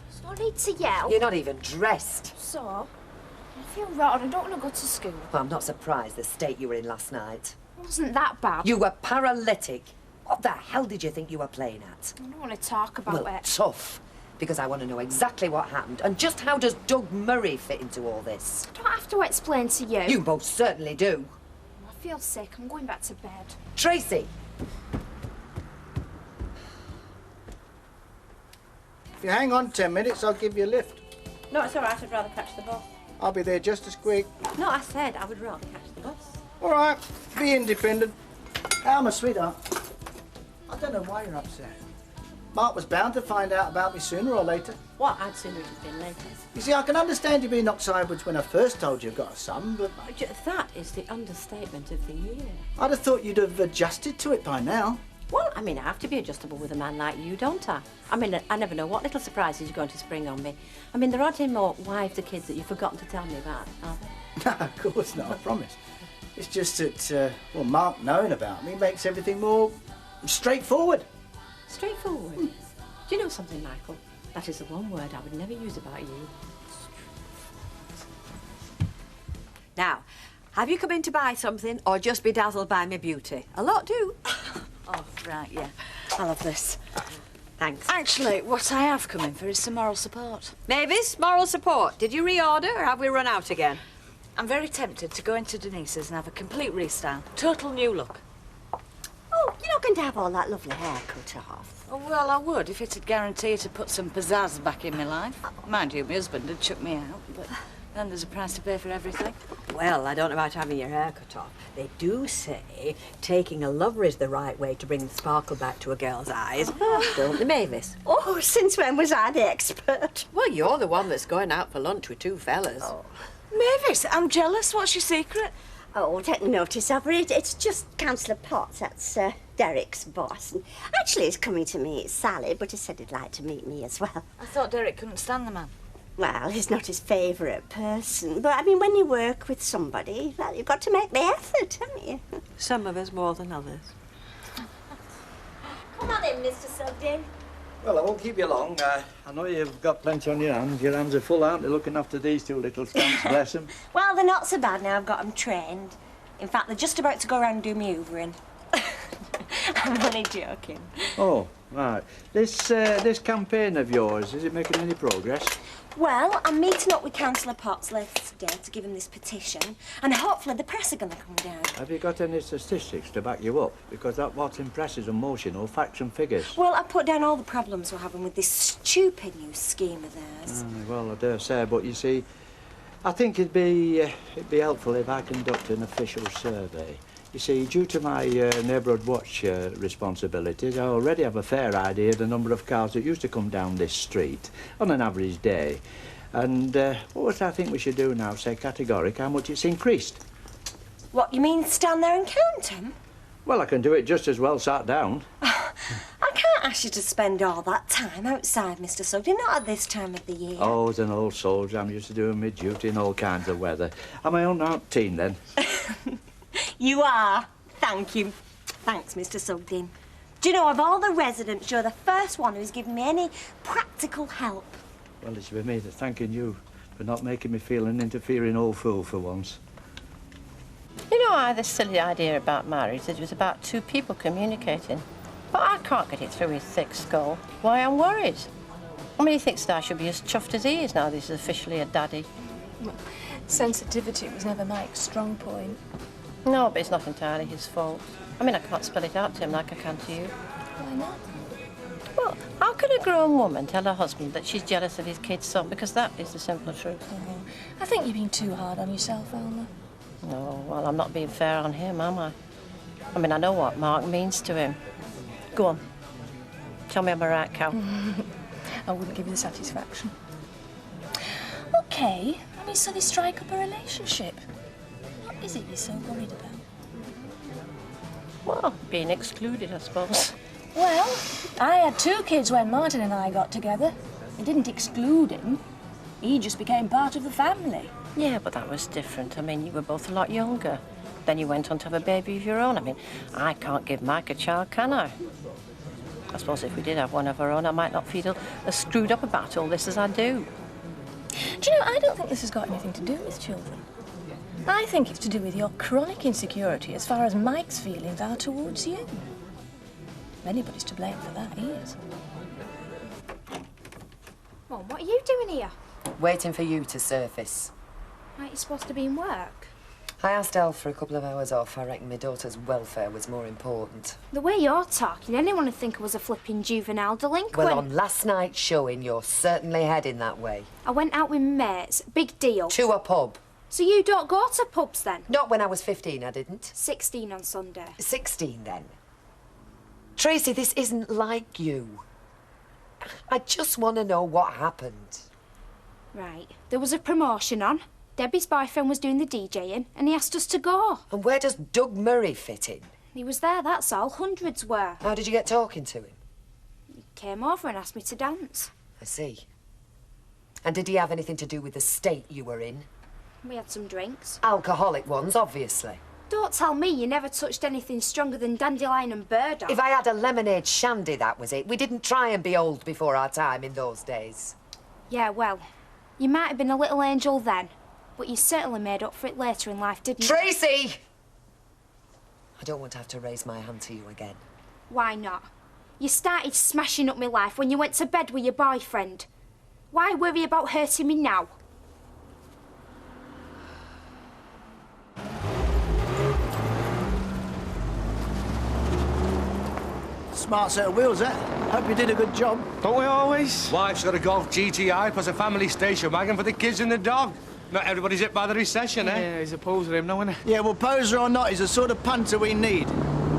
S14: There's no need to yell.
S22: You're not even dressed.
S14: So? I feel right. I don't want to go to school.
S22: Well, I'm not surprised the state you were in last night.
S14: It wasn't that bad.
S22: You were paralytic. What the hell did you think you were playing at?
S14: I don't want to talk about
S22: Well,
S14: it.
S22: tough. Because I want to know exactly what happened. And just how does Doug Murray fit into all this?
S14: I don't have to explain to you.
S22: You most certainly do.
S14: I feel sick. I'm going back to bed.
S22: Tracy!
S12: If you hang on 10 minutes, I'll give you a lift.
S19: No, it's all right. I'd rather catch the bus.
S12: I'll be there just as quick.
S19: No, I said I would rather catch the bus.
S12: All right, be independent. Alma, sweetheart, I don't know why you're upset. Mark was bound to find out about me sooner or later.
S19: What? I'd sooner it had been later.
S12: You see, I can understand you being knocked sideways when I first told you you've got a son, but
S19: That is the understatement of the year.
S12: I'd have thought you'd have adjusted to it by now.
S19: Well, I mean, I have to be adjustable with a man like you, don't I? I mean, I never know what little surprises you're going to spring on me. I mean, there aren't any more wives or kids that you've forgotten to tell me about, are there?
S12: No, of course not, I promise. It's just that, well, Mark knowing about me makes everything more straightforward.
S19: Straightforward? Do you know something, Michael? That is the one word I would never use about you.
S9: Now, have you come in to buy something or just be dazzled by my beauty? A lot do.
S2: Oh, right, yeah. I love this.
S9: Thanks.
S2: Actually, what I have come in for is some moral support.
S9: Mavis, moral support. Did you reorder or have we run out again?
S2: I'm very tempted to go into Denise's and have a complete restyle. Total new look.
S15: Oh, you're not going to have all that lovely hair cut off.
S2: Oh, well, I would if it'd guarantee to put some pizzazz back in my life. Mind you, my husband had chucked me out, but then there's a price to pay for everything.
S9: Well, I don't know about having your hair cut off. They do say taking a lover is the right way to bring the sparkle back to a girl's eyes. Don't they, Mavis?
S15: Oh, since when was I the expert?
S19: Well, you're the one that's going out for lunch with two fellas.
S15: Oh.
S2: Mavis, I'm jealous. What's your secret?
S15: Oh, take no notice of her. It's just Councillor Potts. That's Derek's boss. And actually, he's coming to meet Sally, but he said he'd like to meet me as well.
S2: I thought Derek couldn't stand the man.
S15: Well, he's not his favourite person. But, I mean, when you work with somebody, well, you've got to make the effort, haven't you?
S19: Some of us more than others.
S15: Come on in, Mr. Sugden.
S12: Well, I won't keep you long. I know you've got plenty on your hands. Your hands are full, aren't they, looking after these two little scamps, bless them.
S15: Well, they're not so bad now I've got them trained. In fact, they're just about to go around and do me hoovering. I'm only joking.
S12: Oh, right. This campaign of yours, is it making any progress?
S10: Well, I'm meeting up with Councillor Potts later today to give him this petition, and hopefully the press are going to come down.
S12: Have you got any statistics to back you up? Because that what impresses them most, you know, facts and figures.
S10: Well, I put down all the problems we're having with this stupid new scheme of theirs.
S12: Well, I dare say, but you see, I think it'd be helpful if I conduct an official survey. You see, due to my neighbourhood watch responsibilities, I already have a fair idea of the number of cars that used to come down this street on an average day. And what I think we should do now, say categoric, how much it's increased.
S10: What, you mean stand there and count them?
S12: Well, I can do it just as well sat down.
S10: I can't ask you to spend all that time outside, Mr. Sugden, not at this time of the year.
S12: Oh, as an old soldier, I'm used to doing my duty in all kinds of weather. Am I on out teen, then?
S10: You are. Thank you. Thanks, Mr. Sugden. Do you know, of all the residents, you're the first one who's given me any practical help.
S12: Well, it should be me that's thanking you for not making me feel an interfering old fool for once.
S4: You know, I had this silly idea about marriage that it was about two people communicating. But I can't get it through his thick skull. Why, I'm worried. I mean, he thinks that I should be as chuffed as he is now that he's officially a daddy.
S11: Well, sensitivity was never Mike's strong point.
S4: No, but it's not entirely his fault. I mean, I can't spell it out to him like I can to you.
S11: Why not?
S4: Well, how can a grown woman tell her husband that she's jealous of his kid's son? Because that is the simple truth.
S11: I think you're being too hard on yourself, Alma.
S4: No, well, I'm not being fair on him, am I? I mean, I know what Mark means to him. Go on. Tell me I'm a right cow.
S11: I wouldn't give you the satisfaction. OK, I mean, so they strike up a relationship. What is it you're so worried about?
S4: Well, being excluded, I suppose.
S11: Well, I had 2 kids when Martin and I got together. It didn't exclude him. He just became part of the family.
S4: Yeah, but that was different. I mean, you were both a lot younger. Then you went on to have a baby of your own. I mean, I can't give Mike a child, can I? I suppose if we did have one of our own, I might not feel as screwed up about all this as I do.
S11: Do you know, I don't think this has got anything to do with children. I think it's to do with your chronic insecurity as far as Mike's feelings are towards you. If anybody's to blame for that, he is.
S14: Mum, what are you doing here?
S22: Waiting for you to surface.
S14: Aren't you supposed to be in work?
S22: I asked Elle for a couple of hours off. I reckon my daughter's welfare was more important.
S14: The way you're talking, anyone would think I was a flipping juvenile delinquent.
S22: Well, on last night's showing, you're certainly heading that way.
S14: I went out with my mates. Big deal.
S22: To a pub.
S14: So you don't go to pubs, then?
S22: Not when I was 15, I didn't.
S14: 16 on Sunday.
S22: 16, then. Tracy, this isn't like you. I just want to know what happened.
S14: Right. There was a promotion on. Debbie's boyfriend was doing the DJing, and he asked us to go.
S22: And where does Doug Murray fit in?
S14: He was there, that's all. Hundreds were.
S22: How did you get talking to him?
S14: He came over and asked me to dance.
S22: I see. And did he have anything to do with the state you were in?
S14: We had some drinks.
S22: Alcoholic ones, obviously.
S14: Don't tell me you never touched anything stronger than dandelion and burdock.
S22: If I had a lemonade shandy, that was it. We didn't try and be old before our time in those days.
S14: Yeah, well, you might have been a little angel then, but you certainly made up for it later in life, didn't you?
S22: Tracy! I don't want to have to raise my hand to you again.
S14: Why not? You started smashing up my life when you went to bed with your boyfriend. Why worry about hurting me now?
S12: Smart set of wheels, eh? Hope you did a good job.
S3: Don't we always?
S17: Wife's got a Golf GTI plus a family station wagon for the kids and the dog. Not everybody's hit by the recession, eh?
S3: Yeah, he's a poser, him, no, isn't he?
S12: Yeah, well, poser or not, he's the sort of punter we need.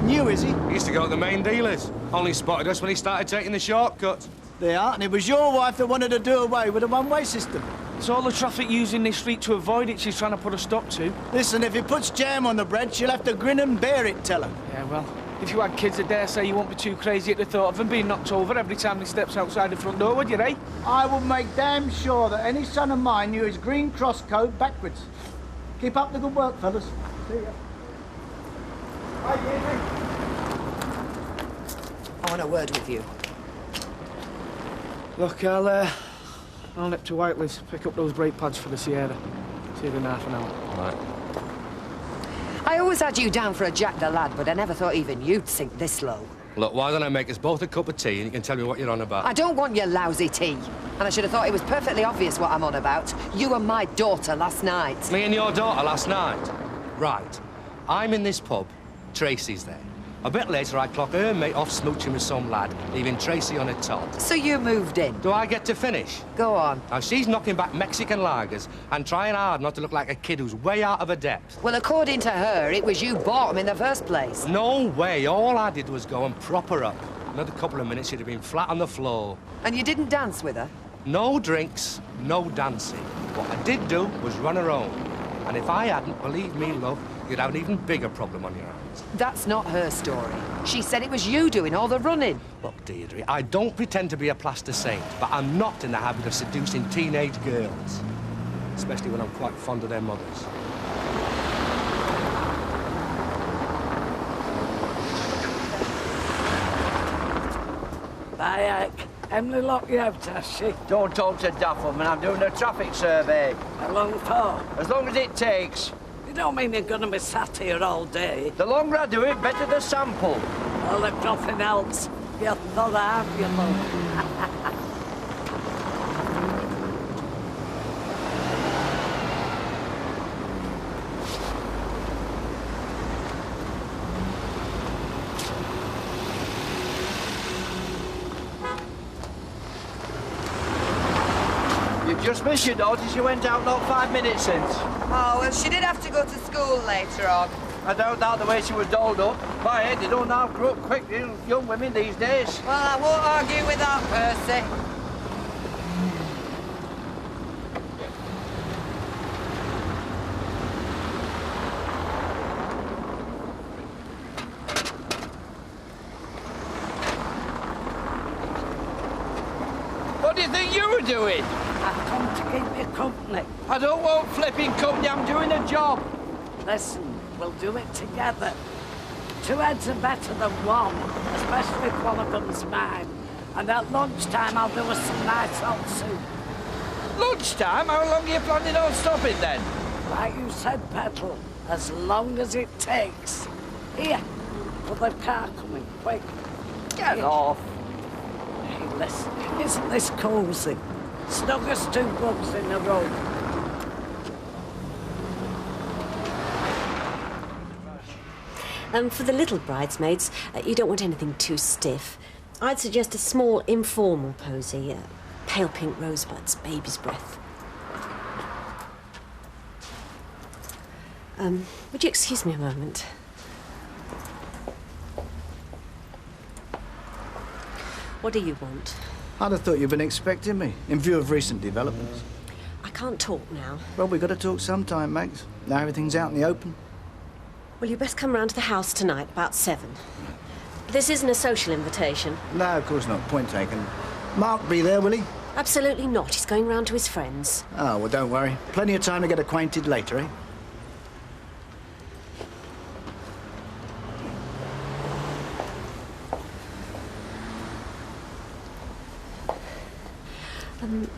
S12: New, is he?
S17: He used to go to the main dealers. Only spotted us when he started taking the shortcuts.
S12: They are, and it was your wife that wanted to do away with the one-way system.
S3: It's all the traffic using this street to avoid it she's trying to put a stop to.
S12: Listen, if he puts jam on the bread, she'll have to grin and bear it, tell her.
S3: Yeah, well, if you had kids, I dare say you won't be too crazy at the thought of them being knocked over every time he steps outside the front door, would you, eh?
S12: I will make damn sure that any son of mine knew his green cross code backwards. Keep up the good work, fellas. See ya. Bye, Jamie.
S22: I want a word with you.
S3: Look, I'll nip to Whiteley's, pick up those brake pads for the Sierra. See you in half an hour.
S17: Right.
S22: I always had you down for a Jack the Lad, but I never thought even you'd sink this low.
S17: Look, why don't I make us both a cup of tea and you can tell me what you're on about?
S22: I don't want your lousy tea. And I should have thought it was perfectly obvious what I'm on about. You and my daughter last night.
S17: Me and your daughter last night? Right. I'm in this pub. Tracy's there. A bit later, I clock her mate off smooching with some lad, leaving Tracy on her top.
S22: So you moved in?
S17: Do I get to finish?
S22: Go on.
S17: Now, she's knocking back Mexican lagers and trying hard not to look like a kid who's way out of her depth.
S22: Well, according to her, it was you bought them in the first place.
S17: No way. All I did was go and prop her up. Another couple of minutes, she'd have been flat on the floor.
S22: And you didn't dance with her?
S17: No drinks, no dancing. What I did do was run her home. And if I hadn't, believe me, love, you'd have an even bigger problem on your hands.
S22: That's not her story. She said it was you doing all the running.
S17: Look, Deirdre, I don't pretend to be a plaster saint, but I'm not in the habit of seducing teenage girls. Especially when I'm quite fond of their mothers.
S13: Bayek, Emily locked you out, has she?
S12: Don't talk to Duffelman, I'm doing a traffic survey.
S13: How long for?
S12: As long as it takes.
S13: You don't mean you're going to be sat here all day?
S12: The longer I do it, better the sample.
S13: Well, if nothing else, you're not half your love.
S12: Just missed your daughter. She went out not 5 minutes since.
S22: Oh, well, she did have to go to school later on.
S12: I don't doubt the way she was dolled up. My head, they don't now grow up quick, young women these days.
S22: Well, I won't argue with that, Percy.
S12: What do you think you were doing?
S13: I've come to keep you company.
S12: I don't want flipping company, I'm doing a job.
S13: Listen, we'll do it together. 2 heads are better than one, especially if one of them's mine. And at lunchtime, I'll do us some nice hot soup.
S12: Lunchtime? How long are you planning on stopping then?
S13: Like you said, Petal, as long as it takes. Here, for the car coming, quick.
S12: Get off.
S13: Hey, listen, isn't this cosy? Snug as 2 bugs in a row.
S6: For the little bridesmaids, you don't want anything too stiff. I'd suggest a small, informal posy. Pale pink rosebuds, baby's breath. Would you excuse me a moment? What do you want?
S12: I'd have thought you'd been expecting me, in view of recent developments.
S6: I can't talk now.
S12: Well, we've got to talk sometime, Mags. Now everything's out in the open.
S6: Well, you best come round to the house tonight, about 7. This isn't a social invitation.
S12: No, of course not. Point taken. Mark be there, will he?
S6: Absolutely not. He's going round to his friends.
S12: Oh, well, don't worry. Plenty of time to get acquainted later, eh?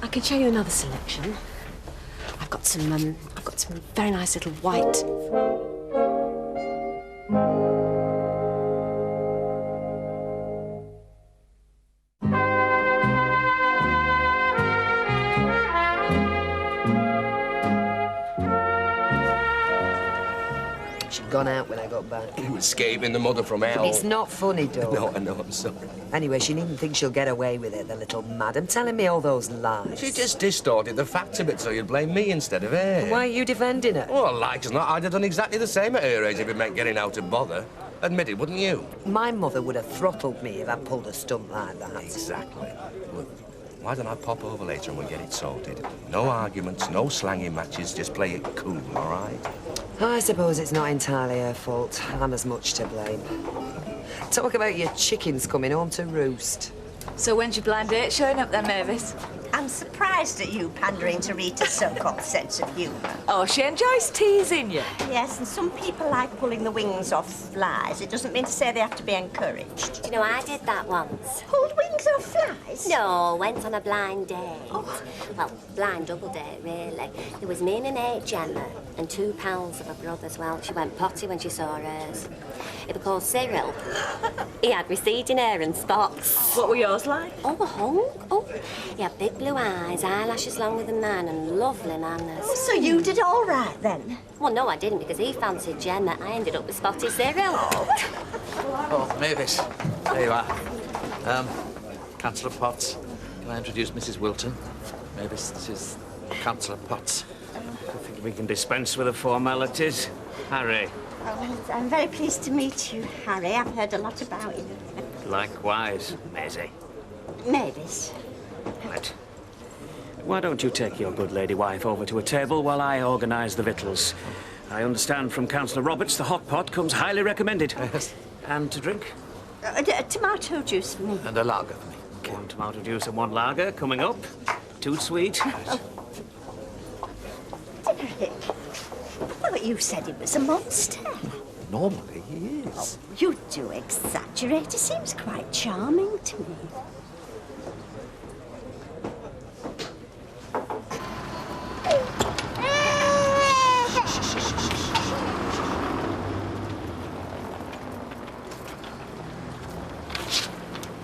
S6: I can show you another selection. I've got some very nice little white.
S22: She'd gone out when I got back.
S21: He was escaping the mother from hell.
S22: It's not funny, Doug.
S21: No, I know, I'm sorry.
S22: Anyway, she needn't think she'll get away with it, the little madam, telling me all those lies.
S21: She just distorted the facts a bit so you'd blame me instead of her.
S22: Why are you defending her?
S21: Well, like as not, I'd have done exactly the same at her age if it meant getting out of bother. Admit it, wouldn't you?
S22: My mother would have throttled me if I pulled a stunt like that.
S21: Exactly. Look, why don't I pop over later and we'll get it sorted? No arguments, no slanging matches, just play it cool, all right?
S22: I suppose it's not entirely her fault. I'm as much to blame. Talk about your chickens coming home to roost.
S2: So when's your blind date showing up then, Mavis?
S15: I'm surprised at you pandering to Rita's so-called sense of humour.
S2: Oh, she enjoys teasing you.
S15: Yes, and some people like pulling the wings off flies. It doesn't mean to say they have to be encouraged.
S6: Do you know, I did that once.
S15: Pulled wings off flies?
S6: No, went on a blind date. Oh. Well, blind double date, really. It was me and an aunt Gemma and 2 pals of her brother's. Well, she went potty when she saw hers. It was called Cyril. He had receding hair and spots.
S2: What were yours like?
S6: Oh, a hunk. Oh, he had big blue blue eyes, eyelashes longer than mine, and lovely manners.
S15: Oh, so you did all right, then?
S6: Well, no, I didn't, because he fancied Gemma. I ended up with Spotty Cyril.
S8: Oh, Mavis. There you are. Councillor Potts. Can I introduce Mrs. Wilton? Mavis, this is Councillor Potts.
S18: I think we can dispense with the formalities. Harry.
S15: Oh, I'm very pleased to meet you, Harry. I've heard a lot about you.
S18: Likewise, Maisie.
S15: Mavis.
S18: Right. Why don't you take your good lady wife over to a table while I organise the victuals? I understand from Councillor Roberts the hot pot comes highly recommended.
S8: Yes.
S18: And to drink?
S15: Tomato juice for me.
S8: And a lager for me.
S18: One tomato juice and one lager coming up. Too sweet.
S15: Derek, I thought you said he was a monster.
S8: Normally he is.
S15: Oh, you do exaggerate. He seems quite charming to me.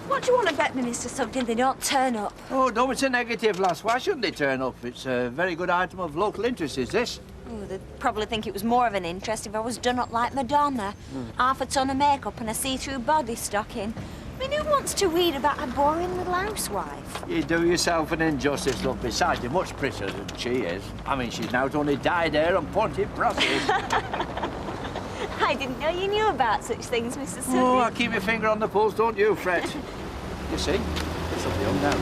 S10: What do you want to bet me, Mr. Sugden, they don't turn up?
S1: Oh, no, it's a negative, lass. Why shouldn't they turn up? It's a very good item of local interest, is this?
S10: Oh, they'd probably think it was more of an interest if I was done up like Madonna. Half a ton of makeup and a see-through body stocking. I mean, who wants to read about a boring little housewife?
S1: You do yourself an injustice, look. Besides, you're much prettier than she is. I mean, she's now only dyed hair and pointed brushes.
S10: I didn't know you knew about such things, Mr. Sugden.
S1: Oh, I keep your finger on the pulse, don't you, fret? You see? It's up the young now.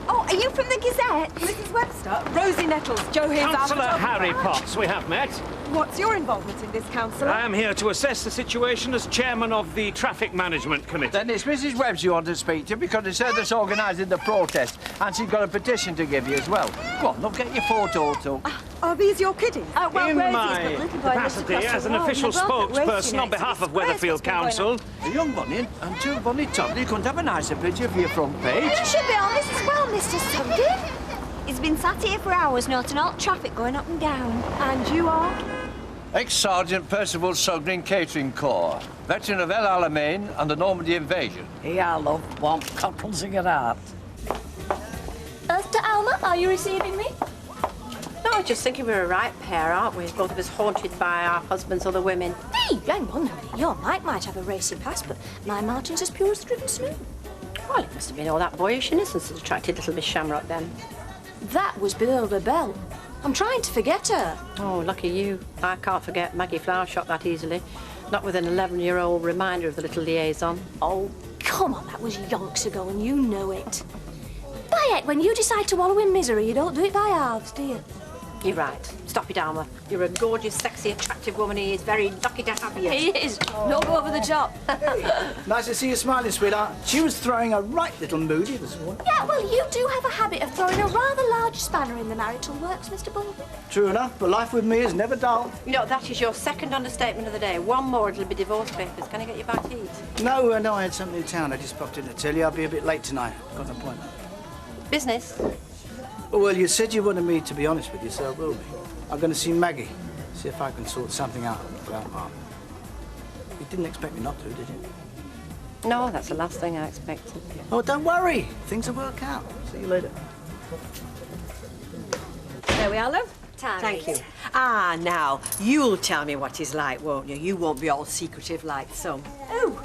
S10: Oh, are you from the Gazette? Mrs. Webster? Rosie Nettles, Joe here's
S18: Councillor Harry Potts, we have met.
S10: What's your involvement in this, Councillor?
S18: I am here to assess the situation as chairman of the Traffic Management Committee.
S1: Then it's Mrs. Webbs you want to speak to because it's her that's organising the protest and she's got a petition to give you as well. Go on, look, get your photo took.
S10: Are these your kiddies? Well,
S18: In
S10: Rosie's,
S18: my
S10: but little boy lives
S18: capacity
S10: across the
S18: as an
S10: road,
S18: official
S10: and they're both at
S18: spokesperson
S10: racing
S18: on behalf of
S10: accidents.
S18: Weatherfield
S10: What's been going
S18: Council.
S1: A young bunny and two bunny toddlers. You couldn't have a nicer picture for your front page.
S10: You should be on this as well, Mr. Sugden. He's been sat here for hours noting all traffic going up and down. And you are?
S1: Ex-Sergeant Percival Sugden, Catering Corps. Veteran of El Alamein and the Normandy invasion.
S13: Here, love, warmth cockles in your heart.
S11: Elster Alma, are you receiving me?
S4: No, I was just thinking we're a right pair, aren't we? Both of us haunted by our husbands' other women.
S10: Hey, hang on a minute. Your Mike might have a racing past, but my Martin's as pure as driven snow.
S4: Well, it must have been all that boyish innocence that attracted little Miss Shamrock then.
S10: That was below the belt. I'm trying to forget her.
S4: Oh, lucky you. I can't forget Maggie Flower Shop that easily. Not with an 11-year-old reminder of the little liaison.
S10: Oh, come on, that was yonks ago and you know it. By it, when you decide to wallow in misery, you don't do it by halves, do you?
S4: You're right. Stop it, Alma. You're a gorgeous, sexy, attractive woman. He is very lucky to have you.
S10: He is. No go over the top.
S12: Nice to see you smiling, sweetheart. She was throwing a right little moody this morning.
S10: Yeah, well, you do have a habit of throwing a rather large spanner in the marital works, Mr. Baldwin.
S12: True enough, but life with me is never dull.
S4: You know, that is your second understatement of the day. One more, it'll be divorce papers. Can I get you back to eat?
S12: No, I had something in town. I just popped in to tell you I'll be a bit late tonight. Got an appointment.
S4: Business?
S12: Well, you said you wanted me to be honest with you, so I will be. I'm going to see Maggie, see if I can sort something out about Mark. You didn't expect me not to, did you?
S4: No, that's the last thing I expected.
S12: Oh, don't worry. Things will work out. See you later.
S9: There we are, love. Thank you. Ah, now, you'll tell me what he's like, won't you? You won't be all secretive like some. Oh,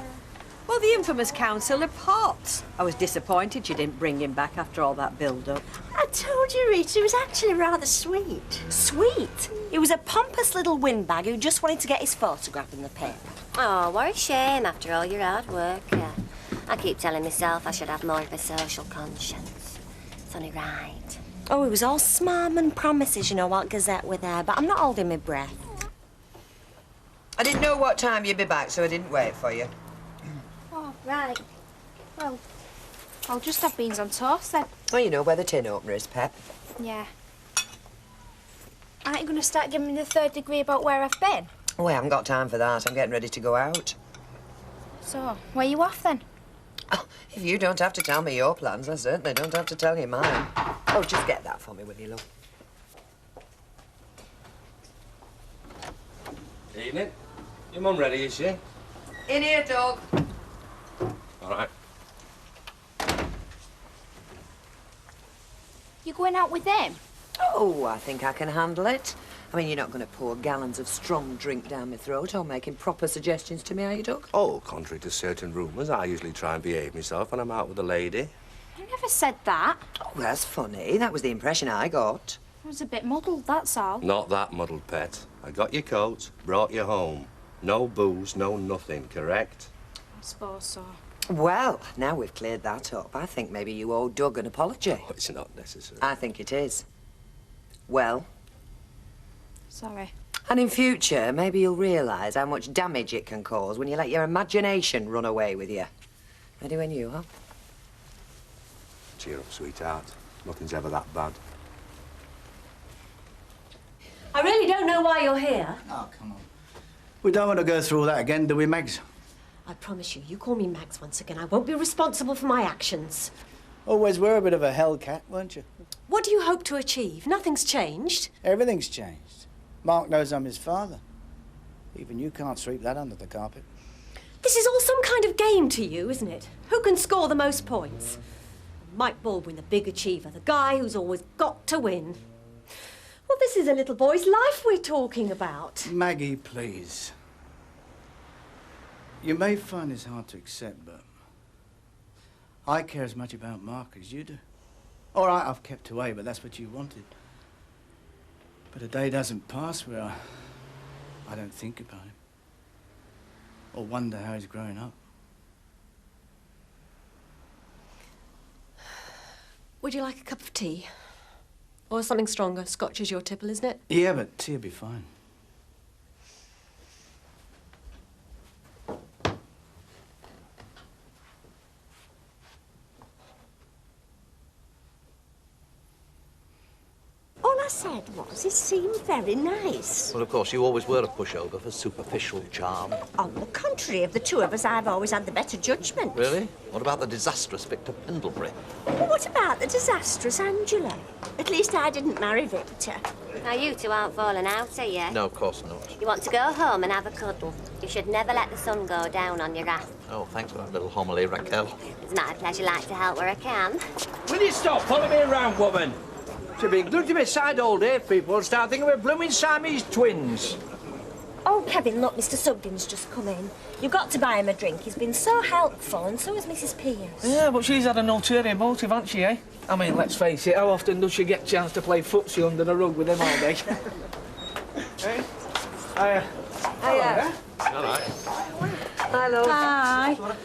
S9: well, the infamous Councillor Potts. I was disappointed you didn't bring him back after all that build-up.
S15: I told you, Rita, it was actually rather sweet.
S10: Sweet? He was a pompous little windbag who just wanted to get his photograph in the paper.
S6: Oh, what a shame after all your hard work. I keep telling myself I should have more of a social conscience. It's only right.
S10: Oh, it was all smarm and promises, you know, while Gazette were there, but I'm not holding my breath.
S22: I didn't know what time you'd be back, so I didn't wait for you.
S14: Oh, right. Well, I'll just have beans on toast then.
S22: Well, you know where the tin opener is, Pep.
S14: Yeah. Aren't you going to start giving me the third degree about where I've been?
S22: Oh, I haven't got time for that. I'm getting ready to go out.
S14: So, where you off then?
S22: Oh, if you don't have to tell me your plans, I certainly don't have to tell you mine. Oh, just get that for me, will you, love?
S17: Evening. Your mum ready, is she?
S22: In here, dog.
S17: All right.
S14: You going out with them?
S22: Oh, I think I can handle it. I mean, you're not going to pour gallons of strong drink down my throat or making proper suggestions to me, are you, Doug?
S17: Oh, contrary to certain rumours, I usually try and behave myself when I'm out with a lady.
S14: I never said that.
S22: Oh, that's funny. That was the impression I got.
S14: I was a bit muddled, that's all.
S17: Not that muddled, pet. I got your coat, brought you home. No booze, no nothing, correct?
S14: I suppose so.
S22: Well, now we've cleared that up, I think maybe you owe Doug an apology.
S17: Oh, it's not necessary.
S22: I think it is. Well?
S14: Sorry.
S22: And in future, maybe you'll realise how much damage it can cause when you let your imagination run away with you. Ready when you are.
S17: Cheer up, sweetheart. Nothing's ever that bad.
S15: I really don't know why you're here.
S12: Oh, come on. We don't want to go through all that again, do we, Megs?
S15: I promise you, you call me Max once again, I won't be responsible for my actions.
S12: Always were a bit of a hellcat, weren't you?
S15: What do you hope to achieve? Nothing's changed.
S12: Everything's changed. Mark knows I'm his father. Even you can't sweep that under the carpet.
S15: This is all some kind of game to you, isn't it? Who can score the most points? Mike Baldwin, the big achiever, the guy who's always got to win. Well, this is a little boy's life we're talking about.
S12: Maggie, please. You may find this hard to accept, but I care as much about Mark as you do. All right, I've kept away, but that's what you wanted. But a day doesn't pass where I don't think about him or wonder how he's growing up.
S15: Would you like a cup of tea? Or something stronger? Scotch is your tipple, isn't it?
S12: Yeah, but tea'll be fine.
S15: All I said was, it seemed very nice.
S8: Well, of course, you always were a pushover for superficial charm.
S15: On the contrary, of the two of us, I've always had the better judgment.
S8: Really? What about the disastrous Victor Pendlebury?
S15: Well, what about the disastrous Angela? At least I didn't marry Victor.
S6: Now, you two aren't falling out, are you?
S8: No, of course not.
S6: You want to go home and have a cuddle. You should never let the sun go down on your wrath.
S8: Oh, thanks for that little homily, Raquel.
S6: It's my pleasure like to help where I can.
S1: Will you stop following me around, woman? You've been glued to my side all day, people, and start thinking we're blooming Siamese twins.
S10: Oh, Kevin, look, Mr. Sugden's just come in. You've got to buy him a drink. He's been so helpful, and so has Mrs. Pierce.
S3: Yeah, but she's had an ulterior motive, hasn't she, eh? I mean, let's face it, how often does she get a chance to play footsie under the rug with him all day? Hey?
S22: Hiya.
S17: All right.
S22: Hi, love.
S2: Hi.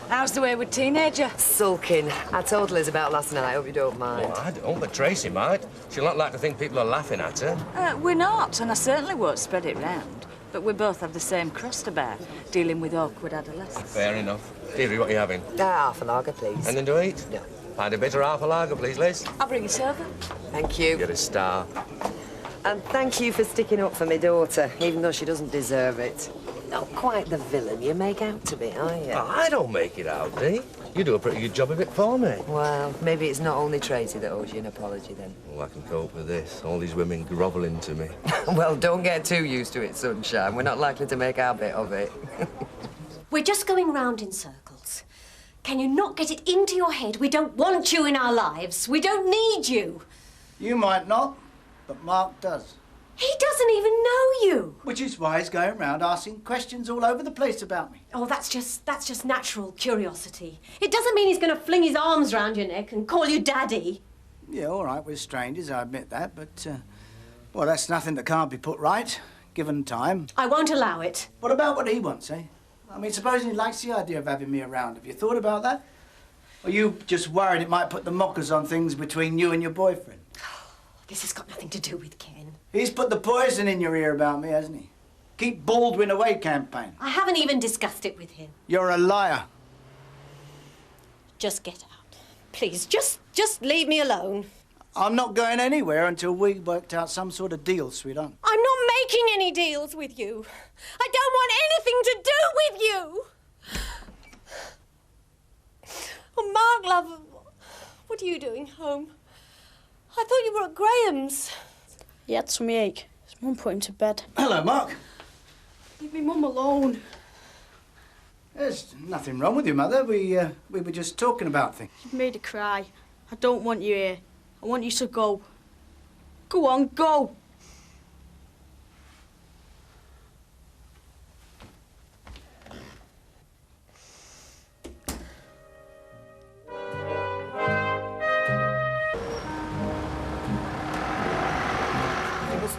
S2: How's the wayward teenager?
S22: Sulking. I told Liz about last night. I hope you don't mind.
S17: Well, I don't, but Tracy might. She'll not like to think people are laughing at her.
S2: We're not, and I certainly won't spread it round. But we both have the same crust to bear, dealing with awkward adolescents.
S17: Fair enough. Deirdre, what are you having?
S22: Half a lager, please.
S17: Anything to eat?
S22: No.
S17: Find a bit or half a lager, please, Liz.
S2: I'll bring it over.
S22: Thank you.
S17: You're a star.
S22: And thank you for sticking up for my daughter, even though she doesn't deserve it. Not quite the villain you make out to be, are you?
S17: Oh, I don't make it out, Dee. You do a pretty good job of it for me.
S22: Well, maybe it's not only Tracy that owes you an apology, then.
S17: Well, I can cope with this. All these women grovelling to me.
S22: Well, don't get too used to it, sunshine. We're not likely to make our bit of it.
S15: We're just going round in circles. Can you not get it into your head we don't want you in our lives? We don't need you.
S12: You might not, but Mark does.
S15: He doesn't even know you.
S12: Which is why he's going round asking questions all over the place about me.
S15: Oh, that's just natural curiosity. It doesn't mean he's going to fling his arms round your neck and call you Daddy.
S12: Yeah, all right, we're strangers, I admit that, but, well, that's nothing that can't be put right, given time.
S15: I won't allow it.
S12: What about what he wants, eh? I mean, supposing he likes the idea of having me around. Have you thought about that? Or you just worried it might put the mockers on things between you and your boyfriend?
S15: This has got nothing to do with Ken.
S12: He's put the poison in your ear about me, hasn't he? Keep Baldwin away campaign.
S15: I haven't even discussed it with him.
S12: You're a liar.
S15: Just get out. Please, just leave me alone.
S12: I'm not going anywhere until we worked out some sort of deal, sweetheart.
S15: I'm not making any deals with you. I don't want anything to do with you. Oh, Mark, love, what are you doing home? I thought you were at Graham's.
S11: He had some ache. His mum put him to bed.
S12: Hello, Mark.
S14: Leave me mum alone.
S12: There's nothing wrong with you, Mother. We were just talking about things.
S14: You've made her cry. I don't want you here. I want you to go. Go on, go!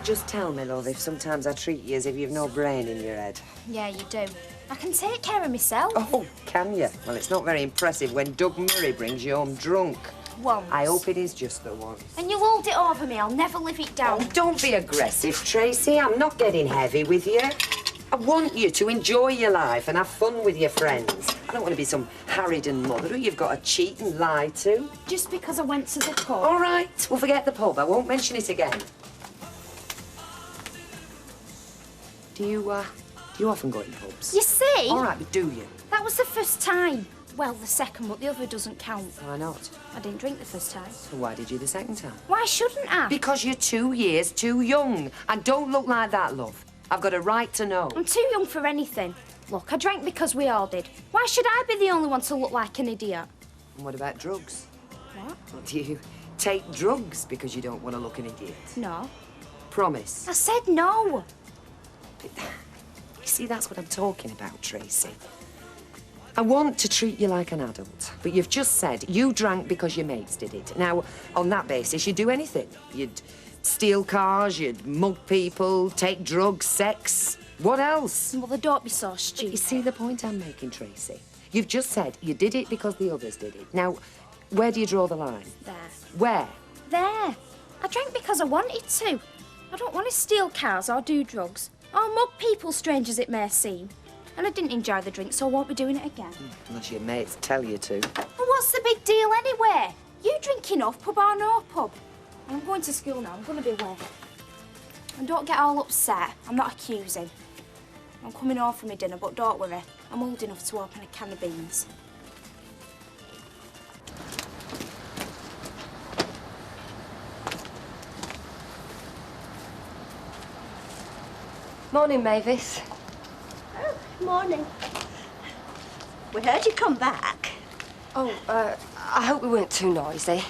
S22: Just tell me, love, if sometimes I treat you as if you've no brain in your head.
S14: Yeah, you do. I can take care of myself.
S22: Oh, can you? Well, it's not very impressive when Doug Murray brings you home drunk.
S14: Once.
S22: I hope it is just the one.
S14: And you hold it over me. I'll never live it down.
S22: Oh, don't be aggressive, Tracy. I'm not getting heavy with you. I want you to enjoy your life and have fun with your friends. I don't want to be some harridan mother who you've got to cheat and lie to.
S14: Just because I went to the pub.
S22: All right, we'll forget the pub. I won't mention it again. Do you often go in pubs?
S14: You see?
S22: All right, but do you?
S14: That was the first time. Well, the second, but the other doesn't count.
S22: Why not?
S14: I didn't drink the first time.
S22: So why did you the second time?
S14: Why shouldn't I?
S22: Because you're 2 years too young. And don't look like that, love. I've got a right to know.
S14: I'm too young for anything. Look, I drank because we all did. Why should I be the only one to look like an idiot?
S22: And what about drugs?
S14: What?
S22: Do you take drugs because you don't want to look an idiot?
S14: No.
S22: Promise.
S14: I said no.
S22: You see, that's what I'm talking about, Tracy. I want to treat you like an adult, but you've just said you drank because your mates did it. Now, on that basis, you'd do anything. You'd steal cars, you'd mug people, take drugs, sex. What else?
S14: Mother, don't be so stupid.
S22: You see the point I'm making, Tracy? You've just said you did it because the others did it. Now, where do you draw the line?
S14: There.
S22: Where?
S14: There. I drank because I wanted to. I don't want to steal cars or do drugs. Or mug people, strange as it may seem. And I didn't enjoy the drink, so I won't be doing it again.
S22: Unless your mates tell you to.
S14: Well, what's the big deal anyway? You drinking off, pub or no pub? I'm going to school now. I'm going to be late. And don't get all upset. I'm not accusing. I'm coming home for my dinner, but don't worry. I'm old enough to open a can of beans.
S19: Morning, Mavis.
S15: Oh, morning. We heard you come back.
S19: Oh, I hope we weren't too noisy.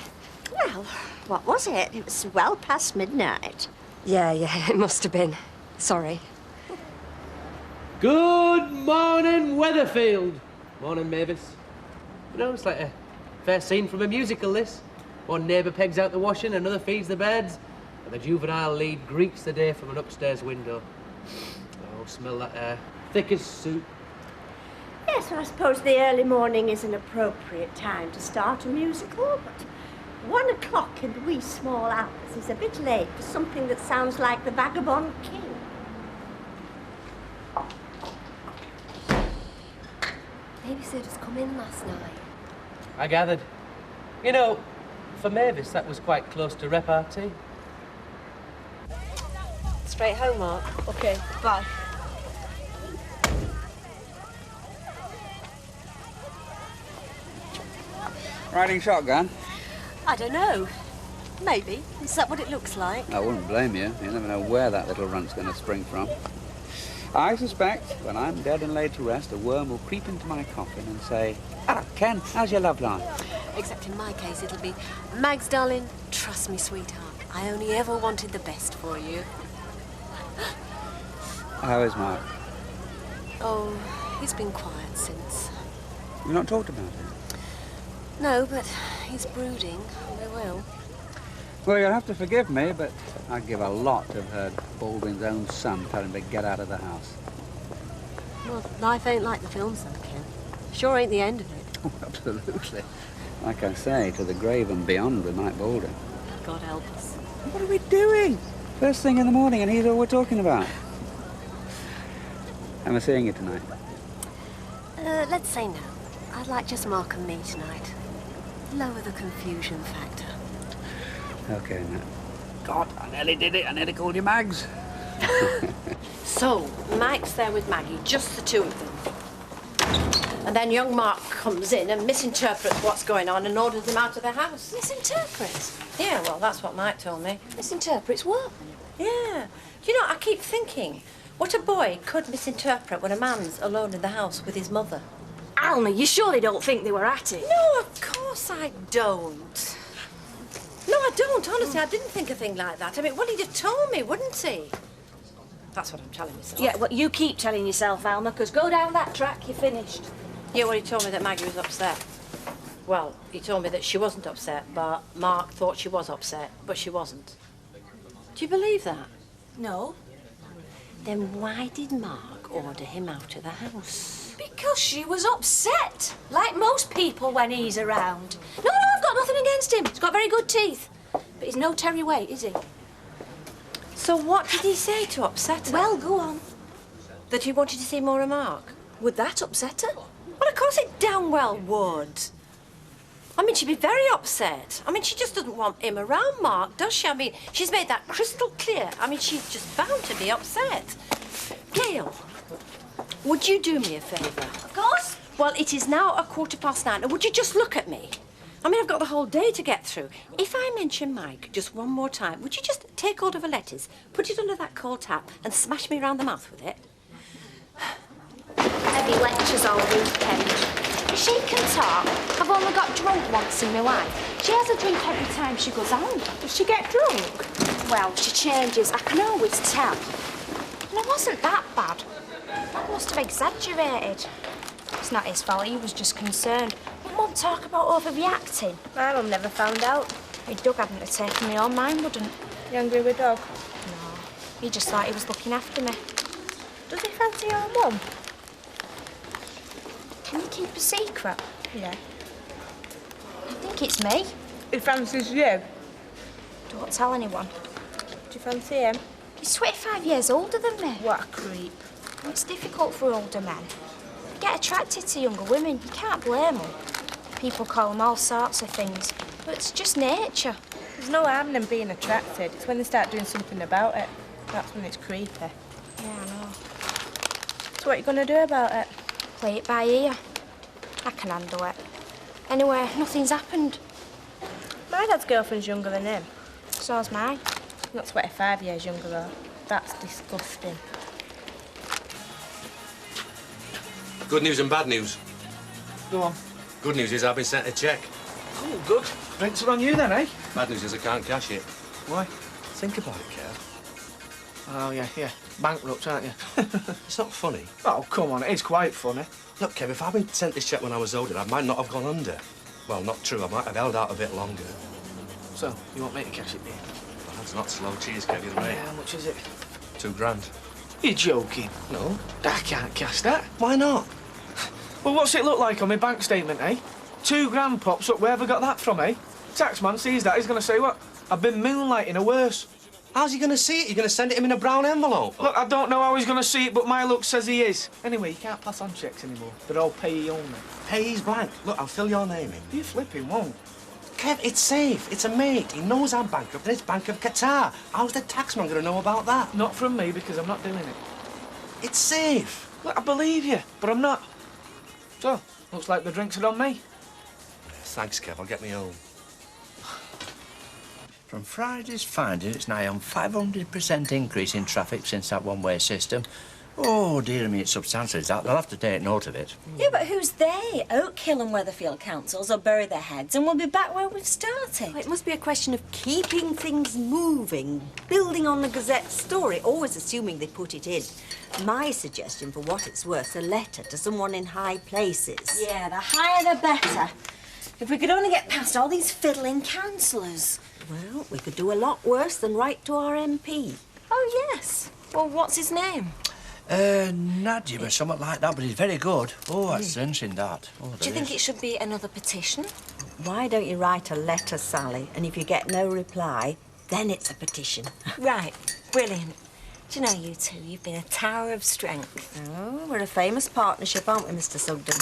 S15: Well, what was it? It was well past midnight.
S19: Yeah, it must have been. Sorry.
S5: Good morning, Weatherfield. Morning, Mavis. You know, it's like a fair scene from a musical, this. One neighbour pegs out the washing, another feeds the beds, and the juvenile lead greets the day from an upstairs window. Oh, smell that air. Thick as soup.
S15: Yes, well, I suppose the early morning is an appropriate time to start a musical, but 1 o'clock in the wee small hours is a bit late for something that sounds like The Vagabond King.
S19: Babysitter's come in last night.
S5: I gathered. You know, for Mavis, that was quite close to repartee.
S19: Straight home, Mark.
S11: OK, bye.
S16: Riding shotgun?
S7: I don't know. Maybe. Is that what it looks like?
S16: I wouldn't blame you. You never know where that little runt's going to spring from. I suspect when I'm dead and laid to rest, a worm will creep into my coffin and say, "Ah, Ken, how's your love life?"
S7: Except in my case, it'll be, Mags, darling, trust me, sweetheart. I only ever wanted the best for you.
S16: How is Mark?
S7: Oh, he's been quiet since.
S16: We've not talked about it.
S7: No, but he's brooding. We will.
S16: Well, you'll have to forgive me, but I'd give a lot to have heard Baldwin's own son tell him to get out of the house.
S7: Well, life ain't like the films, though, Ken. Sure ain't the end of it.
S16: Oh, absolutely. Like I say, to the grave and beyond with Mike Baldwin.
S7: God help us.
S16: What are we doing? First thing in the morning, and he's all we're talking about. Am I seeing you tonight?
S7: Let's say no. I'd like just Mark and me tonight. Lower the confusion factor.
S16: Okay, Matt. God, I nearly did it. I nearly called you Mags.
S4: So, Mike's there with Maggie, just the two of them. And then young Mark comes in and misinterprets what's going on and orders them out of the house.
S7: Misinterprets?
S4: Yeah, well, that's what Mike told me.
S7: Misinterprets what?
S4: Yeah. You know, I keep thinking, what a boy could misinterpret when a man's alone in the house with his mother.
S11: Alma, you surely don't think they were at it?
S4: No, of course I don't. No, I don't. Honestly, I didn't think a thing like that. I mean, well, he'd have told me, wouldn't he? That's what I'm telling myself.
S11: Yeah, well, you keep telling yourself, Alma, because go down that track, you're finished.
S4: Yeah, well, he told me that Maggie was upset. Well, he told me that she wasn't upset, but Mark thought she was upset, but she wasn't. Do you believe that?
S11: No.
S4: Then why did Mark order him out of the house?
S11: Because she was upset, like most people when he's around. No, I've got nothing against him. He's got very good teeth. But he's no Terry Waite, is he?
S4: So what did he say to upset her?
S11: Well, go on.
S4: That he wanted to see more of Mark?
S11: Would that upset her?
S4: Well, of course it damn well would. I mean, she'd be very upset. I mean, she just doesn't want him around Mark, does she? I mean, she's made that crystal clear. I mean, she's just bound to be upset. Gail, would you do me a favour?
S11: Of course.
S4: Well, it is now 9:15, and would you just look at me? I mean, I've got the whole day to get through. If I mention Mike just one more time, would you just take hold of her letters, put it under that cold tap, and smash me round the mouth with it?
S14: Heavy lectures all weekend. She can talk. I've only got drunk once in my life. She has a drink every time she goes out.
S11: Does she get drunk?
S14: Well, she changes. I can always tell. And it wasn't that bad. Dad must have exaggerated. It's not his fault. He was just concerned. But Mum talk about overreacting.
S11: My mum never found out.
S14: If Doug hadn't have taken me on, mine wouldn't.
S11: You angry with Doug?
S14: No. He just thought he was looking after me.
S11: Does he fancy your mum?
S14: Can you keep a secret?
S11: Yeah.
S14: I think it's me.
S11: He fancies you?
S14: Don't tell anyone.
S11: Do you fancy him?
S14: He's 25 years older than me.
S11: What a creep.
S14: It's difficult for older men. They get attracted to younger women. You can't blame them. People call them all sorts of things, but it's just nature.
S11: There's no harm in them being attracted. It's when they start doing something about it. That's when it's creepy.
S14: Yeah, I know.
S11: So what are you going to do about it?
S14: Play it by ear. I can handle it. Anyway, nothing's happened.
S11: My dad's girlfriend's younger than him.
S14: So's mine.
S11: Not 25 years younger, though. That's disgusting.
S17: Good news and bad news.
S3: Go on.
S17: Good news is I've been sent a cheque.
S3: Oh, good. Drinks are on you then, eh?
S17: Bad news is I can't cash it.
S3: Why?
S17: Think about it, Kev.
S3: Oh, yeah. Bankrupt, aren't you?
S17: It's not funny.
S3: Oh, come on, it is quite funny.
S17: Look, Kev, if I'd been sent this cheque when I was older, I might not have gone under. Well, not true. I might have held out a bit longer.
S3: So, you want me to cash it, dear?
S17: Well, that's not slow cheese, Kev, you're right.
S3: How much is it?
S17: £2,000.
S3: You're joking.
S17: No.
S3: I can't cash that.
S17: Why not?
S3: Well, what's it look like on my bank statement, eh? £2,000 pops up. Where have I got that from, eh? Taxman sees that, he's going to say, what? I've been moonlighting a worse.
S17: How's he going to see it? You're going to send it him in a brown envelope?
S3: Look, I don't know how he's going to see it, but my look says he is. Anyway, you can't pass on cheques anymore. They're all payee only.
S17: Payee's blank. Look, I'll fill your name in.
S3: You flipping won't.
S17: Kev, it's safe. It's a mate. He knows I'm bankrupt and it's Bank of Qatar. How's the taxman going to know about that?
S3: Not from me, because I'm not doing it.
S17: It's safe.
S3: Look, I believe you, but I'm not. So, looks like the drinks are on me.
S17: Thanks, Kev. I'll get me home.
S1: From Friday's finding, it's nigh on 500% increase in traffic since that one-way system. Oh, dear me, it's substantial, is that? They'll have to take note of it.
S7: Yeah, but who's they? Oak Hill and Weatherfield councils will bury their heads and we'll be back where we've started.
S15: Well, it must be a question of keeping things moving, building on the Gazette story, always assuming they put it in. My suggestion, for what it's worth, a letter to someone in high places.
S7: Yeah, the higher the better. If we could only get past all these fiddling councillors.
S15: Well, we could do a lot worse than write to our MP.
S7: Oh, yes. Well, what's his name?
S1: Nadim or something like that, but he's very good. Oh, that's cinching that. Oh,
S7: Do you think it should be another petition?
S15: Why don't you write a letter, Sally, and if you get no reply, then it's a petition.
S7: Right. Brilliant. Do you know, you two, you've been a tower of strength.
S15: Oh, we're a famous partnership, aren't we, Mr. Sugden?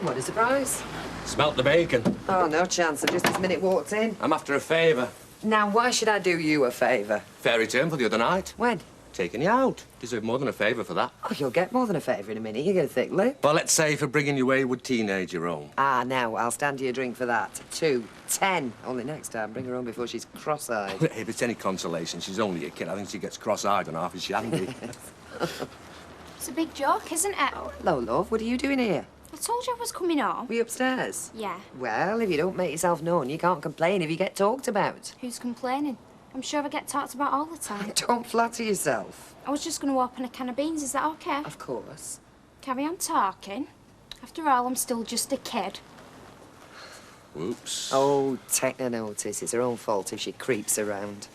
S22: What a surprise.
S17: Smelt the bacon.
S22: Oh, no chance. I just this minute walked in.
S17: I'm after a favour.
S22: Now, why should I do you a favour?
S17: Fair return for the other night.
S22: When?
S17: taking you out. Deserve more than a favour for that.
S22: Oh, you'll get more than a favour in a minute. You get a thick lip.
S17: Well, let's say for bringing your wayward teenager home.
S22: Ah, now, I'll stand you a drink for that. 2, 10. Only next time, bring her home before she's cross-eyed.
S17: If it's any consolation, she's only a kid. I think she gets cross-eyed on half a shandy.
S14: It's a big joke, isn't it?
S22: Hello, love. What are you doing here?
S14: I told you I was coming home.
S22: Were you upstairs?
S14: Yeah.
S22: Well, if you don't make yourself known, you can't complain if you get talked about.
S14: Who's complaining? I'm sure I get talked about all the time.
S22: Don't flatter yourself.
S14: I was just going to open a can of beans. Is that okay?
S22: Of course.
S14: Carry on talking. After all, I'm still just a kid.
S17: Whoops.
S22: Oh, take no notice. It's her own fault if she creeps around.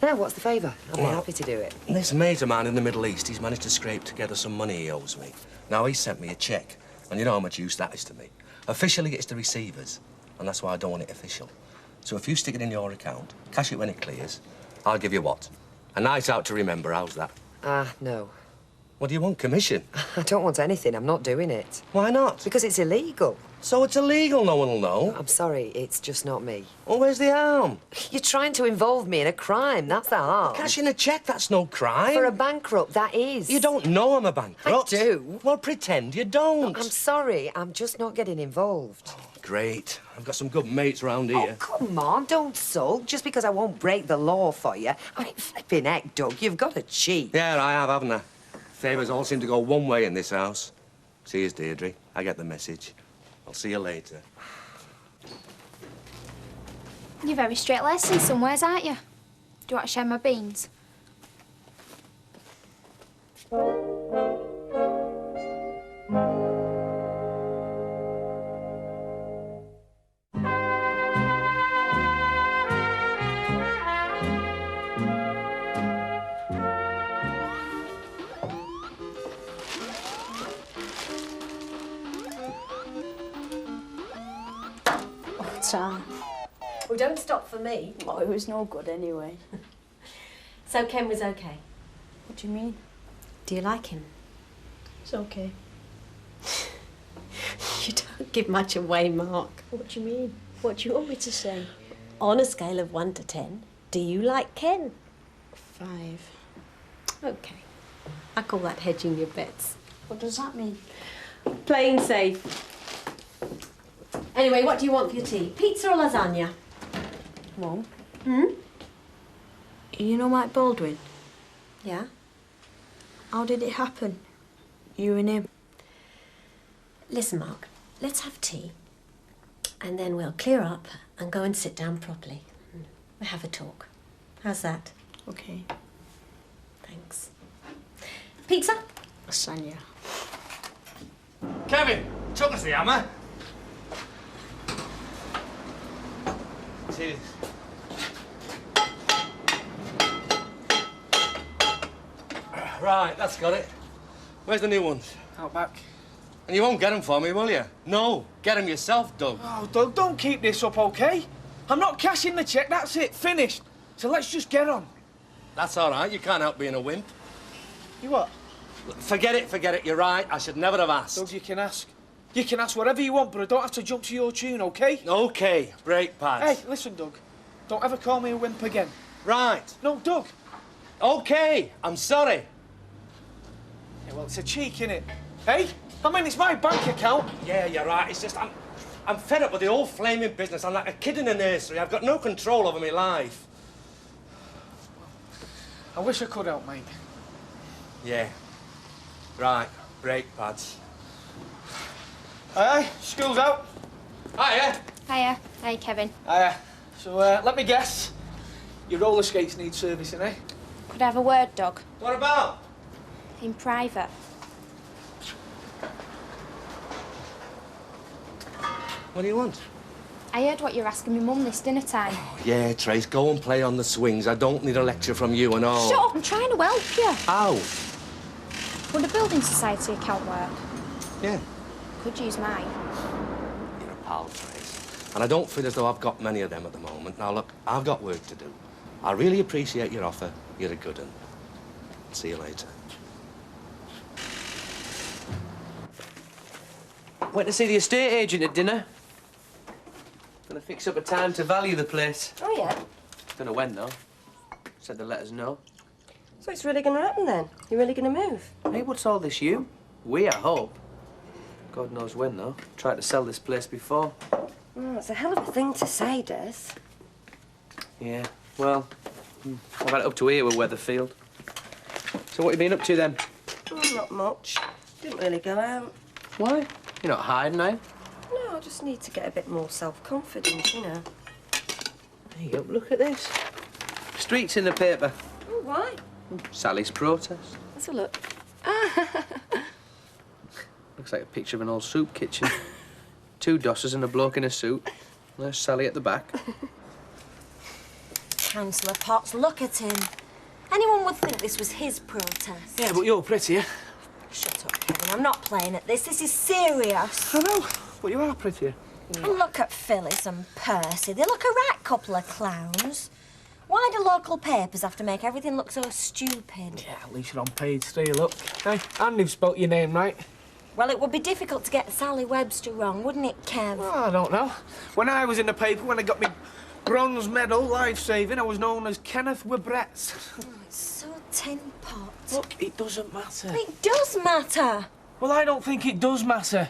S22: Now, what's the favour? I'll be happy to do it.
S17: This mate of mine in the Middle East, he's managed to scrape together some money he owes me. Now, he sent me a cheque, and you know how much use that is to me. Officially, it's the receiver's, and that's why I don't want it official. So if you stick it in your account, cash it when it clears, I'll give you what? A night out to remember, how's that?
S22: No.
S17: What do you want, commission?
S22: I don't want anything. I'm not doing it.
S17: Why not?
S22: Because it's illegal.
S17: So it's illegal, no one will know?
S22: I'm sorry, it's just not me.
S17: Well, where's the harm?
S22: You're trying to involve me in a crime. That's the harm.
S17: Cashing a cheque, that's no crime.
S22: For a bankrupt, that is.
S17: You don't know I'm a bankrupt.
S22: I do.
S17: Well, pretend you don't.
S22: I'm sorry, I'm just not getting involved.
S17: Great. I've got some good mates round here.
S22: Oh, come on, don't sulk. Just because I won't break the law for you. I mean, flipping heck, Doug, you've got to cheat.
S17: Yeah, I have, haven't I? Favours all seem to go one way in this house. See us, Deirdre. I get the message. I'll see you later.
S14: You're very straight-laced in some ways, aren't you? Do you want to share my beans?
S7: Well, don't stop for me.
S11: Oh, it was no good anyway.
S7: So Ken was okay?
S11: What do you mean?
S7: Do you like him?
S11: It's okay.
S7: You don't give much away, Mark.
S11: What do you mean? What do you want me to say?
S7: On a scale of 1 to 10, do you like Ken?
S11: 5.
S7: Okay. I call that hedging your bets.
S11: What does that mean?
S7: Playing safe. Anyway, what do you want for your tea? Pizza or lasagna?
S11: Mum?
S7: Hmm?
S11: You know Mike Baldwin?
S7: Yeah?
S11: How did it happen? You and him?
S7: Listen, Mark, let's have tea. And then we'll clear up and go and sit down properly. We'll have a talk. How's that?
S11: Okay.
S7: Thanks. Pizza?
S11: Lasagna.
S17: Kevin, chuck us the hammer. Cheers. Right, that's got it. Where's the new ones?
S3: Out back.
S17: And you won't get them for me, will you? No, get them yourself, Doug.
S3: Oh, Doug, don't keep this up, OK? I'm not cashing the cheque, that's it, finished. So let's just get on.
S17: That's all right, you can't help being a wimp.
S3: You what?
S17: Forget it, you're right. I should never have asked.
S3: Doug, you can ask. You can ask whatever you want, but I don't have to jump to your tune, OK?
S17: OK, brake pads.
S3: Hey, listen, Doug. Don't ever call me a wimp again.
S17: Right.
S3: No, Doug.
S17: OK, I'm sorry.
S3: Yeah, well, it's a cheek, innit? Hey? I mean, it's my bank account.
S17: Yeah, you're right. It's just I'm fed up with the whole flaming business. I'm like a kid in a nursery. I've got no control over my life.
S3: I wish I could help, mate.
S17: Yeah. Right, brake pads.
S3: Aye, school's out.
S17: Hiya.
S14: Hiya. Hey, Kevin.
S3: Hiya. So, let me guess. Your roller skates need servicing, eh?
S14: Could I have a word, Doug?
S17: What about?
S14: In private.
S17: What do you want?
S14: I heard what you're asking my mum this dinner time.
S17: Yeah, Trace, go and play on the swings. I don't need a lecture from you and all.
S14: Shut up, I'm trying to help you.
S17: How?
S14: Would a building society account work?
S17: Yeah.
S14: Could use mine.
S17: You're a pal, Trace. And I don't feel as though I've got many of them at the moment. Now, look, I've got work to do. I really appreciate your offer. You're a good one. See you later.
S5: Went to see the estate agent at dinner. Gonna fix up a time to value the place.
S7: Oh, yeah?
S5: Don't know when, though. Said they'll let us know.
S19: So it's really going to happen then? You're really going to move?
S5: Hey, what's all this, you? We, I hope. God knows when, though. Tried to sell this place before.
S19: Oh, it's a hell of a thing to say, Des.
S5: Yeah, well, I've had it up to here with Weatherfield. So what have you been up to, then?
S19: Not much. Didn't really go out.
S5: Why? You're not hiding, eh?
S19: No, I just need to get a bit more self-confidence, you know.
S5: Hey, look at this. Streets in the paper.
S19: Oh, why?
S5: Sally's protest.
S19: Let's have a look.
S5: Looks like a picture of an old soup kitchen. 2 dossers and a bloke in a suit. There's Sally at the back.
S10: Councillor Potts, look at him. Anyone would think this was his protest.
S3: Yeah, but you're prettier.
S10: Shut up, Kevin. I'm not playing at this. This is serious.
S3: I know, but you are prettier.
S10: And look at Phyllis and Percy. They look a right couple of clowns. Why do local papers have to make everything look so stupid?
S3: Yeah, at least you're on page 3, look. Hey, and you've spelt your name right.
S10: Well, it would be difficult to get Sally Webster wrong, wouldn't it, Kev?
S3: Well, I don't know. When I was in the paper, when I got my bronze medal, life-saving, I was known as Kenneth Webretz.
S10: Oh, it's so tin pot.
S3: Look, it doesn't matter.
S10: It does matter.
S3: Well, I don't think it does matter.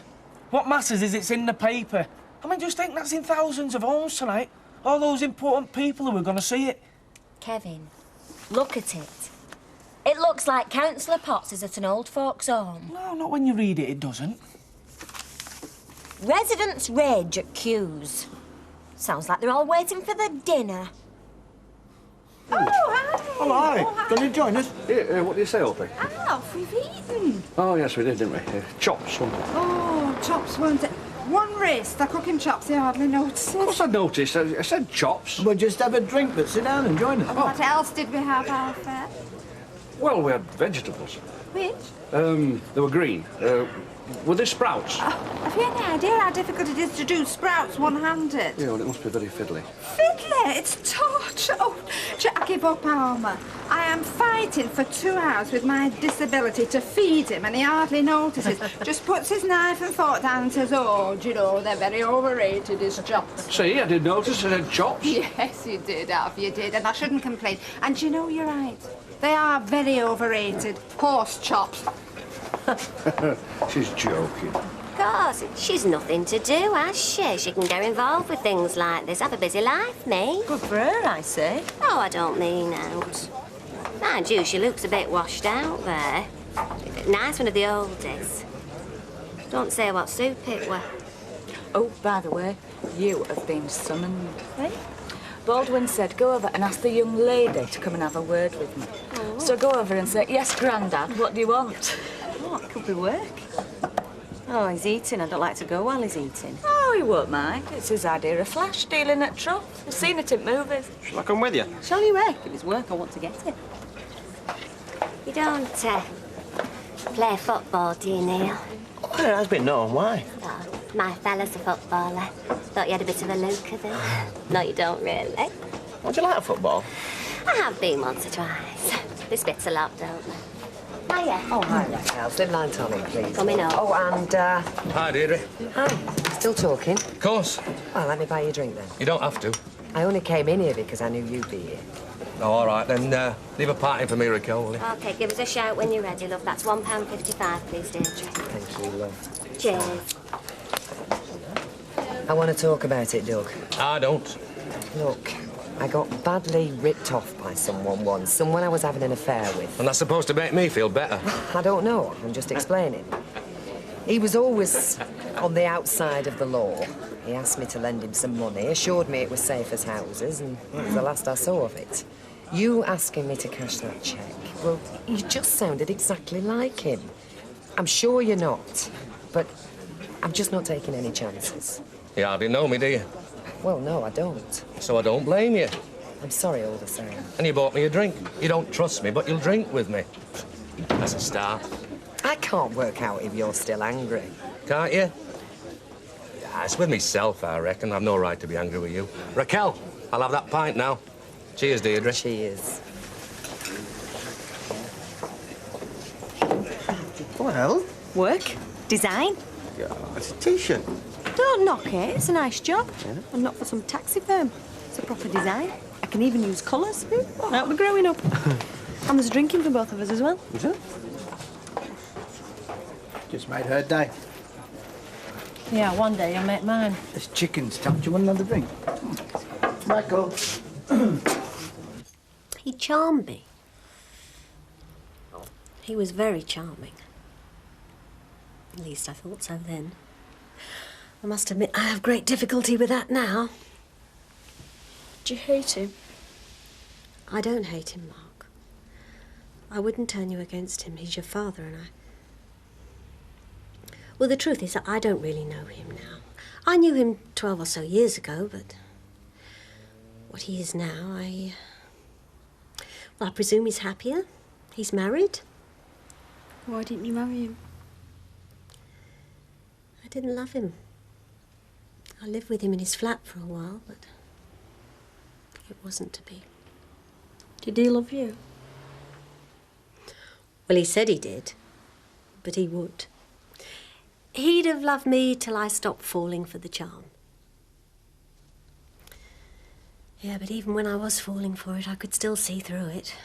S3: What matters is it's in the paper. I mean, just think that's in thousands of homes tonight. All those important people who are going to see it.
S10: Kevin, look at it. It looks like Councillor Potts is at an old folks' home.
S3: No, not when you read it, it doesn't.
S10: Residents rage at queues. Sounds like they're all waiting for the dinner.
S11: Oh, hi.
S12: Oh, hi. Can you join us?
S20: Here, what do you say, Opie?
S11: Alf, we've eaten.
S20: Oh, yes, we did, didn't we? Chops, wasn't it?
S11: Oh, chops weren't it? One wrist, they're cooking chops, they hardly noticed.
S20: Of course I noticed. I said chops.
S12: We'll just have a drink, but sit down and join us.
S11: What else did we have, Alf?
S20: Well, we had vegetables.
S11: Which?
S20: They were green. Were they sprouts?
S11: Have you any idea how difficult it is to do sprouts one-handed?
S20: Yeah, well, it must be very fiddly.
S11: Fiddly, it's torture. Oh, I give up, Alma. I am fighting for 2 hours with my disability to feed him, and he hardly notices. Just puts his knife and fork down and says, oh, do you know, they're very overrated, his chops.
S20: See, I did notice I said chops.
S11: Yes, you did, Alf, you did, and I shouldn't complain. And you know, you're right. They are very overrated. Horse chops.
S20: She's joking.
S6: Of course, she's nothing to do, has she? She can get involved with things like this. Have a busy life, me.
S19: Good for her, I say.
S6: Oh, I don't mean out. Mind you, she looks a bit washed out there. Nice one of the oldies. Don't say what soup it were.
S2: Oh, by the way, you have been summoned. Eh? Baldwin said go over and ask the young lady to come and have a word with me. Oh. So go over and say, yes, Grandad, what do you want?
S19: Oh, it could be work. Oh, he's eating. I don't like to go while he's eating.
S2: Oh, he won't mind. It's his idea of flash dealing at Truff. I've seen it in movies.
S20: Shall I come with you?
S19: Shall you work? If it's work, I want to get it.
S6: You don't play football, do you, Neil?
S21: Well, it has been known. Why?
S6: Oh, my fella's a footballer. Thought you had a bit of a look of him. No, you don't really.
S21: Would you like football?
S6: I have been once or twice. This bit's a lot, don't they? Hiya.
S22: Oh, hi, Raquel. Slim line tonic, please.
S6: Coming up.
S22: Oh, and,
S17: Hi, Deirdre.
S22: Hi. Still talking?
S17: Of course.
S22: Well, let me buy you a drink, then.
S17: You don't have to.
S22: I only came in here because I knew you'd be here.
S17: Oh, all right, then leave a party for me, Raquel, will you?
S6: OK, give us a shout when you're ready, love. That's £1.55, please, Deirdre.
S22: Thank you, love.
S6: Cheers.
S22: I want to talk about it, Doug.
S17: I don't.
S22: Look, I got badly ripped off by someone once, someone I was having an affair with.
S17: And that's supposed to make me feel better.
S22: I don't know. I'm just explaining. He was always on the outside of the law. He asked me to lend him some money, assured me it was safe as houses, and that was the last I saw of it. You asking me to cash that cheque, well, you just sounded exactly like him. I'm sure you're not, but I'm just not taking any chances.
S17: You hardly know me, do you?
S22: Well, no, I don't.
S17: So I don't blame you.
S22: I'm sorry all the same.
S17: And you bought me a drink. You don't trust me, but you'll drink with me. That's a start.
S22: I can't work out if you're still angry.
S17: Can't you? Yeah, it's with myself, I reckon. I've no right to be angry with you. Raquel, I'll have that pint now. Cheers, Deirdre.
S22: Cheers.
S21: Well?
S10: Work. Design.
S21: Yeah, it's a T-shirt.
S10: Don't knock it. It's a nice job. Yeah. And not for some taxi firm. It's a proper design. I can even use colours. That'll be growing up.
S11: And there's drinking for both of us as well.
S12: Is it? Just made her day.
S4: Yeah, one day you'll make mine.
S12: This chicken's tough. Do you want another drink? Michael.
S7: He charmed me. He was very charming. At least I thought so then. I must admit I have great difficulty with that now.
S11: Do you hate him?
S7: I don't hate him, Mark. I wouldn't turn you against him. He's your father and I... Well, the truth is that I don't really know him now. I knew him 12 or so years ago, but what he is now, Well, I presume he's happier. He's married.
S11: Why didn't you marry him?
S7: I didn't love him. I lived with him in his flat for a while, but it wasn't to be.
S11: Did he love you?
S7: Well, he said he did, but he would. He'd have loved me till I stopped falling for the charm. Yeah, but even when I was falling for it, I could still see through it.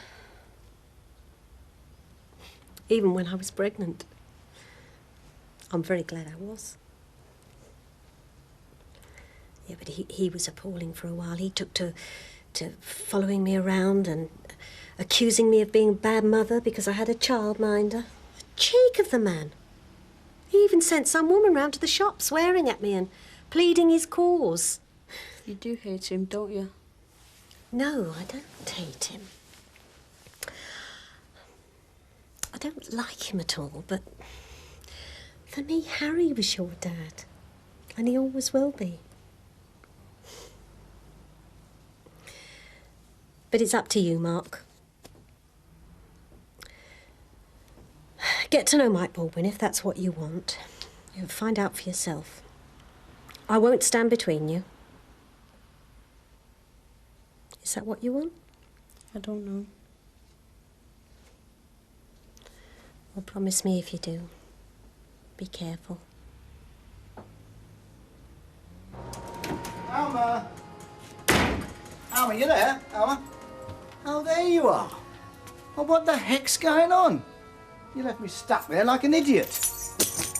S7: Even when I was pregnant. I'm very glad I was. Yeah, but he was appalling for a while. He took to following me around and accusing me of being a bad mother because I had a childminder. The cheek of the man. He even sent some woman round to the shop swearing at me and pleading his cause.
S11: You do hate him, don't you?
S7: No, I don't hate him. I don't like him at all, but for me, Harry was your dad, and he always will be. But it's up to you, Mark. Get to know Mike Baldwin if that's what you want. You'll find out for yourself. I won't stand between you. Is that what you want?
S11: I don't know.
S7: Well, promise me if you do. Be careful.
S12: Alma! Alma, you there? Alma? Oh, there you are. Well, what the heck's going on? You left me stuck there like an idiot.
S4: Is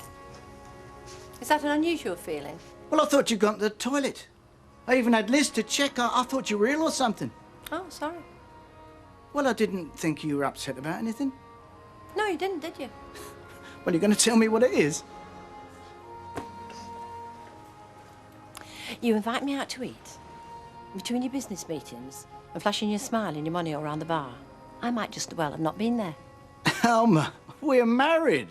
S4: that an unusual feeling?
S12: Well, I thought you'd gone to the toilet. I even had Liz to check. I thought you were ill or something.
S4: Oh, sorry.
S12: Well, I didn't think you were upset about anything.
S4: No, you didn't, did you?
S12: Well, you're going to tell me what it is?
S4: You invite me out to eat. Between your business meetings and flashing your smile and your money all around the bar. I might just as well have not been there.
S12: Alma, we're married.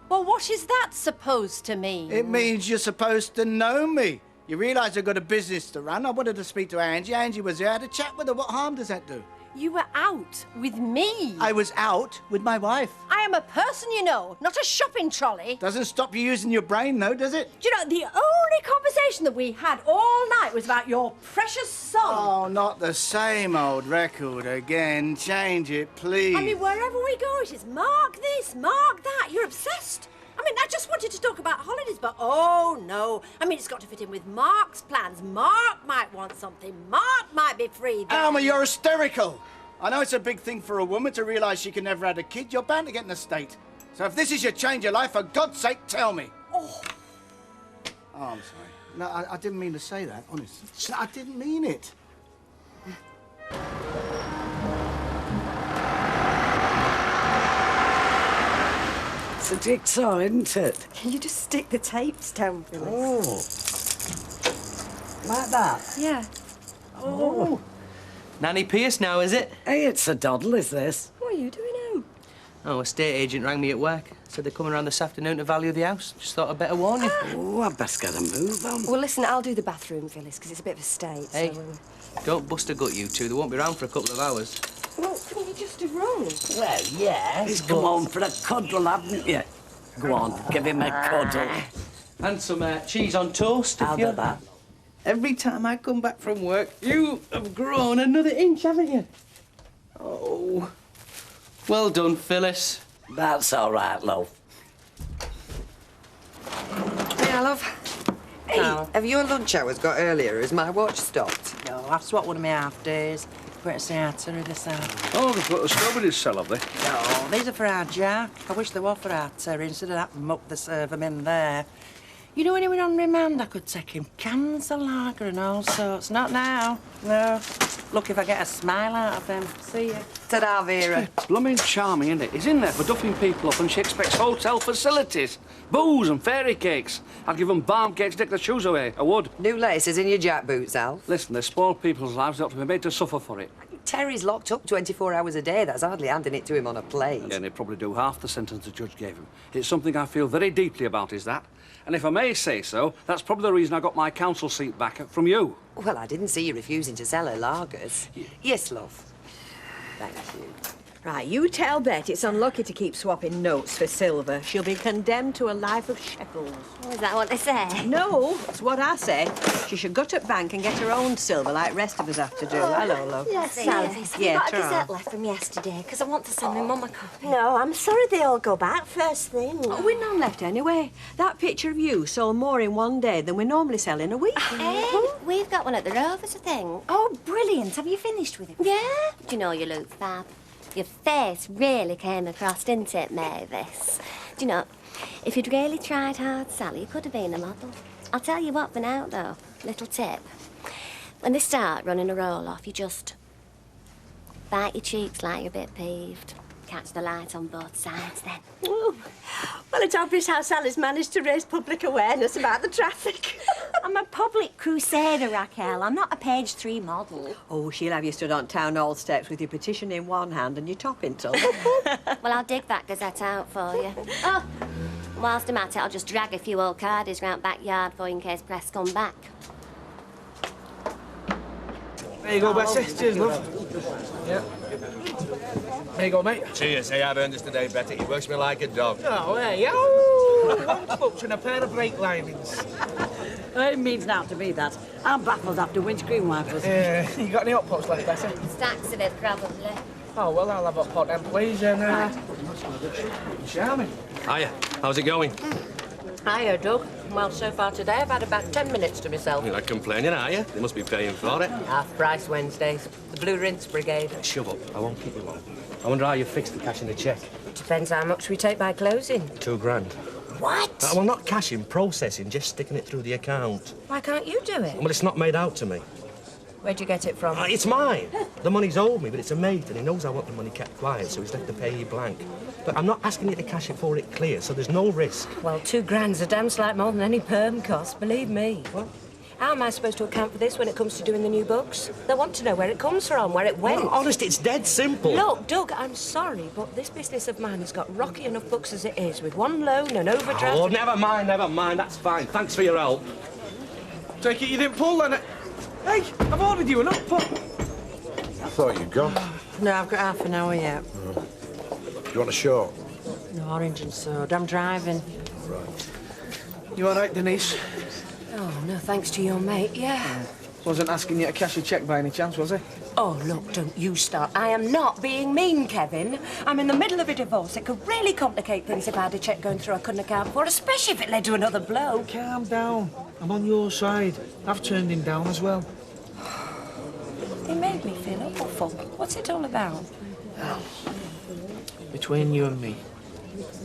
S4: Well, what is that supposed to mean?
S12: It means you're supposed to know me. You realise I've got a business to run. I wanted to speak to Angie. Angie was there. I had a chat with her. What harm does that do?
S4: You were out with me.
S12: I was out with my wife.
S4: I am a person, you know, not a shopping trolley.
S12: Doesn't stop you using your brain, though, does it?
S4: Do you know, the only conversation that we had all night was about your precious son.
S12: Oh, not the same old record again. Change it, please.
S4: I mean, wherever we go, it is Mark this, Mark that. You're obsessed. I mean, I just wanted to talk about holidays, but oh, no. I mean, it's got to fit in with Mark's plans. Mark might want something. Mark might be free then.
S12: Alma, you're hysterical. I know it's a big thing for a woman to realise she can never have a kid. You're bound to get in a state. So if this is your change of life, for God's sake, tell me.
S4: Oh,
S12: I'm sorry. No, I didn't mean to say that, honestly. I didn't mean it.
S13: It's a jigsaw, isn't it?
S18: Can you just stick the tapes down, Phyllis?
S13: Oh. Like that?
S18: Yeah.
S13: Oh.
S5: Nanny Pierce now, is it?
S13: Hey, it's a doddle, is this?
S18: What are you doing home?
S5: Oh, a estate agent rang me at work. Said they're coming around this afternoon to value the house. Just thought I'd better warn you.
S13: Oh, I'd best get a move on.
S18: Well, listen, I'll do the bathroom, Phyllis, because it's a bit of a state.
S5: Hey,
S18: So,
S5: don't bust a gut, you two. They won't be around for a couple of hours.
S18: well, couldn't you just have rung?
S13: Well, yeah. He's come home for a cuddle, haven't you? Go on, give him a cuddle.
S5: And some cheese on toast,
S13: I'll
S5: if you...
S13: do that.
S5: Every time I come back from work, you have grown another inch, haven't you? Oh. Well done, Phyllis.
S13: That's all right, love.
S22: Yeah, love. Hey, have your lunch hours got earlier? Has my watch stopped?
S23: No, I've swapped one of my half days.
S8: Better say hi to her this hour.
S20: Oh, they've got a strawberry cell, have they?
S8: No, these are for our Jack. I wish they were for our Terry instead of that muck they serve him in there. You know, when he was on remand, I could take him cans of lager and all sorts. Not now, no. Look if I get a smile out of him. See you. Ta-da, Vera.
S20: It's blooming charming, isn't it? He's in there for duffing people up and she expects hotel facilities. Booze and fairy cakes. I'd give them balm cakes to take their shoes away. I would.
S22: New laces in your jack boots, Al.
S20: Listen, they spoil people's lives. They ought to be made to suffer for it.
S22: Terry's locked up 24 hours a day. That's hardly handing it to him on a plate.
S20: Yeah, and he'd probably do half the sentence the judge gave him. It's something I feel very deeply about, is that. And if I may say so, that's probably the reason I got my council seat back from you.
S22: Well, I didn't see you refusing to sell her lagers. Yes, love. Thank you.
S19: Right, you tell Bet it's unlucky to keep swapping notes for silver. She'll be condemned to a life of shekels.
S6: Oh, is that what they say?
S19: No, it's what I say. She should go to the bank and get her own silver like rest of us have to do. Hello, love.
S15: Yes,
S6: Sally.
S15: Alice.
S6: Have
S15: Yeah,
S6: you got a
S15: try.
S6: dessert left from yesterday? Because I want to send my mum a copy.
S15: No, I'm sorry they all go back first thing.
S19: Oh, we're none left anyway. That picture of you sold more in one day than we normally sell in a week.
S6: We've got one at the Rovers, I think.
S10: Oh, brilliant. Have you finished with it?
S6: Yeah. Do you know you look fab? Your face really came across, didn't it, Mavis? Do you know, if you'd really tried hard, Sally, you could have been a model. I'll tell you what for now, though. Little tip. When they start running a roll-off, you just bite your cheeks like you're a bit peeved. Catch the light on both sides, then.
S15: Ooh. Well, it's obvious how Sally's managed to raise public awareness about the traffic.
S10: I'm a public crusader, Raquel. I'm not a page 3 model.
S19: Oh, she'll have you stood on town hall steps with your petition in one hand and your top in toe.
S6: Well, I'll dig that Gazette out for you. Oh, whilst I'm at it, I'll just drag a few old cardies round backyard for you in case press come back.
S3: There you go, Bessie. Cheers, love. Yeah. There you go, mate.
S17: Cheers. Hey, I've earned this today, Betty. He works me like a dog.
S3: Oh, hey, oh! One clutch and a pair of brake linings.
S18: It means not to be that. I'm baffled after windscreen wipers.
S3: You got any hot pots left, Bessie?
S6: Stacks of it, probably.
S3: Oh, well, I'll have a pot then, please, and, charming.
S17: Hiya. How's it going?
S4: Hiya, Doug. Well, so far today, I've had about 10 minutes to myself.
S17: You're not complaining, are you? They must be paying for it.
S4: Half price Wednesdays. The Blue Rinse Brigade.
S17: Shove up. I won't keep you long. I wonder how you fixed the cash in the cheque.
S4: Depends how much we take by closing.
S17: £2,000.
S4: What?
S17: Well, not cashing, processing, just sticking it through the account.
S4: Why can't you do it?
S17: Well, it's not made out to me.
S4: Where'd you get it from?
S17: It's mine. The money's owed me, but it's a mate, and he knows I want the money kept quiet, so he's left the payee blank. But I'm not asking you to cash it for it clear, so there's no risk.
S4: Well, £2,000's a damn sight more than any perm cost, believe me. What? How am I supposed to account for this when it comes to doing the new books? They want to know where it comes from, where it went.
S17: Well, honest, it's dead simple.
S4: Look, Doug, I'm sorry, but this business of mine has got rocky enough books as it is, with one loan and overdraft.
S17: Oh, never mind, that's fine. Thanks for your help.
S3: Take it you didn't pull, then. Hey, I've ordered you an hot pot.
S9: I thought you'd gone.
S4: No, I've got half an hour yet.
S9: You want a short?
S4: No, orange and soda. I'm driving.
S9: Right.
S3: You all right, Denise?
S4: Oh, no, thanks to your mate, yeah.
S3: Wasn't asking you to cash your cheque by any chance, was he?
S4: Oh, look, don't you start. I am not being mean, Kevin. I'm in the middle of a divorce. It could really complicate things if I had a cheque going through I couldn't account for, especially if it led to another blow.
S3: Calm down. I'm on your side. I've turned him down as well.
S4: He made me feel awful. What's it all about?
S3: Between you and me,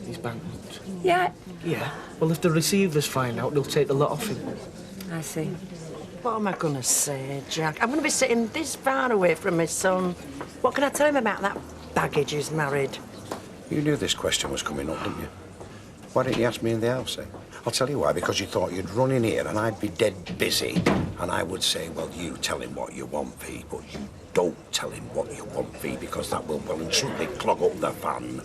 S3: he's bankrupt.
S4: Yeah.
S3: Yeah. Well, if the receivers find out, they'll take the lot off him.
S4: I see. What am I going to say, Jack? I'm going to be sitting this far away from my son. What can I tell him about that baggage he's married?
S9: You knew this question was coming up, didn't you? Why didn't you ask me in the house, eh? I'll tell you why, because you thought you'd run in here and I'd be dead busy. And I would say, well, you tell him what you want, V, but you don't tell him what you want, V, because that will well and truly clog up the van.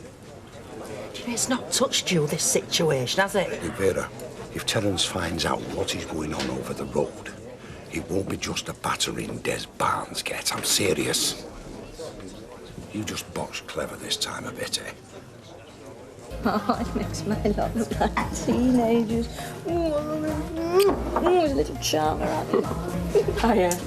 S4: It's not touched you, this situation, has it?
S9: Hey, Vera, if Terence finds out what is going on over the road, it won't be just a battering Des Barnes get. I'm serious. You just botched clever this time a bit, eh?
S11: Oh, it makes my lot look like teenagers. Oh, he's a little charmer, aren't you?
S19: Oh, yeah.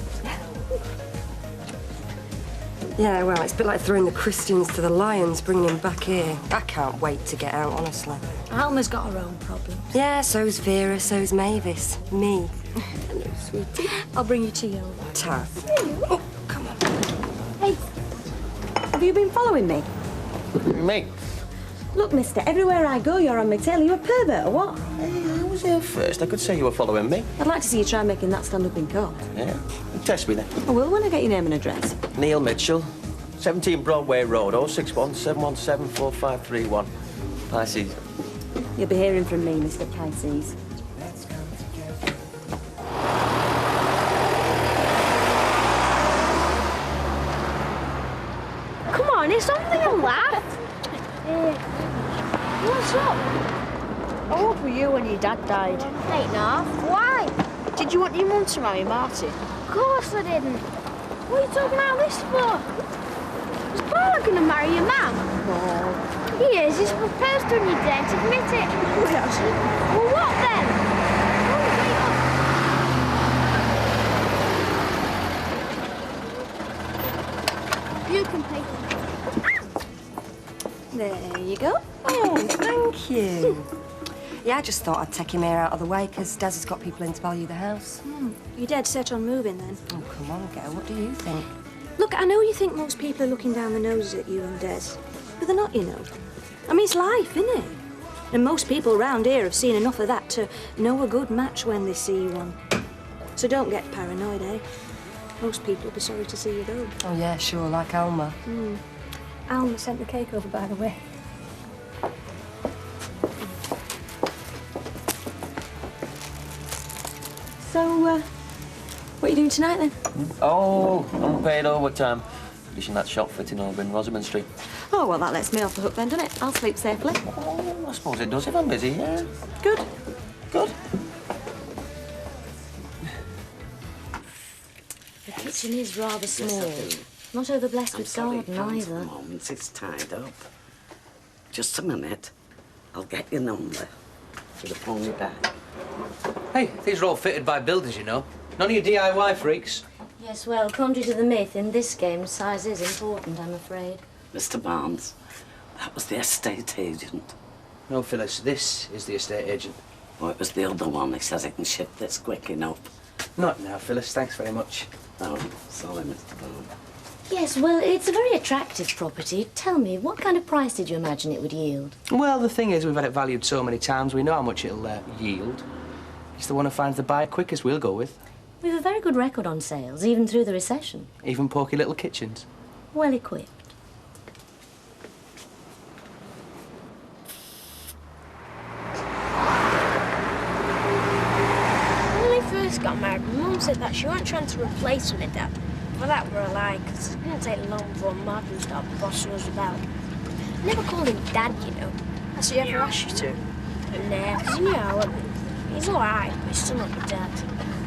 S23: Yeah, well, it's a bit like throwing the Christians to the lions, bringing them back here. I can't wait to get out, honestly.
S11: Alma's got her own problems.
S23: Yeah, so's Vera, so's Mavis. Me. Hello, sweetie.
S11: I'll bring you tea over.
S23: Ta. Oh, come on.
S10: you been following me?
S21: Me?
S10: Look, mister, everywhere I go, you're on my tail. Are you a pervert or what?
S21: I was there first. I could say you were following me.
S10: I'd like to see you try making that stand up in court.
S21: Yeah. Test me then.
S10: I will when I get your name and address.
S21: Neil Mitchell, 17 Broadway Road, 061 717 4531. Pisces.
S10: You'll be hearing from me, Mr. Pisces.
S1: Come on, it's something to laugh. What's up? How old were you when your dad died? 8.5. Why? Did you want your mum to marry Martin? Of course I didn't. What are you talking about this for? Is Paula going to marry your mum? No. He is. He's proposed to her and you daren't admit it. Well, what then? You can pay.
S10: There you go.
S23: Oh, thank you. Yeah, I just thought I'd take him here out of the way because Des has got people in to value the house.
S10: You're dead set on moving then?
S23: Oh, come on, girl. What do you think?
S10: Look, I know you think most people are looking down the noses at you and Des, but they're not, you know. I mean, it's life, isn't it? And most people around here have seen enough of that to know a good match when they see one. So don't get paranoid, eh? Most people will be sorry to see you go.
S23: Oh, yeah, sure, like Alma.
S11: Alma sent the cake over, by the way.
S10: So, what are you doing tonight, then?
S21: Oh, unpaid overtime. Finishing that shop fitting over in Rosamond Street.
S10: Oh, well, that lets me off the hook then, doesn't it? I'll sleep safely.
S21: Oh, I suppose it does if I'm busy, yeah.
S10: Good.
S21: Good.
S14: The kitchen is rather small. Not over blessed with garden either.
S13: Moment, it's tied up. Just a minute. I'll get your number. Should have phoned me back.
S5: Hey, these are all fitted by builders, you know. None of you DIY freaks.
S14: Yes, well, contrary to the myth, in this game, size is important, I'm afraid.
S13: Mr. Barnes, that was the estate agent.
S5: No, Phyllis, this is the estate agent.
S13: Oh, it was the other one. He says he can ship this quick enough.
S5: Not now, Phyllis. Thanks very much.
S13: Oh, sorry, Mr. Barnes.
S14: Yes, well, it's a very attractive property. Tell me, what kind of price did you imagine it would yield?
S5: Well, the thing is, we've had it valued so many times, we know how much it'll yield. It's the one who finds the buyer quickest we'll go with.
S14: We have a very good record on sales, even through the recession.
S5: Even porky little kitchens.
S14: Well equipped.
S1: When we first got married, my mum said that she weren't trying to replace my dad. Well, that were a lie, because it didn't take long for Martin to start bossing us about. I never called him Dad, you know. Has he ever asked you to? Nah, because you know, he's all right, but he's still not your dad.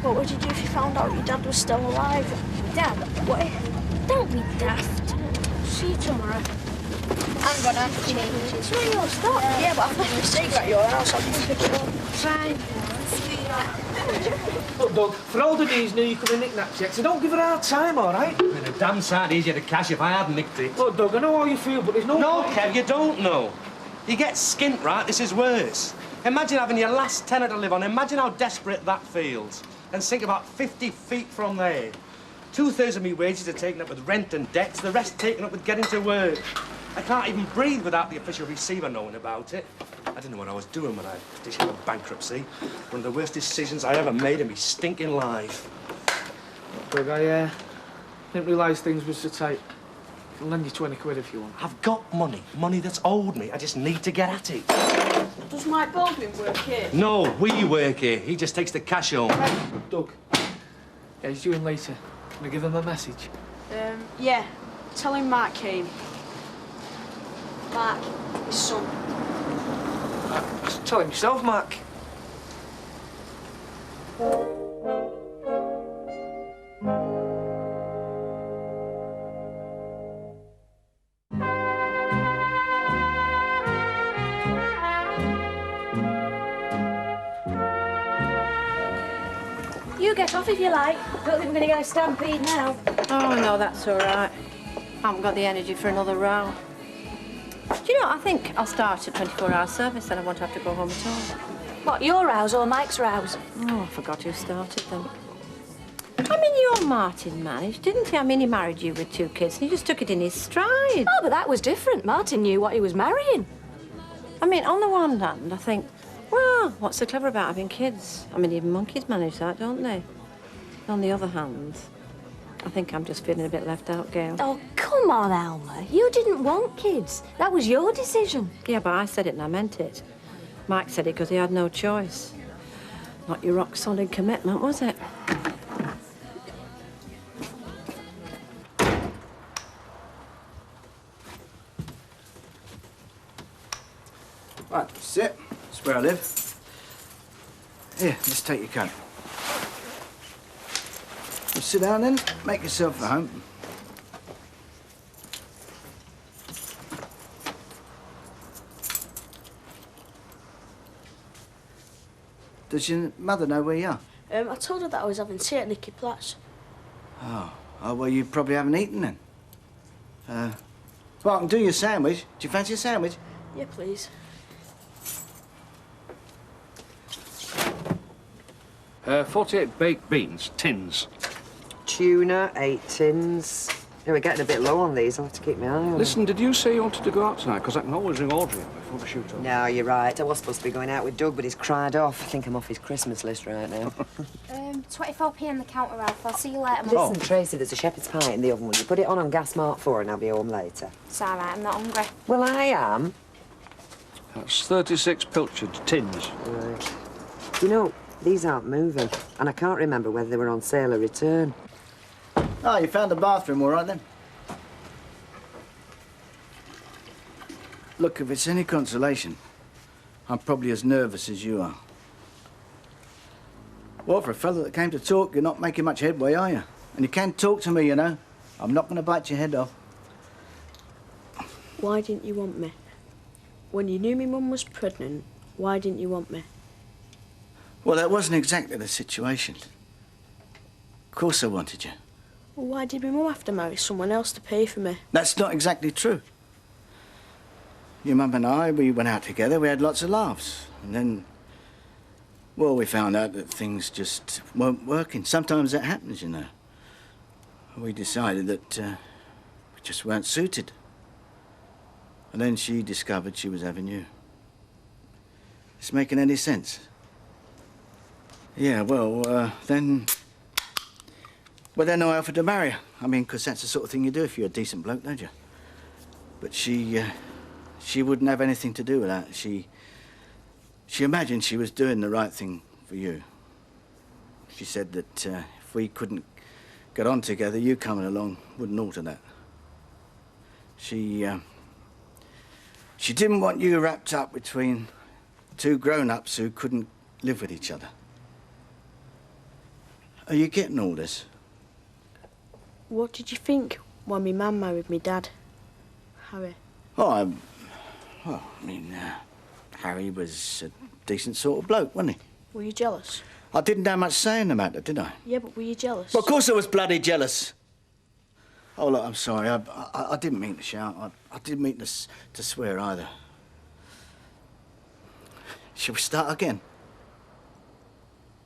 S1: What would you do if you found out your dad was still alive? Dad, what? Don't be daft. See you tomorrow. I'm gonna change. It's not your stuff. Yeah, but I've left my cigarette at your house. I'll come pick it up. Fine.
S3: Look, Doug, for all the D's knew you could have nicked that check, so don't give her a hard time, all right?
S17: It'd been a damn sight easier to cash if I had nicked it.
S3: Look, Doug, I know how you feel, but there's no...
S17: No, Kev, you don't know. You get skint, right? This is worse. Imagine having your last tenner to live on. Imagine how desperate that feels. And think about 50 feet from there. 2/3 of me wages are taken up with rent and debts, the rest taken up with getting to work. I can't even breathe without the official receiver knowing about it. I didn't know what I was doing when I petitioned for bankruptcy. One of the worst decisions I ever made in my stinking life.
S3: Doug, I didn't realise things were so tight. I'll lend you 20 quid if you want.
S17: I've got money. Money that's owed me. I just need to get at it.
S18: Does Mike Baldwin work here?
S17: No, we work here. He just takes the cash home.
S3: Doug, yeah, he's due in later. Can I give him a message?
S18: Yeah. Tell him Mark came. Mark, his son.
S3: Just tell him yourself, Mark.
S11: You get off if you like. Don't think we're going to get a stampede now.
S4: Oh, no, that's all right. I haven't got the energy for another row. Do you know, I think I'll start at 24-hour service and I won't have to go home at all.
S11: What, your rows or Mike's rows?
S4: Oh, I forgot who started them. I mean, your Martin managed, didn't he? I mean, he married you with 2 kids and he just took it in his stride.
S11: Oh, but that was different. Martin knew what he was marrying.
S4: I mean, on the one hand, I think, well, what's so clever about having kids? I mean, even monkeys manage that, don't they? On the other hand, I think I'm just feeling a bit left out, Gail.
S11: Oh, come on, Alma. You didn't want kids. That was your decision.
S4: Yeah, but I said it and I meant it. Mike said it because he had no choice. Not your rock-solid commitment, was it?
S12: Right, sit. That's where I live. Here, just take your coat. Well, sit down then. Make yourself at home. Does your mother know where you are?
S2: I told her that I was having tea at Nicky Platt's.
S12: Oh, well, you probably haven't eaten then. Well, I can do you a sandwich. Do you fancy a sandwich?
S2: Yeah, please.
S20: 48 baked beans, tins.
S22: Tuna, 8 tins. Yeah, we're getting a bit low on these. I'll have to keep my eye on them.
S20: Listen, did you say you wanted to go out tonight? Because I can always ring Audrey up before the shoot up.
S22: No, you're right. I was supposed to be going out with Doug, but he's cried off. I think I'm off his Christmas list right now.
S6: 24p on the counter, Ralph. I'll see you later, Mum.
S22: Listen, Tracy, there's a shepherd's pie in the oven. Will you put it on gas mark 4 and I'll be home later?
S6: It's all right. I'm not hungry.
S22: Well, I am.
S20: That's 36 pilchard tins.
S22: Right. You know, these aren't moving, and I can't remember whether they were on sale or return.
S12: Oh, you found the bathroom all right then? Look, if it's any consolation, I'm probably as nervous as you are. Well, for a fellow that came to talk, you're not making much headway, are you? And you can talk to me, you know. I'm not going to bite your head off.
S2: Why didn't you want me? When you knew my mum was pregnant, why didn't you want me?
S12: Well, that wasn't exactly the situation. Of course I wanted you.
S2: Well, why did my mum have to marry someone else to pay for me?
S12: That's not exactly true. Your mum and I, we went out together, we had lots of laughs. And then, well, we found out that things just weren't working. Sometimes that happens, you know. We decided that we just weren't suited. And then she discovered she was having you. It's making any sense? Yeah, well, then I offered to marry her. I mean, 'cause that's the sort of thing you do if you're a decent bloke, don't you? But she wouldn't have anything to do with that. She imagined she was doing the right thing for you. She said that if we couldn't get on together, you coming along wouldn't alter that. She didn't want you wrapped up between 2 grown-ups who couldn't live with each other. Are you getting all this?
S2: What did you think when my mum married me dad, Harry?
S12: Oh, I mean, Harry was a decent sort of bloke, wasn't he?
S2: Were you jealous?
S12: I didn't have much say in the matter, did I?
S2: Yeah, but were you jealous?
S12: Well, of course I was bloody jealous. Oh, look, I'm sorry. I didn't mean to shout. I didn't mean to swear either. Shall we start again?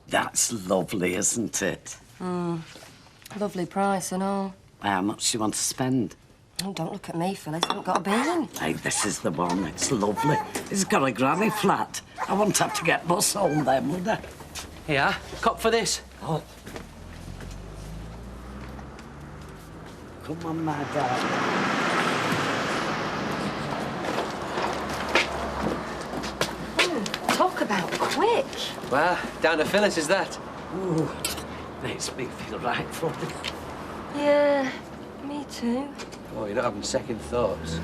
S13: That's lovely, isn't it?
S14: Lovely price and all.
S13: How much do you want to spend?
S14: Oh, don't look at me, Phyllis. I haven't got a bean.
S13: Hey, this is the one. It's lovely. It's got a granny flat. I wouldn't have to get bus home then, would I?
S5: Here, cop for this.
S13: Oh. Come on, my darling.
S11: Talk about quick.
S5: Well, down to Phyllis, is that?
S13: Ooh, makes me feel right funny.
S11: Yeah, me too.
S5: Oh, you're not having second thoughts.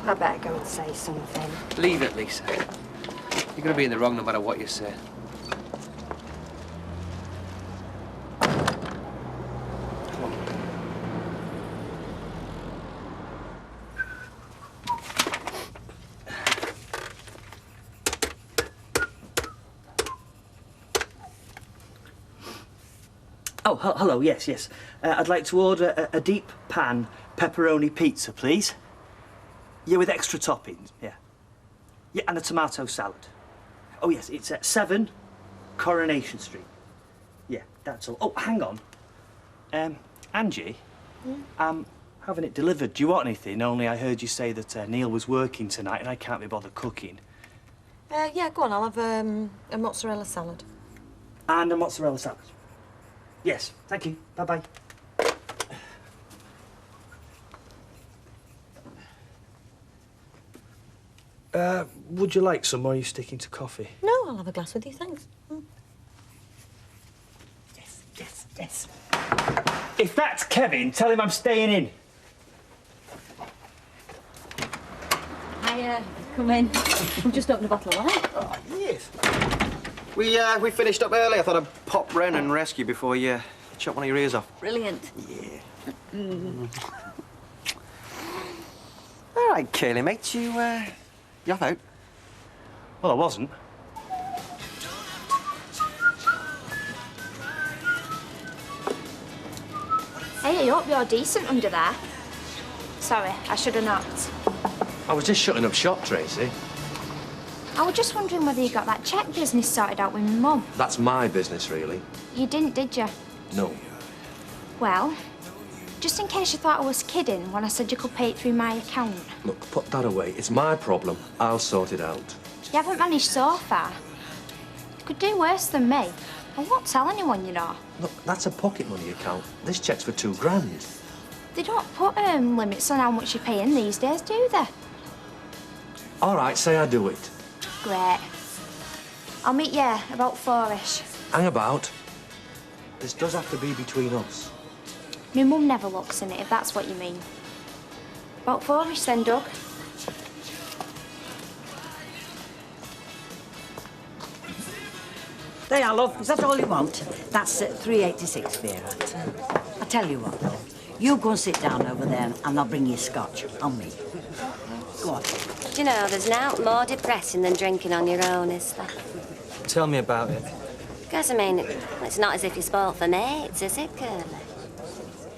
S11: I better go and say something.
S5: Leave it, Lisa. You're going to be in the wrong no matter what you say.
S12: Oh, hello, yes, yes. I'd like to order a deep pan pepperoni pizza, please. Yeah, with extra toppings, yeah. Yeah, and a tomato salad. Oh, yes, it's at 7 Coronation Street. Yeah, that's all. Oh, hang on. Angie, I'm having it delivered. Do you want anything? Only I heard you say that Neil was working tonight and I can't be bothered cooking.
S7: Yeah, go on, I'll have a mozzarella salad.
S12: And a mozzarella salad. Yes, thank you. Bye-bye. Would you like some, or are you sticking to coffee?
S7: No, I'll have a glass with you, thanks.
S12: Yes, yes. If that's Kevin, tell him I'm staying in.
S10: Hiya, come in. We've just opened a bottle of wine.
S12: Oh, yes.
S21: We finished up early. I thought I'd pop round and rescue before you chop one of your ears off.
S10: Brilliant.
S21: Yeah. All right, Kaylee, mate, you off out?
S12: Well, I wasn't.
S1: Hey, I hope you're decent under there. Sorry, I should have knocked.
S17: I was just shutting up shop, Tracy.
S1: I was just wondering whether you got that cheque business sorted out with my mum.
S17: That's my business, really.
S1: You didn't, did you?
S17: No.
S1: Well, just in case you thought I was kidding when I said you could pay it through my account.
S17: Look, put that away. It's my problem. I'll sort it out.
S1: You haven't managed so far. You could do worse than me. I won't tell anyone, you know.
S17: Look, that's a pocket money account. This cheque's for £2 grand.
S1: They don't put limits on how much you pay in these days, do they?
S17: All right, say I do it.
S1: Great. I'll meet you about 4-ish.
S17: Hang about. This does have to be between us.
S1: My mum never looks in it, if that's what you mean. About 4-ish then, Doug.
S18: There you are, love. Is that all you want? That's £3.86 beer. I tell you what, though. You go and sit down over there and I'll bring you scotch on me. Go on.
S6: Do you know, there's nothing more depressing than drinking on your own, is there?
S21: Tell me about it.
S6: Because, I mean, it's not as if you're spoilt for mates, is it, Curly?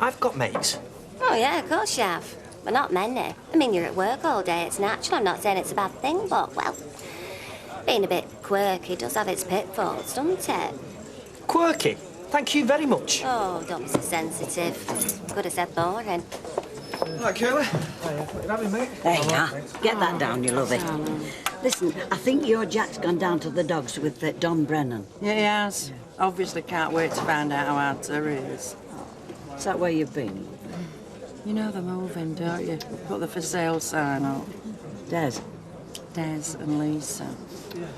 S21: I've got mates.
S6: Oh, yeah, of course you have. But not many. I mean, you're at work all day. It's natural. I'm not saying it's a bad thing, but, well, being a bit quirky does have its pitfalls, doesn't it?
S21: Quirky? Thank you very much.
S6: Oh, don't be so sensitive. Could have said boring.
S21: Right, Curly. What you having, mate?
S18: There you are. Get that down, you love it. Listen, I think your Jack's gone down to the dogs with Don Brennan.
S7: Yeah, he has. Obviously can't wait to find out how hard Terry is.
S18: Is that where you've been?
S7: You know they're moving, don't you? Put the for sale sign up.
S18: Des?
S7: Des and Lisa.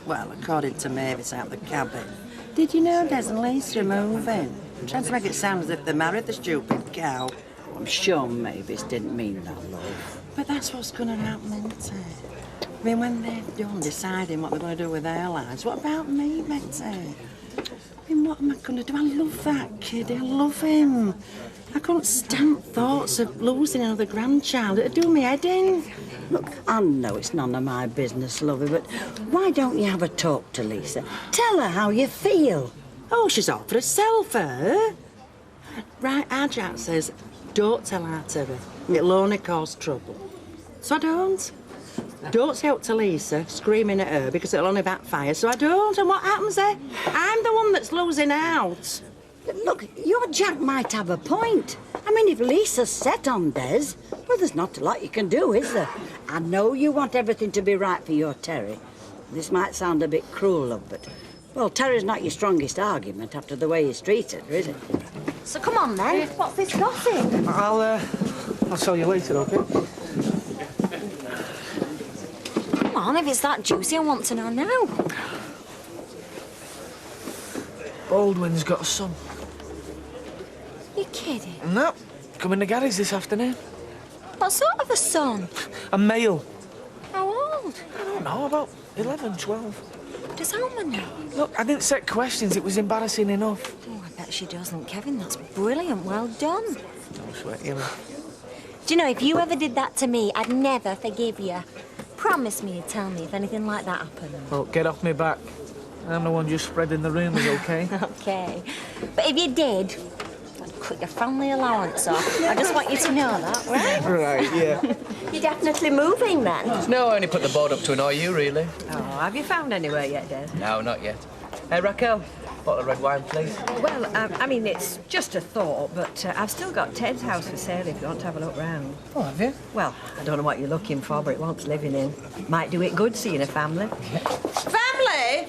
S7: Well, according to Mavis out the cabin. Did you know Des and Lisa are moving? Trying to make it sound as if they're married, the stupid cow.
S18: I'm sure Mavis didn't mean that, love.
S7: But that's what's going to happen, isn't it? I mean, when they're done deciding what they're going to do with their lives, what about me, Betty? I mean, what am I going to do? I love that kid. I love him. I couldn't stand thoughts of losing another grandchild. It'd do me head in.
S18: Look, I know it's none of my business, lovey, but why don't you have a talk to Lisa? Tell her how you feel.
S7: Oh, she's all for herself, eh? Right, our Jack says, don't tell her, Terry. It'll only cause trouble. So I don't. Don't say up to Lisa, screaming at her, because it'll only backfire, so I don't. And what happens there? I'm the one that's losing out.
S18: But look, your Jack might have a point. I mean, if Lisa's set on Des, well, there's not a lot you can do, is there? I know you want everything to be right for your Terry. This might sound a bit cruel, love, but, well, Terry's not your strongest argument after the way he's treated her, is it?
S10: So come on, then. What's this gossip?
S3: I'll tell you later, OK?
S10: Come on, if it's that juicy, I want to know now.
S3: Baldwin's got a son.
S10: You're kidding.
S3: No. Come in the garage this afternoon.
S10: What sort of a son?
S3: A male.
S10: How old?
S3: I don't know, about 11, 12.
S10: Does Alma know?
S3: Look, I didn't set questions. It was embarrassing enough.
S10: Oh, I bet she doesn't. Kevin, that's brilliant. Well done.
S3: Don't sweat, you know.
S10: Do you know, if you ever did that to me, I'd never forgive you. Promise me you'd tell me if anything like that happened.
S3: Well, get off me back. I'm the one just spreading the rumours, OK?
S10: OK. But if you did, cut your family allowance off. I just want you to know that, right?
S5: Right, yeah.
S10: You're definitely moving then.
S5: No, I only put the board up to annoy you, really.
S19: Oh, have you found anywhere yet, Des?
S5: No, not yet. Hey, Raquel, bottle of red wine, please.
S19: Well, I mean, it's just a thought, but I've still got Ted's house for sale if you want to have a look round.
S5: Oh, have you?
S19: Well, I don't know what you're looking for, but it wants living in. Might do it good seeing a family.
S7: Family?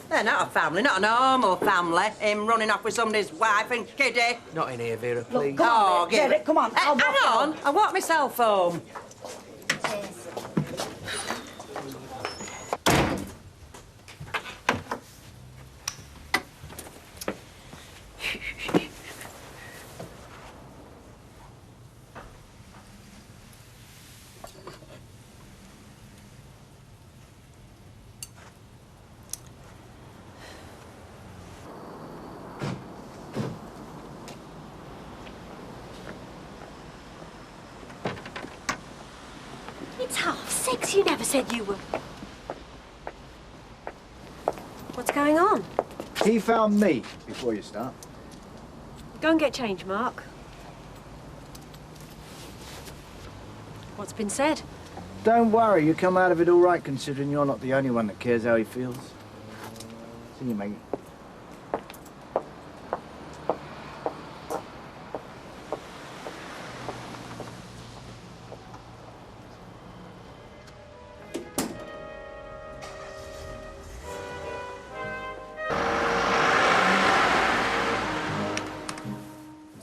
S7: They're not a family, not a normal family. Him running off with somebody's wife and kiddie.
S5: Not in here, Vera, please.
S7: Oh,
S18: Get it, come on. I'll
S7: hang
S18: walk
S7: on, I want myself home.
S10: It's 6:30. You never said you were...
S23: What's going on?
S12: He found me before you start.
S23: Go and get changed, Mark. What's been said?
S12: Don't worry, you come out of it all right, considering you're not the only one that cares how he feels. See you, Maggie.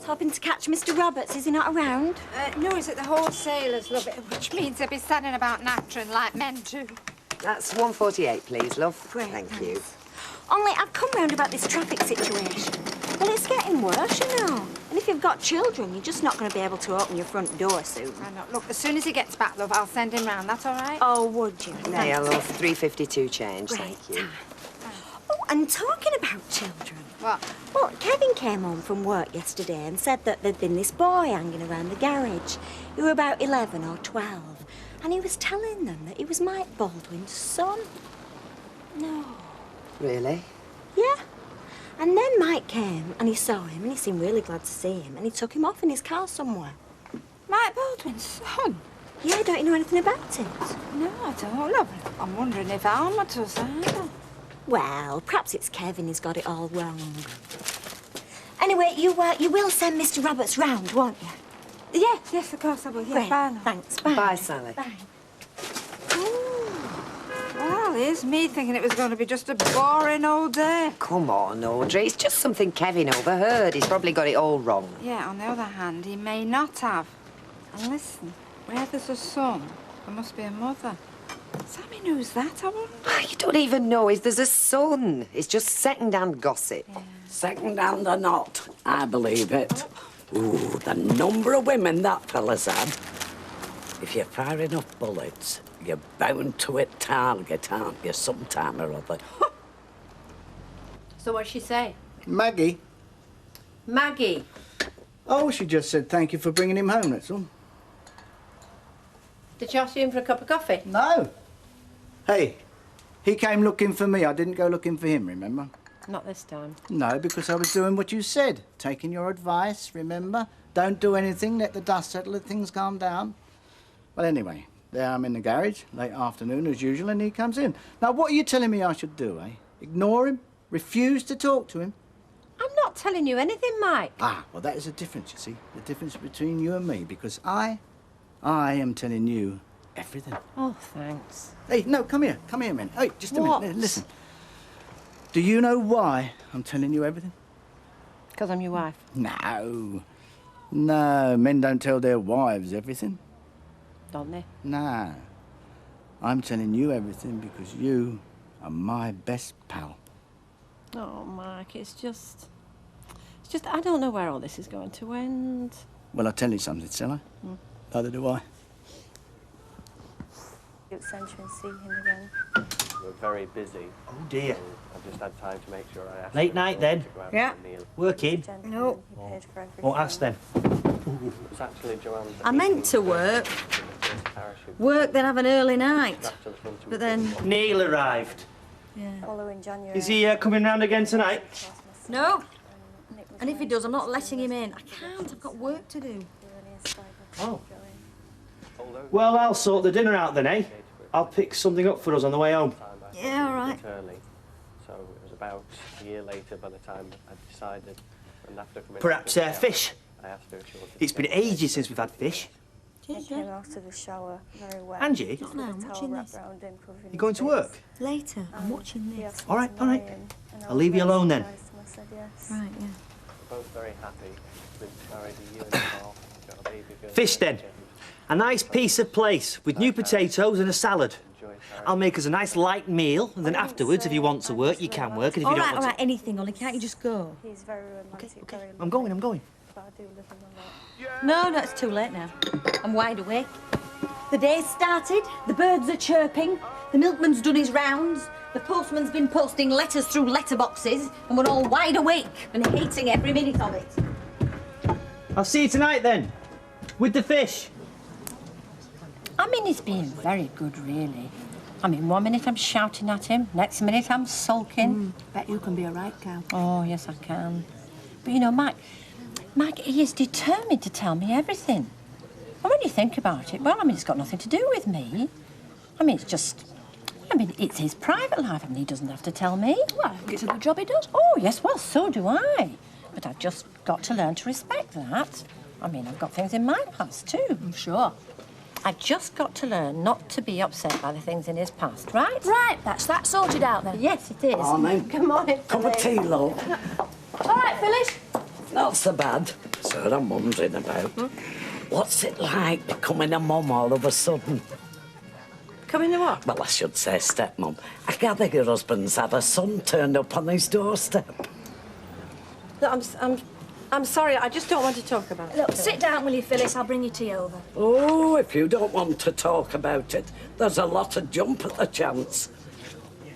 S10: Hoping to catch Mr. Roberts. Is he not around?
S8: No, he's at the wholesalers, love, which means they'll be standing about nattering like men do.
S22: That's 148, please, love.
S10: Great,
S22: Thank you.
S10: Only I've come round about this traffic situation. Well, it's getting worse, you know. And if you've got children, you're just not going to be able to open your front door soon.
S8: I know. Look, as soon as he gets back, love, I'll send him round. That's all right?
S10: Oh, would you?
S22: There, love. 352 change.
S10: Great.
S22: Thank you.
S10: Oh, and talking about children.
S8: What?
S10: Well, Kevin came home from work yesterday and said that there'd been this boy hanging around the garage. He was about 11 or 12. And he was telling them that he was Mike Baldwin's son. No.
S22: Really?
S10: Yeah. And then Mike came and he saw him and he seemed really glad to see him and he took him off in his car somewhere.
S8: Mike Baldwin's son?
S10: Yeah, don't you know anything about it?
S8: No, I don't, love. I'm wondering if Alma does either.
S10: Well, perhaps it's Kevin who's got it all wrong. Anyway, you will send Mr. Roberts round, won't you?
S8: Yes, of course I will. Yeah,
S10: Great.
S8: bye, love.
S10: Thanks. Bye.
S22: Bye, Sally.
S10: Bye.
S8: Well, here's me thinking it was going to be just a boring old day.
S22: Come on, Audrey. It's just something Kevin overheard. He's probably got it all wrong.
S8: Yeah, on the other hand, he may not have. And listen, where there's a son, there must be a mother. Sammy knows that, I wonder.
S22: You don't even know if there's a son. It's just second-hand gossip.
S8: Yeah.
S13: Second-hand or not, I believe it. Ooh, the number of women that fella's had. If you fire enough bullets, you're bound to hit target, aren't you, sometime or other?
S4: So what'd she say?
S12: Maggie?
S4: Maggie.
S12: Oh, she just said thank you for bringing him home, that's all.
S4: Did she ask you in for a cup of coffee?
S12: No. Hey, he came looking for me. I didn't go looking for him, remember?
S4: Not this time.
S12: No, because I was doing what you said. Taking your advice, remember? Don't do anything, let the dust settle, let things calm down. Well, anyway, there I'm in the garage, late afternoon as usual, and he comes in. Now, what are you telling me I should do, eh? Ignore him? Refuse to talk to him?
S4: I'm not telling you anything, Mike.
S12: Ah, well, that is the difference, you see. The difference between you and me, because I am telling you everything.
S4: Oh, thanks.
S12: Hey, no, come here, a minute. Hey, just a
S4: What?
S12: minute, listen. Do you know why I'm telling you everything?
S4: Because I'm your wife.
S12: No. No, men don't tell their wives everything.
S4: Don't they?
S12: No. I'm telling you everything because you are my best pal.
S4: Oh, Mike, it's just I don't know where all this is going to end.
S12: Well, I'll tell you something, shall I? Neither do I.
S11: Send you and see him again.
S21: We're very busy.
S15: Oh dear.
S21: So I've just had time to make sure I ask.
S15: Late night then?
S21: Yeah.
S15: Working?
S11: No.
S15: Won't ask then.
S21: It's actually Joanne's.
S19: I meant to work. Work, then have an early night. But then...
S15: Neil arrived.
S11: Yeah. Following January.
S15: Is he coming round again tonight?
S19: No.
S10: And if he does, I'm not letting him in. I can't. I've got work to do.
S15: Oh. Well, I'll sort the dinner out then, eh? I'll pick something up for us on the way home.
S10: Yeah, all right.
S9: Early, so it was about a year later by the time I decided. And after
S15: Perhaps fish.
S9: I asked her if she wanted
S15: It's been ages since we've had fish.
S16: I came out of the shower very wet.
S15: Angie?
S16: Just
S10: No,
S16: with
S10: I'm
S16: a towel
S10: watching
S16: wrapped
S10: this.
S16: around him, covering
S15: You
S16: his
S15: going to
S16: face.
S15: work?
S10: Later. I'm watching this.
S15: All right, all right.
S16: And I
S15: I'll
S16: was
S15: leave you
S16: very
S15: alone then.
S16: surprised and I said yes.
S10: Right, yeah.
S9: both very happy. Been married a year and a half. Got a baby girl.
S15: Fish then. A nice piece of plate with new potatoes and a salad. I'll make us a nice light meal, and then afterwards, if you want to work, you can work, and if you don't
S10: All
S15: want
S10: right, anything, Ollie. Can't you just go?
S16: He's very romantic, very
S15: I'm going.
S16: but I do live in the lot.
S10: No, it's too late now. I'm wide awake. The day's started, the birds are chirping, the milkman's done his rounds, the postman's been posting letters through letterboxes, and we're all wide awake and hating every minute of it.
S15: I'll see you tonight then, with the fish.
S4: I mean, he's being very good, really. I mean, one minute I'm shouting at him, next minute I'm sulking.
S10: Bet you can be a right cow.
S4: Oh, yes, I can. But, you know, Mike, he is determined to tell me everything. And when you think about it, well, I mean, it's got nothing to do with me. I mean, it's his private life. I mean, he doesn't have to tell me.
S10: Well, it's a good job he does.
S4: Oh, yes, well, so do I. But I've just got to learn to respect that. I mean, I've got things in my past, too.
S10: I'm sure.
S4: I've just got to learn not to be upset by the things in his past, right?
S10: Right, that's that sorted out then.
S4: Yes, it is.
S13: Morning.
S4: Good morning,
S13: Cup of tea, love.
S10: All right, Phyllis.
S13: Not so bad. So I'm wondering about. What's it like becoming a mum all of a sudden?
S4: Coming to what?
S13: Well, I should say stepmom. I gather your husband's had a son turned up on his doorstep.
S4: Look, I'm sorry, I just don't want to talk about it.
S10: Look, sit down, will you, Phyllis? I'll bring your tea over.
S13: Oh, if you don't want to talk about it, there's a lot of jump at the chance.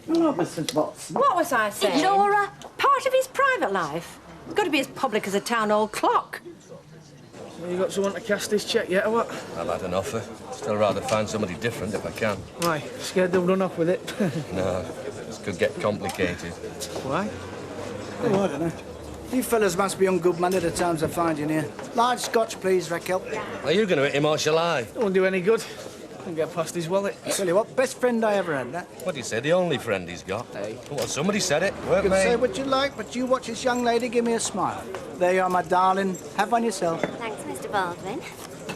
S13: Hello, Mrs. Watson.
S4: What was I saying?
S10: Nora.
S4: Part of his private life. It's got to be as public as a town old clock.
S3: So you got someone to cast this cheque yet, or what?
S17: I've had an offer. Still rather find somebody different if I can.
S3: Why? Scared they'll run off with it?
S17: No, this could get complicated.
S3: Why?
S12: Oh, I don't know. You fellas must be on good money the times I find you here. Large scotch, please, Raquel.
S17: Are you going to hit him or shall I?
S3: Won't do any good. Can't get past his wallet.
S12: Tell you what, best friend I ever had, that.
S17: What do you say? The only friend he's got? Hey. Well, somebody said it, weren't
S12: You can
S17: they?
S12: say what you like, but you watch this young lady give me a smile. There you are, my darling. Have one yourself.
S6: Thanks, Mr. Baldwin.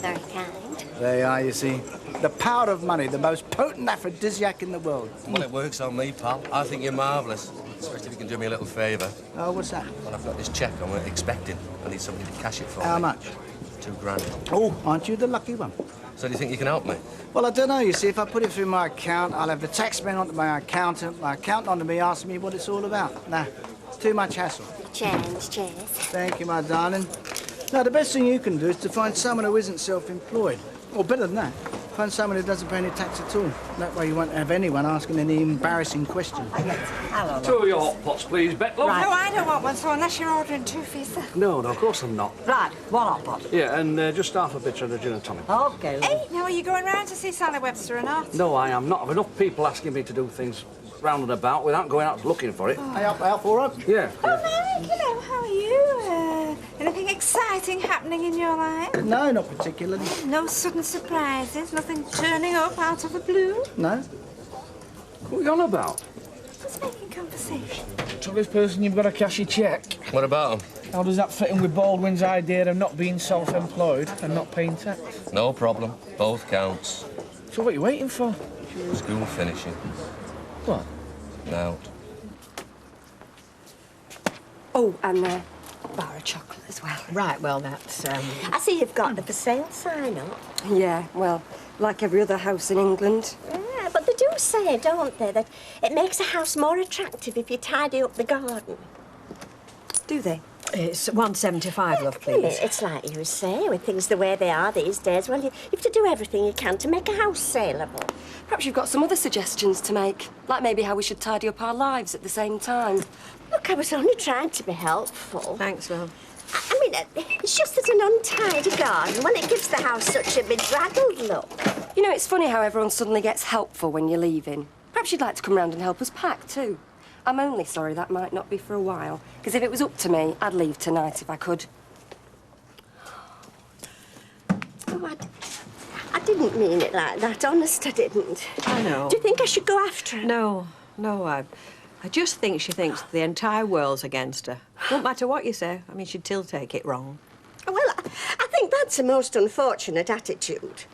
S6: Very kind.
S12: There you are, you see. The power of money, the most potent aphrodisiac in the world.
S17: Well, it works on me, pal. I think you're marvellous. Especially if you can do me a little favour.
S12: Oh, what's that?
S17: Well, I've got this cheque I weren't expecting. I need somebody to cash it for me.
S12: How much?
S17: £2,000.
S12: Oh, aren't you the lucky one?
S17: So do you think you can help me?
S12: Well, I don't know. You see, if I put it through my account, I'll have the taxman onto my accountant onto me asking me what it's all about. Nah, it's too much hassle.
S6: Change, cheers.
S12: Thank you, my darling. Now, the best thing you can do is to find someone who isn't self-employed. Or better than that, find someone who doesn't pay any tax at all. That way you won't have anyone asking any embarrassing questions.
S4: Hello.
S20: Two of your hot pots, please, Beck.
S8: Right. No, I don't want one, so unless you're ordering two for yourself.
S20: No, of course I'm not.
S8: Right, one hot pot.
S20: Yeah, and just half a bitter and a gin and tonic.
S8: Okay. Hey, now are you going round to see Sally Webster or not?
S20: No, I am not. I've enough people asking me to do things round and about without going out looking for it.
S12: Hey, up, all right?
S20: Yeah.
S8: Oh, Mike, hello, how are you? Anything exciting happening in your life?
S12: No, not particularly.
S8: No sudden surprises? Nothing turning up out of the blue?
S12: No.
S20: What are you on about?
S8: Just making conversation.
S3: To this person, you've got to cash your cheque.
S17: What about him?
S3: How does that fit in with Baldwin's idea of not being self-employed and not paying tax?
S17: No problem. Both counts.
S3: So what are you waiting for?
S17: School finishing.
S3: What?
S17: Out.
S23: Oh, and a bar of chocolate as well.
S19: Right, well, that's,
S23: I see you've got the for sale sign up. Yeah, well, like every other house in England.
S6: Yeah, but they do say, don't they, that it makes a house more attractive if you tidy up the garden.
S23: Do they?
S19: It's 175, love,
S6: Well,
S19: please.
S6: it's like you say, with things the way they are these days, well, you have to do everything you can to make a house saleable.
S23: Perhaps you've got some other suggestions to make, like maybe how we should tidy up our lives at the same time.
S6: Look, I was only trying to be helpful.
S19: Thanks, love.
S6: I mean, it's just that an untidy garden, well, it gives the house such a bedraggled look.
S23: You know, it's funny how everyone suddenly gets helpful when you're leaving. Perhaps you'd like to come round and help us pack, too. I'm only sorry that might not be for a while, because if it was up to me, I'd leave tonight if I could.
S6: Oh, I didn't mean it like that, honest I didn't.
S19: I know.
S6: Do you think I should go after her?
S19: No, I just think she thinks the entire world's against her. Don't matter what you say. I mean, she'd still take it wrong.
S6: Well, I think that's a most unfortunate attitude.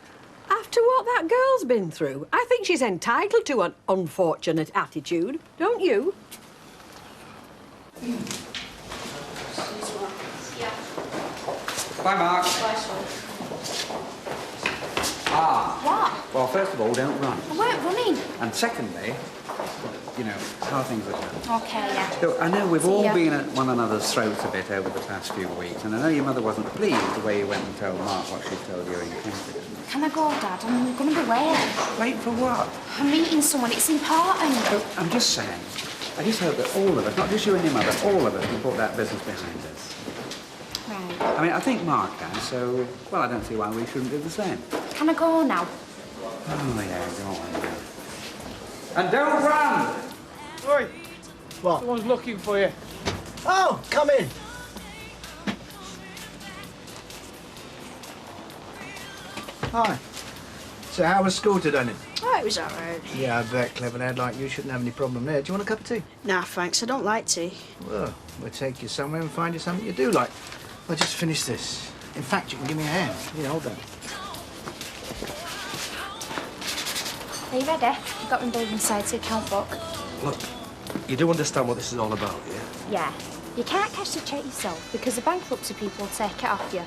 S19: After what that girl's been through, I think she's entitled to an unfortunate attitude, don't you?
S1: Bye, Mark. Ah.
S2: What?
S1: Well, first of all, don't run.
S2: I weren't running.
S1: And secondly, you know, how things are going.
S2: Okay, yeah.
S1: So, I know we've
S2: See
S1: all
S2: ya.
S1: been at one another's throats a bit over the past few weeks, and I know your mother wasn't pleased the way you went and told Mark what she told you in Cambridge.
S2: Can I go, Dad? I'm going to be late.
S1: Wait for what?
S2: I'm meeting someone. It's important.
S1: So, I'm just saying, I just hope that all of us, not just you and your mother, all of us can put that business behind us.
S2: Right.
S1: I mean, I think Mark can, so, well, I don't see why we shouldn't do the same.
S2: Can I go now?
S1: Oh, yeah, go on now. And don't run!
S3: Oi!
S12: What?
S3: Someone's looking for you.
S12: Oh, come in. Hi. So how was school today then?
S14: Oh, it was all right.
S12: Yeah, I bet clever lad like you shouldn't have any problem there. Do you want a cup of tea?
S14: Nah, thanks. I don't like tea.
S12: Well, we'll take you somewhere and find you something you do like. I'll just finish this. In fact, you can give me a hand. Yeah, hold on.
S2: Are you ready? You've got them both inside the account book.
S17: Look, you do understand what this is all about, yeah?
S2: Yeah. You can't cash the cheque yourself because the bankruptcy people will take it off you.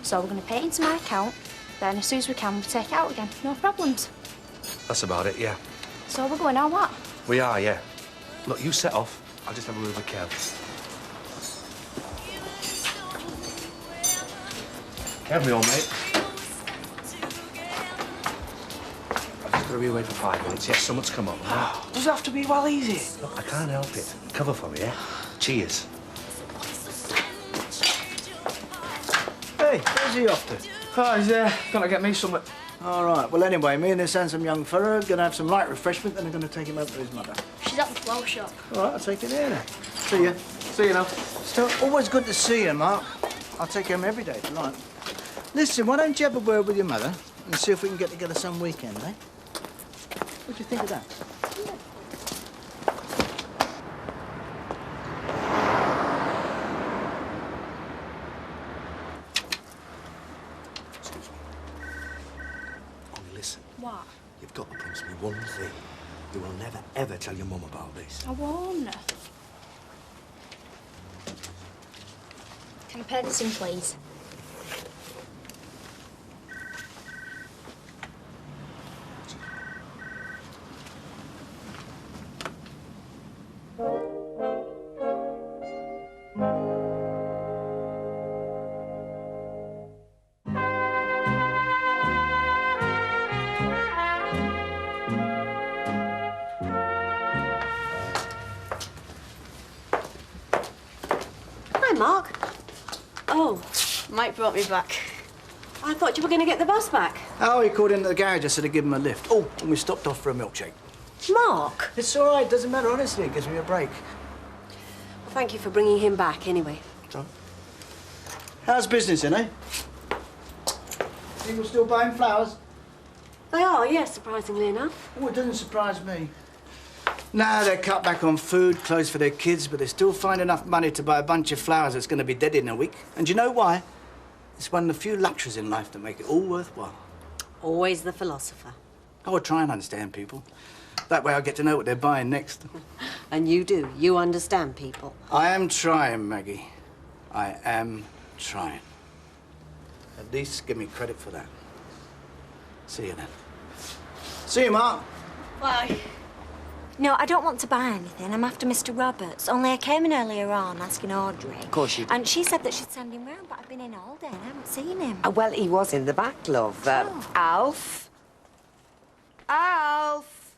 S2: So we're going to pay it into my account. Then as soon as we can, we'll take it out again. No problems.
S17: That's about it, yeah.
S2: So we're going on what?
S17: We are, yeah. Look, you set off. I'll just have a word with Kev. Kev, me old mate. I've just got to be away for 5 minutes. Yes, someone's come up. Right?
S3: Does it have to be while he's here?
S17: Look, I can't help it. Cover for me, yeah? Cheers.
S12: Hey, where's he off to?
S3: Oh, he's gonna get me something.
S12: All right. Well, anyway, me and this handsome young fellow are going to have some light refreshment, then we're going to take him over to his mother.
S2: She's at the flower shop.
S12: All right, I'll take you there then. See you.
S3: See you now.
S12: Still, always good to see you, Mark. I'll take him every day if you like. Listen, why don't you have a word with your mother and see if we can get together some weekend, eh? What do you think of that?
S17: Only listen.
S2: What?
S17: You've got to promise me one thing. You will never, ever tell your mum about this.
S2: I won't. Can I pay this in, please?
S6: Hi, Mark.
S14: Oh, Mike brought me back.
S6: I thought you were going to get the bus back.
S12: Oh, he called into the garage. I said I'd give him a lift. Oh, and we stopped off for a milkshake.
S6: Mark?
S12: It's all right. Doesn't matter, honestly. It gives me a break.
S6: Well, thank you for bringing him back, anyway.
S12: So, how's business, then, eh? People still buying flowers?
S6: They are, yes, surprisingly enough.
S12: Oh, it doesn't surprise me. Now they're cut back on food, clothes for their kids, but they still find enough money to buy a bunch of flowers that's going to be dead in a week. And do you know why? It's one of the few luxuries in life that make it all worthwhile.
S6: Always the philosopher.
S12: I would try and understand people. That way I get to know what they're buying next.
S6: And you do. You understand people.
S12: I am trying, Maggie. I am trying. At least give me credit for that. See you then. See you, Mark.
S14: Bye.
S10: No, I don't want to buy anything. I'm after Mr. Roberts. Only I came in earlier on asking Audrey.
S22: Of course you did.
S10: And she said that she'd send him round, but I've been in all day and I haven't seen him.
S22: Well, he was in the back, love. Alf? Alf?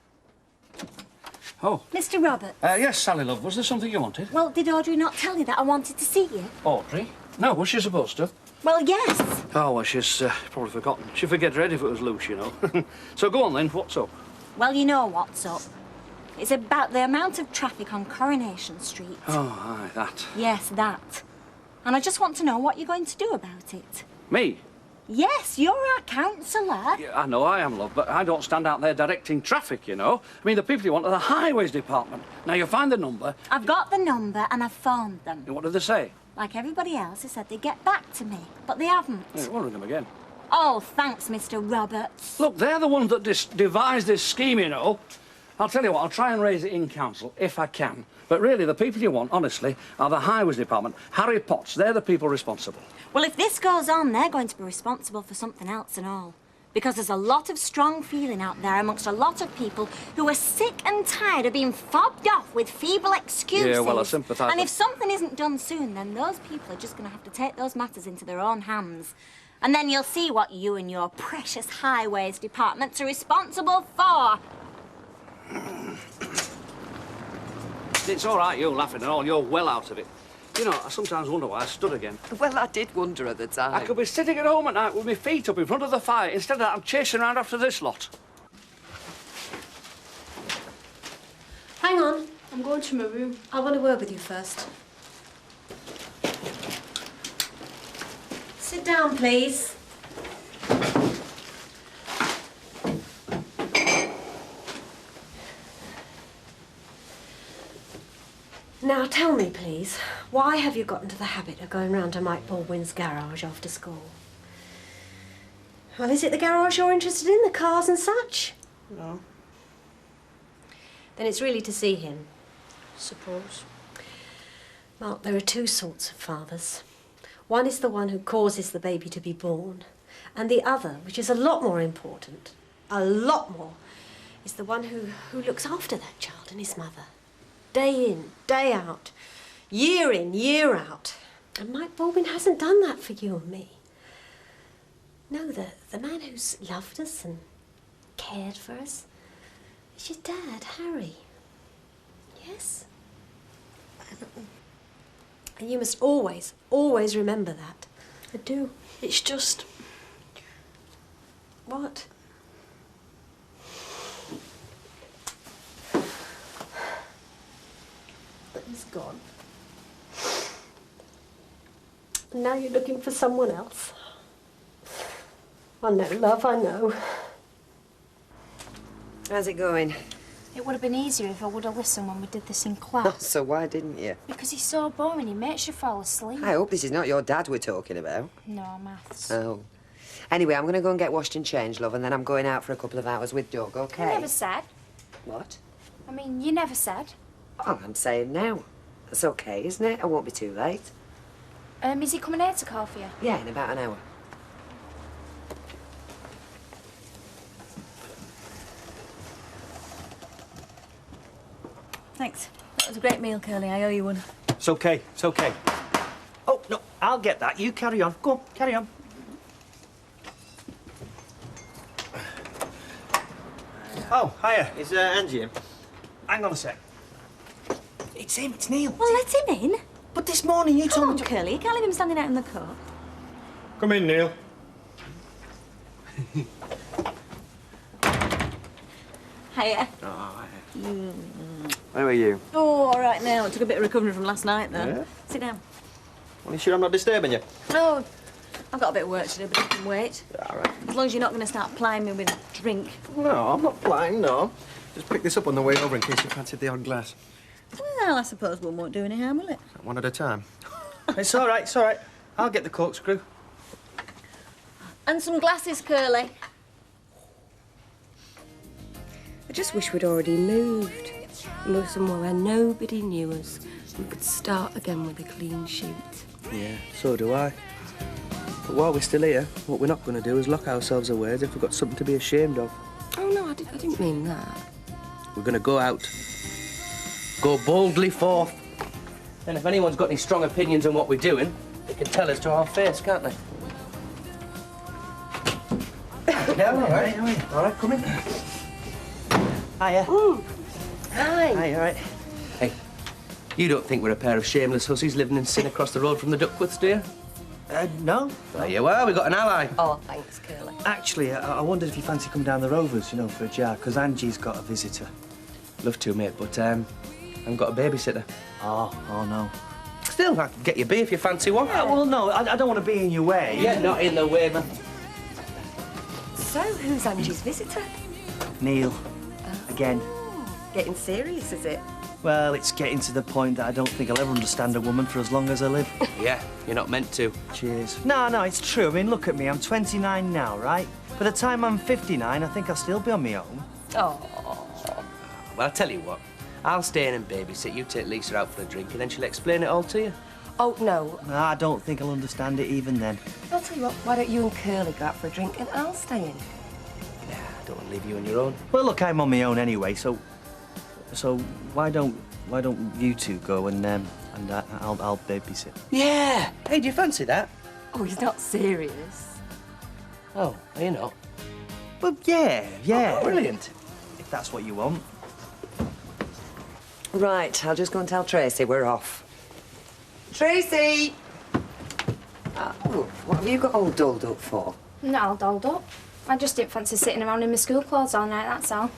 S20: Oh.
S10: Mr. Roberts.
S20: Yes, Sally, love. Was there something you wanted?
S10: Well, did Audrey not tell you that I wanted to see you?
S20: Audrey? No, was she supposed to?
S10: Well, yes.
S20: Oh, well, she's probably forgotten. She'd forget red if it was loose, you know. So go on, then. What's up?
S10: Well, you know what's up. It's about the amount of traffic on Coronation Street.
S20: Oh, aye, that.
S10: Yes, that. And I just want to know what you're going to do about it.
S20: Me?
S10: Yes, you're our councillor.
S20: Yeah, I know I am, love, but I don't stand out there directing traffic, you know. I mean, the people you want are the highways department. Now, you find the number.
S10: I've got the number and I've phoned them.
S20: What did they say?
S10: Like everybody else, they said they'd get back to me, but they haven't.
S20: Yeah, we'll ring them again.
S10: Oh, thanks, Mr. Roberts.
S20: Look, they're the ones that devised this scheme, you know. I'll tell you what, I'll try and raise it in council, if I can. But really, the people you want, honestly, are the highways department. Harry Potts, they're the people responsible.
S10: Well, if this goes on, they're going to be responsible for something else and all. Because there's a lot of strong feeling out there amongst a lot of people who are sick and tired of being fobbed off with feeble excuses.
S20: Yeah, well, I sympathise.
S10: And if something isn't done soon, then those people are just going to have to take those matters into their own hands. And then you'll see what you and your precious highways departments are responsible for.
S20: It's all right, you're laughing and all. You're well out of it. You know, I sometimes wonder why I stood again.
S22: Well, I did wonder at the time.
S20: I could be sitting at home at night with my feet up in front of the fire. Instead of that, I'm chasing around after this lot.
S19: Hang on, I'm going to my room. I want to word with you first. Sit down, please. Now, tell me, please, why have you got into the habit of going round to Mike Baldwin's garage after school? Well, is it the garage you're interested in, the cars and such?
S20: No.
S19: Then it's really to see him, suppose. Mark, there are two sorts of fathers. One is the one who causes the baby to be born, and the other, which is a lot more important, a lot more, is the one who looks after that child and his mother. Day in, day out, year in, year out. And Mike Baldwin hasn't done that for you and me. No, the man who's loved us and cared for us is your dad, Harry. Yes? And you must always, always remember that.
S11: I do. It's just...
S19: What? He's gone. And now you're looking for someone else. I know, love, I know.
S22: How's it going?
S2: It would have been easier if I would have listened when we did this in class.
S22: Oh, so why didn't you?
S2: Because he's so boring, he makes you fall asleep.
S22: I hope this is not your dad we're talking about.
S2: No, maths.
S22: Oh. Anyway, I'm going to go and get washed and changed, love, and then I'm going out for a couple of hours with Doug, OK?
S2: You never said.
S22: What?
S2: I mean, you never said.
S22: Oh, I'm saying now. That's OK, isn't it? I won't be too late.
S2: Is he coming here to call for you?
S22: Yeah, in about an hour.
S14: Thanks. That was a great meal, Curly. I owe you one.
S15: It's okay, it's okay. Oh, no, I'll get that. You carry on. Go on, carry on. Oh, hiya. Is Angie in? Hang on a sec. It's him, it's Neil.
S10: Well, let him in.
S15: But this morning you
S10: Come
S15: told
S10: on,
S15: me...
S10: Curly. You can't leave him standing out in the court.
S3: Come in, Neil.
S10: Hiya.
S21: Oh, how are you?
S14: Oh, all right now. It took a bit of recovery from last night, then.
S21: Yeah?
S14: Sit down.
S21: Are you sure I'm not disturbing you?
S14: No, I've got a bit of work to do, but I can wait.
S21: All right.
S14: As long as you're not going to start plying me with a drink.
S21: No, I'm not playing, no. Just pick this up on the way over in case you fancied the odd glass.
S14: Well, I suppose one won't do any harm, will it?
S21: One at a time.
S15: It's all right, it's all right. I'll get the corkscrew.
S14: And some glasses, Curly.
S23: I just wish we'd already moved. Moved somewhere where nobody knew us. We could start again with a clean sheet.
S21: Yeah, so do I. But while we're still here, what we're not going to do is lock ourselves away as if we've got something to be ashamed of.
S23: Oh, no, I didn't mean that.
S21: We're going to go out. Go boldly forth. And if anyone's got any strong opinions on what we're doing, they can tell us to our face, can't they? Yeah, all right. All right, come in.
S15: Hiya.
S23: Hi.
S21: Hi, all right. Hey, you don't think we're a pair of shameless hussies living in sin across the road from the Duckworths, do you?
S15: No.
S21: There you are, we've got an ally.
S23: Oh, thanks, Curly.
S15: Actually, I wondered if you fancy coming down the Rovers, you know, for a jar, because Angie's got a visitor.
S21: Love to, mate, but I haven't got a babysitter.
S15: Oh, no.
S21: Still, I can get you a beer if you fancy one.
S15: Yeah, well, no, I don't want to be in your way.
S21: Yeah, not in the way, man.
S22: So, who's Angie's visitor?
S15: Neil. Again.
S22: Getting serious, is it?
S15: Well, it's getting to the point that I don't think I'll ever understand a woman for as long as I live.
S21: Yeah, you're not meant to.
S15: Cheers. No, it's true. I mean, look at me. I'm 29 now, right? By the time I'm 59, I think I'll still be on my own.
S21: Oh. Well, I'll tell you what. I'll stay in and babysit. You take Lisa out for a drink, and then she'll explain it all to you.
S22: Oh, no.
S15: No, I don't think I'll understand it even then.
S22: I'll tell you what, why don't you and Curly go out for a drink and I'll stay in?
S21: Yeah, I don't want to leave you on your own.
S15: Well, look, I'm on my own anyway, so why don't you two go and I'll babysit?
S21: Yeah. Hey, do you fancy that?
S22: Oh, he's not serious.
S21: Oh, are you not?
S15: Well, yeah.
S21: Oh, brilliant.
S15: If that's what you want.
S22: Right, I'll just go and tell Tracy we're off. Tracy! Oh, what have you got all dolled up for?
S2: Not all dolled up. I just didn't fancy sitting around in my school clothes all night, that's all.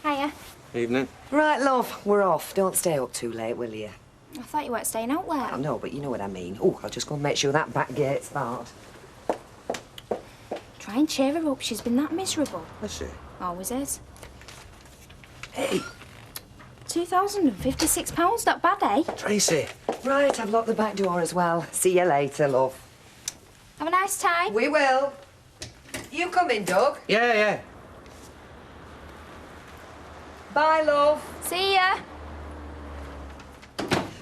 S2: Hiya.
S21: Evening.
S22: Right, love, we're off. Don't stay up too late, will you?
S2: I thought you weren't staying out late.
S22: Oh, no, but you know what I mean. Oh, I'll just go and make sure that back gate's barred.
S2: Try and cheer her up. She's been that miserable.
S21: Is she?
S2: Always is.
S21: Hey.
S2: £2,056, not bad, eh?
S21: Tracy.
S22: Right, I've locked the back door as well. See you later, love.
S2: Have a nice time.
S22: We will. You coming, Doug?
S21: Yeah.
S22: Bye, love.
S2: See ya.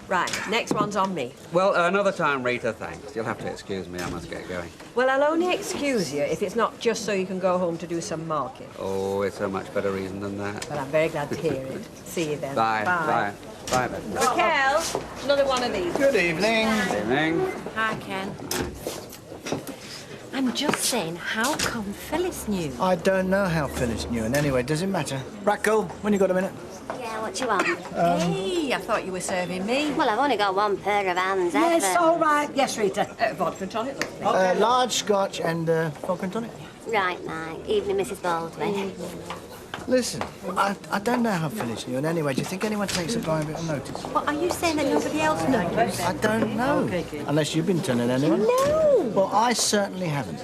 S14: Right, next one's on me.
S1: Well, another time, Rita, thanks. You'll have to excuse me. I must get going.
S14: Well, I'll only excuse you if it's not just so you can go home to do some marking.
S1: Oh, it's a much better reason than that.
S14: But I'm very glad to hear it. See you then.
S1: Bye.
S14: Bye.
S1: Bye, then.
S14: Raquel, another one of these.
S12: Good evening.
S1: Good evening.
S14: Hi, Ken. I'm just saying, how come Phyllis knew?
S12: I don't know how Phyllis knew, and anyway, does it matter? Raquel, when you got a minute?
S6: Yeah, what you want?
S14: Hey, I thought you were serving me.
S6: Well, I've only got one pair of hands,
S14: Yes,
S6: haven't I?
S14: all right. Yes, Rita. Vodka and tonic.
S12: Large scotch and vodka and tonic.
S6: Right, Mike. Evening, Mrs. Baldwin.
S12: Listen, I don't know how Phyllis knew, and anyway, do you think anyone takes a blind bit of notice?
S14: What, are you saying that nobody else knows?
S12: I don't know. Unless you've been telling anyone.
S14: No.
S12: Well, I certainly haven't.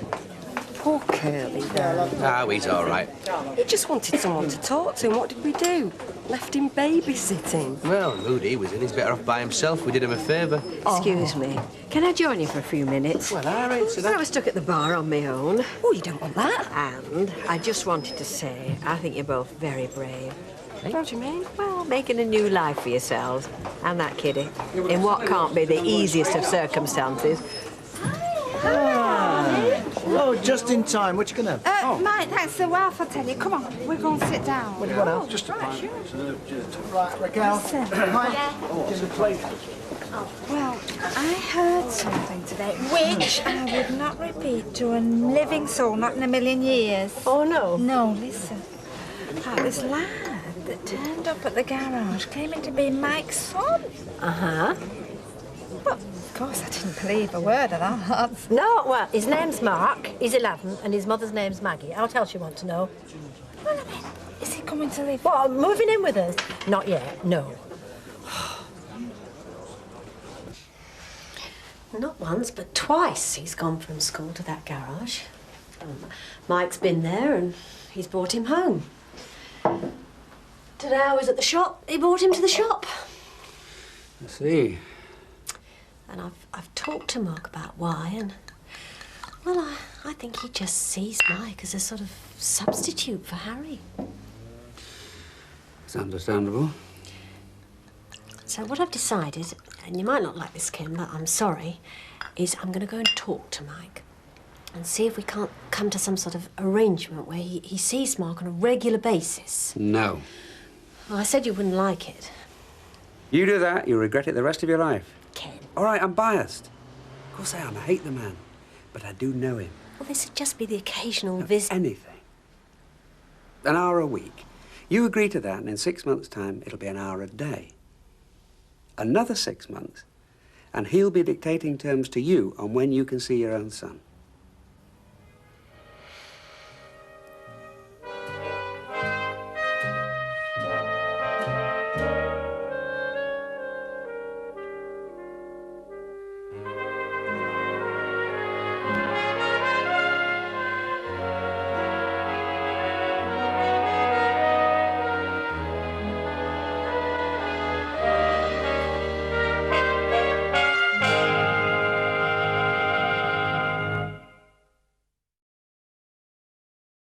S22: Poor Curly, though.
S21: Oh, he's all right.
S22: He just wanted someone to talk to, and what did we do? Left him babysitting.
S21: Well, mood he was in. He's better off by himself. We did him a favour.
S14: Excuse me. Can I join you for a few minutes?
S21: Well, all right, so
S14: I was stuck at the bar on my own.
S22: Oh, you don't want that?
S14: And I just wanted to say, I think you're both very brave.
S22: What do you mean?
S14: Well, making a new life for yourselves and that kiddie in what can't be the easiest of circumstances.
S12: Oh, just in time. What you gonna have?
S8: Mike, that's the wealth, I tell you. Come on, we're going to sit down.
S12: What do you want, Al? Just a pint. Right, Raquel. Hi. Just a plate.
S8: Well, I heard something today, which I would not repeat to a living soul, not in a million years.
S14: Oh, no?
S8: No, listen. This lad that turned up at the garage came in to be Mike's son.
S14: Uh-huh.
S8: Well, of course, I didn't believe a word of that.
S14: No, well, his name's Mark, he's 11, and his mother's name's Maggie. What else you want to know?
S8: Well, I mean, is he coming to live?
S14: What, moving in with us? Not yet, no. Not once, but twice he's gone from school to that garage. Mike's been there and he's brought him home. Today I was at the shop, he brought him to the shop.
S1: I see.
S14: And I've talked to Mark about why, and, well, I think he just sees Mike as a sort of substitute for Harry.
S1: It's understandable.
S14: So what I've decided, and you might not like this, Kim, but I'm sorry, is I'm going to go and talk to Mike and see if we can't come to some sort of arrangement where he sees Mark on a regular basis.
S1: No.
S14: Well, I said you wouldn't like it.
S1: You do that, you'll regret it the rest of your life.
S14: Ken.
S1: All right, I'm biased. Of course I am. I hate the man. But I do know him.
S14: Well, this would just be the occasional visit.
S1: Anything. An hour a week. You agree to that, and in 6 months' time, it'll be an hour a day. Another 6 months, and he'll be dictating terms to you on when you can see your own son.